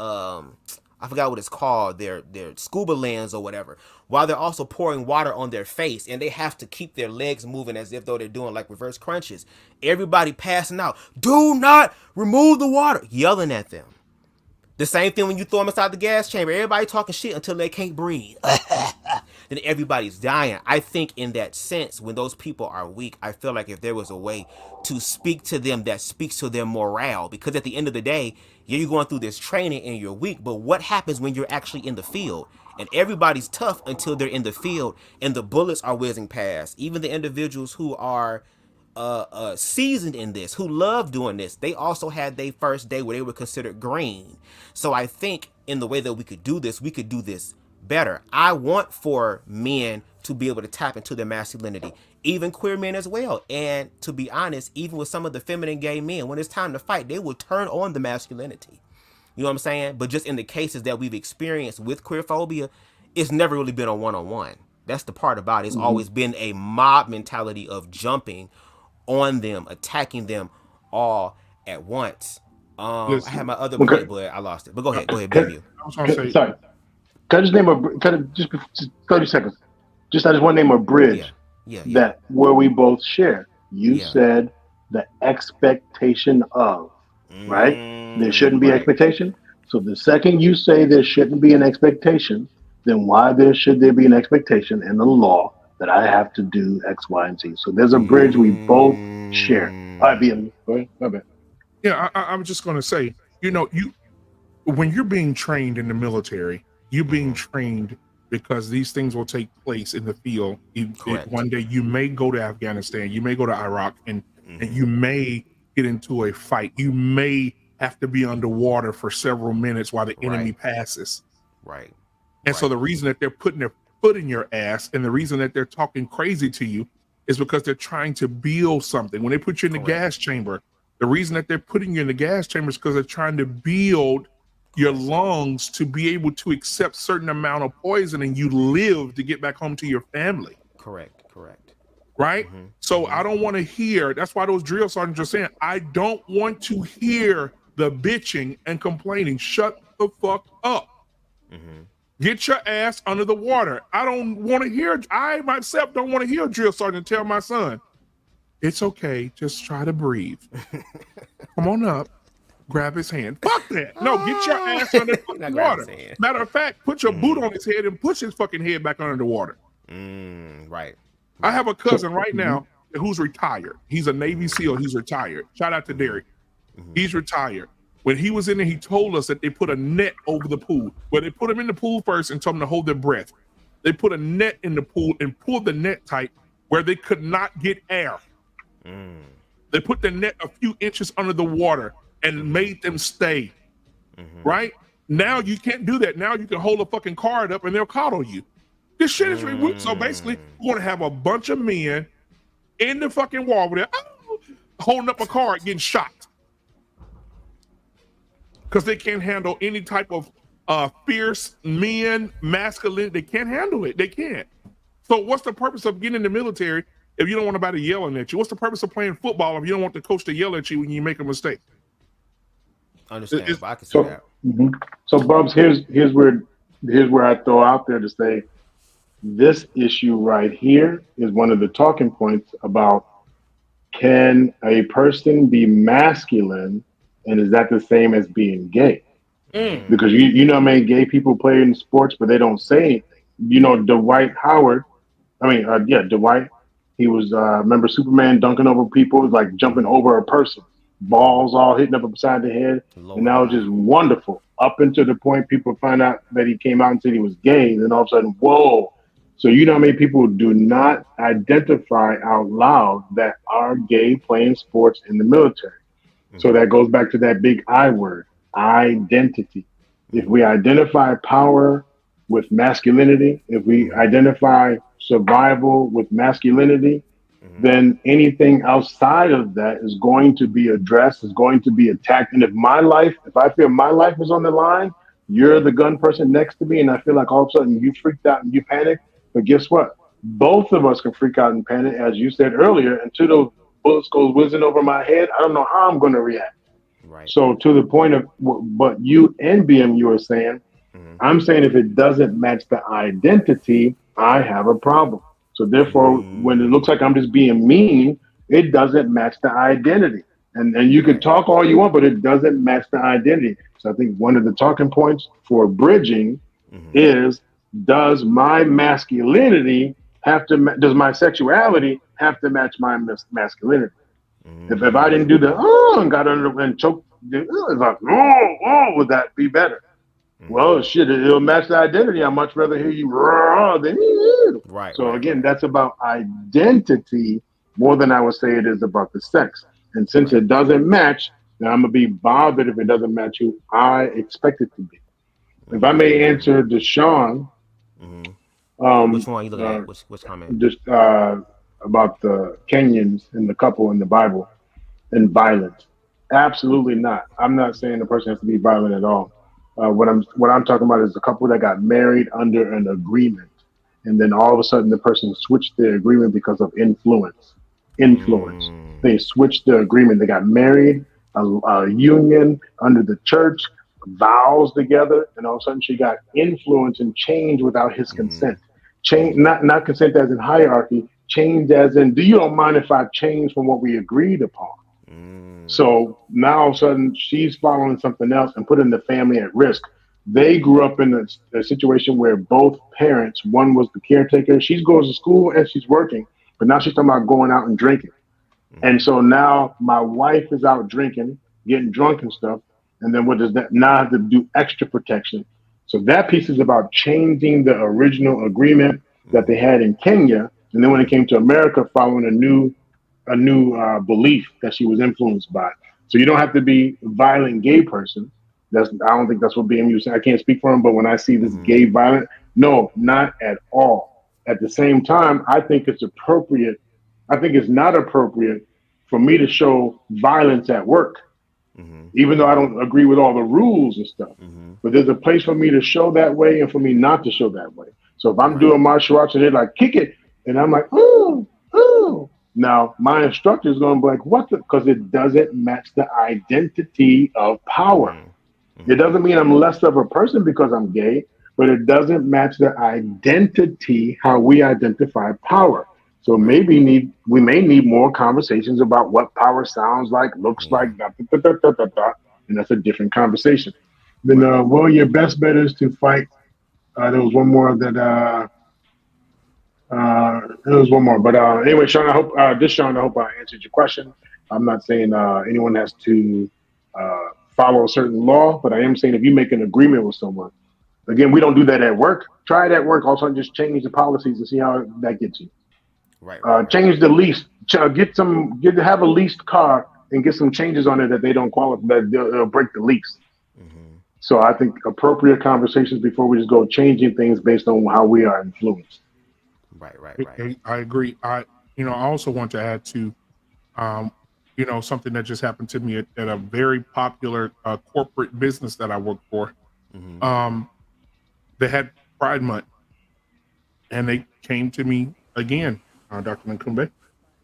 I forgot what it's called, their scuba lens or whatever, while they're also pouring water on their face, and they have to keep their legs moving as if though they're doing like reverse crunches. Everybody passing out, do not remove the water, yelling at them. The same thing when you throw them inside the gas chamber. Everybody talking shit until they can't breathe. Then everybody's dying. I think in that sense, when those people are weak, I feel like if there was a way to speak to them that speaks to their morale, because at the end of the day, you're going through this training and you're weak, but what happens when you're actually in the field? And everybody's tough until they're in the field and the bullets are whizzing past. Even the individuals who are seasoned in this, who love doing this, they also had their first day where they were considered green. So I think in the way that we could do this better. I want for men to be able to tap into their masculinity, even queer men as well. And to be honest, even with some of the feminine gay men, when it's time to fight, they will turn on the masculinity. You know what I'm saying? But just in the cases that we've experienced with queerphobia, it's never really been a one-on-one. That's the part about it. It's always been a mob mentality of jumping on them, attacking them all at once. I had my other point, but I lost it. But go ahead, baby. I was gonna say, sorry. Can I just name just 30 seconds? I just want to name a bridge that where we both share. You said the expectation of, right? There shouldn't be expectation. So the second you say there shouldn't be an expectation, then why should there be an expectation in the law that I have to do X, Y, and Z? So there's a bridge we both share. All right, BM, go ahead. My bad. Yeah, I'm just going to say, when you're being trained in the military, you're being trained because these things will take place in the field. One day you may go to Afghanistan, you may go to Iraq, and you may get into a fight. You may have to be underwater for several minutes while the enemy passes. Right. And so the reason that they're putting their foot in your ass and the reason that they're talking crazy to you is because they're trying to build something. When they put you in the gas chamber, the reason that they're putting you in the gas chamber is because they're trying to build your lungs to be able to accept certain amount of poison and you live to get back home to your family. Correct. Right? So I don't want to hear, that's why those drill sergeants are saying, I don't want to hear the bitching and complaining. Shut the fuck up. Get your ass under the water. I myself don't want to hear a drill sergeant tell my son, it's okay, just try to breathe. Come on up, grab his hand. Fuck that. No, get your ass under the water. Matter of fact, put your boot on his head and push his fucking head back under the water. Right. I have a cousin right now who's retired. He's a Navy SEAL. He's retired. Shout out to Derek. He's retired. When he was in there, he told us that they put a net over the pool. Well, they put him in the pool first and told him to hold their breath. They put a net in the pool and pulled the net tight where they could not get air. They put the net a few inches under the water and made them stay. Right? Now you can't do that. Now you can hold a fucking card up and they'll coddle you. This shit is removed. So basically, we're gonna have a bunch of men in the fucking wall with holding up a card getting shot. Because they can't handle any type of fierce men, masculine. They can't handle it. They can't. So what's the purpose of getting in the military if you don't want anybody yelling at you? What's the purpose of playing football if you don't want the coach to yell at you when you make a mistake? Understand, but I can see that. So Bubz, here's where I throw out there to say this issue right here is one of the talking points about, can a person be masculine and is that the same as being gay? Because you know how many gay people play in sports but they don't say anything. You know, Dwight, he was remember Superman dunking over people, like jumping over a person, balls all hitting up upside the head. And that was just wonderful up until the point people find out that he came out and said he was gay. And then all of a sudden, whoa. So you know how many people do not identify out loud that are gay playing sports in the military? So that goes back to that big I word, identity. If we identify power with masculinity, if we identify survival with masculinity, then anything outside of that is going to be addressed, is going to be attacked. And if I feel my life is on the line, you're the gun person next to me, and I feel like all of a sudden you freaked out and you panicked. But guess what? Both of us can freak out and panic, as you said earlier, until those bullets goes whizzing over my head. I don't know how I'm going to react. Right. So to the point of what you and BMU are saying, I'm saying if it doesn't match the identity, I have a problem. So therefore, when it looks like I'm just being mean, it doesn't match the identity. And you can talk all you want, but it doesn't match the identity. So I think one of the talking points for bridging is, does my masculinity does my sexuality have to match my masculinity? If I didn't do the and got under and choked, it's like, would that be better? Well, shit, it'll match the identity. I'd much rather hear you than you. Right. So again, that's about identity more than I would say it is about the sex. And since it doesn't match, then I'm gonna be bothered if it doesn't match who I expect it to be. If I may answer Deshaun, which one are you looking at? Which comment? Just about the Kenyans and the couple in the Bible and violence. Absolutely not. I'm not saying the person has to be violent at all. What I'm talking about is a couple that got married under an agreement, and then all of a sudden the person switched their agreement because of influence. They switched the agreement. They got married, a union under the church, vows together, and all of a sudden she got influence and changed without his consent. Change, not consent as in hierarchy. Change as in, do you don't mind if I change from what we agreed upon? So now all of a sudden she's following something else and putting the family at risk. They grew up in a situation where both parents, one was the caretaker, she goes to school and she's working, but now she's talking about going out and drinking. And so now my wife is out drinking, getting drunk and stuff. And then what does that now have to do extra protection? So that piece is about changing the original agreement that they had in Kenya. And then when it came to America, following a new belief that she was influenced by. So you don't have to be a violent gay person. I don't think that's what BMU said. I can't speak for him, but when I see this gay violent, no, not at all. At the same time, I think it's appropriate. I think it's not appropriate for me to show violence at work, even though I don't agree with all the rules and stuff. But there's a place for me to show that way and for me not to show that way. So if I'm doing martial arts and they're like, kick it, and I'm like, ooh. Now, my instructor is going to be like, what? Because it doesn't match the identity of power. It doesn't mean I'm less of a person because I'm gay, but it doesn't match the identity, how we identify power. So maybe we may need more conversations about what power sounds like, looks like, and that's a different conversation. Then, well, your best bet is to fight. There was one more that... there was one more, but anyway, Sean, I hope I answered your question. I'm not saying anyone has to follow a certain law, but I am saying if you make an agreement with someone, again, we don't do that at work. Try it at work. Also, just change the policies and see how that gets you. Right. Change the lease. Have a leased car and get some changes on it that they don't qualify. That they'll break the lease. So I think appropriate conversations before we just go changing things based on how we are influenced. Right. I agree. I also want to add to, something that just happened to me at a very popular corporate business that I work for. They had Pride Month, and they came to me again, Dr. Nkumbe.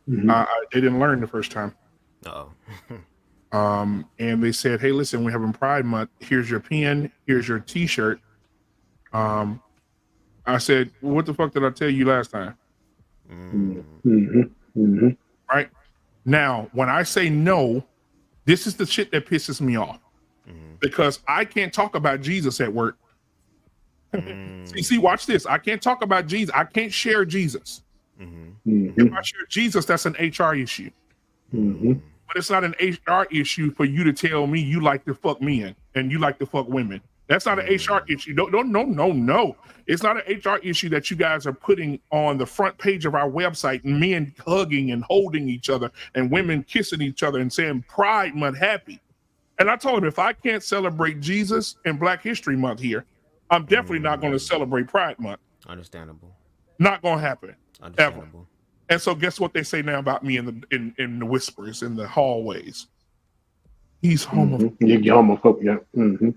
They didn't learn the first time. And they said, "Hey, listen, we're having Pride Month. Here's your pen. Here's your T-shirt." I said, well, what the fuck did I tell you last time? Right? Now, when I say no, this is the shit that pisses me off. Because I can't talk about Jesus at work. See, watch this. I can't talk about Jesus. I can't share Jesus. If I share Jesus, that's an HR issue. But it's not an HR issue for you to tell me you like to fuck men and you like to fuck women. That's not an HR issue. No. It's not an HR issue that you guys are putting on the front page of our website, men hugging and holding each other and women kissing each other and saying Pride Month happy. And I told him, if I can't celebrate Jesus and Black History Month here, I'm definitely not going to celebrate Pride Month. Understandable. Not going to happen. Understandable. And so guess what they say now about me in the whispers in the hallways? He's homophobic. You're homophobic, yeah.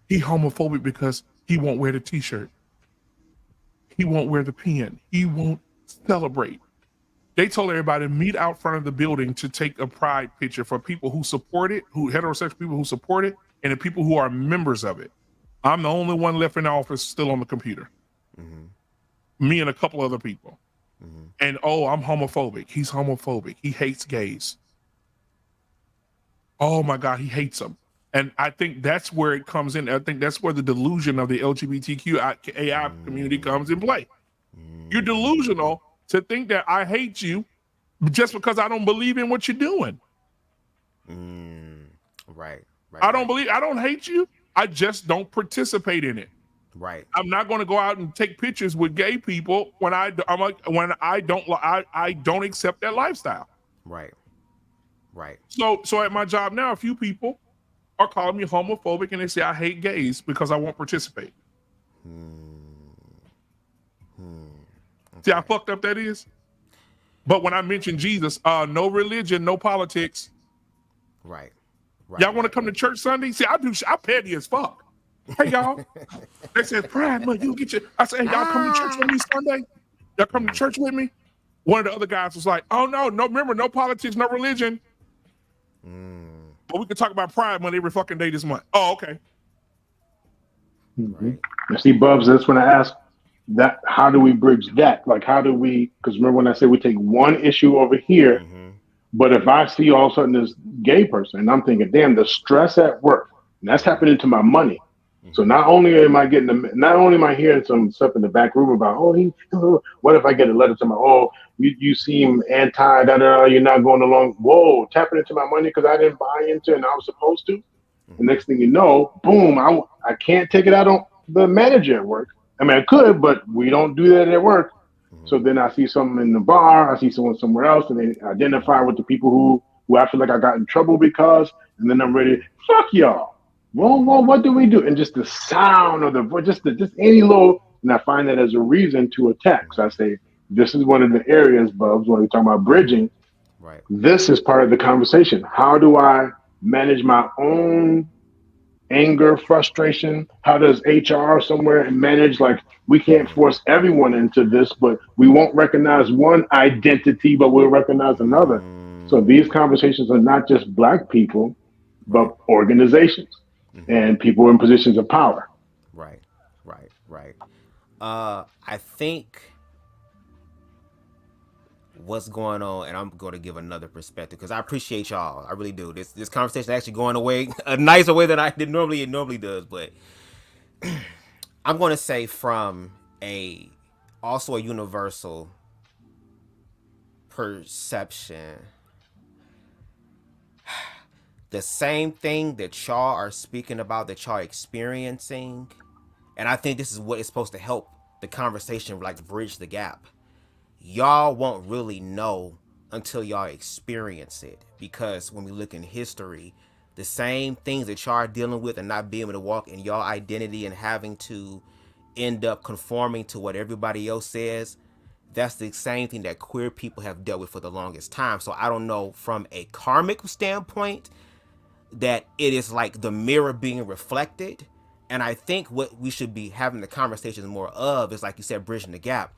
He homophobic because he won't wear the t-shirt. He won't wear the pin. He won't celebrate. They told everybody to meet out front of the building to take a pride picture for people who support it, who heterosexual people who support it, and the people who are members of it. I'm the only one left in the office still on the computer. Me and a couple other people. And I'm homophobic. He's homophobic. He hates gays. Oh my God, he hates them. And I think that's where it comes in. I think that's where the delusion of the LGBTQ AI community comes in play. You're delusional to think that I hate you just because I don't believe in what you're doing. Right. I don't hate you. I just don't participate in it. Right. I'm not going to go out and take pictures with gay people when I don't accept that lifestyle. Right. So at my job now, a few people are calling me homophobic and they say I hate gays because I won't participate. See how fucked up that is? But when I mention Jesus, no religion, no politics. Right. Y'all want to come to church Sunday? See, I'm petty as fuck. Hey, y'all. They said, Pride Month, you get your. I said, hey, y'all come to church with me Sunday? Y'all come to church with me? One of the other guys was like, oh, no, remember, no politics, no religion. But we can talk about Pride Month every fucking day this month. Oh, okay. You see, Bubz, that's when I asked that, how do we bridge that? Like, how do we, because remember when I said we take one issue over here, but if I see all of a sudden this gay person, and I'm thinking, damn, the stress at work, and that's happening to my money. So not only am I hearing some stuff in the back room about, what if I get a letter to my, you seem anti, you're not going along. Whoa, tapping into my money because I didn't buy into and I was supposed to. The next thing you know, boom, I can't take it out on the manager at work. I mean, I could, but we don't do that at work. So then I see someone in the bar, I see someone somewhere else, and they identify with the people who I feel like I got in trouble because, and then I'm ready, fuck y'all. Well, what do we do? And just the sound of the voice, just any little, and I find that as a reason to attack. So I say, this is one of the areas, Bubz, when we talk about bridging. Right. This is part of the conversation. How do I manage my own anger, frustration? How does HR somewhere manage, like, we can't force everyone into this, but we won't recognize one identity, but we'll recognize another. So these conversations are not just Black people, but organizations and people in positions of power. Right. I think what's going on, and I'm going to give another perspective because I appreciate y'all. I really do. This conversation actually going away a nicer way than it normally does. But I'm going to say from also a universal perception, the same thing that y'all are speaking about, that y'all experiencing, and I think this is what is supposed to help the conversation, like bridge the gap. Y'all won't really know until y'all experience it, because when we look in history, the same things that y'all are dealing with and not being able to walk in y'all identity and having to end up conforming to what everybody else says, that's the same thing that queer people have dealt with for the longest time. So I don't know from a karmic standpoint that it is like the mirror being reflected. And I think what we should be having the conversations more of is, like you said, bridging the gap.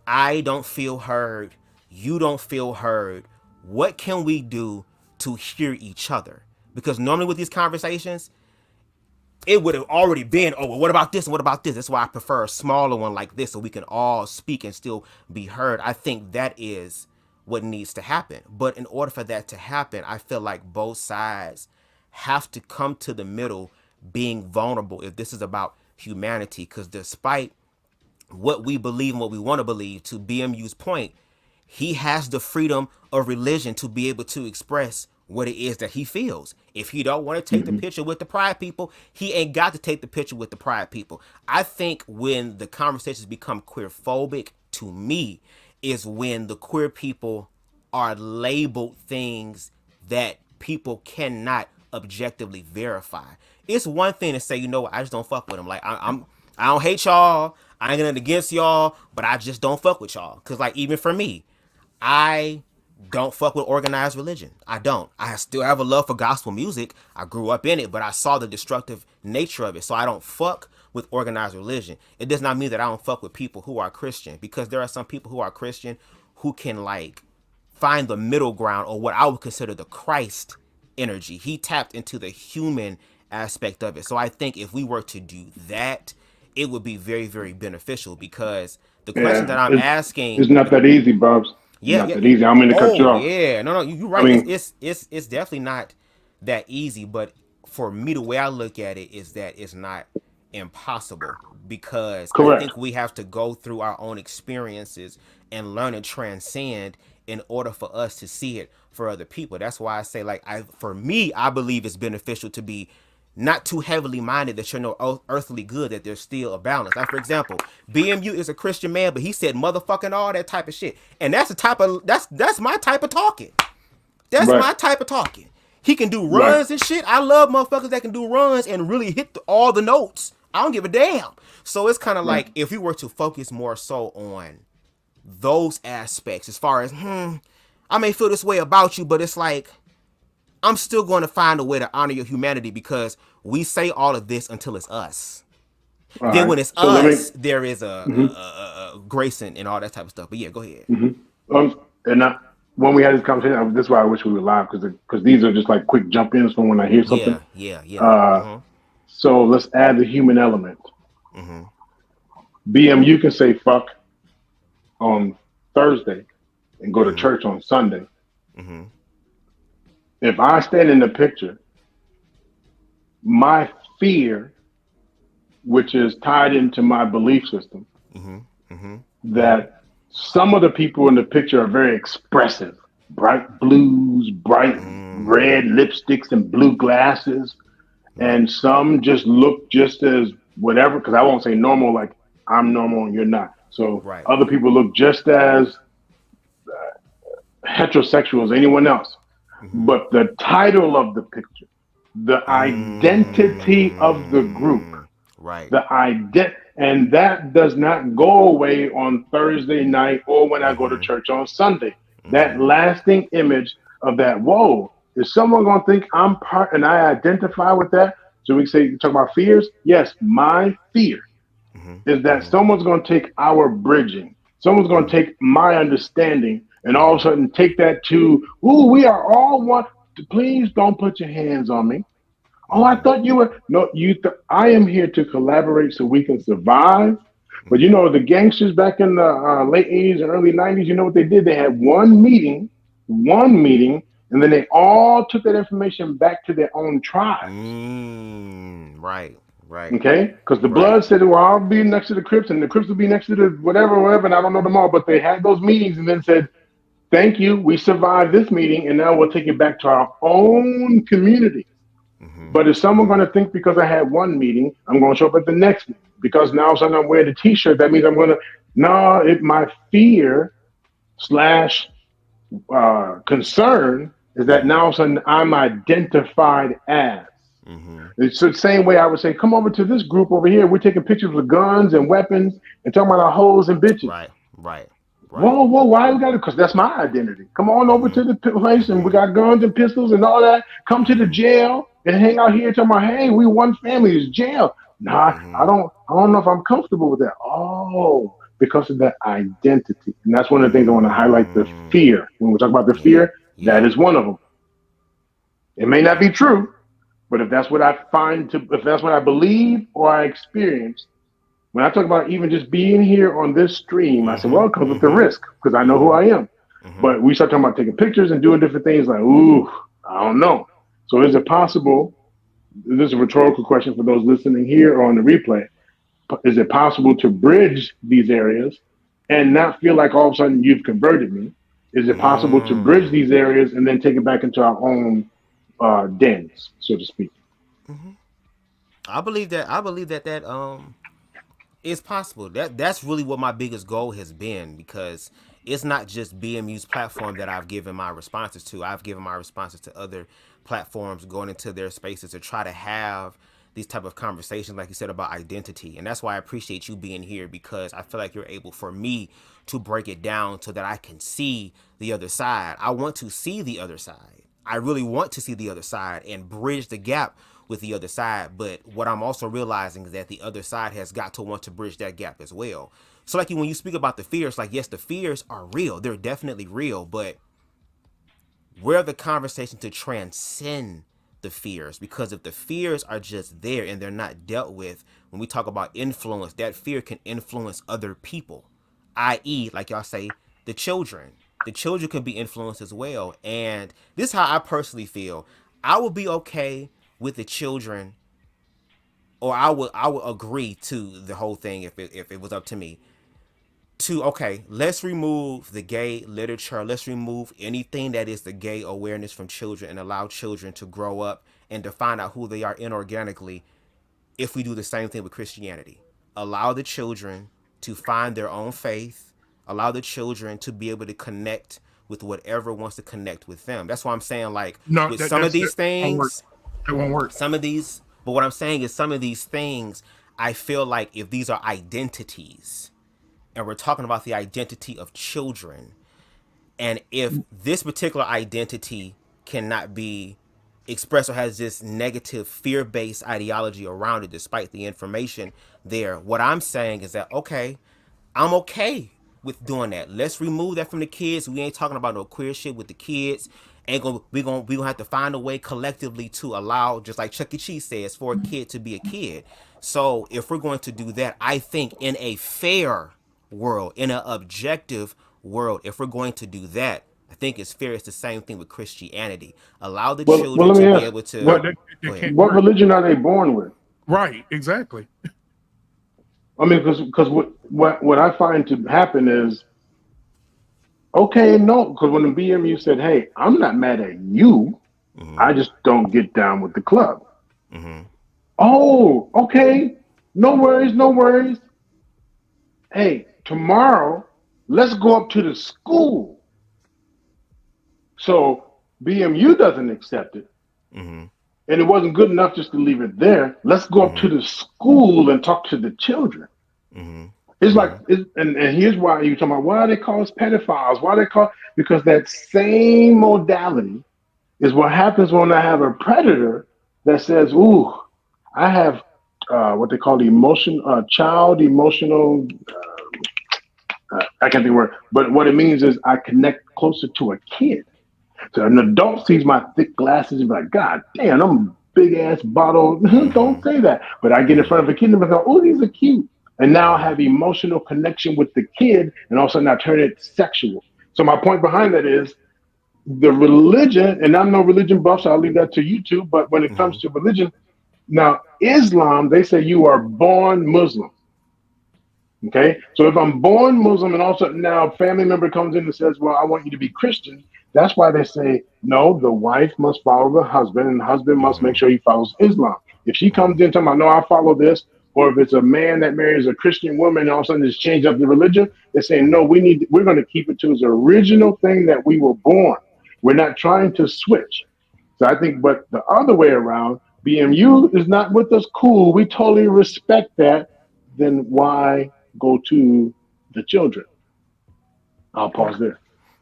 I don't feel heard. You don't feel heard. What can we do to hear each other? Because normally with these conversations, it would have already been, well, what about this and what about this? That's why I prefer a smaller one like this so we can all speak and still be heard. I think that is what needs to happen. But in order for that to happen, I feel like both sides have to come to the middle being vulnerable if this is about humanity. Because despite what we believe and what we want to believe, to BMU's point, he has the freedom of religion to be able to express what it is that he feels. If he don't want to take the picture with the pride people, he ain't got to take the picture with the pride people. I think when the conversations become queer phobic, to me, is when the queer people are labeled things that people cannot objectively verify. It's one thing to say, you know what, I just don't fuck with them. Like I don't hate y'all, I ain't got nothing against y'all, but I just don't fuck with y'all. Cause like even for me, I don't fuck with organized religion. I don't. I still have a love for gospel music. I grew up in it, but I saw the destructive nature of it. So I don't fuck with organized religion. It does not mean that I don't fuck with people who are Christian, because there are some people who are Christian who can like find the middle ground, or what I would consider the Christ energy. He tapped into the human aspect of it. So I think if we were to do that, it would be very, very beneficial, because the question that I'm asking, it's not that easy, Bubz. yeah, Not yeah. that easy. I'm going to cut you Oh, off. yeah. No, you're right. I mean, It's definitely not that easy. But for me, the way I look at it is that it's not impossible, because I correct. think we have to go through our own experiences and learn and transcend in order for us to see it for other people. That's why I say, like, for me, I believe it's beneficial to be not too heavily minded that you're no earthly good, that there's still a balance. Like, for example, BMU is a Christian man, but he said motherfucking all that type of shit. And that's the type of, that's my type of talking. That's Right. my type of talking. He can do runs and shit. I love motherfuckers that can do runs and really hit all the notes. I don't give a damn. So it's kind of like, if we were to focus more so on those aspects, as far as, I may feel this way about you, but it's like, I'm still going to find a way to honor your humanity, because we say all of this until it's us. All Then right. when it's So us, there is a grace and all that type of stuff. But yeah, go ahead. When we had this conversation, this is why I wish we were live, because these are just like quick jump ins from when I hear something. Yeah. So let's add the human element. BM, you can say fuck on Thursday and go to church on Sunday. If I stand in the picture, my fear, which is tied into my belief system, that some of the people in the picture are very expressive, bright blues, bright red lipsticks and blue glasses, and some just look just as whatever, because I won't say normal, like I'm normal and you're not. So other people look just as heterosexual as anyone else. But the title of the picture, the identity of the group, and that does not go away on Thursday night or when I go to church on Sunday. That lasting image of that, whoa, is someone going to think I'm part and I identify with that? So we say, talk about fears. Yes, my fear is that someone's going to take our bridging. Someone's going to take my understanding and all of a sudden take that to, ooh, we are all one. Please don't put your hands on me. Oh, I thought you were. No, I am here to collaborate so we can survive. But you know, the gangsters back in the late 80s and early 90s, you know what they did? They had one meeting, and then they all took that information back to their own tribes. Right. Okay? Because the Blood said, well, I'll be next to the Crips, and the Crips will be next to the whatever, and I don't know them all. But they had those meetings and then said, thank you, we survived this meeting, and now we'll take it back to our own community. But is someone going to think because I had one meeting, I'm going to show up at the next meeting? Because now suddenly I'm wearing a t-shirt, that means I'm going to, my fear / concern is that now all of a sudden I'm identified as. It's the same way I would say, come over to this group over here. We're taking pictures with guns and weapons and talking about our hoes and bitches. Right. Whoa, why we got it? Because that's my identity. Come on over to the place and we got guns and pistols and all that. Come to the jail and hang out here talking about, hey, we one family. It's jail. Nah, I don't know if I'm comfortable with that. Oh, because of that identity. And that's one of the things I want to highlight, the fear. When we talk about the fear, that is one of them. It may not be true, but if that's what I if that's what I believe or I experience, when I talk about even just being here on this stream, I say, well, it comes with the risk because I know who I am. But we start talking about taking pictures and doing different things like, ooh, I don't know. So is it possible, this is a rhetorical question for those listening here or on the replay, is it possible to bridge these areas and not feel like all of a sudden you've converted me? Is it possible to bridge these areas and then take it back into our own dens, so to speak? I believe that it's possible. That's really what my biggest goal has been, because it's not just BMU's platform that I've given my responses to. I've given my responses to other platforms, going into their spaces to try to have these type of conversations, like you said, about identity. And that's why I appreciate you being here, because I feel like you're able for me to break it down so that I can see the other side. I want to see the other side. I really want to see the other side and bridge the gap with the other side. But what I'm also realizing is that the other side has got to want to bridge that gap as well. So like when you speak about the fears, like, yes, the fears are real. They're definitely real, but where the conversation to transcend the fears, because if the fears are just there and they're not dealt with, when we talk about influence, that fear can influence other people, i.e., like y'all say, the children. The children can be influenced as well. And this is how I personally feel. I would be okay with the children, or I would agree to the whole thing if it was up to me. To, okay, let's remove the gay literature. Let's remove anything that is the gay awareness from children and allow children to grow up and to find out who they are inorganically. If we do the same thing with Christianity, allow the children to find their own faith, allow the children to be able to connect with whatever wants to connect with them. That's why I'm saying, like, No, with some of these things, it won't work. some of these, but what I'm saying is some of these things, I feel like if these are identities, and we're talking about the identity of children, and if this particular identity cannot be expressed or has this negative fear-based ideology around it, despite the information there, what I'm saying is that, okay, I'm okay with doing that. Let's remove that from the kids. We ain't talking about no queer shit with the kids. We gonna have to find a way collectively to allow, just like Chuck E. Cheese says, for a kid to be a kid. So if we're going to do that, I think in a fair world, in an objective world, if we're going to do that, I think it's fair. It's the same thing with Christianity. Allow the children to be able to. What religion are they born with? Right, exactly. I mean, because what I find to happen is, okay, no, because when the BMU said, hey, I'm not mad at you, I just don't get down with the club. Oh, okay, no worries, no worries. Hey, tomorrow, let's go up to the school. So BMU doesn't accept it. And it wasn't good enough just to leave it there. Let's go up to the school and talk to the children. It's like, and here's why you're talking about, why they call us pedophiles? Why they call, because that same modality is what happens when I have a predator that says, ooh, I have what they call the child emotional, I can't think of the word, but what it means is I connect closer to a kid. So an adult sees my thick glasses and be like, God damn, I'm a big ass bottle. Don't say that. But I get in front of a kid and I go, oh, these are cute. And now I have emotional connection with the kid, and all of a sudden I turn it sexual. So my point behind that is the religion, and I'm no religion buff, so I'll leave that to you two, but when it comes to religion, now Islam, they say you are born Muslim. Okay, so if I'm born Muslim and all of a sudden now a family member comes in and says, well, I want you to be Christian, that's why they say, no, the wife must follow the husband, and the husband must make sure he follows Islam. If she comes in talking about, no, I follow this, or if it's a man that marries a Christian woman and all of a sudden just change up the religion, they're saying, no, we're going to keep it to its original thing that we were born. We're not trying to switch. So I think, but the other way around, BMU is not with us, cool, we totally respect that, then why go to the children? I'll pause there.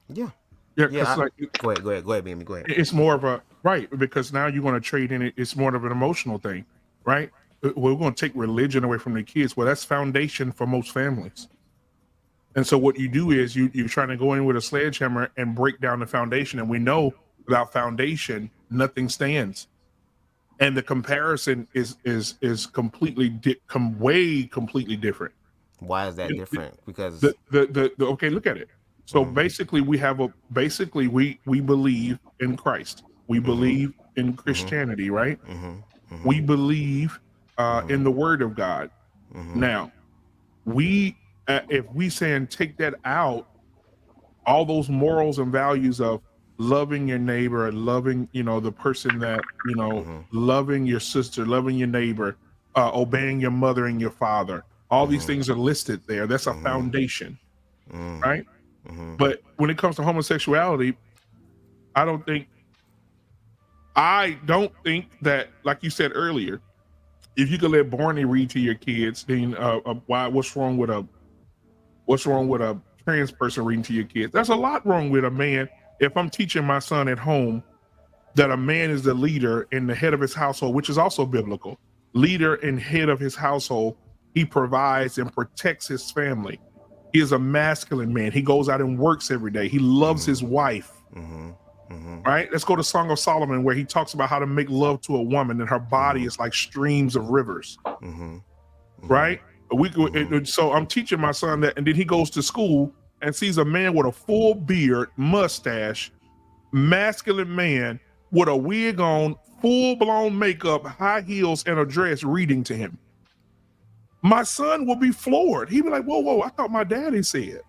Yeah. Yeah, Go ahead, BMU, go ahead. It's more of a, right, because now you're going to trade in it. It's more of an emotional thing, right? We're going to take religion away from the kids. Well, that's foundation for most families. And so what you do is you're trying to go in with a sledgehammer and break down the foundation. And we know without foundation, nothing stands. And the comparison is completely completely different. Why is that different? Because okay, look at it. So basically, we believe in Christ. We believe in Christianity, right? We believe in the Word of God. Now, if we saying take that out, all those morals and values of loving your neighbor, loving the person that loving your sister, loving your neighbor, obeying your mother and your father, all these things are listed there. That's a foundation, right? But when it comes to homosexuality, I don't think that, like you said earlier, if you could let Barney read to your kids, then what's wrong with a trans person reading to your kids? There's a lot wrong with a man. If I'm teaching my son at home that a man is the leader and the head of his household, which is also biblical, leader and head of his household, he provides and protects his family. He is a masculine man. He goes out and works every day. He loves his wife. Right? Let's go to Song of Solomon, where he talks about how to make love to a woman and her body is like streams of rivers. Right? So I'm teaching my son that, and then he goes to school and sees a man with a full beard, mustache, masculine man with a wig on, full-blown makeup, high heels, and a dress reading to him. My son will be floored. He'll be like, whoa, I thought my daddy said.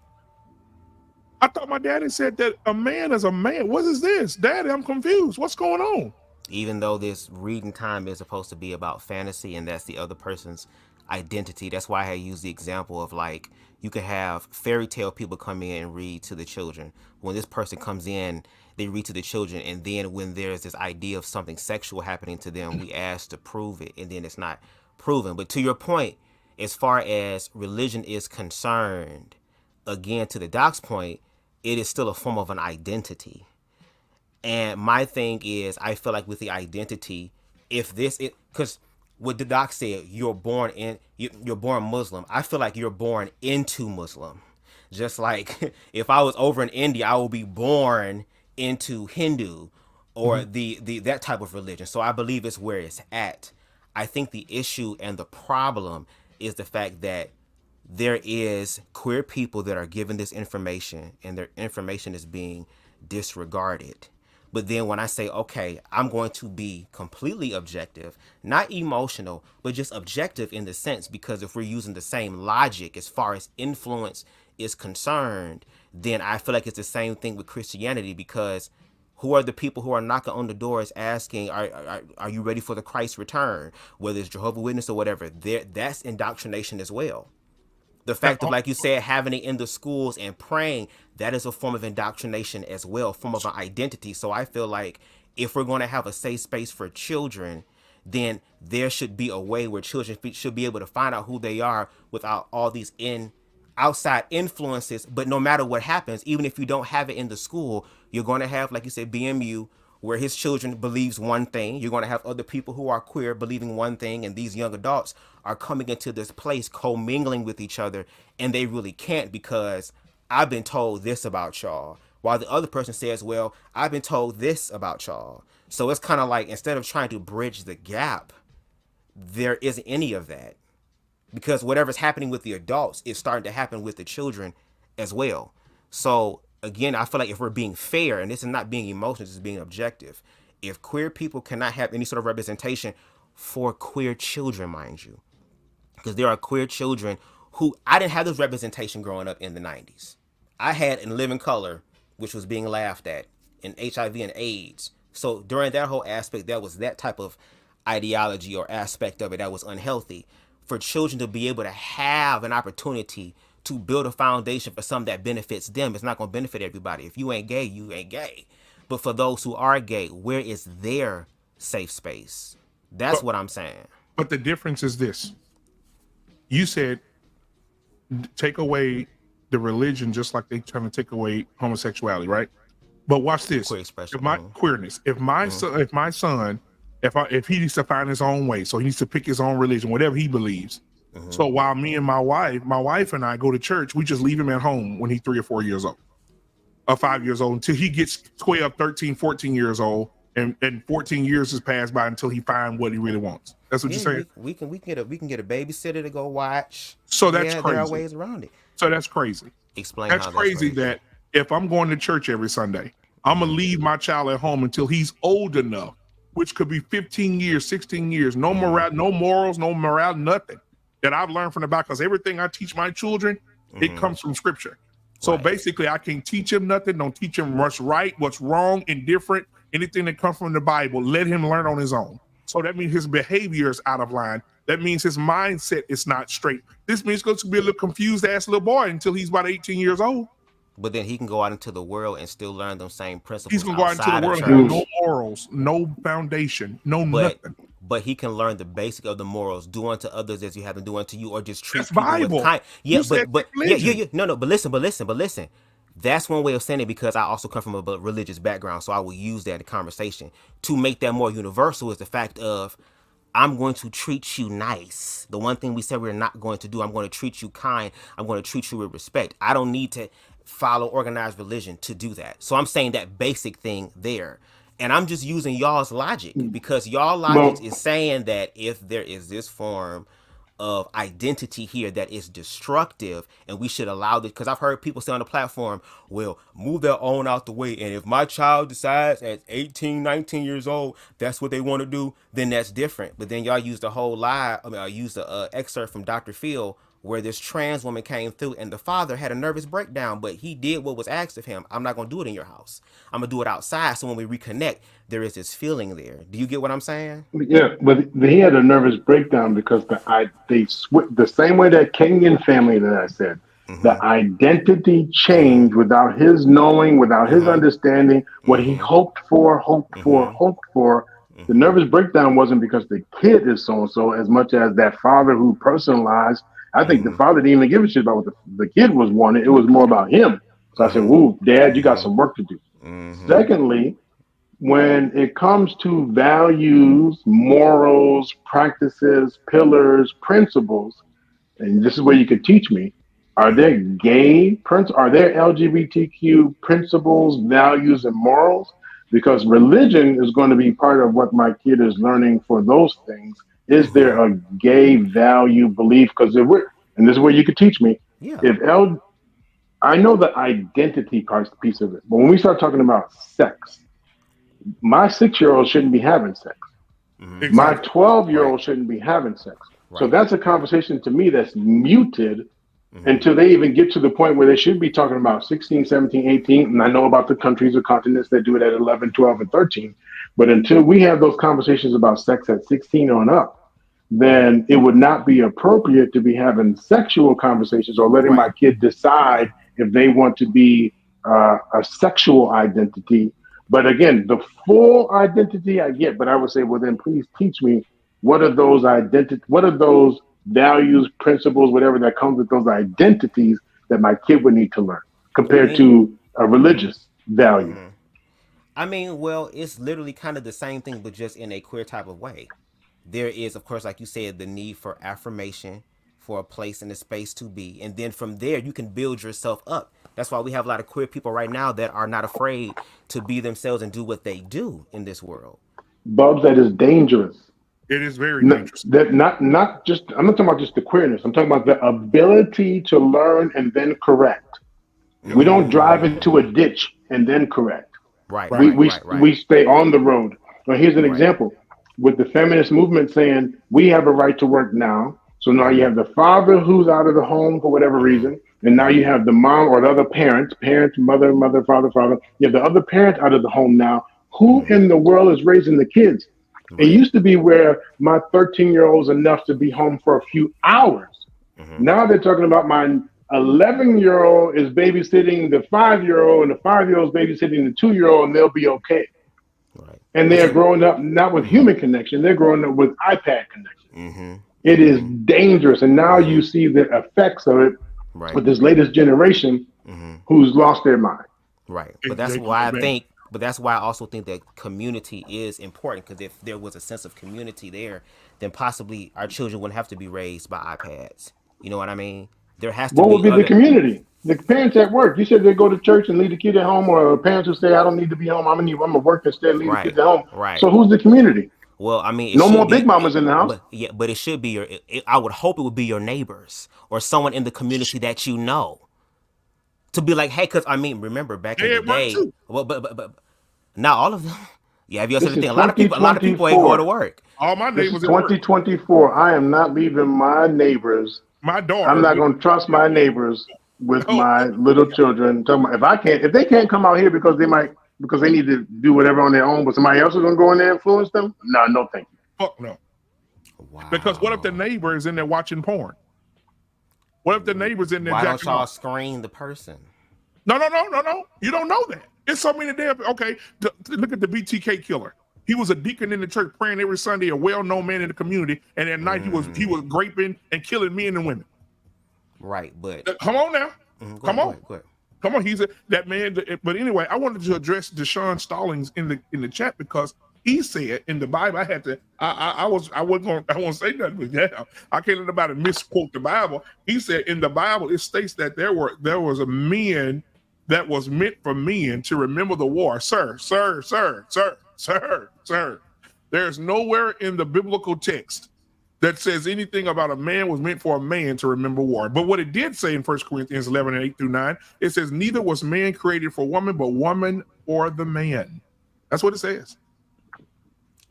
That a man is a man. What is this? Daddy, I'm confused. What's going on? Even though this reading time is supposed to be about fantasy and that's the other person's identity, that's why I use the example of, like, you could have fairy tale people come in and read to the children. When this person comes in, they read to the children, and then when there's this idea of something sexual happening to them, we ask to prove it, and then it's not proven. But to your point, as far as religion is concerned, again, to the doc's point, it is still a form of an identity. And my thing is, I feel like with the identity, because what the doc said, you're born Muslim. I feel like you're born into Muslim. Just like if I was over in India, I will be born into Hindu or the that type of religion. So I believe it's where it's at. I think the issue and the problem is the fact that there is queer people that are given this information and their information is being disregarded. But then when I say, okay, I'm going to be completely objective, not emotional, but just objective in the sense, because if we're using the same logic as far as influence is concerned, then I feel like it's the same thing with Christianity, because who are the people who are knocking on the doors asking, are you ready for the Christ return? Whether it's Jehovah's Witness or whatever, that's indoctrination as well. The fact of, like you said, having it in the schools and praying, that is a form of indoctrination as well, form of an identity. So I feel like if we're going to have a safe space for children, then there should be a way where children should be able to find out who they are without all these outside influences. But no matter what happens, even if you don't have it in the school, you're going to have, like you said, BMU, where his children believes one thing. You're going to have other people who are queer believing one thing, and these young adults are coming into this place commingling with each other, and they really can't, because I've been told this about y'all, while the other person says, well, I've been told this about y'all. So it's kind of like, instead of trying to bridge the gap, there isn't any of that, because whatever's happening with the adults is starting to happen with the children as well. So again, I feel like if we're being fair, and this is not being emotional, this is being objective, if queer people cannot have any sort of representation for queer children, mind you, because there are queer children who, I didn't have this representation growing up in the 90s. I had In Living Color, which was being laughed at, in HIV and AIDS. So during that whole aspect, that was that type of ideology or aspect of it that was unhealthy. For children to be able to have an opportunity to build a foundation for something that benefits them, it's not going to benefit everybody. If you ain't gay, you ain't gay. But for those who are gay, where is their safe space? That's what I'm saying. But the difference is this. You said take away the religion just like they trying to take away homosexuality, right? But watch this. Queer expression. If my queerness, if my son, if he needs to find his own way, so he needs to pick his own religion, whatever he believes. So while me and my wife and I go to church, we just leave him at home when he's 3 or 4 years old, or 5 years old, until he gets 12, 13, 14 years old, and 14 years has passed by until he finds what he really wants. That's what you're saying. We can get a babysitter to go watch. So that's crazy. There are ways around it. So that's crazy. Explain. That's crazy. That if I'm going to church every Sunday, I'm gonna leave my child at home until he's old enough, which could be 15 years, 16 years. No morale, no morals, no morale, nothing that I've learned from the Bible. Because everything I teach my children, it comes from Scripture. So basically, I can't teach him nothing. Don't teach him what's right, what's wrong, indifferent. Anything that comes from the Bible, let him learn on his own. So that means his behavior is out of line. That means his mindset is not straight. This means he's going to be a little confused ass little boy until he's about 18 years old. But then he can go out into the world and still learn those same principles. He's going to go out into the world and have no morals, no foundation, nothing. but he can learn the basic of the morals: do unto others as you have them do unto you, or just treat That's people Bible. with kind. You said Yeah. No. But listen. That's one way of saying it, because I also come from a religious background, so I will use that in conversation to make that more universal. Is the fact of, I'm going to treat you nice. The one thing we said we're not going to do, I'm going to treat you kind. I'm going to treat you with respect. I don't need to follow organized religion to do that. So I'm saying that basic thing there. And I'm just using y'all's logic, because y'all logic is saying that if there is this form of identity here that is destructive, and we should allow this, because I've heard people say on the platform, well, move their own out the way, and if my child decides at 18, 19 years old that's what they want to do, then that's different. But then y'all used a whole lie. I used an excerpt from Dr. Phil where this trans woman came through and the father had a nervous breakdown, but he did what was asked of him. I'm not going to do it in your house. I'm going to do it outside. So when we reconnect, there is this feeling there. Do you get what I'm saying? Yeah, but he had a nervous breakdown because the same way that Kenyan family that I said, the identity changed without his knowing, without his understanding what he hoped for. The nervous breakdown wasn't because the kid is so-and-so as much as that father who personalized. I think the father didn't even give a shit about what the kid was wanting. It was more about him. So I said, "Woo, Dad, you got some work to do." Secondly, when it comes to values, morals, practices, pillars, principles, and this is where you could teach me, are there are there LGBTQ principles, values, and morals? Because religion is going to be part of what my kid is learning for those things. Is there a gay value belief? Because and this is where you could teach me. Yeah. I know the identity piece of it, but when we start talking about sex, my 6-year-old shouldn't be having sex. Exactly. My 12-year-old shouldn't be having sex. Right. So that's a conversation to me that's muted until they even get to the point where they should be talking about 16, 17, 18. And I know about the countries or continents that do it at 11, 12, and 13. But until we have those conversations about sex at 16 on up, then it would not be appropriate to be having sexual conversations or letting my kid decide if they want to be a sexual identity. But again, the full identity I get, but I would say, well, then please teach me what are those values, principles, whatever that comes with those identities that my kid would need to learn compared to a religious value. I mean, well, it's literally kind of the same thing, but just in a queer type of way. There is, of course, like you said, the need for affirmation, for a place and a space to be. And then from there, you can build yourself up. That's why we have a lot of queer people right now that are not afraid to be themselves and do what they do in this world. Bubz, that is dangerous. It is very dangerous. I'm not talking about just the queerness. I'm talking about the ability to learn and then correct. We don't drive into a ditch and then correct. Right. We stay on the road. Now, here's an example. With the feminist movement saying we have a right to work now. So now you have the father who's out of the home for whatever reason. And now you have the mom or the other parent, mother, father. You have the other parent out of the home now. Who in the world is raising the kids? It used to be where my 13-year-old's enough to be home for a few hours. Now they're talking about my 11-year-old is babysitting the 5-year-old and the 5-year-old's babysitting the 2-year-old, and they'll be okay. Right. And they're growing up not with human connection, they're growing up with iPad connection. It is dangerous. And now you see the effects of it with this latest generation who's lost their mind. Right. But that's why I also think that community is important, because if there was a sense of community there, then possibly our children wouldn't have to be raised by iPads. You know what I mean? There has to be. What would be the community? The parents at work. You said they go to church and leave the kid at home, or parents who say, I don't need to be home. I'm gonna work instead and leave the kids at home. Right. So who's the community? Well, I mean, no more big mamas in the house. But it should be I would hope it would be your neighbors or someone in the community that you know, to be like, hey, because I mean, remember back in the day. Well, but not all of them. Yeah, have you also thing? A lot of people ain't going to work. All my neighbors. 2024. I am not leaving my neighbors. My daughter. I'm not going to trust my neighbors with my little children. If they can't come out here because they need to do whatever on their own, but somebody else is going to go in there and influence them. No, thank you. Fuck no. Wow. Because what if the neighbor is in there watching porn? What if the neighbor's in there? Why don't y'all screen the person? No. You don't know that. It's so many damn. Okay, look at the BTK killer. He was a deacon in the church praying every Sunday, a well-known man in the community, and at night he was raping and killing men and women. Right, but come on now. Come on. Go ahead. Come on, he's that man. But anyway, I wanted to address Deshaun Stallings in the chat because he said in the Bible, I won't say nothing, but yeah, I can't let nobody misquote the Bible. He said in the Bible, it states that there was a men that was meant for men to remember the war. Sir. There's nowhere in the biblical text that says anything about a man was meant for a man to remember war. But what it did say in 1 Corinthians 11 and 8 through 9, it says, neither was man created for woman, but woman for the man. That's what it says.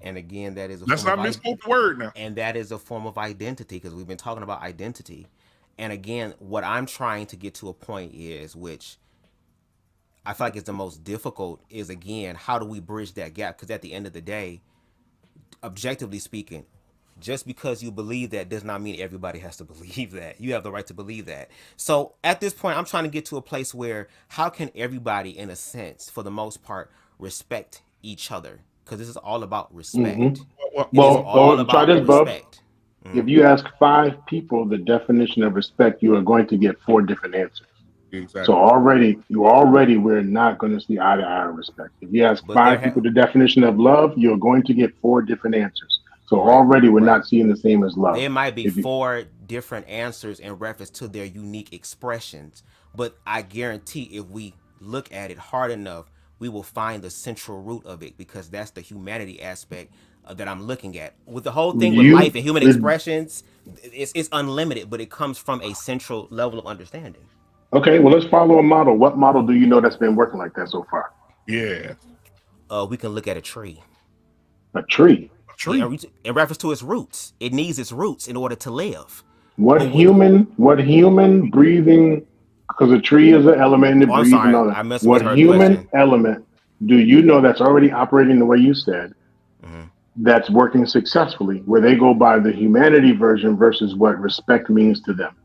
And again, that is let's not misquote the word now. And that is a form of identity, because we've been talking about identity. And again, what I'm trying to get to a point is, which I feel like is the most difficult, is again, how do we bridge that gap? Because at the end of the day, objectively speaking, just because you believe that does not mean everybody has to believe that. You have the right to believe that. So at this point, I'm trying to get to a place where how can everybody, in a sense, for the most part, respect each other? Because this is all about respect. Well, try this, respect. If you ask 5 people the definition of respect, you are going to get 4 different answers. Exactly. So we're not going to see eye to eye respect. If you ask 5 people the definition of love, you're going to get 4 different answers. So already we're not seeing the same as love. There might be 4 different answers in reference to their unique expressions, but I guarantee if we look at it hard enough, we will find the central root of it, because that's the humanity aspect that I'm looking at. With the whole thing with life and human expressions, it's unlimited, but it comes from a central level of understanding. Okay, well, let's follow a model. What model do you know that's been working like that so far? Yeah. We can look at a tree. A tree? In reference to its roots. It needs its roots in order to live. What human breathing, because a tree is an element that breathes and all that. What human element do you know that's already operating the way you said, that's working successfully, where they go by the humanity version versus what respect means to them?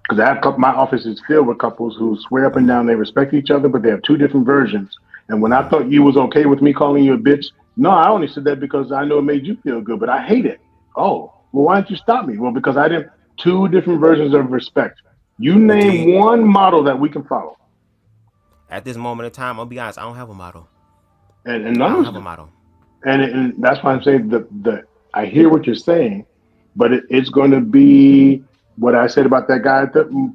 Because my office is filled with couples who swear up and down they respect each other, but they have 2 different versions. And when I thought you was okay with me calling you a bitch, no, I only said that because I know it made you feel good, but I hate it. Oh, well, why didn't you stop me? Well, because I didn't. 2 different versions of respect. You name one model that we can follow. At this moment in time, I'll be honest, I don't have a model. And I don't have a model. And that's why I'm saying I hear what you're saying, but it's going to be what I said about that guy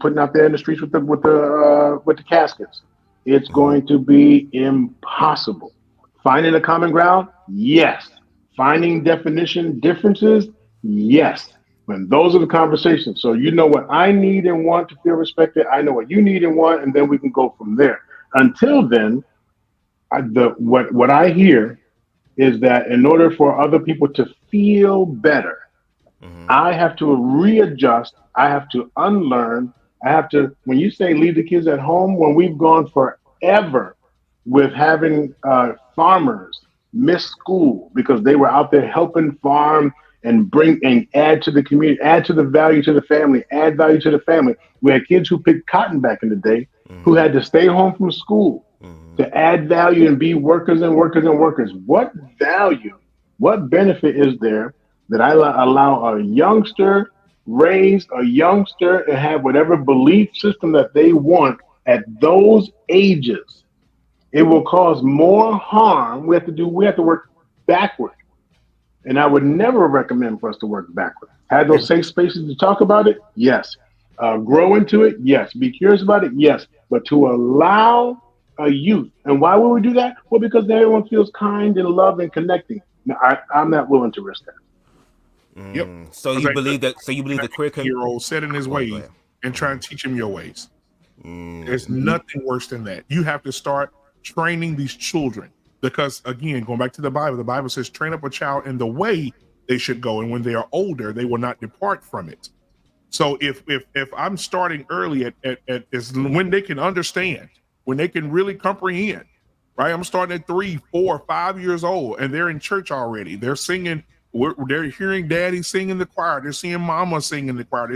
putting out there in the streets with the caskets. It's going to be impossible. Finding a common ground, yes. Finding definition differences, yes. And those are the conversations. So you know what I need and want to feel respected. I know what you need and want, and then we can go from there. Until then, what I hear is that in order for other people to feel better, I have to readjust. I have to unlearn. I have to, when you say leave the kids at home, when we've gone forever with having farmers miss school because they were out there helping farm and bring and add to the community, add to the value to the family, add value to the family. We had kids who picked cotton back in the day who had to stay home from school to add value and be workers and workers and workers. What value, what benefit is there that I allow a youngster, raise a youngster and have whatever belief system that they want at those ages? It will cause more harm. We have to work backward. And I would never recommend for us to work backward. Have those safe spaces to talk about it? Yes. Grow into it? Yes. Be curious about it? Yes. But to allow a youth, and why would we do that? Well, because everyone feels kind and loved and connecting. Now, I'm not willing to risk that. Yep. So you believe that? So you believe the queer year-old set in his ways and try and teach him your ways. There's nothing worse than that. You have to start training these children, because again, going back to the Bible says, train up a child in the way they should go, and when they are older, they will not depart from it. So if I'm starting early at when they can understand, when they can really comprehend, right? I'm starting at 3, 4, 5 years old, and they're in church already. They're singing. They're hearing daddy sing in the choir. They're seeing mama sing in the choir.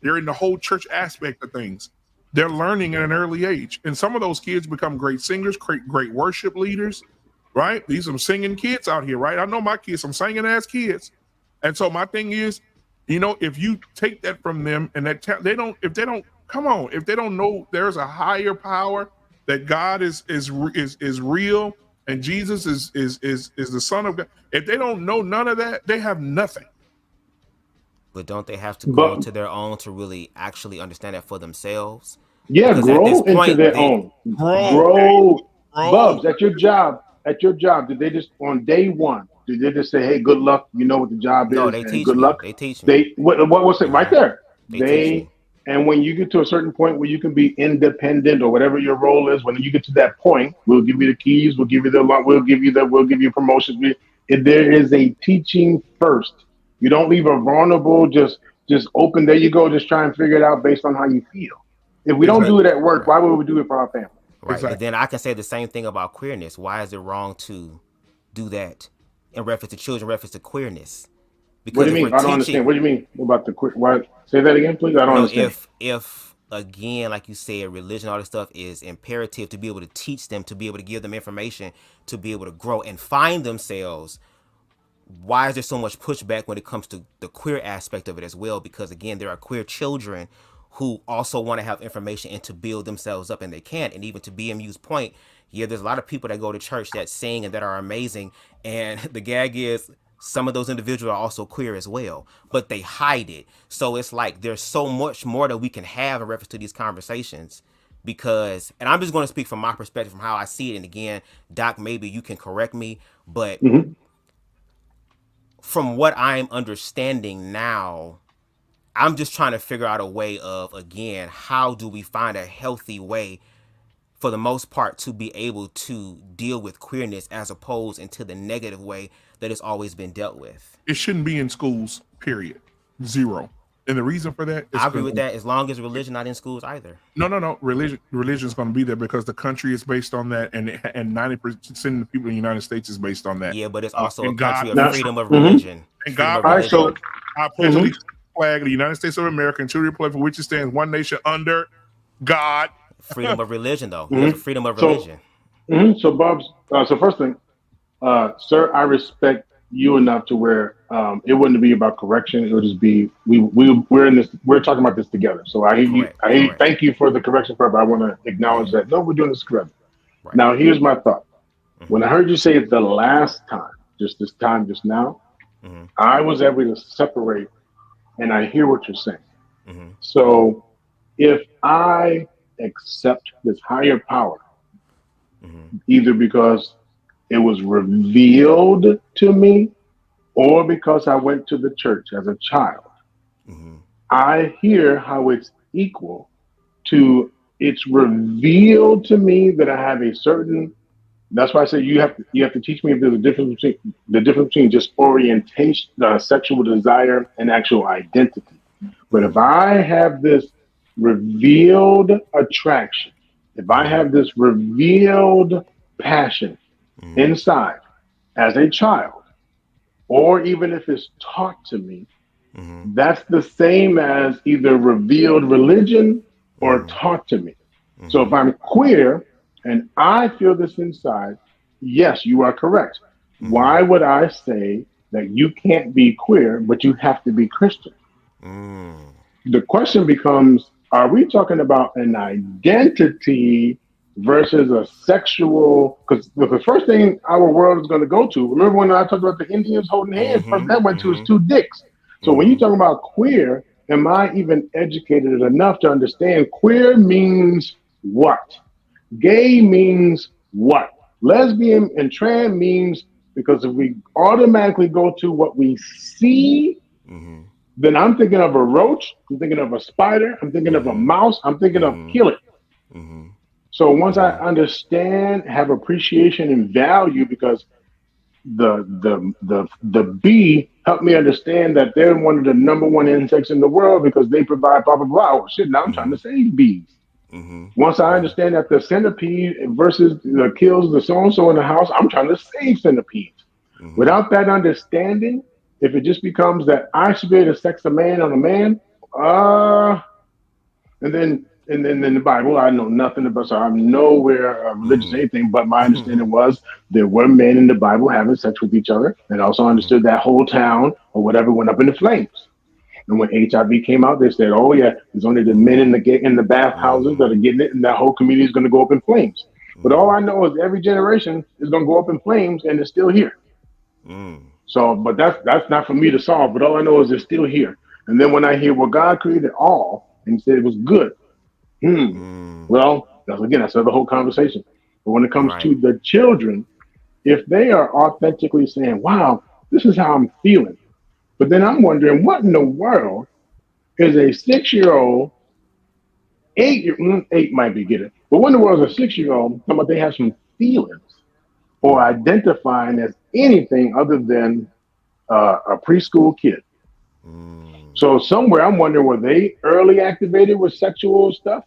They're in the whole church aspect of things. They're learning at an early age. And some of those kids become great singers, great worship leaders, right? These are some singing kids out here, right? I know my kids, some singing ass kids. And so my thing is, you know, if you take that from them and that if they don't know there's a higher power, that God is real and Jesus is the Son of God. If they don't know none of that, they have nothing. But don't they have to grow into their own to really actually understand that for themselves? Yeah, Because grow at this into point, their own. Grow. Bubz, at your job, did they just on day one? Did they just say, "Hey, good luck. You know what the job No, is, they and teach good me. luck." They teach me. They what was it right there? They teach me. And when you get to a certain point where you can be independent or whatever your role is, when you get to that point, we'll give you the keys, we'll give you we'll give you promotions. If there is a teaching first. You don't leave a vulnerable, just open. There you go. Just try and figure it out based on how you feel. If we don't do it at work, why would we do it for our family? Right. Exactly. And then I can say the same thing about queerness. Why is it wrong to do that in reference to children, in reference to queerness? Because what do you mean? I don't understand. What do you mean about the queer? Why? Say that again, please. I don't understand. If again, like you said, religion, all this stuff is imperative to be able to teach them, to be able to give them information, to be able to grow and find themselves. Why is there so much pushback when it comes to the queer aspect of it as well? Because again, there are queer children who also want to have information and to build themselves up, and they can't. And even to BMU's point, yeah, there's a lot of people that go to church that sing and that are amazing. And the gag is some of those individuals are also queer as well, but they hide it. So it's like there's so much more that we can have in reference to these conversations. Because, and I'm just going to speak from my perspective, from how I see it. And again, Doc, maybe you can correct me, but from what I'm understanding now, I'm just trying to figure out a way of, again, how do we find a healthy way for the most part to be able to deal with queerness as opposed into the negative way that it's always been dealt with. It shouldn't be in schools, period. Zero. And the reason for that is I agree with that, as long as religion not in schools either. No. Religion is going to be there because the country is based on that, and 90% of the people in the United States is based on that. Yeah, but it's also a country God, of freedom of religion. And God, I pledge allegiance to the flag of the United States of America and to the republic for which it stands, one nation under God. Freedom of religion, though. There's freedom of religion. So, Bubz, so first thing, sir, I respect you enough to where it wouldn't be about correction. It would just be we're in this. We're talking about this together. So I hear you. Thank you for the correction part, but I want to acknowledge that no, we're doing this together. Right. Now, here's my thought. When I heard you say it the last time, just now, I was able to separate, and I hear what you're saying. So if I accept this higher power, either because it was revealed to me or because I went to the church as a child, I hear how it's equal to it's revealed to me that I have a certain. That's why I say you have to teach me if there's a difference between just orientation, sexual desire, and actual identity. But if I have this revealed attraction, if I have this revealed passion inside as a child, or even if it's taught to me, that's the same as either revealed religion or taught to me. So if I'm queer and I feel this inside, yes, you are correct. Why would I say that you can't be queer, but you have to be Christian? The question becomes, are we talking about an identity versus a sexual? Because the first thing our world is going to go to, remember when I talked about the Indians holding hands, that went to his two dicks. So when you talk about queer, am I even educated enough to understand queer means what? Gay means what? Lesbian and trans means, because if we automatically go to what we see, then I'm thinking of a roach, I'm thinking of a spider, I'm thinking of a mouse, I'm thinking of kill it. So once I understand, have appreciation and value, because the bee helped me understand that they're one of the number one insects in the world because they provide blah blah blah. Oh, shit, now I'm trying to save bees. Once I understand that the centipede versus kills the so-and-so in the house, I'm trying to save centipedes. Without that understanding, if it just becomes that I should be able to sex a man on a man, and then And then in the Bible, I know nothing about, so I'm nowhere religious or anything, but my understanding was there were men in the Bible having sex with each other, and also understood that whole town or whatever went up in the flames. And when HIV came out, they said, "Oh yeah, there's only the men in the bathhouses that are getting it, and that whole community is going to go up in flames." But all I know is every generation is going to go up in flames, and it's still here. So, but that's not for me to solve. But all I know is it's still here. And then when I hear, well, God created all, and He said it was good. Well, that's the whole conversation. But when it comes to the children, if they are authentically saying, "Wow, this is how I'm feeling," but then I'm wondering, what in the world is a 6-year-old, eight might be getting, but what in the world is a 6-year-old talking about they have some feelings or identifying as anything other than a preschool kid? So somewhere I'm wondering, were they early activated with sexual stuff?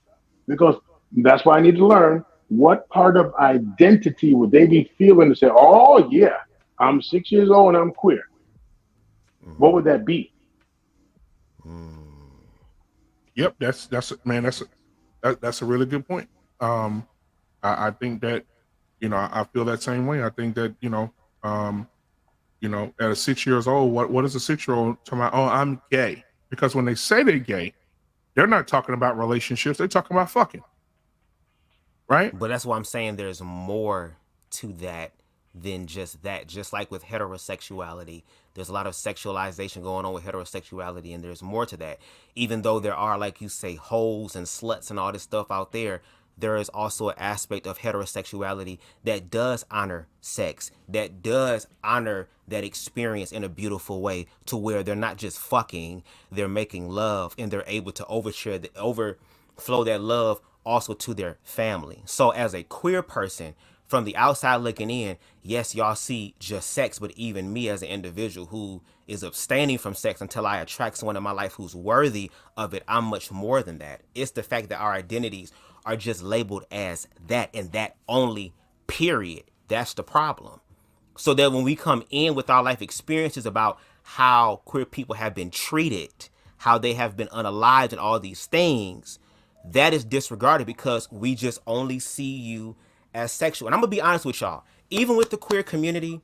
Because that's why I need to learn what part of identity would they be feeling to say, "Oh yeah, I'm 6 years old and I'm queer." What would that be? Yep, that's a really good point. I think that I feel that same way. I think that at a 6 years old, what is a 6-year-old talking about? Oh, I'm gay. Because when they say they're gay, they're not talking about relationships. They're talking about fucking. Right? But that's why I'm saying there's more to that than just that. Just like with heterosexuality, there's a lot of sexualization going on with heterosexuality, and there's more to that. Even though there are, like you say, hoes and sluts and all this stuff out there, there is also an aspect of heterosexuality that does honor sex, that does honor that experience in a beautiful way, to where they're not just fucking, they're making love, and they're able to overflow that love also to their family. So as a queer person, from the outside looking in, yes, y'all see just sex, but even me as an individual who is abstaining from sex until I attract someone in my life who's worthy of it, I'm much more than that. It's the fact that our identities are just labeled as that and that only, period. That's the problem. So that when we come in with our life experiences about how queer people have been treated, how they have been unalived and all these things, that is disregarded because we just only see you as sexual. And I'm gonna be honest with y'all, even with the queer community,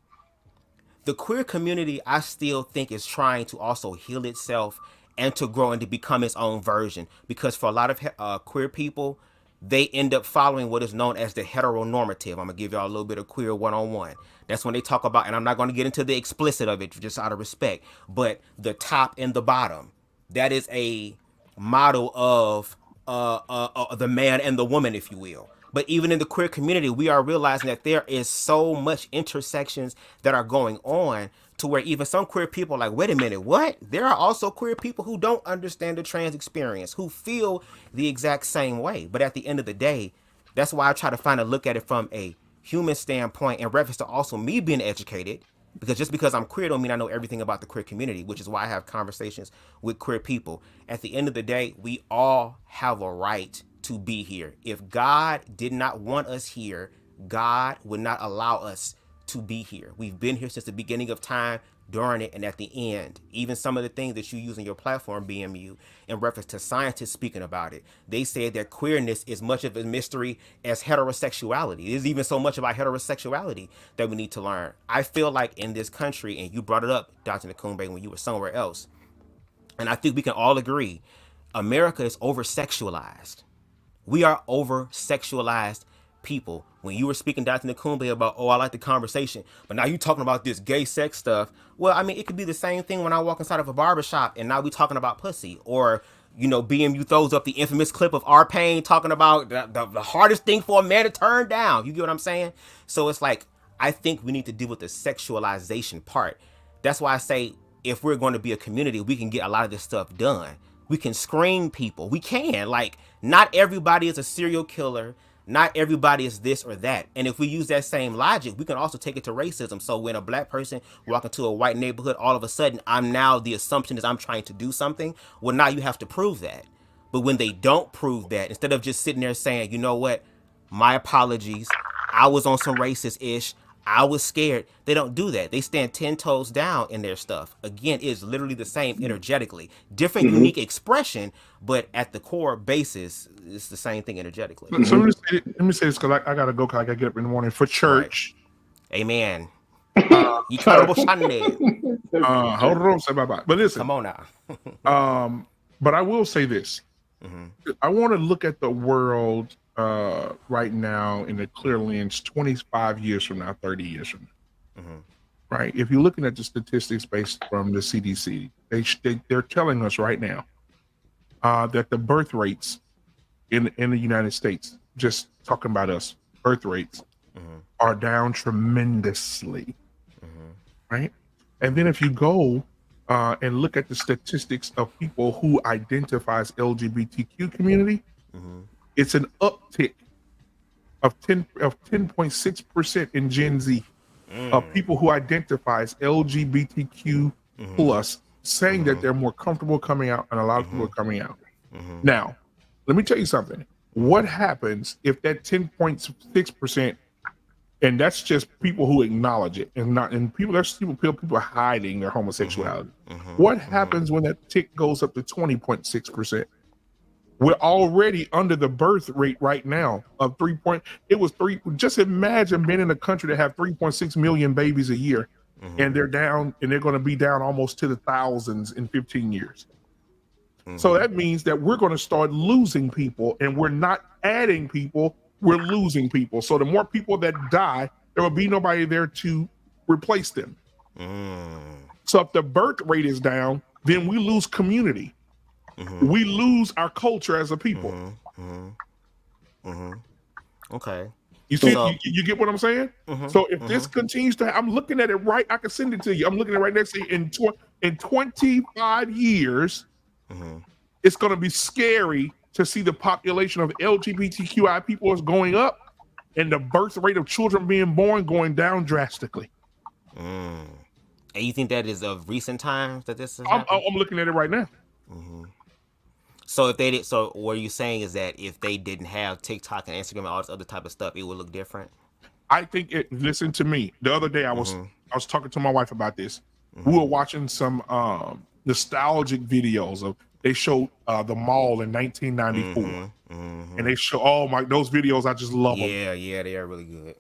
I still think is trying to also heal itself and to grow and to become its own version. Because for a lot of queer people, they end up following what is known as the heteronormative. I'm gonna give y'all a little bit of queer 101. That's when they talk about, and I'm not gonna get into the explicit of it just out of respect, but the top and the bottom. That is a model of the man and the woman, if you will. But even in the queer community, we are realizing that there is so much intersections that are going on, to where even some queer people are like, wait a minute, what? There are also queer people who don't understand the trans experience, who feel the exact same way. But at the end of the day, that's why I try to look at it from a human standpoint, in reference to also me being educated. Because just because I'm queer don't mean I know everything about the queer community, which is why I have conversations with queer people. At the end of the day, we all have a right to be here. If God did not want us here, God would not allow us to be here. We've been here since the beginning of time, during it, and at the end. Even some of the things that you use in your platform, BMU, in reference to scientists speaking about it, they said that queerness is much of a mystery as heterosexuality. There's even so much about heterosexuality that we need to learn. I feel like in this country, and you brought it up, Dr. Nakumbe, when you were somewhere else, and I think we can all agree, America is over-sexualized. We are over-sexualized people. When you were speaking, Dr. Nakumbe, about, oh, I like the conversation, but now you talking about this gay sex stuff. Well, I mean, it could be the same thing when I walk inside of a barbershop and now we talking about pussy. Or, BMU throws up the infamous clip of R. Payne talking about the hardest thing for a man to turn down. You get what I'm saying? So it's like, I think we need to deal with the sexualization part. That's why I say, if we're going to be a community, we can get a lot of this stuff done. We can screen people. We can. Like, not everybody is a serial killer. Not everybody is this or that. And if we use that same logic, we can also take it to racism. So when a black person walk into a white neighborhood, all of a sudden, the assumption is I'm trying to do something. Well, now you have to prove that. But when they don't prove that, instead of just sitting there saying, you know what, my apologies, I was on some racist-ish, I was scared. They don't do that. They stand 10 toes down in their stuff. Again, it's literally the same energetically. Different, unique expression, but at the core basis, it's the same thing energetically. So let me say this because I got to go because I got to get up in the morning for church. Right. Amen. You terrible Sunday. Hold on, say bye-bye. But listen. Come on now. But I will say this. I want to look at the world right now in a clear lens 25 years from now, 30 years from now. Right? If you're looking at the statistics based from the CDC, they're telling us right now that the birth rates in the United States, just talking about us, birth rates are down tremendously. Right? And then if you go and look at the statistics of people who identify as LGBTQ community, it's an uptick of 10.6% in Gen Z of people who identify as LGBTQ plus, saying that they're more comfortable coming out, and a lot of people are coming out. Now, let me tell you something. What happens if that 10.6%, and that's just people who acknowledge it, and people are hiding their homosexuality. What happens when that tick goes up to 20.6%? We're already under the birth rate right now of 3. Just imagine being in a country that have 3.6 million babies a year, and they're down, and they're going to be down almost to the thousands in 15 years. So that means that we're going to start losing people, and we're not adding people, we're losing people. So the more people that die, there will be nobody there to replace them. So if the birth rate is down, then we lose community. We lose our culture as a people. Okay. You see, you get what I'm saying? So if this continues to, I'm looking at it right, I can send it to you. I'm looking at it right next to you. In 25 years, it's going to be scary to see the population of LGBTQI people is going up and the birth rate of children being born going down drastically. And you think that is of recent times that this is I'm looking at it right now. So if they did, so what you're saying is that if they didn't have TikTok and Instagram and all this other type of stuff, it would look different? I think listen to me. The other day I was talking to my wife about this. We were watching some nostalgic videos of, they showed the mall in 1994. And they show those videos, I just love them. Yeah, they are really good.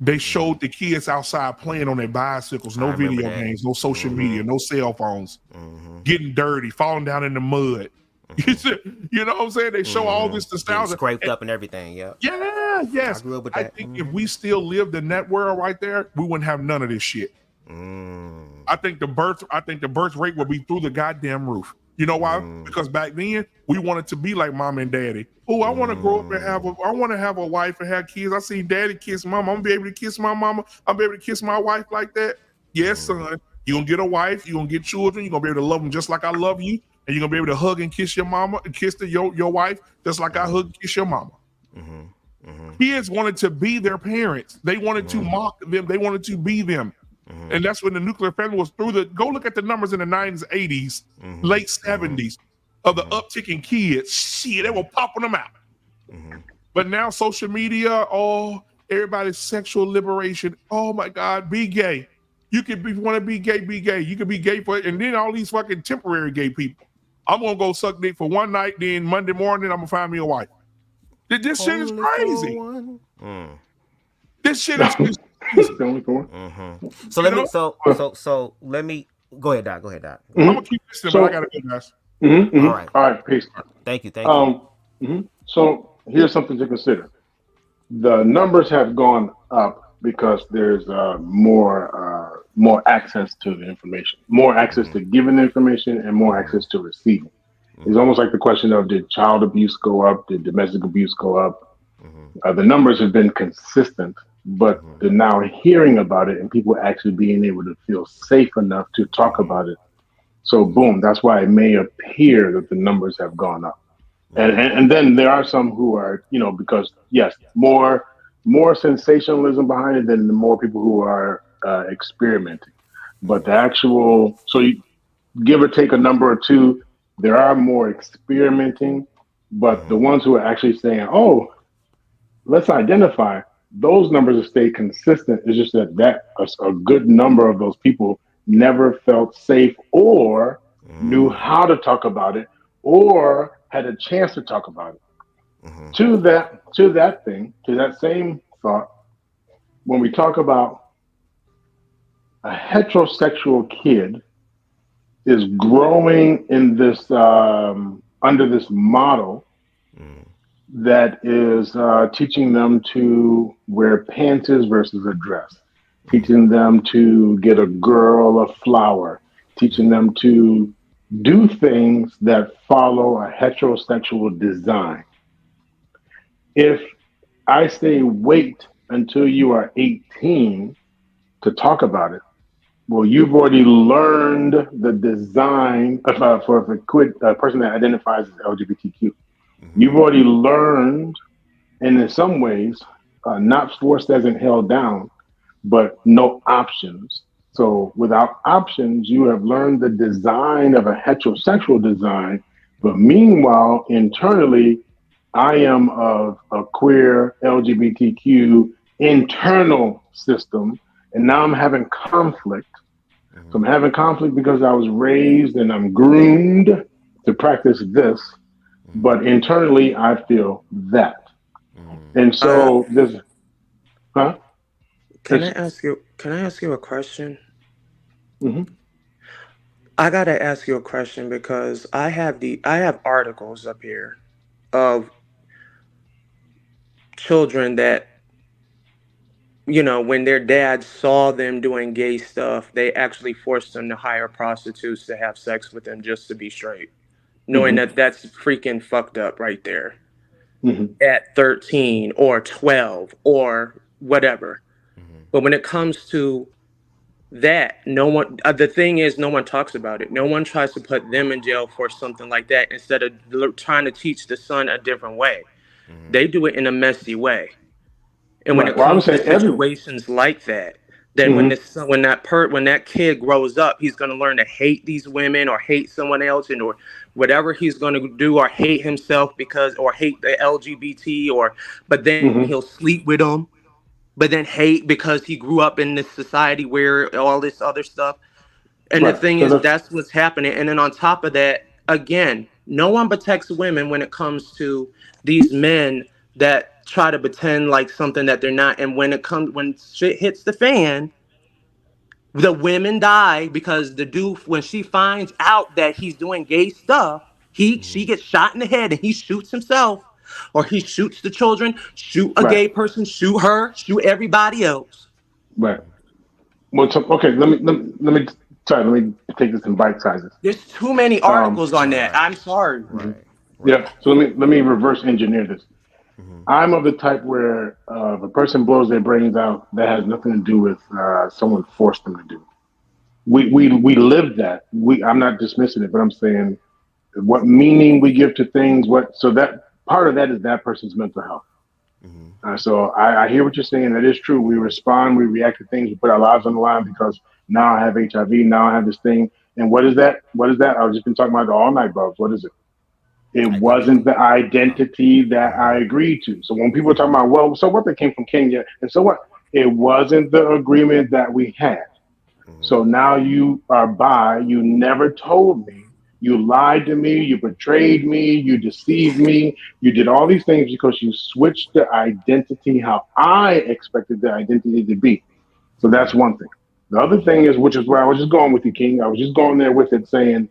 They showed the kids outside playing on their bicycles, no video games, no social media, no cell phones, getting dirty, falling down in the mud. You know what I'm saying? They show all this nostalgia. Getting scraped up and everything, yeah. Yeah, yes. I think if we still lived in that world right there, we wouldn't have none of this shit. I think the birth rate would be through the goddamn roof. You know why? Because back then we wanted to be like mom and daddy. Oh, I want to grow up and have a wife and have kids. I see daddy kiss mama. I'm gonna be able to kiss my mama. I'm gonna be able to kiss my wife like that. Yes, son. You're gonna get a wife, you're gonna get children, you're gonna be able to love them just like I love you, and you're gonna be able to hug and kiss your mama and kiss your wife just like I hug and kiss your mama. Kids wanted to be their parents. They wanted to mock them, they wanted to be them. And that's when the nuclear family was through go look at the numbers in the 90s, 80s, late 70s of the uptick in kids. Shit, they were popping them out. But now social media, everybody's sexual liberation. Oh my God, be gay. You want to be gay, be gay. You can be gay and then all these fucking temporary gay people. I'm gonna go suck dick for one night, then Monday morning I'm gonna find me a wife. This shit is crazy. This shit is crazy. So let me go ahead, Doc. I'm gonna keep listening, but I gotta go, guys. All right, peace. Thank you. So here's something to consider. The numbers have gone up because there's more access to the information, more access to giving the information, and more access to receiving. It's almost like the question of, did child abuse go up? Did domestic abuse go up? The numbers have been consistent, but the now hearing about it and people actually being able to feel safe enough to talk about it. So boom, that's why it may appear that the numbers have gone up. And then there are some who are, because yes, more sensationalism behind it than the more people who are experimenting. But the actual, so you give or take a number or two, there are more experimenting, but the ones who are actually saying, oh, let's identify, those numbers have stayed consistent. It's just that a good number of those people never felt safe or knew how to talk about it or had a chance to talk about it. To that same thought, when we talk about a heterosexual kid is growing in this under this model that is teaching them to wear panties versus a dress, teaching them to get a girl a flower, teaching them to do things that follow a heterosexual design. If I say wait until you are 18 to talk about it, well, you've already learned the design for a person that identifies as LGBTQ. You've already learned, and in some ways, not forced as in held down, but no options. So without options, you have learned the design of a heterosexual design, but meanwhile, internally, I am of a queer LGBTQ internal system, and now I'm having conflict. So I'm having conflict because I was raised and I'm groomed to practice this, but internally I feel that. And so this, huh? Can I ask you a question? Mm-hmm. I gotta ask you a question because I have articles up here of children that, you know, when their dad saw them doing gay stuff, they actually forced them to hire prostitutes to have sex with them just to be straight, knowing that that's freaking fucked up right there at 13 or 12 or whatever. But when it comes to that, no one, the thing is, no one talks about it. No one tries to put them in jail for something like that instead of trying to teach the son a different way. They do it in a messy way. And when it comes to situations like that, then when that kid grows up, he's going to learn to hate these women or hate someone else, and or whatever he's going to do, or hate himself or hate the LGBT, but then he'll sleep with them, but then hate because he grew up in this society where all this other stuff. And the thing is, that's what's happening. And then on top of that, again, no one protects women when it comes to these men that try to pretend like something that they're not. And when shit hits the fan, the women die because the dude, when she finds out that he's doing gay stuff, she gets shot in the head and he shoots himself, or he shoots the children, shoot a gay person, shoot her, shoot everybody else. Right. Well, okay. Let me take this in bite sizes. There's too many articles on that. I'm sorry. Yeah. So let me reverse engineer this. I'm of the type where if a person blows their brains out, that has nothing to do with someone forced them to do. We live that. I'm not dismissing it, but I'm saying what meaning we give to things. So that part of that is that person's mental health. So I hear what you're saying. That is true. We respond, we react to things, we put our lives on the line because now I have HIV, now I have this thing. And what is that? I was just been talking about it all night, Bubz. What is it? It wasn't the identity that I agreed to. So when people are talking about, well, so what, they came from Kenya, and so what? It wasn't the agreement that we had. So now you are bi, you never told me, you lied to me, you betrayed me, you deceived me, you did all these things because you switched the identity how I expected the identity to be. So that's one thing. The other thing is, which is where I was just going with you, King, I was just going there with it saying,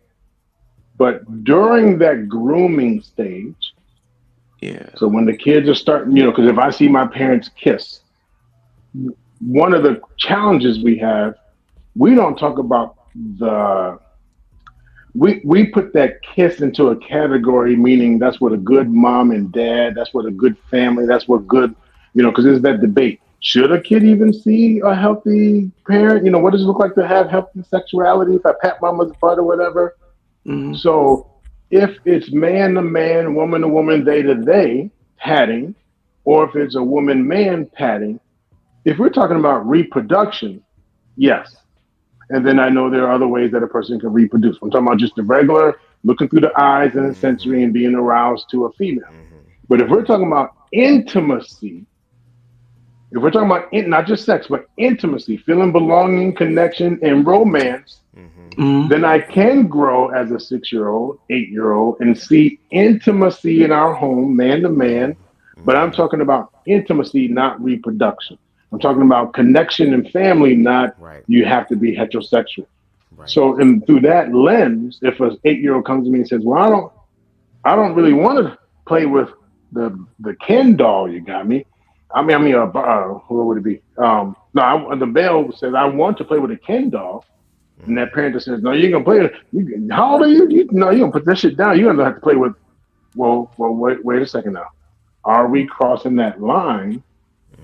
but during that grooming stage, so when the kids are starting, because if I see my parents kiss, one of the challenges we have, we don't talk about we put that kiss into a category, meaning that's what a good mom and dad, that's what a good family, that's what good, because there's that debate. Should a kid even see a healthy parent? What does it look like to have healthy sexuality if I pat mama's butt or whatever? So if it's man to man, woman to woman, they to they patting, or if it's a woman man patting, if we're talking about reproduction, yes. And then I know there are other ways that a person can reproduce. I'm talking about just the regular looking through the eyes and the sensory and being aroused to a female. But if we're talking about intimacy, if we're talking about not just sex, but intimacy, feeling belonging, connection, and romance, then I can grow as a 6-year-old, 8-year-old, and see intimacy in our home, man to man. But I'm talking about intimacy, not reproduction. I'm talking about connection and family, not you have to be heterosexual. So, and through that lens, if an 8-year-old comes to me and says, "Well, I don't really want to play with the Ken doll you got me," what would it be? No, the male says, "I want to play with a Ken doll," and that parent just says, "No, you ain't gonna play with it. How old are you? No, you gonna put that shit down. You're gonna have to play with." Well, wait a second now. Are we crossing that line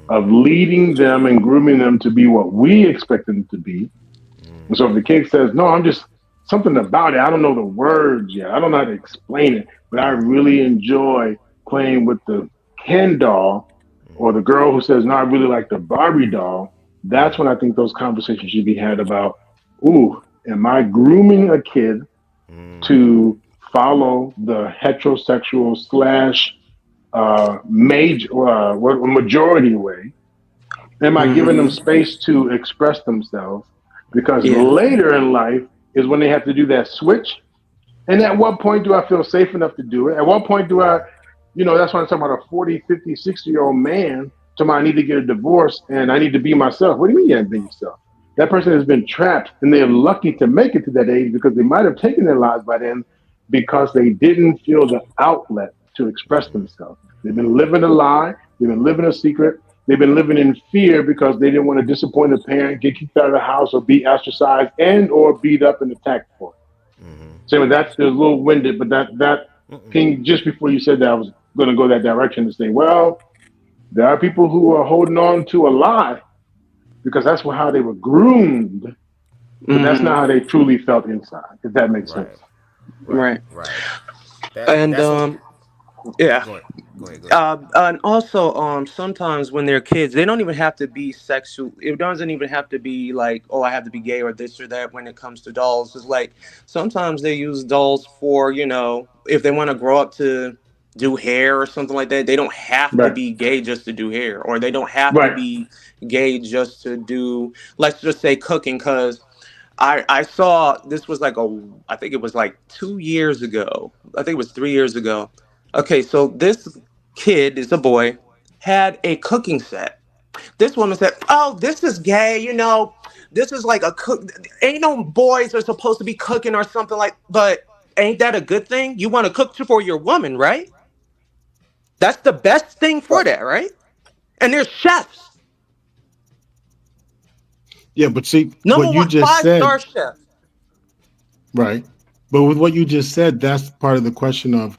of leading them and grooming them to be what we expect them to be? And so if the kid says, "No, I'm just something about it. I don't know the words yet. I don't know how to explain it, but I really enjoy playing with the Ken doll," or the girl who says, "No, I really like the Barbie doll," that's when I think those conversations should be had about, ooh, am I grooming a kid to follow the heterosexual slash majority way? Am I giving them space to express themselves? Because later in life is when they have to do that switch. And at what point do I feel safe enough to do it? At what point do I, that's why I'm talking about a 40, 50, 60-year-old man talking about I need to get a divorce and I need to be myself. What do you mean you have to be yourself? That person has been trapped, and they're lucky to make it to that age because they might have taken their lives by then because they didn't feel the outlet to express themselves. They've been living a lie. They've been living a secret. They've been living in fear because they didn't want to disappoint a parent, get kicked out of the house, or be ostracized and or beat up and attacked for it. So that's a little winded, but that thing just before you said that, I was going to go that direction and say, well, there are people who are holding on to a lie because that's how they were groomed, but that's not how they truly felt inside, if that makes sense. Right. And yeah. Go ahead. And also, sometimes when they're kids, they don't even have to be sexual. It doesn't even have to be like, oh, I have to be gay or this or that when it comes to dolls. It's like sometimes they use dolls for, if they want to grow up to do hair or something like that. They don't have to be gay just to do hair, or they don't have to be gay just to do, let's just say, cooking. Because I saw, this was I think it was like 2 years ago. I think it was 3 years ago. Okay, so this kid is a boy, had a cooking set. This woman said, "Oh, this is gay, this is like a cook. Ain't no boys are supposed to be cooking or something like, but ain't that a good thing? You want to cook for your woman, right? That's the best thing for that, right? And there's chefs. Yeah, but see, Number what you one, just said, 5-star chef. Right. But with what you just said, that's part of the question of,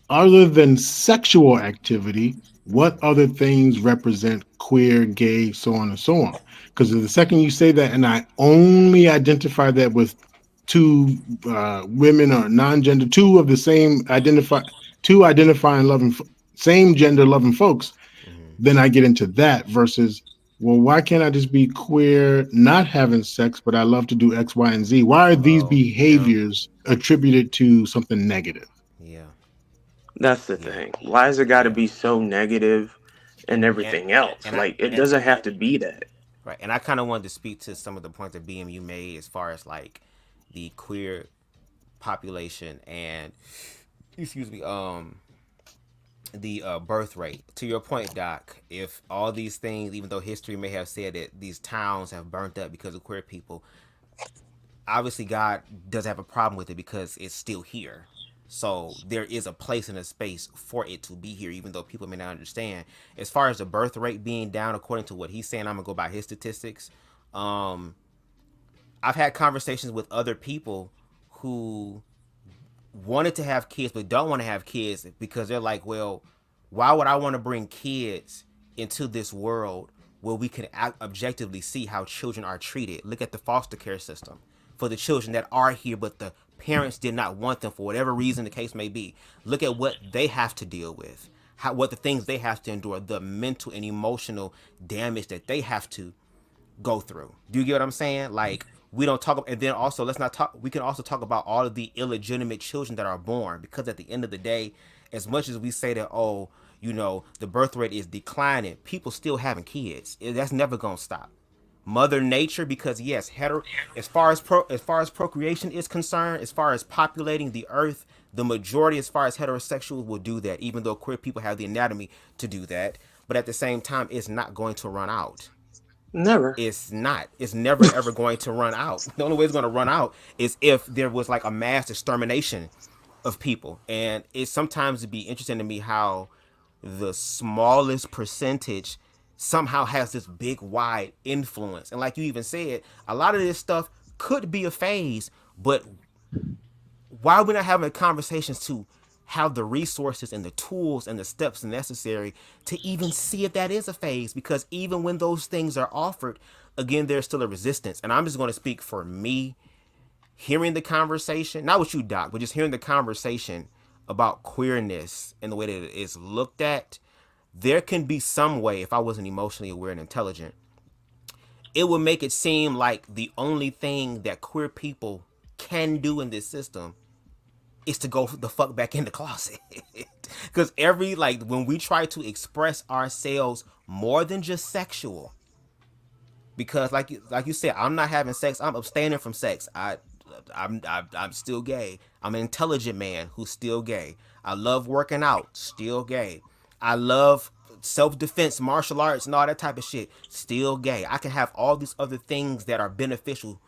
other than sexual activity, what other things represent queer, gay, so on and so on? Because the second you say that, and I only identify that with two women or non-gender, two identifying loving, same gender loving folks, then I get into that versus, well, why can't I just be queer, not having sex, but I love to do X, Y, and Z? Why are these behaviors attributed to something negative? That's the thing. Why has it got to be so negative and everything else? It doesn't have to be that. Right. And I kind of wanted to speak to some of the points that BMU made as far as like the queer population and, the birth rate. To your point, Doc, if all these things, even though history may have said that these towns have burnt up because of queer people, obviously God does have a problem with it because it's still here. So there is a place and a space for it to be here, even though people may not understand. As far as the birth rate being down, according to what he's saying, I'm gonna go by his statistics. I've had conversations with other people who wanted to have kids but don't want to have kids because they're like, well, why would I want to bring kids into this world where we can objectively see how children are treated? Look at the foster care system for the children that are here, but the parents did not want them for whatever reason the case may be. Look at what they have to deal with, what the things they have to endure, the mental and emotional damage that they have to go through. Do you get what I'm saying? Like, we don't talk, and then also we can also talk about all of the illegitimate children that are born, because at the end of the day, as much as we say that, oh, the birth rate is declining, people still having kids. That's never gonna stop. Mother Nature, because yes, as far as procreation is concerned, as far as populating the earth, the majority, as far as heterosexuals, will do that. Even though queer people have the anatomy to do that, but at the same time, it's not going to run out. Never. It's not. It's never ever going to run out. The only way it's going to run out is if there was like a mass extermination of people. And it sometimes would be interesting to me how the smallest percentage somehow has this big wide influence. And like you even said, a lot of this stuff could be a phase, but why are we not having conversations to have the resources and the tools and the steps necessary to even see if that is a phase? Because even when those things are offered, again, there's still a resistance. And I'm just going to speak for me. Hearing the conversation, not with you, Doc, but just hearing the conversation about queerness and the way that it is looked at, there can be some way, if I wasn't emotionally aware and intelligent, it would make it seem like the only thing that queer people can do in this system is to go the fuck back in the closet. Because when we try to express ourselves more than just sexual, because like you said, I'm not having sex, I'm abstaining from sex. I'm still gay. I'm an intelligent man who's still gay. I love working out, still gay. I love self-defense, martial arts, and all that type of shit, still gay. I can have all these other things that are beneficial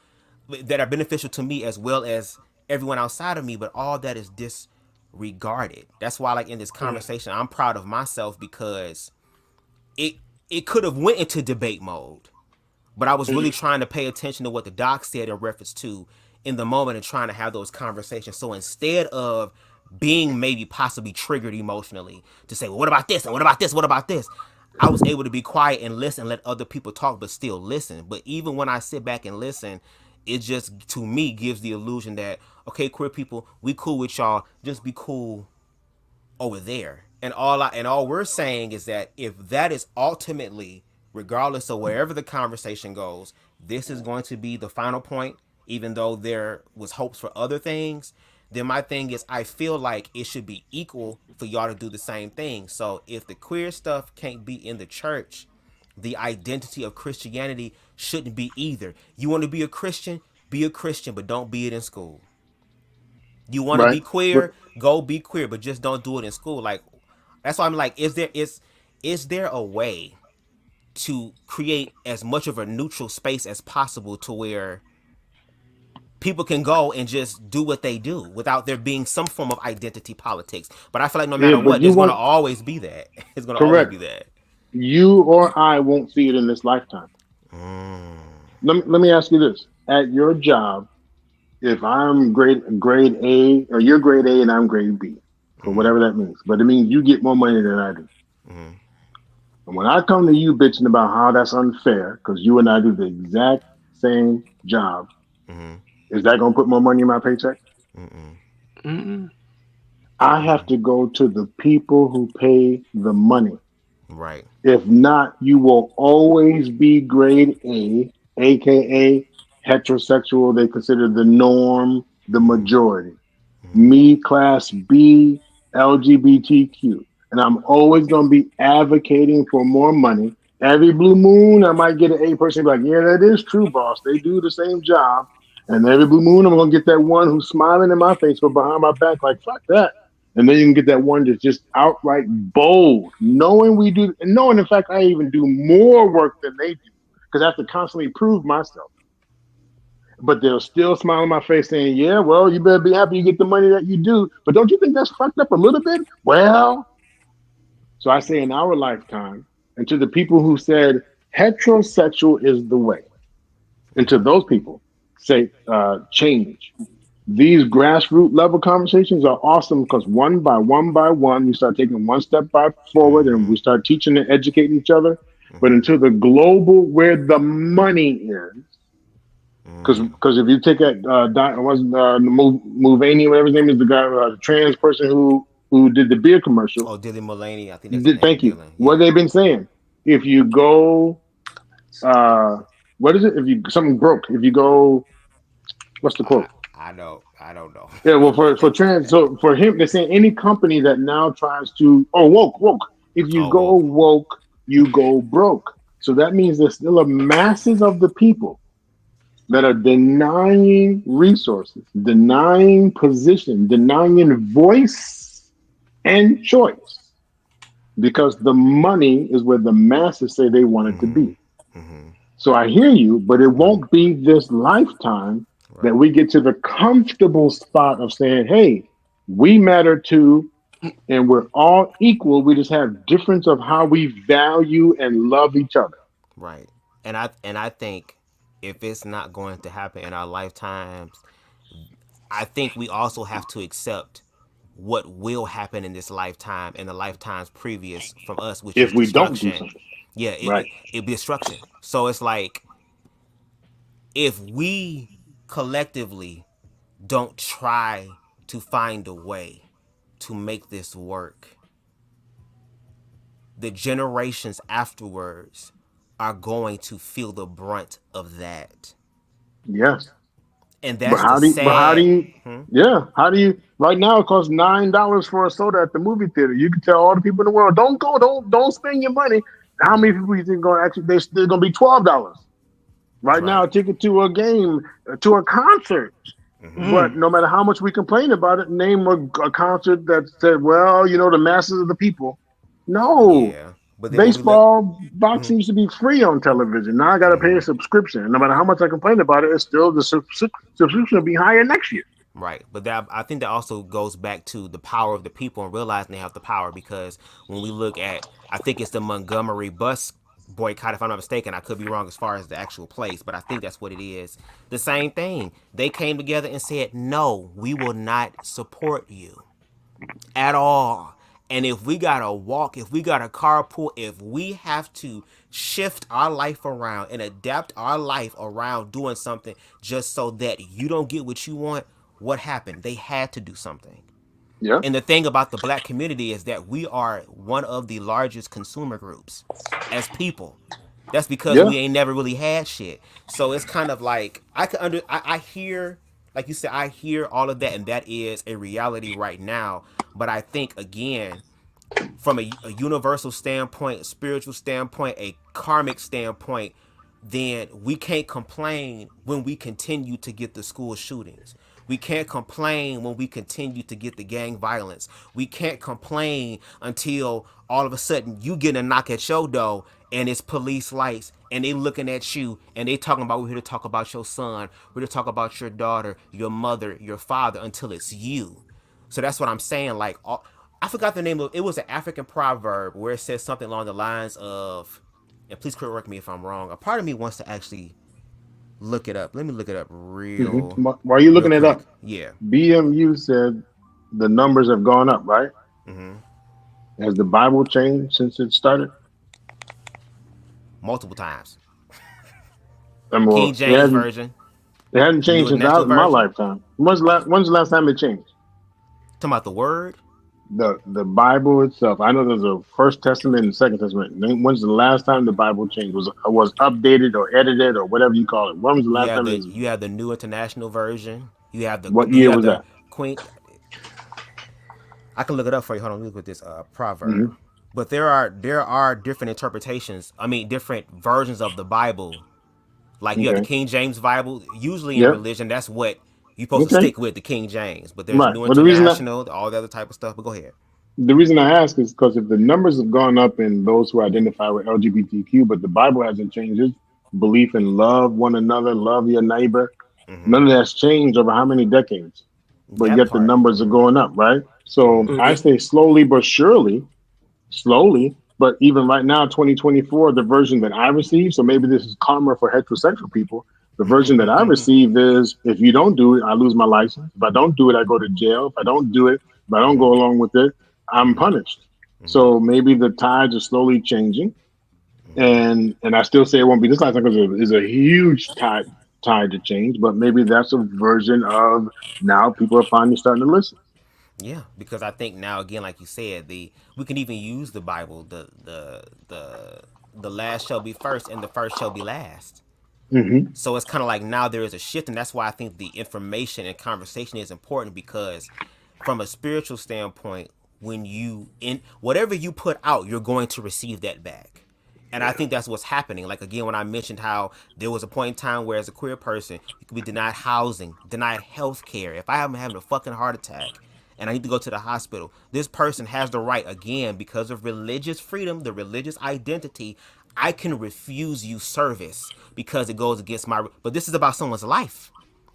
to me as well as everyone outside of me, but all that is disregarded. That's why, like in this conversation, I'm proud of myself because it could have went into debate mode, but I was really trying to pay attention to what the doc said in reference to in the moment and trying to have those conversations. So instead of being maybe possibly triggered emotionally to say, well, what about this? And what about this? What about this? I was able to be quiet and listen and let other people talk, but still listen. But even when I sit back and listen, it just, to me, gives the illusion that, okay, queer people, we cool with y'all. Just be cool over there. And all we're saying is that if that is ultimately, regardless of wherever the conversation goes, this is going to be the final point, even though there was hopes for other things, then my thing is I feel like it should be equal for y'all to do the same thing. So if the queer stuff can't be in the church, the identity of Christianity shouldn't be either. You want to be a Christian, but don't be it in school. You want to be queer, go be queer, but just don't do it in school. Like, that's why I'm like, is there a way to create as much of a neutral space as possible to where people can go and just do what they do without there being some form of identity politics? But I feel like no matter what, there's going to always be that. It's going to always be that. You or I won't see it in this lifetime. Let me ask you this. At your job, if I'm grade A, or you're grade A and I'm grade B, or whatever that means, but it means you get more money than I do. And when I come to you bitching about how that's unfair, because you and I do the exact same job, is that going to put more money in my paycheck? I have to go to the people who pay the money. Right. If not, you will always be grade A, aka heterosexual. They consider the norm, the majority. Me, class B, LGBTQ. And I'm always going to be advocating for more money. Every blue moon, I might get an A person be like, yeah, that is true, boss. They do the same job. And every blue moon, I'm going to get that one who's smiling in my face but behind my back like, fuck that. And then you can get that one that's just outright bold, knowing in fact, I even do more work than they do because I have to constantly prove myself. But they'll still smile in my face saying, yeah, well, you better be happy you get the money that you do. But don't you think that's fucked up a little bit? Well, so I say in our lifetime, and to the people who said heterosexual is the way, and to those people, say change. These grassroots level conversations are awesome because one by one, we start taking one step forward and we start teaching and educating each other. But until the global, where the money is, because if you take that, Mulvaney, whatever his name is, the guy, the trans person who did the beer commercial. Oh, Dylan Mulvaney, I think that's Thank you. Dylan. What they've been saying, if you go, what is it? If something broke, if you go, what's the quote? I don't know. Yeah, well, for trans, so for him, they're saying any company that now tries to, woke. If you All go woke. woke, you go broke. So that means there's still a masses of the people that are denying resources, denying position, denying voice and choice because the money is where the masses say they want it to be. So I hear you, but it won't be this lifetime that we get to the comfortable spot of saying, hey, we matter too, and we're all equal. We just have difference of how we value and love each other. Right. And I think if it's not going to happen in our lifetimes, I think we also have to accept what will happen in this lifetime and the lifetimes previous from us, which If is we don't do destruction. something. Yeah, Right. it'd be destruction. So it's like if we collectively don't try to find a way to make this work, the generations afterwards are going to feel the brunt of that. Yes. And But that's the how do you, but how do sad. you, yeah, how do you, right now it costs $9 for a soda at the movie theater. You can tell all the people in the world, don't go, don't spend your money. How many people you think going to actually, they're still going to be $12? Right now, a ticket to a game, to a concert. But no matter how much we complain about it, name a concert that said, well, you know, the masses of the people. No. Yeah. But then when we look, Baseball, boxing used to be free on television. Now I got to pay a subscription. And no matter how much I complain about it, it's still the subscription will be higher next year. right. But that, I think that also goes back to the power of the people and realizing they have the power, because when we look at, I think it's the Montgomery bus boycott, if I'm not mistaken. I could be wrong as far as the actual place, but I think that's what it is. The same thing. They came together and said, no, we will not support you at all. And if we gotta walk, if we gotta carpool, if we have to shift our life around and adapt our life around doing something just so that you don't get what you want, what happened? They had to do something. Yeah. And the thing about the black community is that we are one of the largest consumer groups as people. That's because Yeah. we ain't never really had shit. So it's kind of like I hear, like you said, I hear all of that, and that is a reality right now. But I think again, from a universal standpoint, a spiritual standpoint, a karmic standpoint, then we can't complain when we continue to get the school shootings. We can't complain when we continue to get the gang violence. We can't complain until all of a sudden you get a knock at your door and it's police lights and they looking at you and they talking about, we're here to talk about your son, we're here to talk about your daughter, your mother, your father, until it's you. So that's what I'm saying. Like, I forgot the name of it. Was an African proverb where it says something along the lines of, and please correct me if I'm wrong. A part of me wants to actually look it up. Let me look it up real While you're looking it quick. up, Yeah. BMU said the numbers have gone up, right? Has the Bible changed since it started? Multiple times. I mean, King James version. It hasn't The New changed since International my Version. lifetime. When's the last time it changed? Talking about the word. The Bible itself. I know there's a First Testament and Second Testament. When's the last time the Bible changed? Was updated or edited or whatever you call it? When was the last time it was? You have the New International Version. You have the What year was that? Queen. I can look it up for you. Hold on, let me look at this proverb. But there are different interpretations. I mean, different versions of the Bible. Like you have the King James Bible. Usually in religion, that's what you're supposed to stick with, the King James. But there's New International, all the other type of stuff. But go ahead. The reason I ask is because if the numbers have gone up in those who identify with LGBTQ, but the Bible hasn't changed its belief in love one another, love your neighbor, none of that's changed over how many decades? But That yet the part. numbers are going up, right? So I say slowly but surely, but even right now, 2024, the version that I received, so maybe this is karma for heterosexual people. The version that I received is, if you don't do it, I lose my license. If I don't do it, I go to jail. If I don't do it, if I don't go along with it, I'm punished. So maybe the tides are slowly changing. And I still say it won't be this lifetime because it's a huge tide to change, but maybe that's a version of now people are finally starting to listen. Yeah, because I think now again, like you said, we can even use the Bible. The last shall be first, and the first shall be last. So it's kind of like now there is a shift, and that's why I think the information and conversation is important, because from a spiritual standpoint, when you in whatever you put out, you're going to receive that back. And I think that's what's happening. Like, again, when I mentioned how there was a point in time where, as a queer person, you could be denied housing, denied health care. If I am having a fucking heart attack and I need to go to the hospital, this person has the right, again, because of religious freedom, the religious identity, I can refuse you service because it goes against my. But this is about someone's life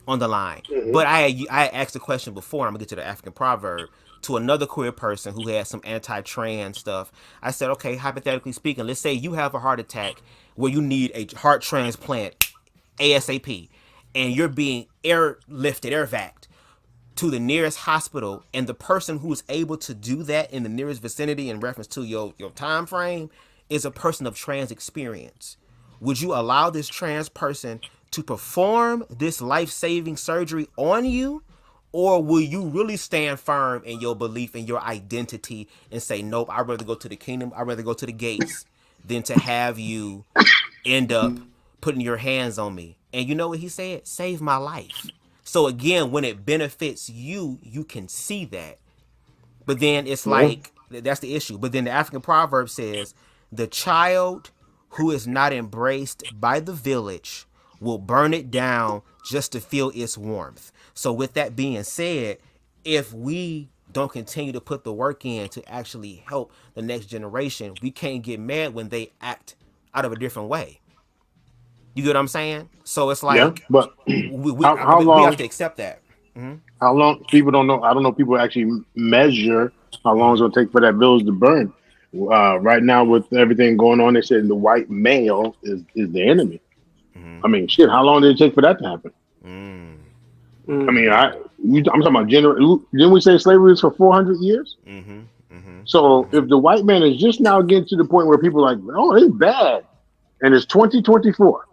on the line. But I asked a question before, and I'm going to get to the African proverb, to another queer person who had some anti-trans stuff. I said, okay, hypothetically speaking, let's say you have a heart attack where you need a heart transplant ASAP, and you're being airvac'd to the nearest hospital, and the person who is able to do that in the nearest vicinity in reference to your time frame is a person of trans experience. Would you allow this trans person to perform this life-saving surgery on you? Or will you really stand firm in your belief and your identity and say, nope, I'd rather go to the kingdom, I'd rather go to the gates than to have you end up putting your hands on me? And you know what he said? Save my life. So again, when it benefits you, you can see that. But then it's like, that's the issue. But then the African proverb says, the child who is not embraced by the village will burn it down just to feel its warmth. So with that being said, if we don't continue to put the work in to actually help the next generation, we can't get mad when they act out of a different way. You get what I'm saying? So it's like, but we how long, have to accept that. How long? People don't know. I don't know. People actually measure how long it's going to take for that village to burn. Right now, with everything going on, they said the white male is the enemy. I mean, shit. How long did it take for that to happen? I mean, I'm talking about didn't we say slavery was for 400 years? So if the white man is just now getting to the point where people are like, oh, it's bad, and it's 2024,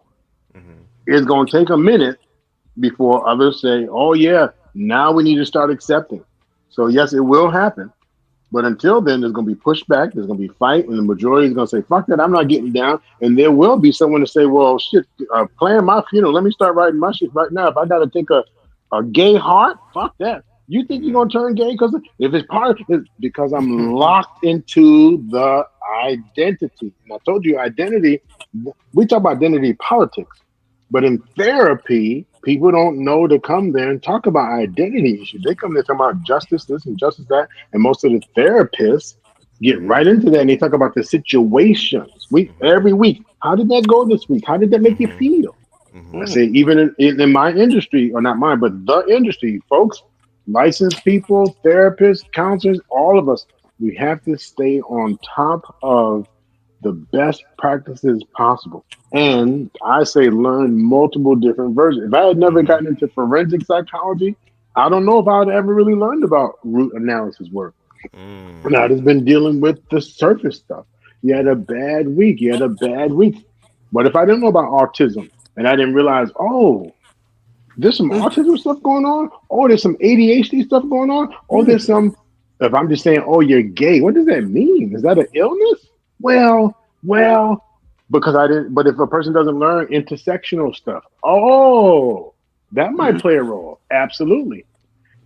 it's going to take a minute before others say, oh yeah, now we need to start accepting. So yes, it will happen. But until then, there's going to be pushback, there's going to be fight, and the majority is going to say, fuck that, I'm not getting down. And there will be someone to say, well, shit, plan my funeral. Let me start writing my shit right now. If I got to take a gay heart, fuck that. You think you're going to turn gay because if it's part of it, because I'm locked into the identity. And I told you identity, we talk about identity politics. But in therapy, people don't know to come there and talk about identity issues. They come there talking about justice this and justice that. And most of the therapists get right into that and they talk about the situations. Every week, how did that go this week? How did that make you feel? I say, even in my industry, or not mine, but the industry, folks, licensed people, therapists, counselors, all of us, we have to stay on top of the best practices possible. And I say learn multiple different versions. If I had never gotten into forensic psychology, I don't know if I would ever really learned about root analysis work. And I'd have been dealing with the surface stuff. You had a bad week. But if I didn't know about autism and I didn't realize, oh, there's some autism stuff going on. Oh, there's some ADHD stuff going on. Oh, there's some, if I'm just saying, oh, you're gay, what does that mean? Is that an illness? Well, because I didn't, but if a person doesn't learn intersectional stuff, oh, that might play a role. Absolutely.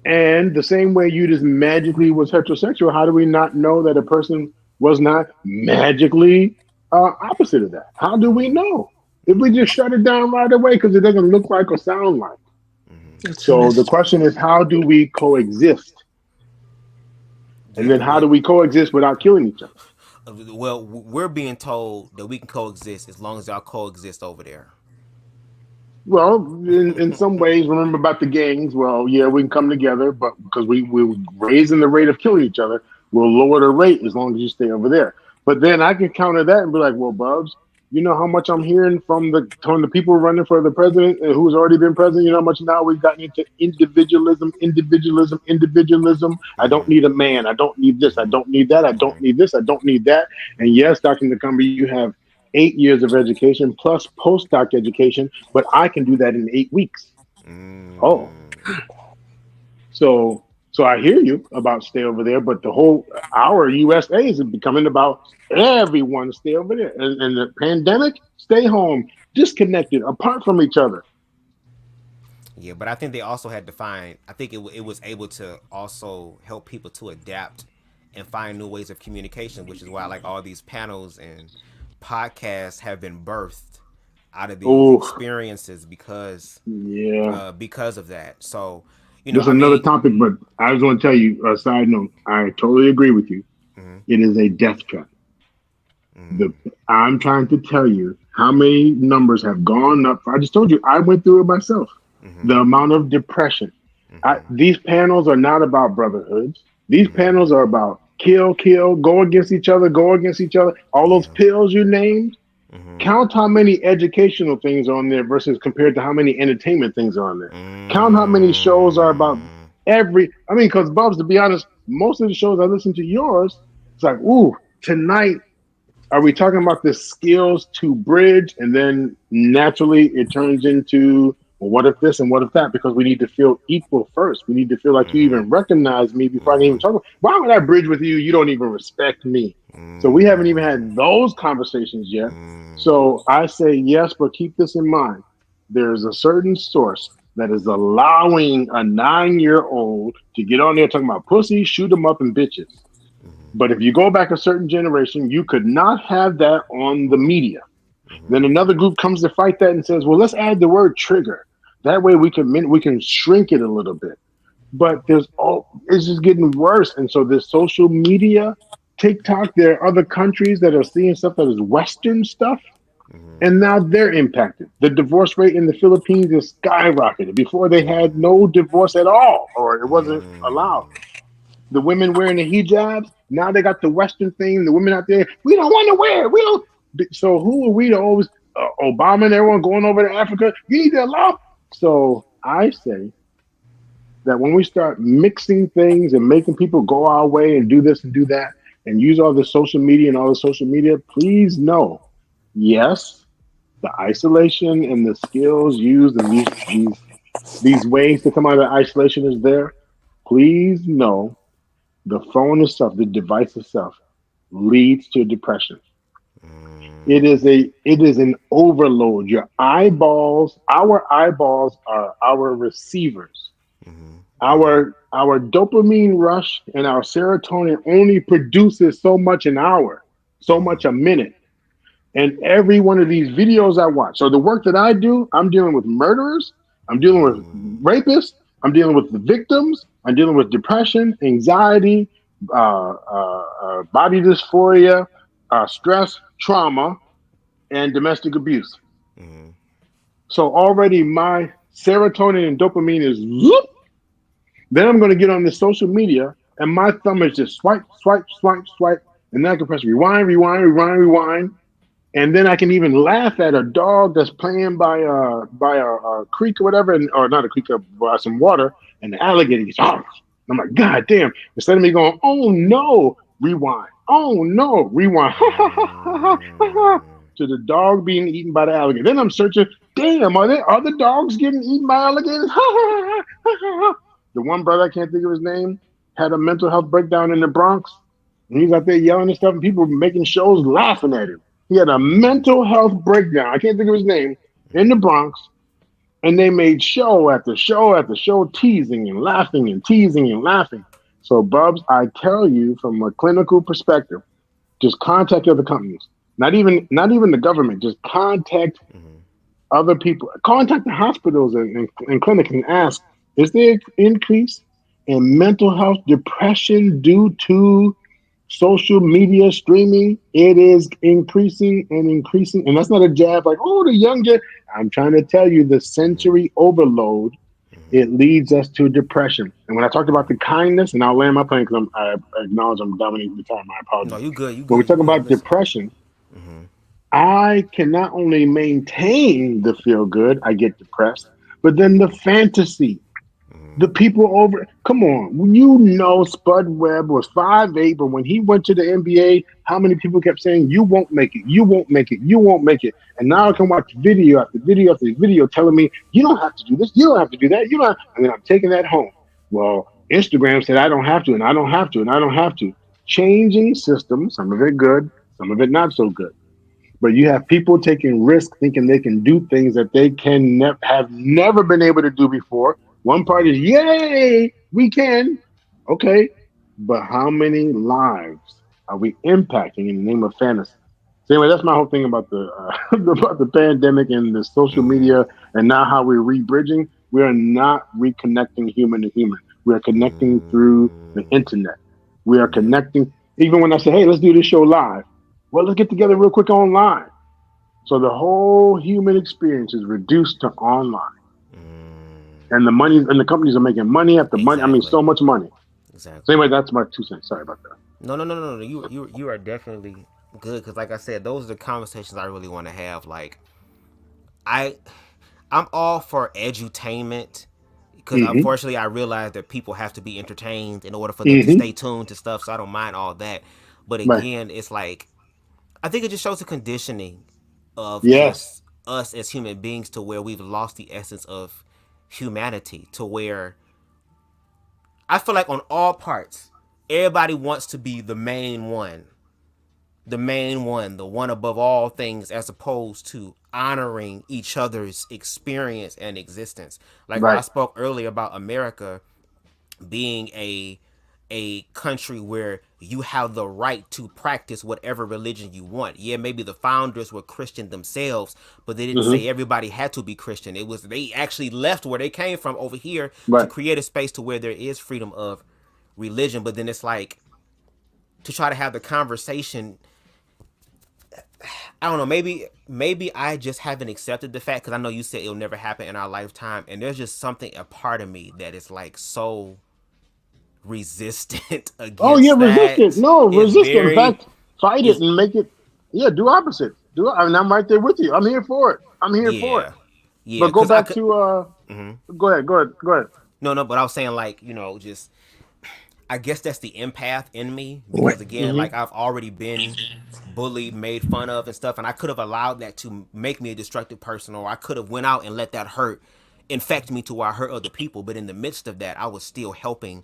And the same way you just magically was heterosexual, how do we not know that a person was not magically opposite of that? How do we know? If we just shut it down right away because it doesn't look like or sound like. So the question is, how do we coexist? And then how do we coexist without killing each other? Well, we're being told that we can coexist as long as y'all coexist over there. Well, in some ways, remember about the gangs. Well, yeah, we can come together, but because we're raising the rate of killing each other, we'll lower the rate as long as you stay over there. But then I can counter that and be like, well, Bubz, you know how much I'm hearing from the people running for the president and who's already been president? You know how much now we've gotten into individualism. I don't need a man. I don't need this. I don't need that. I don't need this. I don't need that. And yes, Dr. Nakambi, you have 8 years of education plus postdoc education, but I can do that in 8 weeks. Oh. So I hear you about stay over there, but our USA is becoming about everyone stay over there. And the pandemic, stay home, disconnected, apart from each other. Yeah, but I think they also had to find, I think it was able to also help people to adapt and find new ways of communication, which is why like all these panels and podcasts have been birthed out of these Oh, experiences because yeah. of that. So, This is I another mean, topic, but I just want to tell you a side note. I totally agree with you. It is a death trap. I'm trying to tell you how many numbers have gone up. I just told you I went through it myself. The amount of depression. These panels are not about brotherhoods. These panels are about kill, kill, go against each other, go against each other. All those pills you named. Count how many educational things are on there versus compared to how many entertainment things are on there. Count how many shows are about because Bubz, to be honest, most of the shows I listen to yours, it's like, ooh, tonight, are we talking about the skills to bridge? And then naturally it turns into, well, what if this and what if that? Because we need to feel equal first. We need to feel like you even recognize me before I can even talk about, why would I bridge with you? You don't even respect me. So we haven't even had those conversations yet. So I say yes, but keep this in mind. There's a certain source that is allowing a 9-year-old to get on there talking about pussy, shoot 'em up, and bitches. But if you go back a certain generation, you could not have that on the media. Then another group comes to fight that and says, well, let's add the word trigger. That way we can shrink it a little bit. But it's just getting worse. And so this social media, TikTok, there are other countries that are seeing stuff that is Western stuff. And now they're impacted. The divorce rate in the Philippines is skyrocketed. Before they had no divorce at all, or it wasn't allowed. The women wearing the hijabs, now they got the Western thing. The women out there, we don't want to wear it. We don't. So who are we to always, Obama and everyone going over to Africa? You need to allow. So I say that when we start mixing things and making people go our way and do this and do that and use all the social media and all the social media, please know, yes, the isolation and the skills used and these ways to come out of isolation is there. Please know the phone itself, the device itself, leads to depression. It is an overload. Our eyeballs are our receivers. Our dopamine rush and our serotonin only produces so much an hour, so much a minute. And every one of these videos I watch. So the work that I do, I'm dealing with murderers, I'm dealing with rapists, I'm dealing with the victims, I'm dealing with depression, anxiety, body dysphoria, stress, trauma, and domestic abuse. So already my serotonin and dopamine is whoop. Then I'm going to get on the social media and my thumb is just swipe, swipe, swipe, swipe. And then I can press rewind, rewind, rewind, rewind. And then I can even laugh at a dog that's playing by a creek or whatever, or not a creek, by some water, and the alligator gets off. I'm like, God damn. Instead of me going, oh no, rewind. Oh no, rewind. To the dog being eaten by the alligator. Then I'm searching, damn, are there other dogs getting eaten by alligators? The one brother, I can't think of his name, had a mental health breakdown in the Bronx. And he's out there yelling and stuff, and people making shows laughing at him. He had a mental health breakdown. I can't think of his name, in the Bronx. And they made show after show after show, teasing and laughing and teasing and laughing. So, Bubz, I tell you from a clinical perspective, just contact other companies. Not even the government. Just contact other people. Contact the hospitals and clinics and ask, is there an increase in mental health depression due to social media streaming? It is increasing and increasing. And that's not a jab like, oh, the young gen. I'm trying to tell you the sensory overload, it leads us to depression. And when I talked about the kindness, and I'll land my plane because I acknowledge I'm dominating the time. I apologize. No, you good. When we talk about depression, I can not only maintain the feel good, I get depressed, but then the fantasy. The people over, come on, you know Spud Webb was 5'8", but when he went to the NBA, how many people kept saying, you won't make it, you won't make it, you won't make it. And now I can watch video after video after video telling me, you don't have to do this, you don't have to do that, you don't. And then I'm taking that home. Well, Instagram said I don't have to, and I don't have to, and I don't have to. Changing systems, some of it good, some of it not so good. But you have people taking risks, thinking they can do things that they can have never been able to do before. One part is, yay, we can. Okay. but how many lives are we impacting in the name of fantasy? So anyway, that's my whole thing about the about the pandemic and the social media, and now how we're rebridging. We are not reconnecting human to human. We are connecting through the internet. We are connecting. Even when I say, "Hey, let's do this show live," well, let's get together real quick online. So the whole human experience is reduced to online, and the money and the companies are making money after money. I mean, so much money. Exactly. So anyway, that's my 2 cents. Sorry about that. No. You are definitely good because, like I said, those are the conversations I really want to have. Like, I'm all for edutainment because unfortunately I realize that people have to be entertained in order for them to stay tuned to stuff. So I don't mind all that. But Right. again, it's like I think it just shows the conditioning of Yes. just us as human beings to where we've lost the essence of humanity to where I feel like on all parts, everybody wants to be the main one, the one above all things, as opposed to honoring each other's experience and existence. Like when I Right. spoke earlier about America being a country where you have the right to practice whatever religion you want. Yeah, maybe the founders were Christian themselves, but they didn't say everybody had to be Christian. It was they actually left where they came from over here to Right. create a space to where there is freedom of religion. But then it's like to try to have the conversation. I don't know. Maybe I just haven't accepted the fact because I know you said it'll never happen in our lifetime, and there's just something a part of me that is like so resistant Oh yeah, against resist it. that. No, It's resist it. In very fact, fight it is and make it. Yeah, do opposite. Do. I mean, I'm right there with you. I'm here for it. I'm here for it. yeah. Yeah, But go because I back could to Go ahead. Go ahead. Go ahead. no, but I was saying like, just I guess that's the empath in me because again, like I've already been bullied, made fun of and stuff, and I could have allowed that to make me a destructive person, or I could have went out and let that hurt infect me to where I hurt other people. But in the midst of that, I was still helping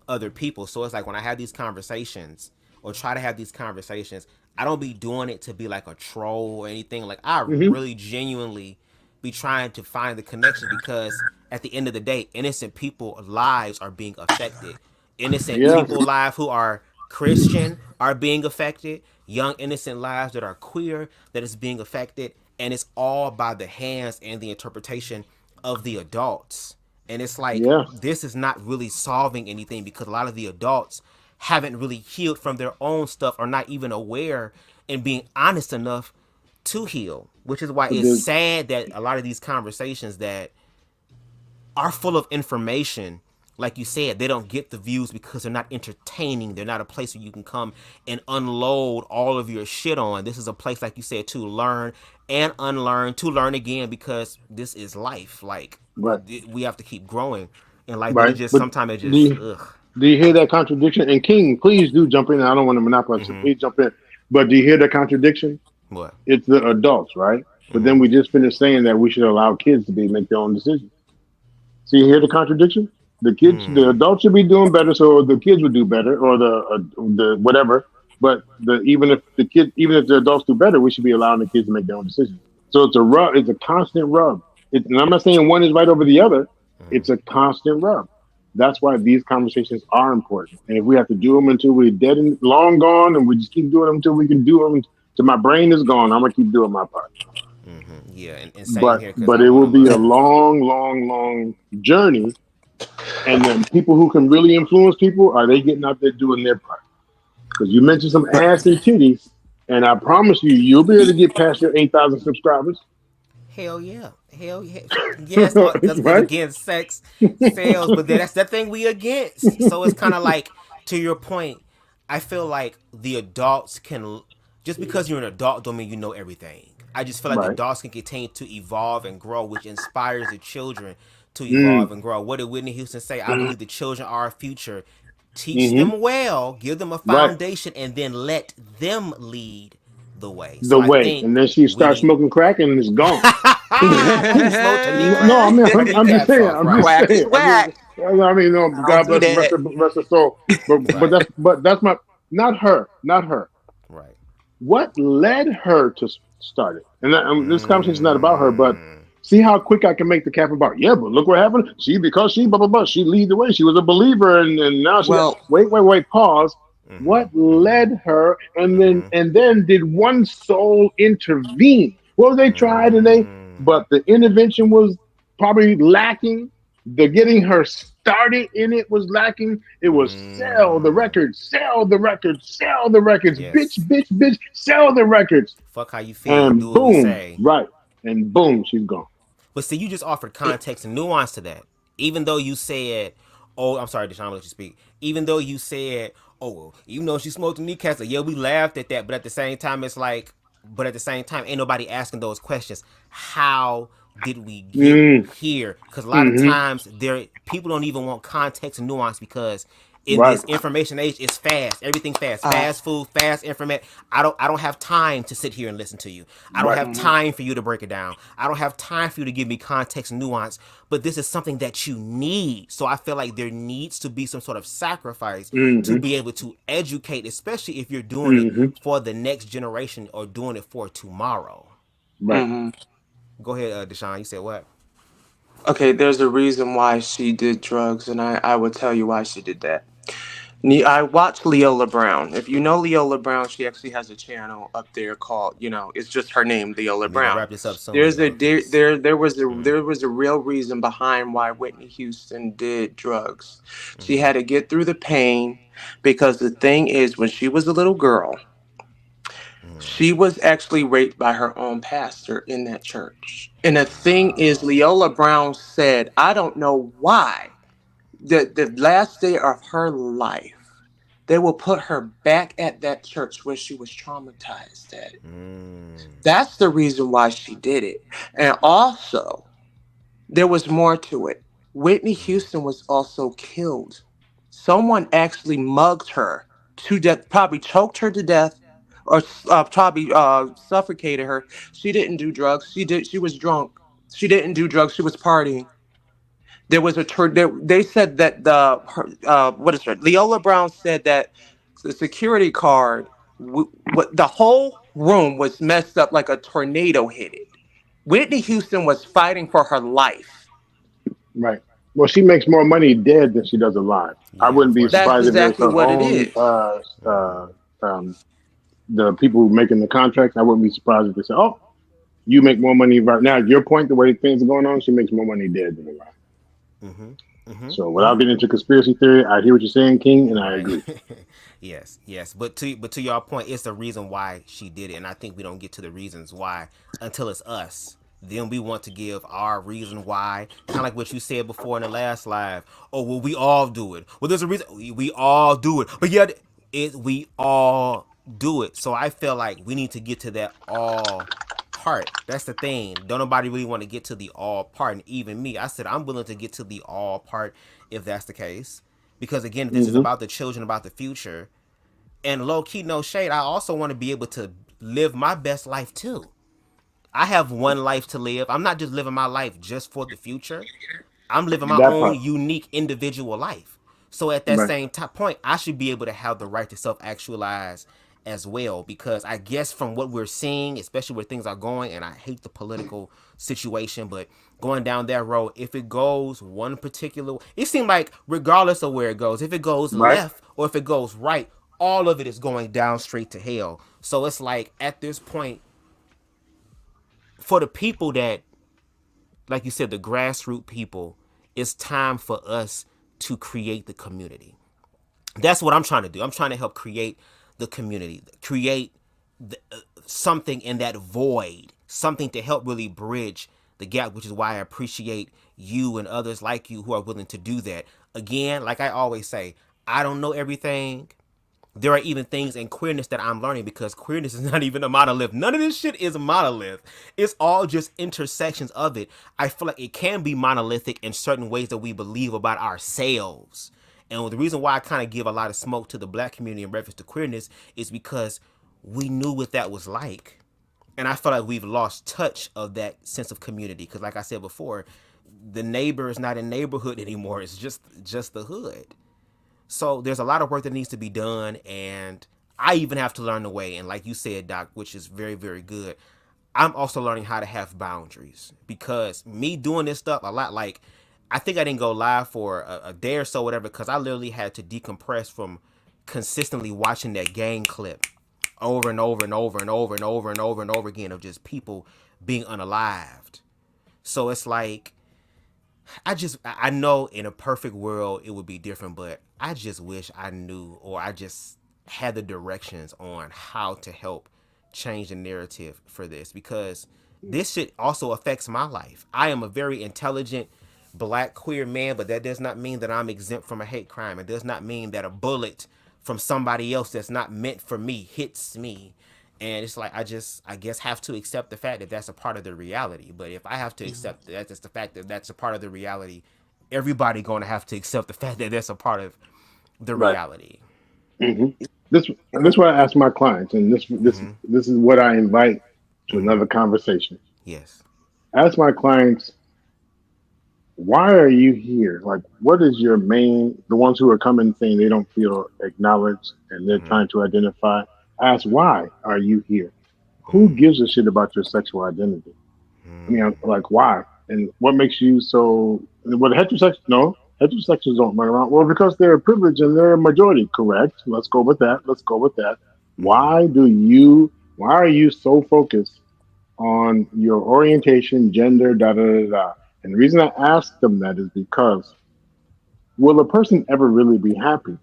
other people. So it's like when I have these conversations or try to have these conversations, I don't be doing it to be like a troll or anything. Like I really genuinely be trying to find the connection because at the end of the day, innocent people lives are being affected. Innocent Yeah. people lives who are Christian are being affected. Young innocent lives that are queer that is being affected, and it's all by the hands and the interpretation of the adults. And it's like Yeah. this is not really solving anything because a lot of the adults haven't really healed from their own stuff or not even aware and being honest enough to heal, which is why it's The- sad that a lot of these conversations that are full of information, like you said, they don't get the views because they're not entertaining. They're not a place where you can come and unload all of your shit on. This is a place, like you said, to learn and unlearn, to learn again, because this is life. Like Right. we have to keep growing in life, but it Right. just But sometimes it do just you, do you hear that contradiction? And King, please do jump in. I don't want to monopolize it. Please jump in. But do you hear the contradiction? What? It's the adults, right? But then we just finished saying that we should allow kids to make their own decisions. So you hear the contradiction? The adults should be doing better, so the kids would do better, or the whatever. But even if the adults do better, we should be allowing the kids to make their own decisions. So it's a rub. It's a constant rub. And I'm not saying one is right over the other. It's a constant rub. That's why these conversations are important. And if we have to do them until we're dead and long gone, and we just keep doing them until we can do them till my brain is gone, I'm gonna keep doing my part. Yeah, and same But here. it will be a long journey. And then people who can really influence people, are they getting out there doing their part? Because you mentioned some ass and titties, and I promise you, you'll be able to get past your 8,000 subscribers. Hell yeah. Yes, because Right? again, sex sales, but then that's that thing we against. So it's kind of like, to your point, I feel like the adults can, just because you're an adult don't mean you know everything. I just feel like the Right. adults can continue to evolve and grow, which inspires the children to evolve and grow. What did Whitney Houston say? I believe the children are our future. Teach them well, give them a Right. foundation, and then let them lead the way. The So I way. think And then she starts we smoking crack and it's gone. you smoked a knee crack? No, I mean, Her I'm just kneecaps saying. off, I'm right? just Whack is saying. whack. I mean, no, God do bless that. rest her soul. But Right. that's my not her. Right. What led her to start it? And this conversation is not about her, but See how quick I can make the cap about, yeah, but look what happened. See, because she, blah, blah, blah, she lead the way. She was a believer, and now she, Well, wait, pause. What led her, and then did one soul intervene? Well, they tried, but the intervention was probably lacking. The getting her started in it was lacking. It was sell the records, sell the records, sell the records, bitch, Yes. bitch, bitch, sell the records. Fuck how you feel. Do And what we boom, say. right. And boom, she's gone. But see, you just offered context and nuance to that. Even though you said, oh, I'm sorry, Deshaun, I'll let you speak. Even though you said, oh, well, even though she smoked the kneecaps, like, yeah, we laughed at that. But at the same time, it's like, ain't nobody asking those questions. How did we get here? Because a lot of times, people don't even want context and nuance because in this information age, it's fast. Everything fast. Fast food, fast information. I don't have time to sit here and listen to you. I don't have time for you to break it down. I don't have time for you to give me context and nuance. But this is something that you need. So I feel like there needs to be some sort of sacrifice to be able to educate, especially if you're doing it for the next generation or doing it for tomorrow. Right. Go ahead, Deshaun. You said what? Okay, there's a reason why she did drugs, and I will tell you why she did that. I watched Leola Brown. If you know Leola Brown, she actually has a channel up there called, it's just her name, Leola We're gonna Brown. wrap this up soon. There was a real reason behind why Whitney Houston did drugs. She had to get through the pain because the thing is, when she was a little girl, she was actually raped by her own pastor in that church. And the thing is, Leola Brown said, I don't know why. The last day of her life, they will put her back at that church where she was traumatized at. That's the reason why she did it. And also, there was more to it. Whitney Houston was also killed. Someone actually mugged her to death, probably choked her to death, or probably suffocated her. She didn't do drugs. She was drunk. She didn't do drugs. She was partying. There was they said that Leola Brown said that the security guard, the whole room was messed up like a tornado hit it. Whitney Houston was fighting for her life. Right. Well, she makes more money dead than she does alive. I wouldn't be surprised That's exactly if what it it is. The people making the contracts, I wouldn't be surprised if they say, "Oh, you make more money right now." At your point, the way things are going on, she makes more money dead than alive. So without getting into conspiracy theory, I hear what you're saying, King, and I agree. Yes. But to your point, it's the reason why she did it, and I think we don't get to the reasons why until it's us. Then we want to give our reason why, kind of like what you said before in the last live. Oh, well, we all do it. Well, there's a reason we all do it, but yet we all do it. So I feel like we need to get to that all part. That's the thing. Don't nobody really want to get to the all part, and even me, I said I'm willing to get to the all part if that's the case, because again, this is about the children, about the future, and low key, no shade, I also want to be able to live my best life too. I have one life to live. I'm not just living my life just for the future. I'm living my own unique individual life. So at that same point, I should be able to have the right to self-actualize as well, because I guess from what we're seeing, especially where things are going, and I hate the political situation, but going down that road, if it goes one particular, it seems like regardless of where it goes, if it goes left or if it goes right, all of it is going down straight to hell. So it's like at this point, for the people that, like you said, the grassroots people, it's time for us to create the community. That's what I'm trying to do. I'm trying to help create the community, create something in that void, something to help really bridge the gap, which is why I appreciate you and others like you who are willing to do that. Again, like I always say, I don't know everything. There are even things in queerness that I'm learning, because queerness is not even a monolith. None of this shit is a monolith. It's all just intersections of it. I feel like it can be monolithic in certain ways that we believe about ourselves. And the reason why I kind of give a lot of smoke to the black community in reference to queerness is because we knew what that was like. And I feel like we've lost touch of that sense of community. Because like I said before, the neighbor is not a neighborhood anymore. It's just the hood. So there's a lot of work that needs to be done. And I even have to learn the way. And like you said, Doc, which is very, very good, I'm also learning how to have boundaries, because me doing this stuff a lot, like I think I didn't go live for a day or so, whatever, because I literally had to decompress from consistently watching that gang clip over and over and over and over and over and over and over again of just people being unalived. So it's like, I know in a perfect world it would be different, but I just wish I knew, or I just had the directions on how to help change the narrative for this, because this shit also affects my life. I am a very intelligent black queer man, but that does not mean that I'm exempt from a hate crime. It does not mean that a bullet from somebody else that's not meant for me hits me. And it's like, I guess have to accept the fact that that's a part of the reality. But if I have to accept that that's the fact that that's a part of the reality, everybody going to have to accept the fact that that's a part of the reality. This is what I ask my clients, and this is what I invite to another conversation. Yes. I ask my clients, why are you here? Like, what is your main, the ones who are coming saying they don't feel acknowledged and they're trying to identify. I ask, why are you here? Who gives a shit about your sexual identity? I mean, like, why? And what makes you so, what heterosexuals don't run around. Well, because they're privileged and they're a majority, correct? Let's go with that. Why are you so focused on your orientation, gender, da da da da? And the reason I ask them that is because, will a person ever really be happy?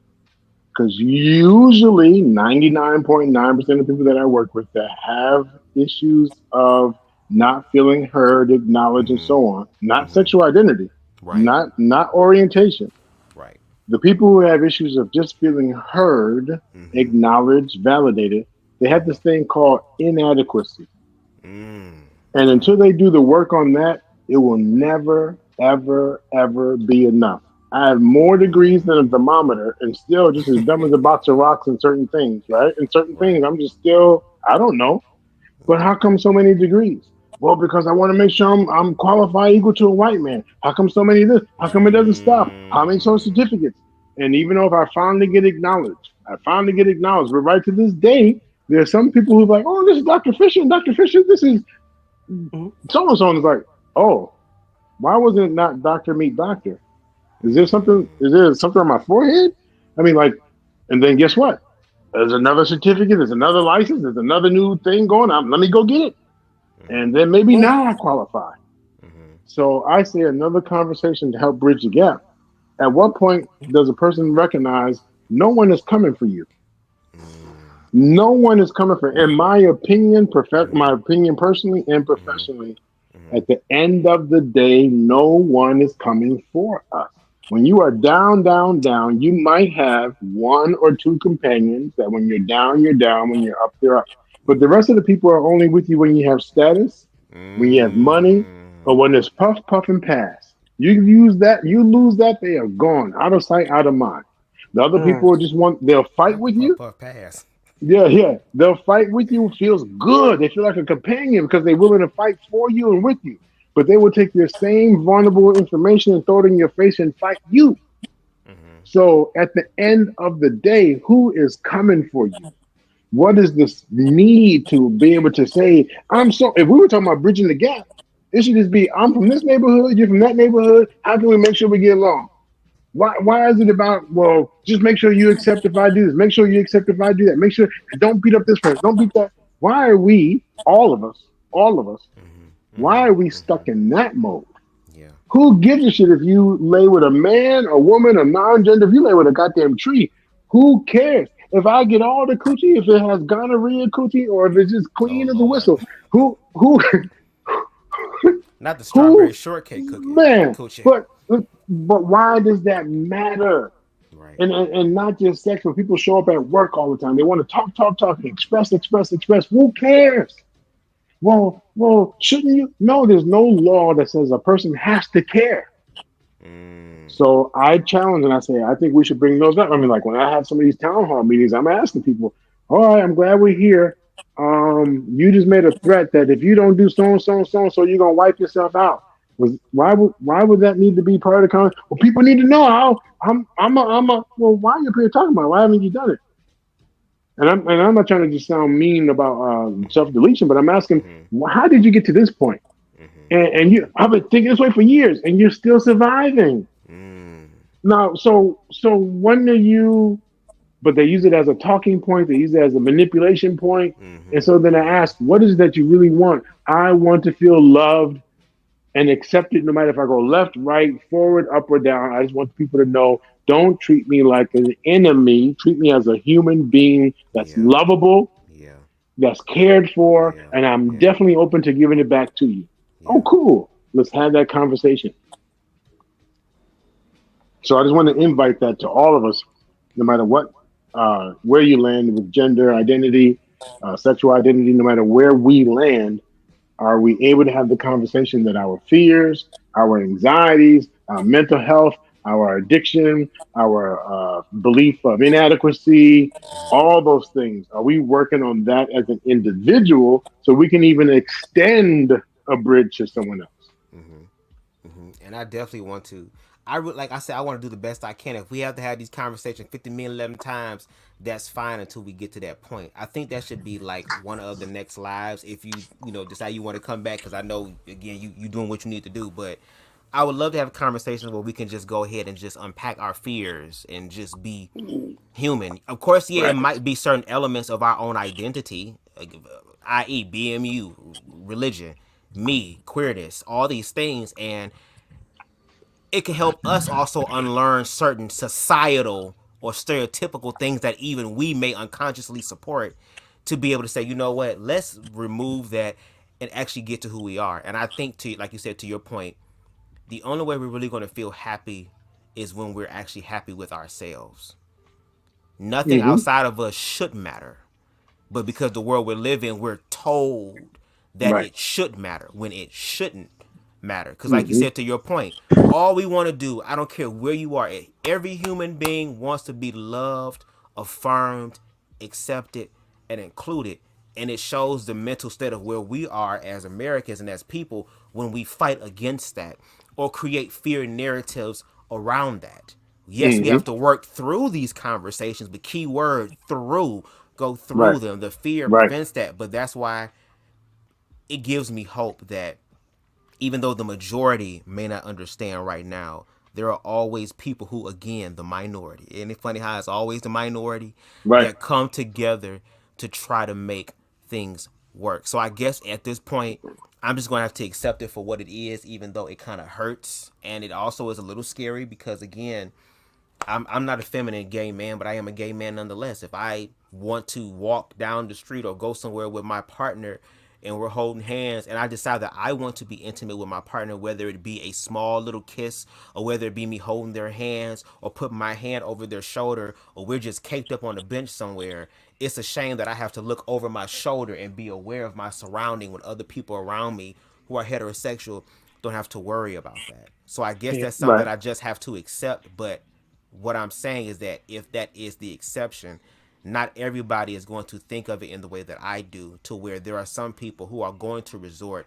Because usually 99.9% of people that I work with that have issues of not feeling heard, acknowledged, and so on, not sexual identity, not orientation. Right. The people who have issues of just feeling heard, acknowledged, validated, they have this thing called inadequacy. And until they do the work on that, it will never, ever, ever be enough. I have more degrees than a thermometer and still just as dumb as a box of rocks in certain things, right? In certain things, I'm just still, I don't know. But how come so many degrees? Well, because I want to make sure I'm qualified equal to a white man. How come so many of this? How come it doesn't stop? How many social certificates? And even though if I finally get acknowledged, but right to this day, there are some people who's like, oh, this is Dr. Fisher, and Dr. Fisher, this is so-and-so. And it's like, oh, why wasn't it not Dr. Meet Doctor? Is there something on my forehead? I mean, like, and then guess what? There's another certificate, there's another license, there's another new thing going on. Let me go get it. And then maybe now I qualify. So I say another conversation to help bridge the gap. At what point does a person recognize no one is coming for you? No one is coming for, in my opinion, my opinion personally and professionally, at the end of the day, no one is coming for us. When you are down, down, down, you might have one or two companions that when you're down, when you're up, they're up. But the rest of the people are only with you when you have status, when you have money, or when there's puff, puff, and pass. You lose that, they are gone, out of sight, out of mind. The other people just they'll fight with you. Puff, pass. Yeah. They'll fight with you. It feels good. They feel like a companion because they're willing to fight for you and with you. But they will take your same vulnerable information and throw it in your face and fight you. So at the end of the day, who is coming for you? What is this need to be able to say, if we were talking about bridging the gap, it should just be, I'm from this neighborhood, you're from that neighborhood. How can we make sure we get along? Why is it about, well, just make sure you accept if I do this. Make sure you accept if I do that. Make sure, don't beat up this person. Don't beat that. Why are we, all of us, why are we stuck in that mode? Yeah. Who gives a shit if you lay with a man, a woman, a non-gender, if you lay with a goddamn tree? Who cares? If I get all the coochie, if it has gonorrhea coochie, or if it's just clean as a whistle, who not the strawberry shortcake cookie. Man, coochie. But why does that matter? Right. And not just sex, but people show up at work all the time. They want to talk, and express. Who cares? Well, shouldn't you? No, there's no law that says a person has to care. So I challenge and I say, I think we should bring those up. I mean, like when I have some of these town hall meetings, I'm asking people, all right, I'm glad we're here. You just made a threat that if you don't do so and so, you're gonna wipe yourself out. Why would that need to be part of the conversation? Well, people need to know how well, why are you here talking about it? Why haven't you done it? And I'm not trying to just sound mean about self deletion, but I'm asking, how did you get to this point? And I've been thinking this way for years, and you're still surviving. Now, so when are you? But they use it as a talking point. They use it as a manipulation point. And so then I ask, what is it that you really want? I want to feel loved and accepted, no matter if I go left, right, forward, up, or down. I just want people to know, don't treat me like an enemy. Treat me as a human being that's lovable, that's cared for, and I'm definitely open to giving it back to you. Oh, cool. Let's have that conversation. So I just want to invite that to all of us, no matter what, where you land with gender identity, sexual identity, no matter where we land, are we able to have the conversation that our fears, our anxieties, our mental health, our addiction, our belief of inadequacy, all those things, are we working on that as an individual so we can even extend a bridge to someone else? And I definitely want to. Like I said, I want to do the best I can. If we have to have these conversations 50 million 11 times, that's fine until we get to that point. I think that should be like one of the next lives if you decide you want to come back, because I know again you doing what you need to do. But I would love to have conversations where we can just go ahead and just unpack our fears and just be human. Of course, yeah, it might be certain elements of our own identity, i.e., BMU, religion, me, queerness, all these things, and it can help us also unlearn certain societal or stereotypical things that even we may unconsciously support, to be able to say, you know what, let's remove that and actually get to who we are. And I think, to like you said, to your point, the only way we're really going to feel happy is when we're actually happy with ourselves. Nothing outside of us should matter. But because the world we live in, we're told that it should matter when it shouldn't matter. Because like you said, to your point, all we want to do, I don't care where you are, every human being wants to be loved, affirmed, accepted, and included. And it shows the mental state of where we are as Americans and as people when we fight against that or create fear narratives around that. Yes, we have to work through these conversations, but key word, through. Go through them. The fear prevents that. But that's why it gives me hope that even though the majority may not understand right now, there are always people who, again, the minority. Isn't it funny how it's always the minority that come together to try to make things work? So I guess at this point, I'm just going to have to accept it for what it is, even though it kind of hurts. And it also is a little scary because, again, I'm not a feminine gay man, but I am a gay man nonetheless. If I want to walk down the street or go somewhere with my partner and we're holding hands and I decide that I want to be intimate with my partner, whether it be a small little kiss or whether it be me holding their hands or putting my hand over their shoulder or we're just caked up on a bench somewhere, it's a shame that I have to look over my shoulder and be aware of my surrounding when other people around me who are heterosexual don't have to worry about that. So I guess that's something that I just have to accept. But what I'm saying is that if that is the exception, not everybody is going to think of it in the way that I do, to where there are some people who are going to resort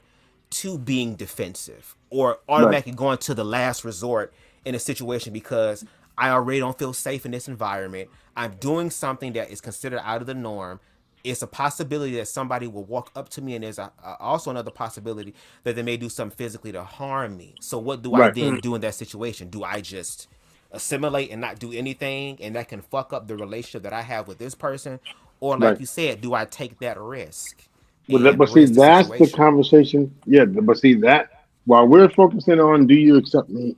to being defensive or automatically going to the last resort in a situation because I already don't feel safe in this environment. I'm doing something that is considered out of the norm. It's a possibility that somebody will walk up to me, and there's also another possibility that they may do something physically to harm me. So what do I then do in that situation? Do I just assimilate and not do anything, and that can fuck up the relationship that I have with this person? Or like you said, do I take that risk? But see, that's the conversation. Yeah, but see that while we're focusing on do you accept me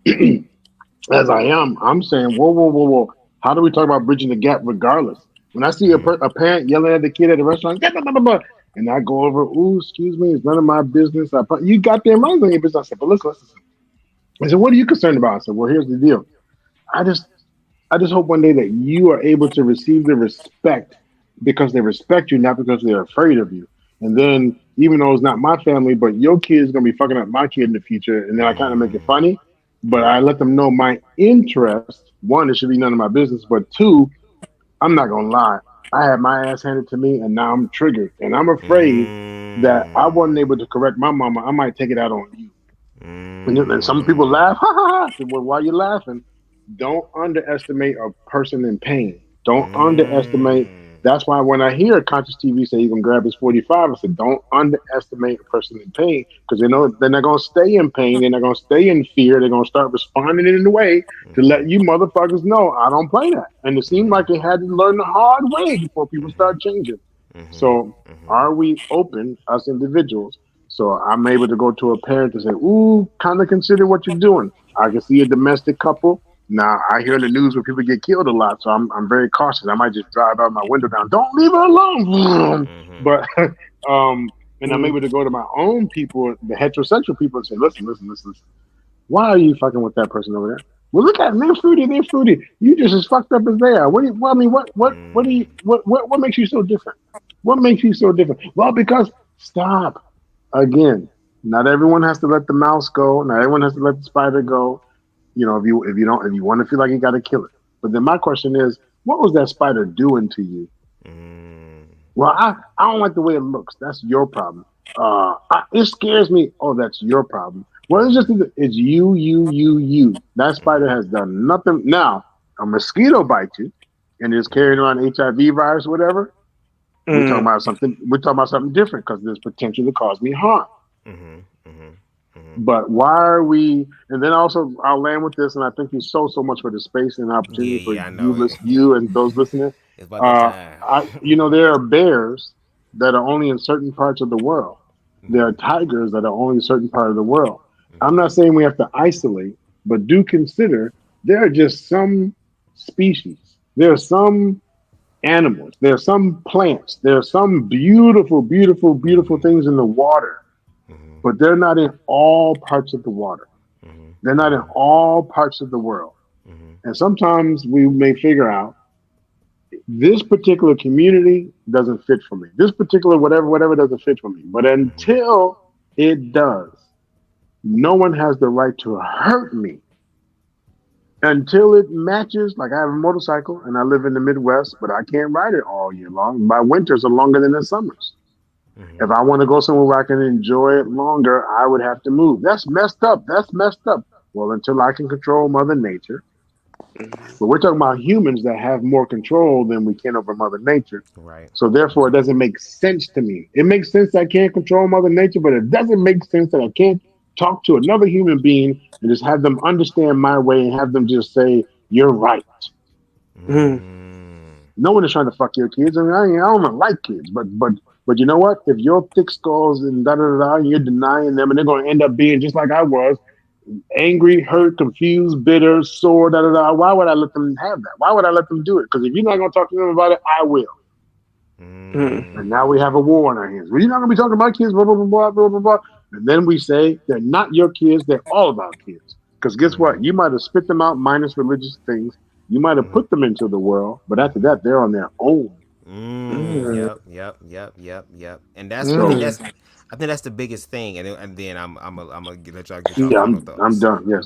as I am, I'm saying, whoa. How do we talk about bridging the gap regardless? When I see a parent yelling at the kid at the restaurant, blah, blah, blah, blah, and I go over, ooh, excuse me, it's none of my business. You got them right on your business. I said, but listen. I said, what are you concerned about? I said, well, here's the deal. I just hope one day that you are able to receive the respect because they respect you, not because they're afraid of you. And then, even though it's not my family, but your kid is going to be fucking up my kid in the future, and then I kind of make it funny, but I let them know my interest. One, it should be none of my business, but two, I'm not going to lie. I had my ass handed to me, and now I'm triggered, and I'm afraid that I wasn't able to correct my mama. I might take it out on you. And some people laugh, ha ha ha. I said, well, why are you laughing? Don't underestimate a person in pain. Don't underestimate That's why when I hear conscious TV say you can grab his 45, I said don't underestimate a person in pain because they know they're not going to stay in pain. They're not going to stay in fear. They're going to start responding in a way to let you motherfuckers know I don't play that. And it seemed like they had to learn the hard way before people start changing. So are we open, us individuals? So I'm able to go to a parent and say, ooh, kind of consider what you're doing. I can see a domestic couple. Now I hear in the news where people get killed a lot, so I'm very cautious. I might just drive out my window down. Don't leave her alone. But and I'm able to go to my own people, the heterosexual people, and say, listen. Why are you fucking with that person over there? Well, look at them. They're fruity. You just as fucked up as they are. What makes you so different? What makes you so different? Well, because stop. Again, not everyone has to let the mouse go. Not everyone has to let the spider go. You know, if you want to feel like you got to kill it. But then my question is, what was that spider doing to you? Well, I don't like the way it looks. That's your problem. It scares me. Oh, that's your problem. Well, it's you. That spider has done nothing. Now, a mosquito bites you and is carrying around HIV virus or whatever. We're talking about something different because there's potential to cause me harm. But why are we? And then also, I'll land with this, and I thank you so much for the space and opportunity for you and those listening. It's about time. There are bears that are only in certain parts of the world. There are tigers that are only in certain part of the world. I'm not saying we have to isolate, but do consider there are just some species. There are some animals. There are some plants. There are some beautiful things in the water, but they're not in all parts of the water. They're not in all parts of the world. And sometimes we may figure out this particular community doesn't fit for me. This particular whatever doesn't fit for me. But until it does, no one has the right to hurt me. Until it matches, like I have a motorcycle and I live in the Midwest, but I can't ride it all year long. My winters are longer than the summers. If I want to go somewhere where I can enjoy it longer, I would have to move. That's messed up. Well, until I can control Mother Nature. But we're talking about humans that have more control than we can over Mother Nature. Right. So therefore, it doesn't make sense to me. It makes sense that I can't control Mother Nature, but it doesn't make sense that I can't talk to another human being and just have them understand my way and have them just say, you're right. No one is trying to fuck your kids. I mean, I don't like kids, but you know what? If your thick skulls and and you're denying them and they're going to end up being just like I was, angry, hurt, confused, bitter, sore, why would I let them have that? Why would I let them do it? Because if you're not going to talk to them about it, I will. And now we have a war on our hands. Well, you're not going to be talking about kids, blah, blah, blah, blah, blah, blah. And then we say they're not your kids, they're all of our kids. Because guess what? You might have spit them out minus religious things. You might have put them into the world, but after that, they're on their own. Yep. And I think that's the biggest thing. And then I'm gonna let y'all get y'all final thoughts. I'm done. Yes.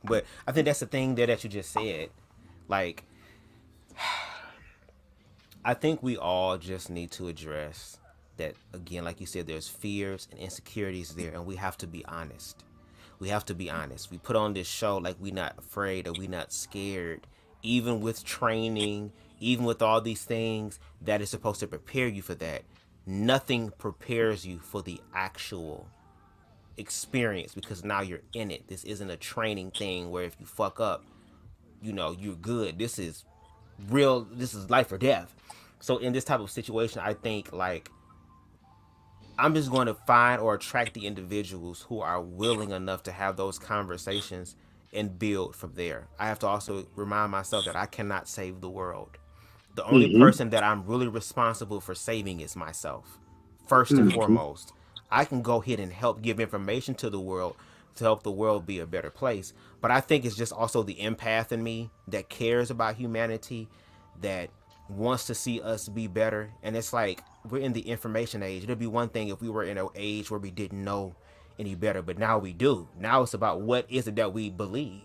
But I think that's the thing that you just said. Like, I think we all just need to address that again. Like you said, there's fears and insecurities there, and we have to be honest. We put on this show like we're not afraid or we're not scared. Even with training, even with all these things that is supposed to prepare you for that, nothing prepares you for the actual experience because now you're in it. This isn't a training thing where if you fuck up, you're good. This is real. This is life or death. So in this type of situation, I think like I'm just going to find or attract the individuals who are willing enough to have those conversations and build from there. I have to also remind myself that I cannot save the world. The only person that I'm really responsible for saving is myself, first and foremost. I can go ahead and help give information to the world to help the world be a better place. But I think it's just also the empath in me that cares about humanity, that wants to see us be better. And it's like we're in the information age. It'd be one thing if we were in an age where we didn't know any better, but now we do. Now it's about what is it that we believe.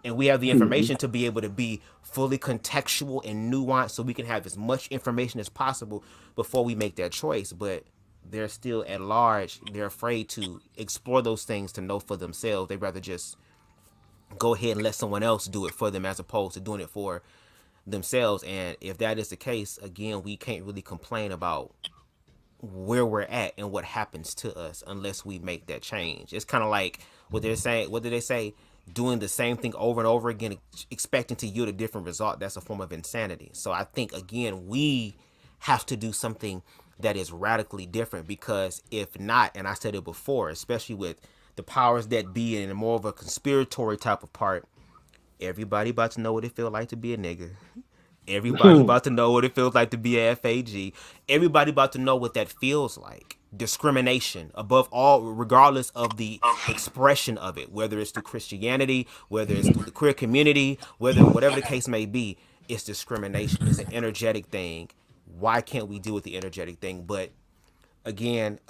And we have the information to be able to be fully contextual and nuanced so we can have as much information as possible before we make that choice. But they're still at large. They're afraid to explore those things to know for themselves. They'd rather just go ahead and let someone else do it for them as opposed to doing it for themselves. And if that is the case, again, we can't really complain about where we're at and what happens to us unless we make that change. It's kind of like what they're saying. What did they say? Doing the same thing over and over again, expecting to yield a different result. That's a form of insanity. So I think, again, we have to do something that is radically different, because if not, and I said it before, especially with the powers that be in more of a conspiratory type of part, everybody about to know what it feel like to be a nigga. Everybody about to know what it feels like to be a FAG. Everybody about to know what that feels like. Discrimination, above all, regardless of the expression of it, whether it's through Christianity, whether it's through the queer community, whatever the case may be, it's discrimination. It's an energetic thing. Why can't we deal with the energetic thing? But again,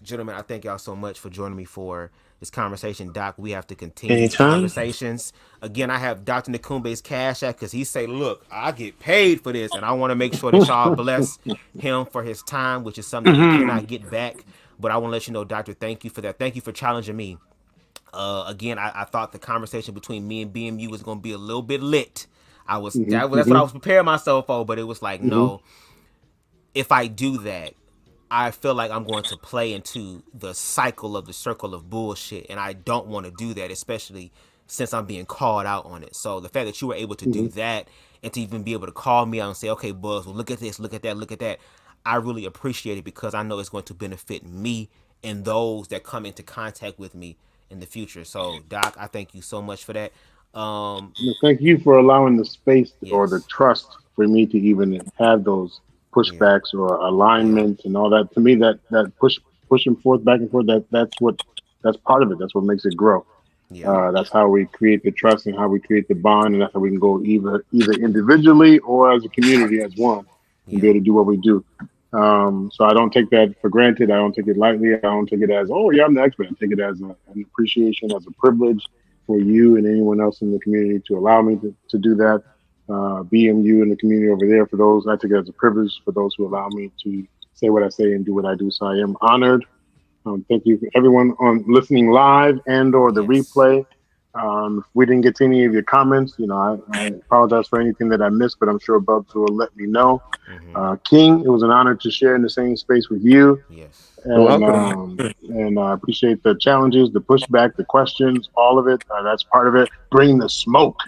gentlemen, I thank y'all so much for joining me for this conversation. Doc, we have to continue these Anytime. conversations. Again, I have Dr. Nakumbe's Cash App, because he say, look, I get paid for this, and I want to make sure that y'all bless him for his time, which is something that he cannot get back. But I want to let you know, Doctor, thank you for that. Thank you for challenging me. Again, I thought the conversation between me and BMU was going to be a little bit lit. That's what I was preparing myself for, but it was like, no, if I do that, I feel like I'm going to play into the cycle of the circle of bullshit, and I don't want to do that, especially since I'm being called out on it. So the fact that you were able to do that, and to even be able to call me out and say, okay, Buzz, well, look at this, look at that, look at that, I really appreciate it, because I know it's going to benefit me and those that come into contact with me in the future. So, Doc, I thank you so much for that. Thank you for allowing the space or the Yes. trust for me to even have those pushbacks or alignments and all that. To me, that pushing forth, back and forth, that's part of it. That's what makes it grow. That's how we create the trust and how we create the bond, and that's how we can go either individually or as a community, as one, and be able to do what we do. So I don't take that for granted. I don't take it lightly. I don't take it as, oh yeah, I'm the expert. I take it as an appreciation, as a privilege for you and anyone else in the community to allow me to do that. BMU and the community over there, for those, I take it as a privilege for those who allow me to say what I say and do what I do. So I am honored. Thank you for everyone on listening live and or the replay. If we didn't get to any of your comments, I apologize for anything that I missed, but I'm sure Bubz will let me know. King, it was an honor to share in the same space with you. Yes. And I appreciate the challenges, the pushback, the questions, all of it. That's part of it. Bring the smoke.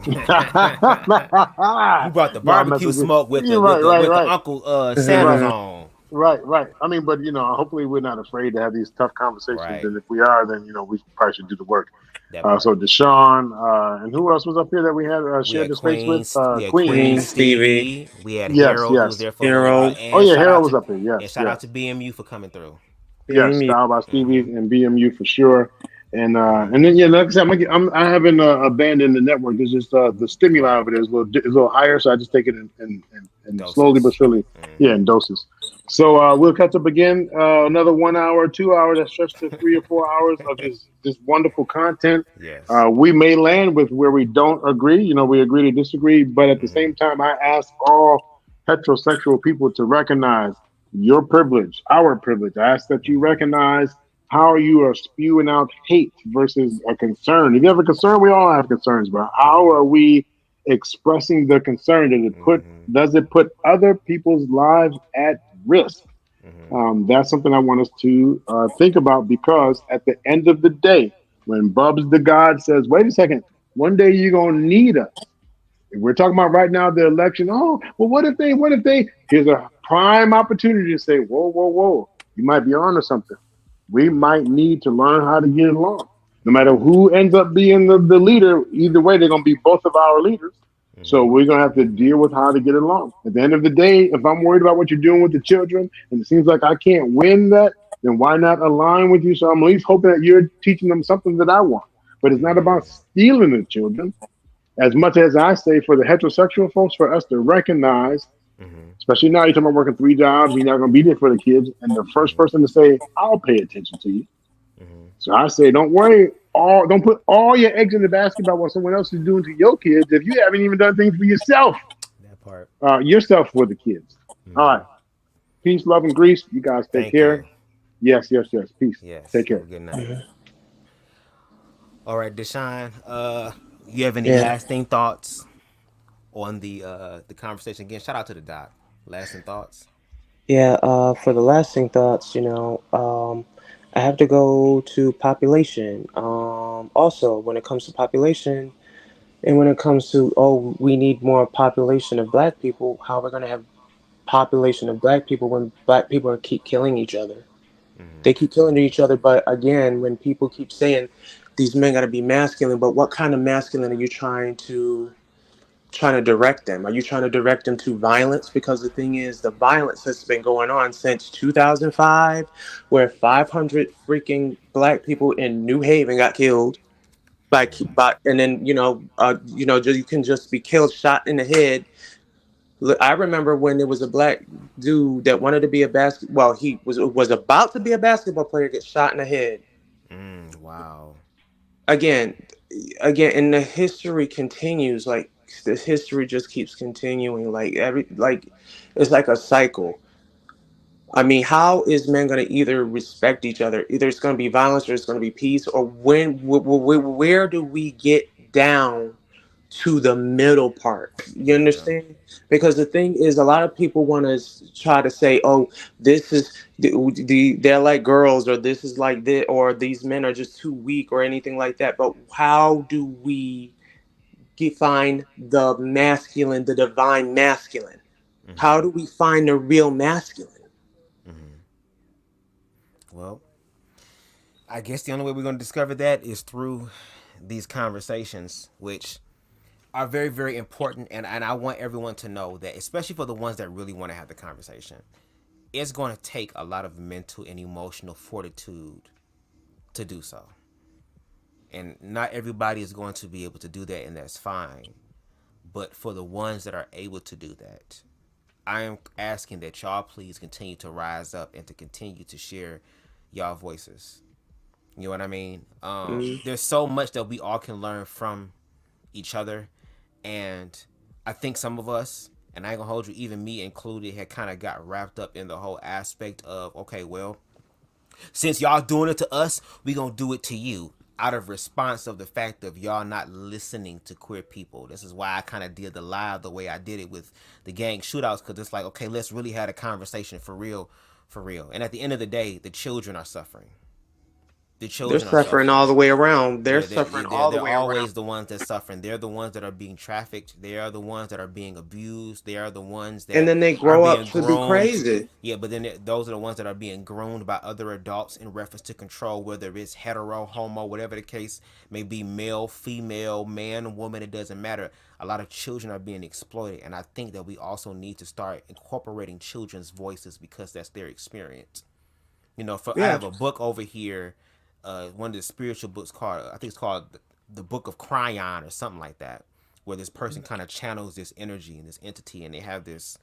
You brought the barbecue smoke with the Uncle Sanders on. Right. I mean, but hopefully we're not afraid to have these tough conversations, and if we are, then we probably should do the work. So Deshaun, and who else was up here that we had shared the space with? Queen Stevie. We had Harold, who was there for Harold. Harold was up here. Yes. And shout out to BMU for coming through. Yes, style by Stevie and BMU for sure. And then like I said, I haven't abandoned the network. It's just the stimuli of it is a little higher, so I just take it in slowly but surely, in doses. So we'll catch up again. Another 1 hour, 2 hours that stretch to 3 or 4 hours of this wonderful content. Yes. We may land with where we don't agree. We agree to disagree, but at the same time, I ask all heterosexual people to recognize your privilege, our privilege. I ask that you recognize how you are spewing out hate versus a concern. If you have a concern, we all have concerns, but how are we expressing the concern? Does it put other people's lives at risk? That's something I want us to think about, because at the end of the day, when BubzDaGawd says, wait a second, one day you're going to need us. If we're talking about right now the election, what if they, here's a prime opportunity to say, whoa, you might be on to something. We might need to learn how to get along. No matter who ends up being the leader, either way, they're going to be both of our leaders. So we're going to have to deal with how to get along. At the end of the day, if I'm worried about what you're doing with the children, and it seems like I can't win that, then why not align with you? So I'm at least hoping that you're teaching them something that I want. But it's not about stealing the children. As much as I say, for the heterosexual folks, for us to recognize, especially now, you're talking about working 3 jobs, you're not going to be there for the kids, and the first person to say, I'll pay attention to you. So I say, don't worry, don't put all your eggs in the basket about what someone else is doing to your kids if you haven't even done things for yourself. That part. Yourself for the kids. All right. Peace, love, and grease. You guys take care. Yes. Peace. Yes. Take care. Good night. All right, Deshaun, you have any lasting thoughts? on the conversation. Again, shout out to the doc. Lasting thoughts. Yeah, for the lasting thoughts, I have to go to population. Also, when it comes to population, and when it comes to, oh, we need more population of black people, how are we going to have population of black people when black people keep killing each other? They keep killing each other, but again, when people keep saying these men got to be masculine, but what kind of masculine are you trying to direct them? Are you trying to direct them to violence? Because the thing is, the violence has been going on since 2005, where 500 freaking black people in New Haven got killed by and then you can just be killed, shot in the head. Look, I remember when there was a black dude that wanted to be a he was about to be a basketball player, get shot in the head. Wow. Again, and the history continues. Like, the history just keeps continuing. It's like a cycle. I mean, how is men going to either respect each other? Either it's going to be violence or it's going to be peace. Or where do we get down to the middle part? You understand? Because the thing is, a lot of people want to try to say, "Oh, this is they're like girls," or "This is like this," or "These men are just too weak," or anything like that. But how do we find the masculine, the divine masculine? How do we find the real masculine? Well, I guess the only way we're going to discover that is through these conversations, which are very, very important. And I want everyone to know that, especially for the ones that really want to have the conversation, it's going to take a lot of mental and emotional fortitude to do so. And not everybody is going to be able to do that, and that's fine. But for the ones that are able to do that, I am asking that y'all please continue to rise up and to continue to share y'all voices. You know what I mean? There's so much that we all can learn from each other. And I think some of us, and I ain't gonna hold you, even me included, had kind of got wrapped up in the whole aspect of, okay, well, since y'all doing it to us, we gonna do it to you, out of response of the fact of y'all not listening to queer people. This is why I kind of did the live the way I did it with the gang shootouts, because it's like, okay, let's really have a conversation for real. And at the end of the day, the children are suffering. The They're children are suffering all the way around. They're suffering all the way They're around. always the ones that suffering. They're the ones that are being trafficked. They are the ones that are being abused. They are the ones that And then they grow up to be crazy. Yeah, but then those are the ones that are being groomed by other adults in reference to control, whether it's hetero, homo, whatever the case may be, male, female, man, woman, it doesn't matter. A lot of children are being exploited, and I think that we also need to start incorporating children's voices because that's their experience. I have a book over here, one of the spiritual books called, I think it's called the Book of Cryon or something like that, where this person kind of channels this energy and this entity, and they have this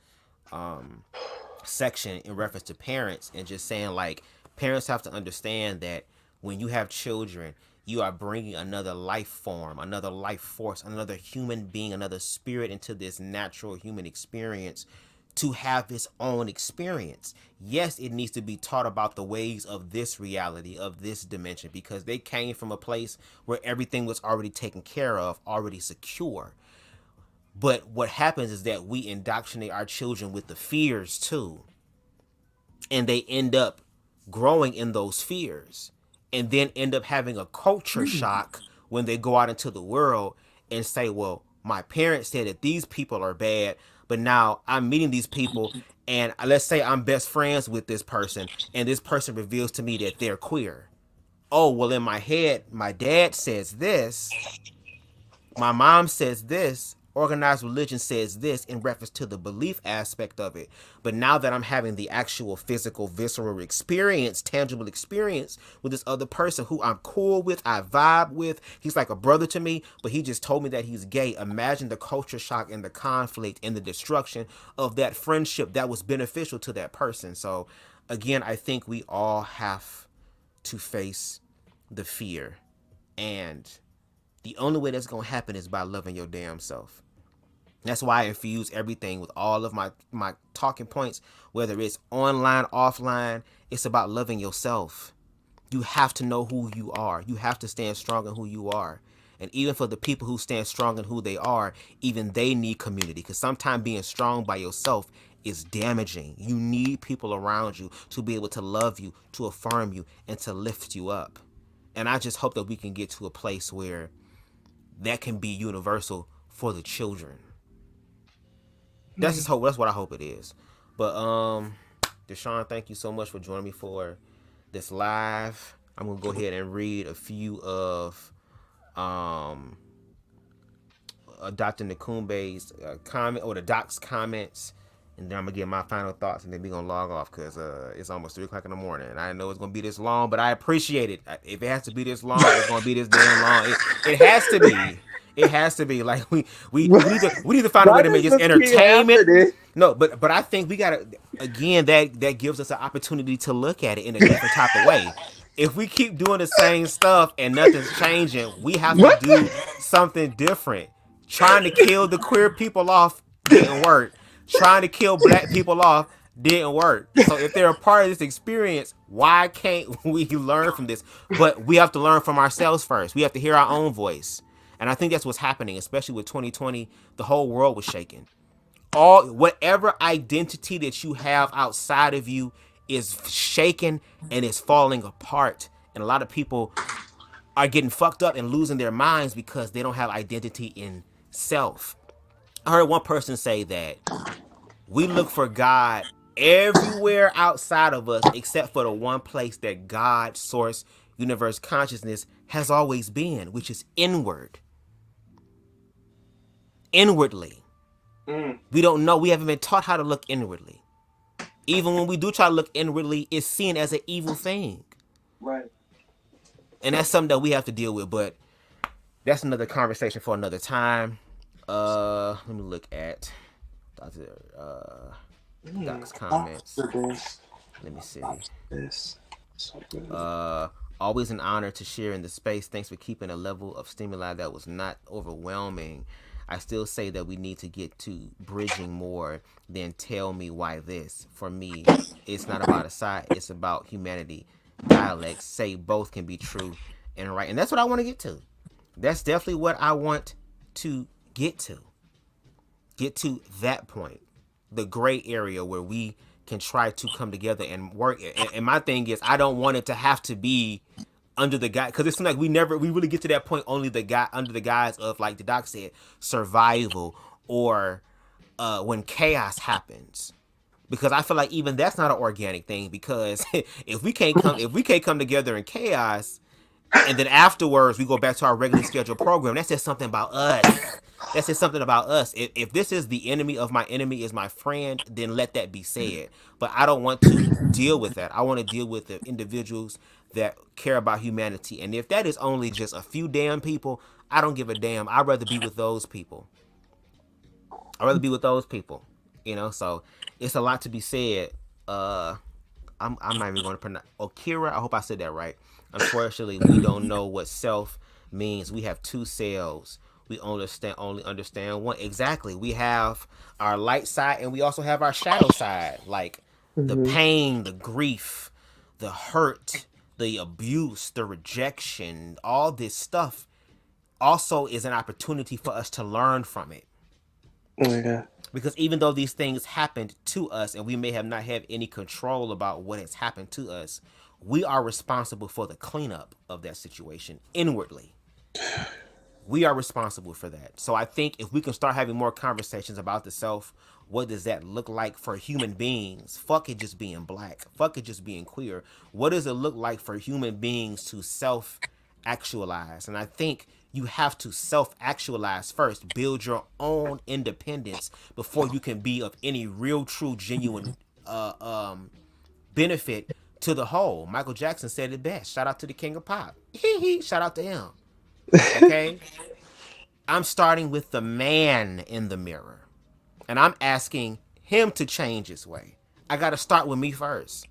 section in reference to parents, and just saying, like, parents have to understand that when you have children, you are bringing another life form, another life force, another human being, another spirit into this natural human experience to have its own experience. Yes, it needs to be taught about the ways of this reality, of this dimension, because they came from a place where everything was already taken care of, already secure. But what happens is that we indoctrinate our children with the fears too, and they end up growing in those fears, and then end up having a culture shock when they go out into the world and say, well, my parents said that these people are bad, but now I'm meeting these people, and let's say I'm best friends with this person, and this person reveals to me that they're queer. Oh, well, in my head, my dad says this, my mom says this, organized religion says this in reference to the belief aspect of it. But now that I'm having the actual physical, visceral experience, tangible experience with this other person who I'm cool with, I vibe with, he's like a brother to me, but he just told me that he's gay. Imagine the culture shock and the conflict and the destruction of that friendship that was beneficial to that person. So again, I think we all have to face the fear, and the only way that's going to happen is by loving your damn self. That's why I infuse everything with all of my talking points, whether it's online, offline. It's about loving yourself. You have to know who you are. You have to stand strong in who you are. And even for the people who stand strong in who they are, even they need community. Because sometimes being strong by yourself is damaging. You need people around you to be able to love you, to affirm you, and to lift you up. And I just hope that we can get to a place where that can be universal for the children. That's just hope. That's what I hope it is. But Deshaun, thank you so much for joining me for this live. I'm gonna go ahead and read a few of Dr. Nakumbe's comment, or the doc's comments, and then I'm gonna get my final thoughts, and then we're gonna log off because it's almost 3:00 in the morning, and I know it's gonna be this long, but I appreciate it. If it has to be this long, it's gonna be this damn long. It has to be. It has to be. Like we need to find a way to make this entertainment. No, but I think we gotta, again, that gives us an opportunity to look at it in a different type of way. If we keep doing the same stuff and nothing's changing, we have to do something different. Trying to kill the queer people off didn't work. Trying to kill black people off didn't work. So if they're a part of this experience, why can't we learn from this? But we have to learn from ourselves first. We have to hear our own voice. And I think that's what's happening, especially with 2020. The whole world was shaken. Whatever identity that you have outside of you is shaken and is falling apart. And a lot of people are getting fucked up and losing their minds because they don't have identity in self. I heard one person say that we look for God everywhere outside of us except for the one place that God, source, universe, consciousness has always been, which is inward. Inwardly. We don't know. We haven't been taught how to look inwardly. Even when we do try to look inwardly, it's seen as an evil thing. Right. And that's something that we have to deal with, but that's another conversation for another time. Let me look at Doc's comments. Let me see. Always an honor to share in the space. Thanks for keeping a level of stimuli that was not overwhelming. I still say that we need to get to bridging more than tell me why this. For me, it's not about a side, it's about humanity. Dialects say both can be true and right. And that's what I want to get to. That's definitely what I want to get to. Get to that point. The gray area where we can try to come together and work. And my thing is, I don't want it to have to be under the guy, because it seems like we really get to that point only under the guise of, like the doc said, survival, or when chaos happens. Because I feel like even that's not an organic thing, because if we can't come together in chaos, and then afterwards we go back to our regularly scheduled program, that says something about us. That says something about us. If this is the enemy of my enemy is my friend, then let that be said. But I don't want to deal with that. I want to deal with the individuals that care about humanity. And if that is only just a few damn people, I don't give a damn. I'd rather be with those people. You know, so it's a lot to be said. I'm not even going to pronounce Okira. I hope I said that right. Unfortunately, we don't know what self means. We have two selves. We only understand one. Exactly. We have our light side and we also have our shadow side. Like the pain, the grief, the hurt, the abuse, the rejection, all this stuff also is an opportunity for us to learn from it. Oh my God. Because even though these things happened to us and we may have not had any control about what has happened to us, we are responsible for the cleanup of that situation inwardly. We are responsible for that. So I think if we can start having more conversations about the self, what does that look like for human beings? Fuck it just being black. Fuck it just being queer. What does it look like for human beings to self-actualize? And I think you have to self-actualize first. Build your own independence before you can be of any real, true, genuine benefit to the whole. Michael Jackson said it best. Shout out to the king of pop. Shout out to him. Okay? I'm starting with the man in the mirror. And I'm asking him to change his way. I got to start with me first.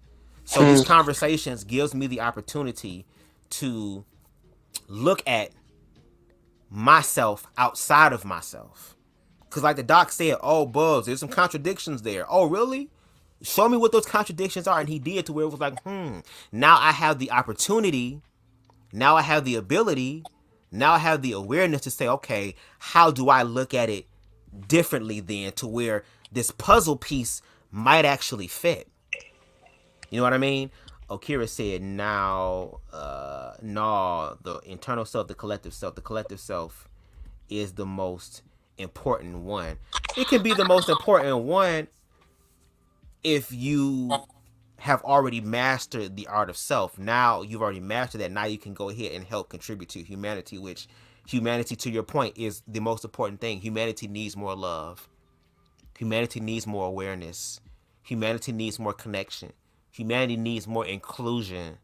So these conversations gives me the opportunity to look at myself outside of myself. Because like the doc said, oh, Bubz, there's some contradictions there. Oh, really? Show me what those contradictions are. And he did, to where it was like, now I have the opportunity. Now I have the ability Now I have the awareness to say, okay, how do I look at it differently then, to where this puzzle piece might actually fit? You know what I mean? Okira said, now, no, the internal self, the collective self is the most important one. It can be the most important one if you have already mastered the art of self. Now you've already mastered that. Now you can go ahead and help contribute to humanity, which humanity, to your point, is the most important thing. Humanity needs more love. Humanity needs more awareness. Humanity needs more connection. Humanity needs more inclusion.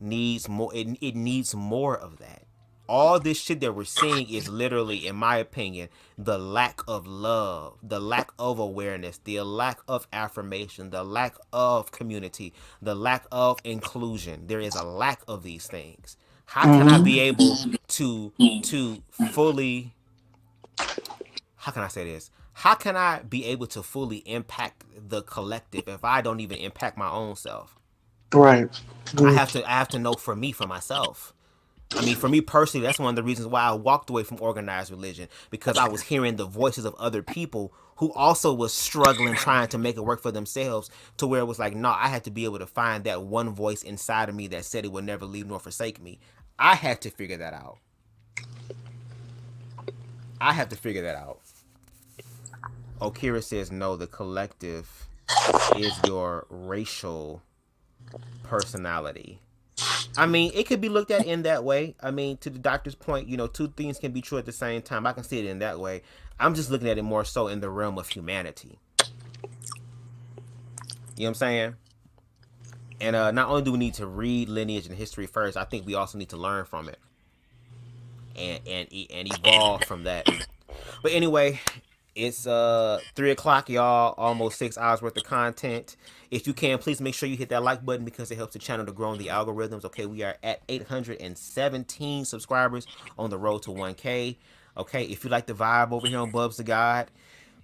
Needs more. It needs more of that. All this shit that we're seeing is literally, in my opinion, the lack of love, the lack of awareness, the lack of affirmation, the lack of community, the lack of inclusion. There is a lack of these things. How can I be able to fully, how can I say this? How can I be able to fully impact the collective if I don't even impact my own self? Right. I have to know for myself. I mean, for me personally, that's one of the reasons why I walked away from organized religion, because I was hearing the voices of other people who also was struggling, trying to make it work for themselves, to where it was like, no, I had to be able to find that one voice inside of me that said it would never leave nor forsake me. I had to figure that out. Okira says, no, the collective is your racial personality. I mean, it could be looked at in that way. I mean, to the doctor's point, you know, two things can be true at the same time. I can see it in that way. I'm just looking at it more so in the realm of humanity. You know what I'm saying? And not only do we need to read lineage and history first, I think we also need to learn from it and evolve from that. But anyway, it's 3 o'clock, y'all. Almost 6 hours worth of content. If you can, please make sure you hit that like button, because it helps the channel to grow in the algorithms. Okay, we are at 817 subscribers on the road to 1K. Okay, if you like the vibe over here on BubzDaGawd,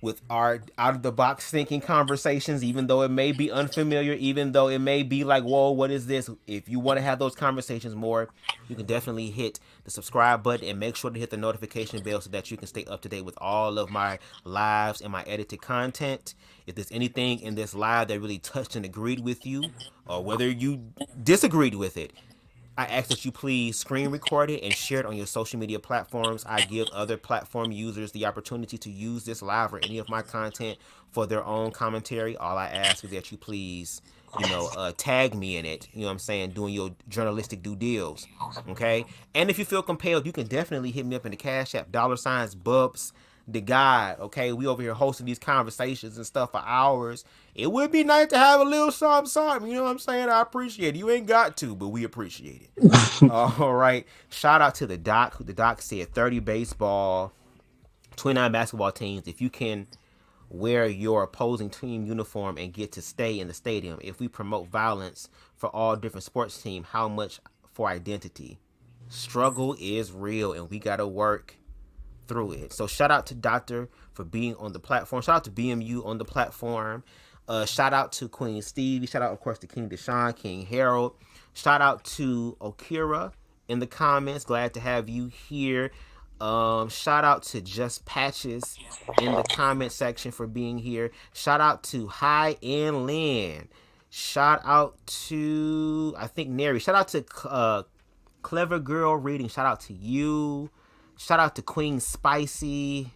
with our out-of-the-box thinking conversations, even though it may be unfamiliar, even though it may be like, whoa, what is this? If you want to have those conversations more, you can definitely hit the subscribe button and make sure to hit the notification bell so that you can stay up to date with all of my lives and my edited content. If there's anything in this live that really touched and agreed with you, or whether you disagreed with it, I ask that you please screen record it and share it on your social media platforms. I give other platform users the opportunity to use this live or any of my content for their own commentary. All I ask is that you please, tag me in it. You know what I'm saying? Doing your journalistic due deals. Okay? And if you feel compelled, you can definitely hit me up in the Cash App, $BubzDaGawd. Okay? We over here hosting these conversations and stuff for hours. It would be nice to have a little something. You know what I'm saying? I appreciate it. You ain't got to, but we appreciate it. All right. Shout out to the doc. The doc said 30 baseball, 29 basketball teams. If you can wear your opposing team uniform and get to stay in the stadium. If we promote violence for all different sports teams, how much for identity? Struggle is real, and we got to work through it. So shout out to Doctor for being on the platform. Shout out to BMU on the platform. Shout out to Queen Stevie. Shout out, of course, to King Deshaun, King Harold. Shout out to Okira in the comments. Glad to have you here. Shout out to Just Patches in the comment section for being here. Shout out to High End Lynn. Shout out to, I think, Neri. Shout out to Clever Girl Reading. Shout out to you. Shout out to Queen Spicy.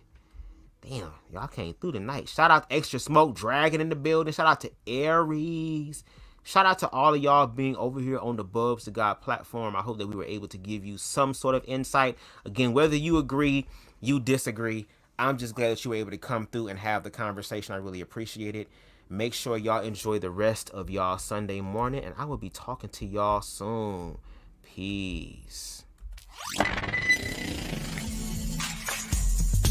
Damn, y'all came through tonight. Shout out to Extra Smoke Dragon in the building. Shout out to Aries. Shout out to all of y'all being over here on the BubzDaGawd platform. I hope that we were able to give you some sort of insight. Again, whether you agree, you disagree, I'm just glad that you were able to come through and have the conversation. I really appreciate it. Make sure y'all enjoy the rest of y'all Sunday morning, and I will be talking to y'all soon. Peace.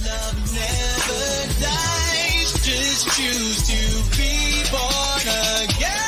Love never dies, just choose to be born again.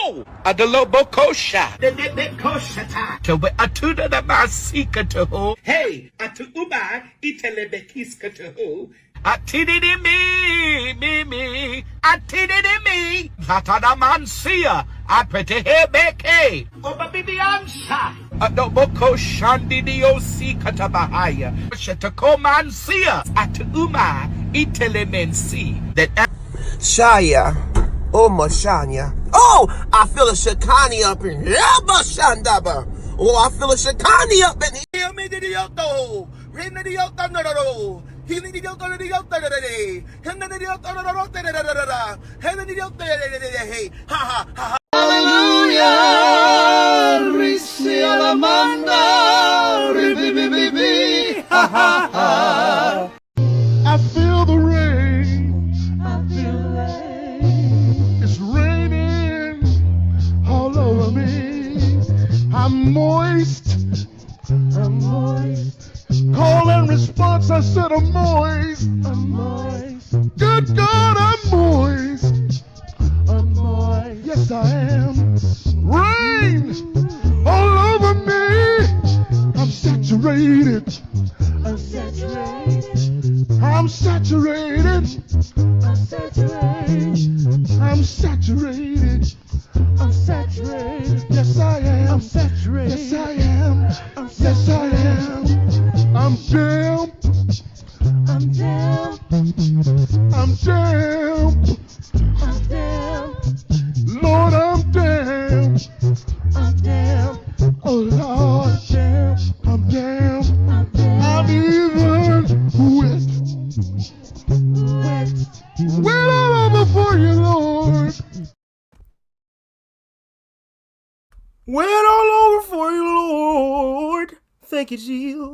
ho! Adalobo kosha. The kosha ta. To be atuda da masika to ho. Hey, atu uba itelebekiska to ho. Atididi me. Atididi me. Zatada mansia. I pretty hebeke. Oba bibi ansha. Adoboko shandi diosi katabahaya. Shatako mansia. Atu uma itelemensi. That Shaya. Oh, Mashanya. Oh, I feel a Shakani up in here. Shandaba. Oh, I feel a Shakani up in here. Hallelujah. Risi alamanda. Ribi. Ha ha ha. I feel the rain. It's raining all over me. I'm moist. Call and response, I said I'm moist. Good God, I'm moist. Yes, I am. Rain all over me. I'm saturated. I'm saturated. I'm saturated. Yes, I am. I'm saturated. Yes, I am. Yes, I am. I'm damp. Lord, I'm damp. Oh, Lord, I'm damp. I'm even wet. Wet all over for you, Lord. Wet all over for you, Lord. Thank you, Jesus.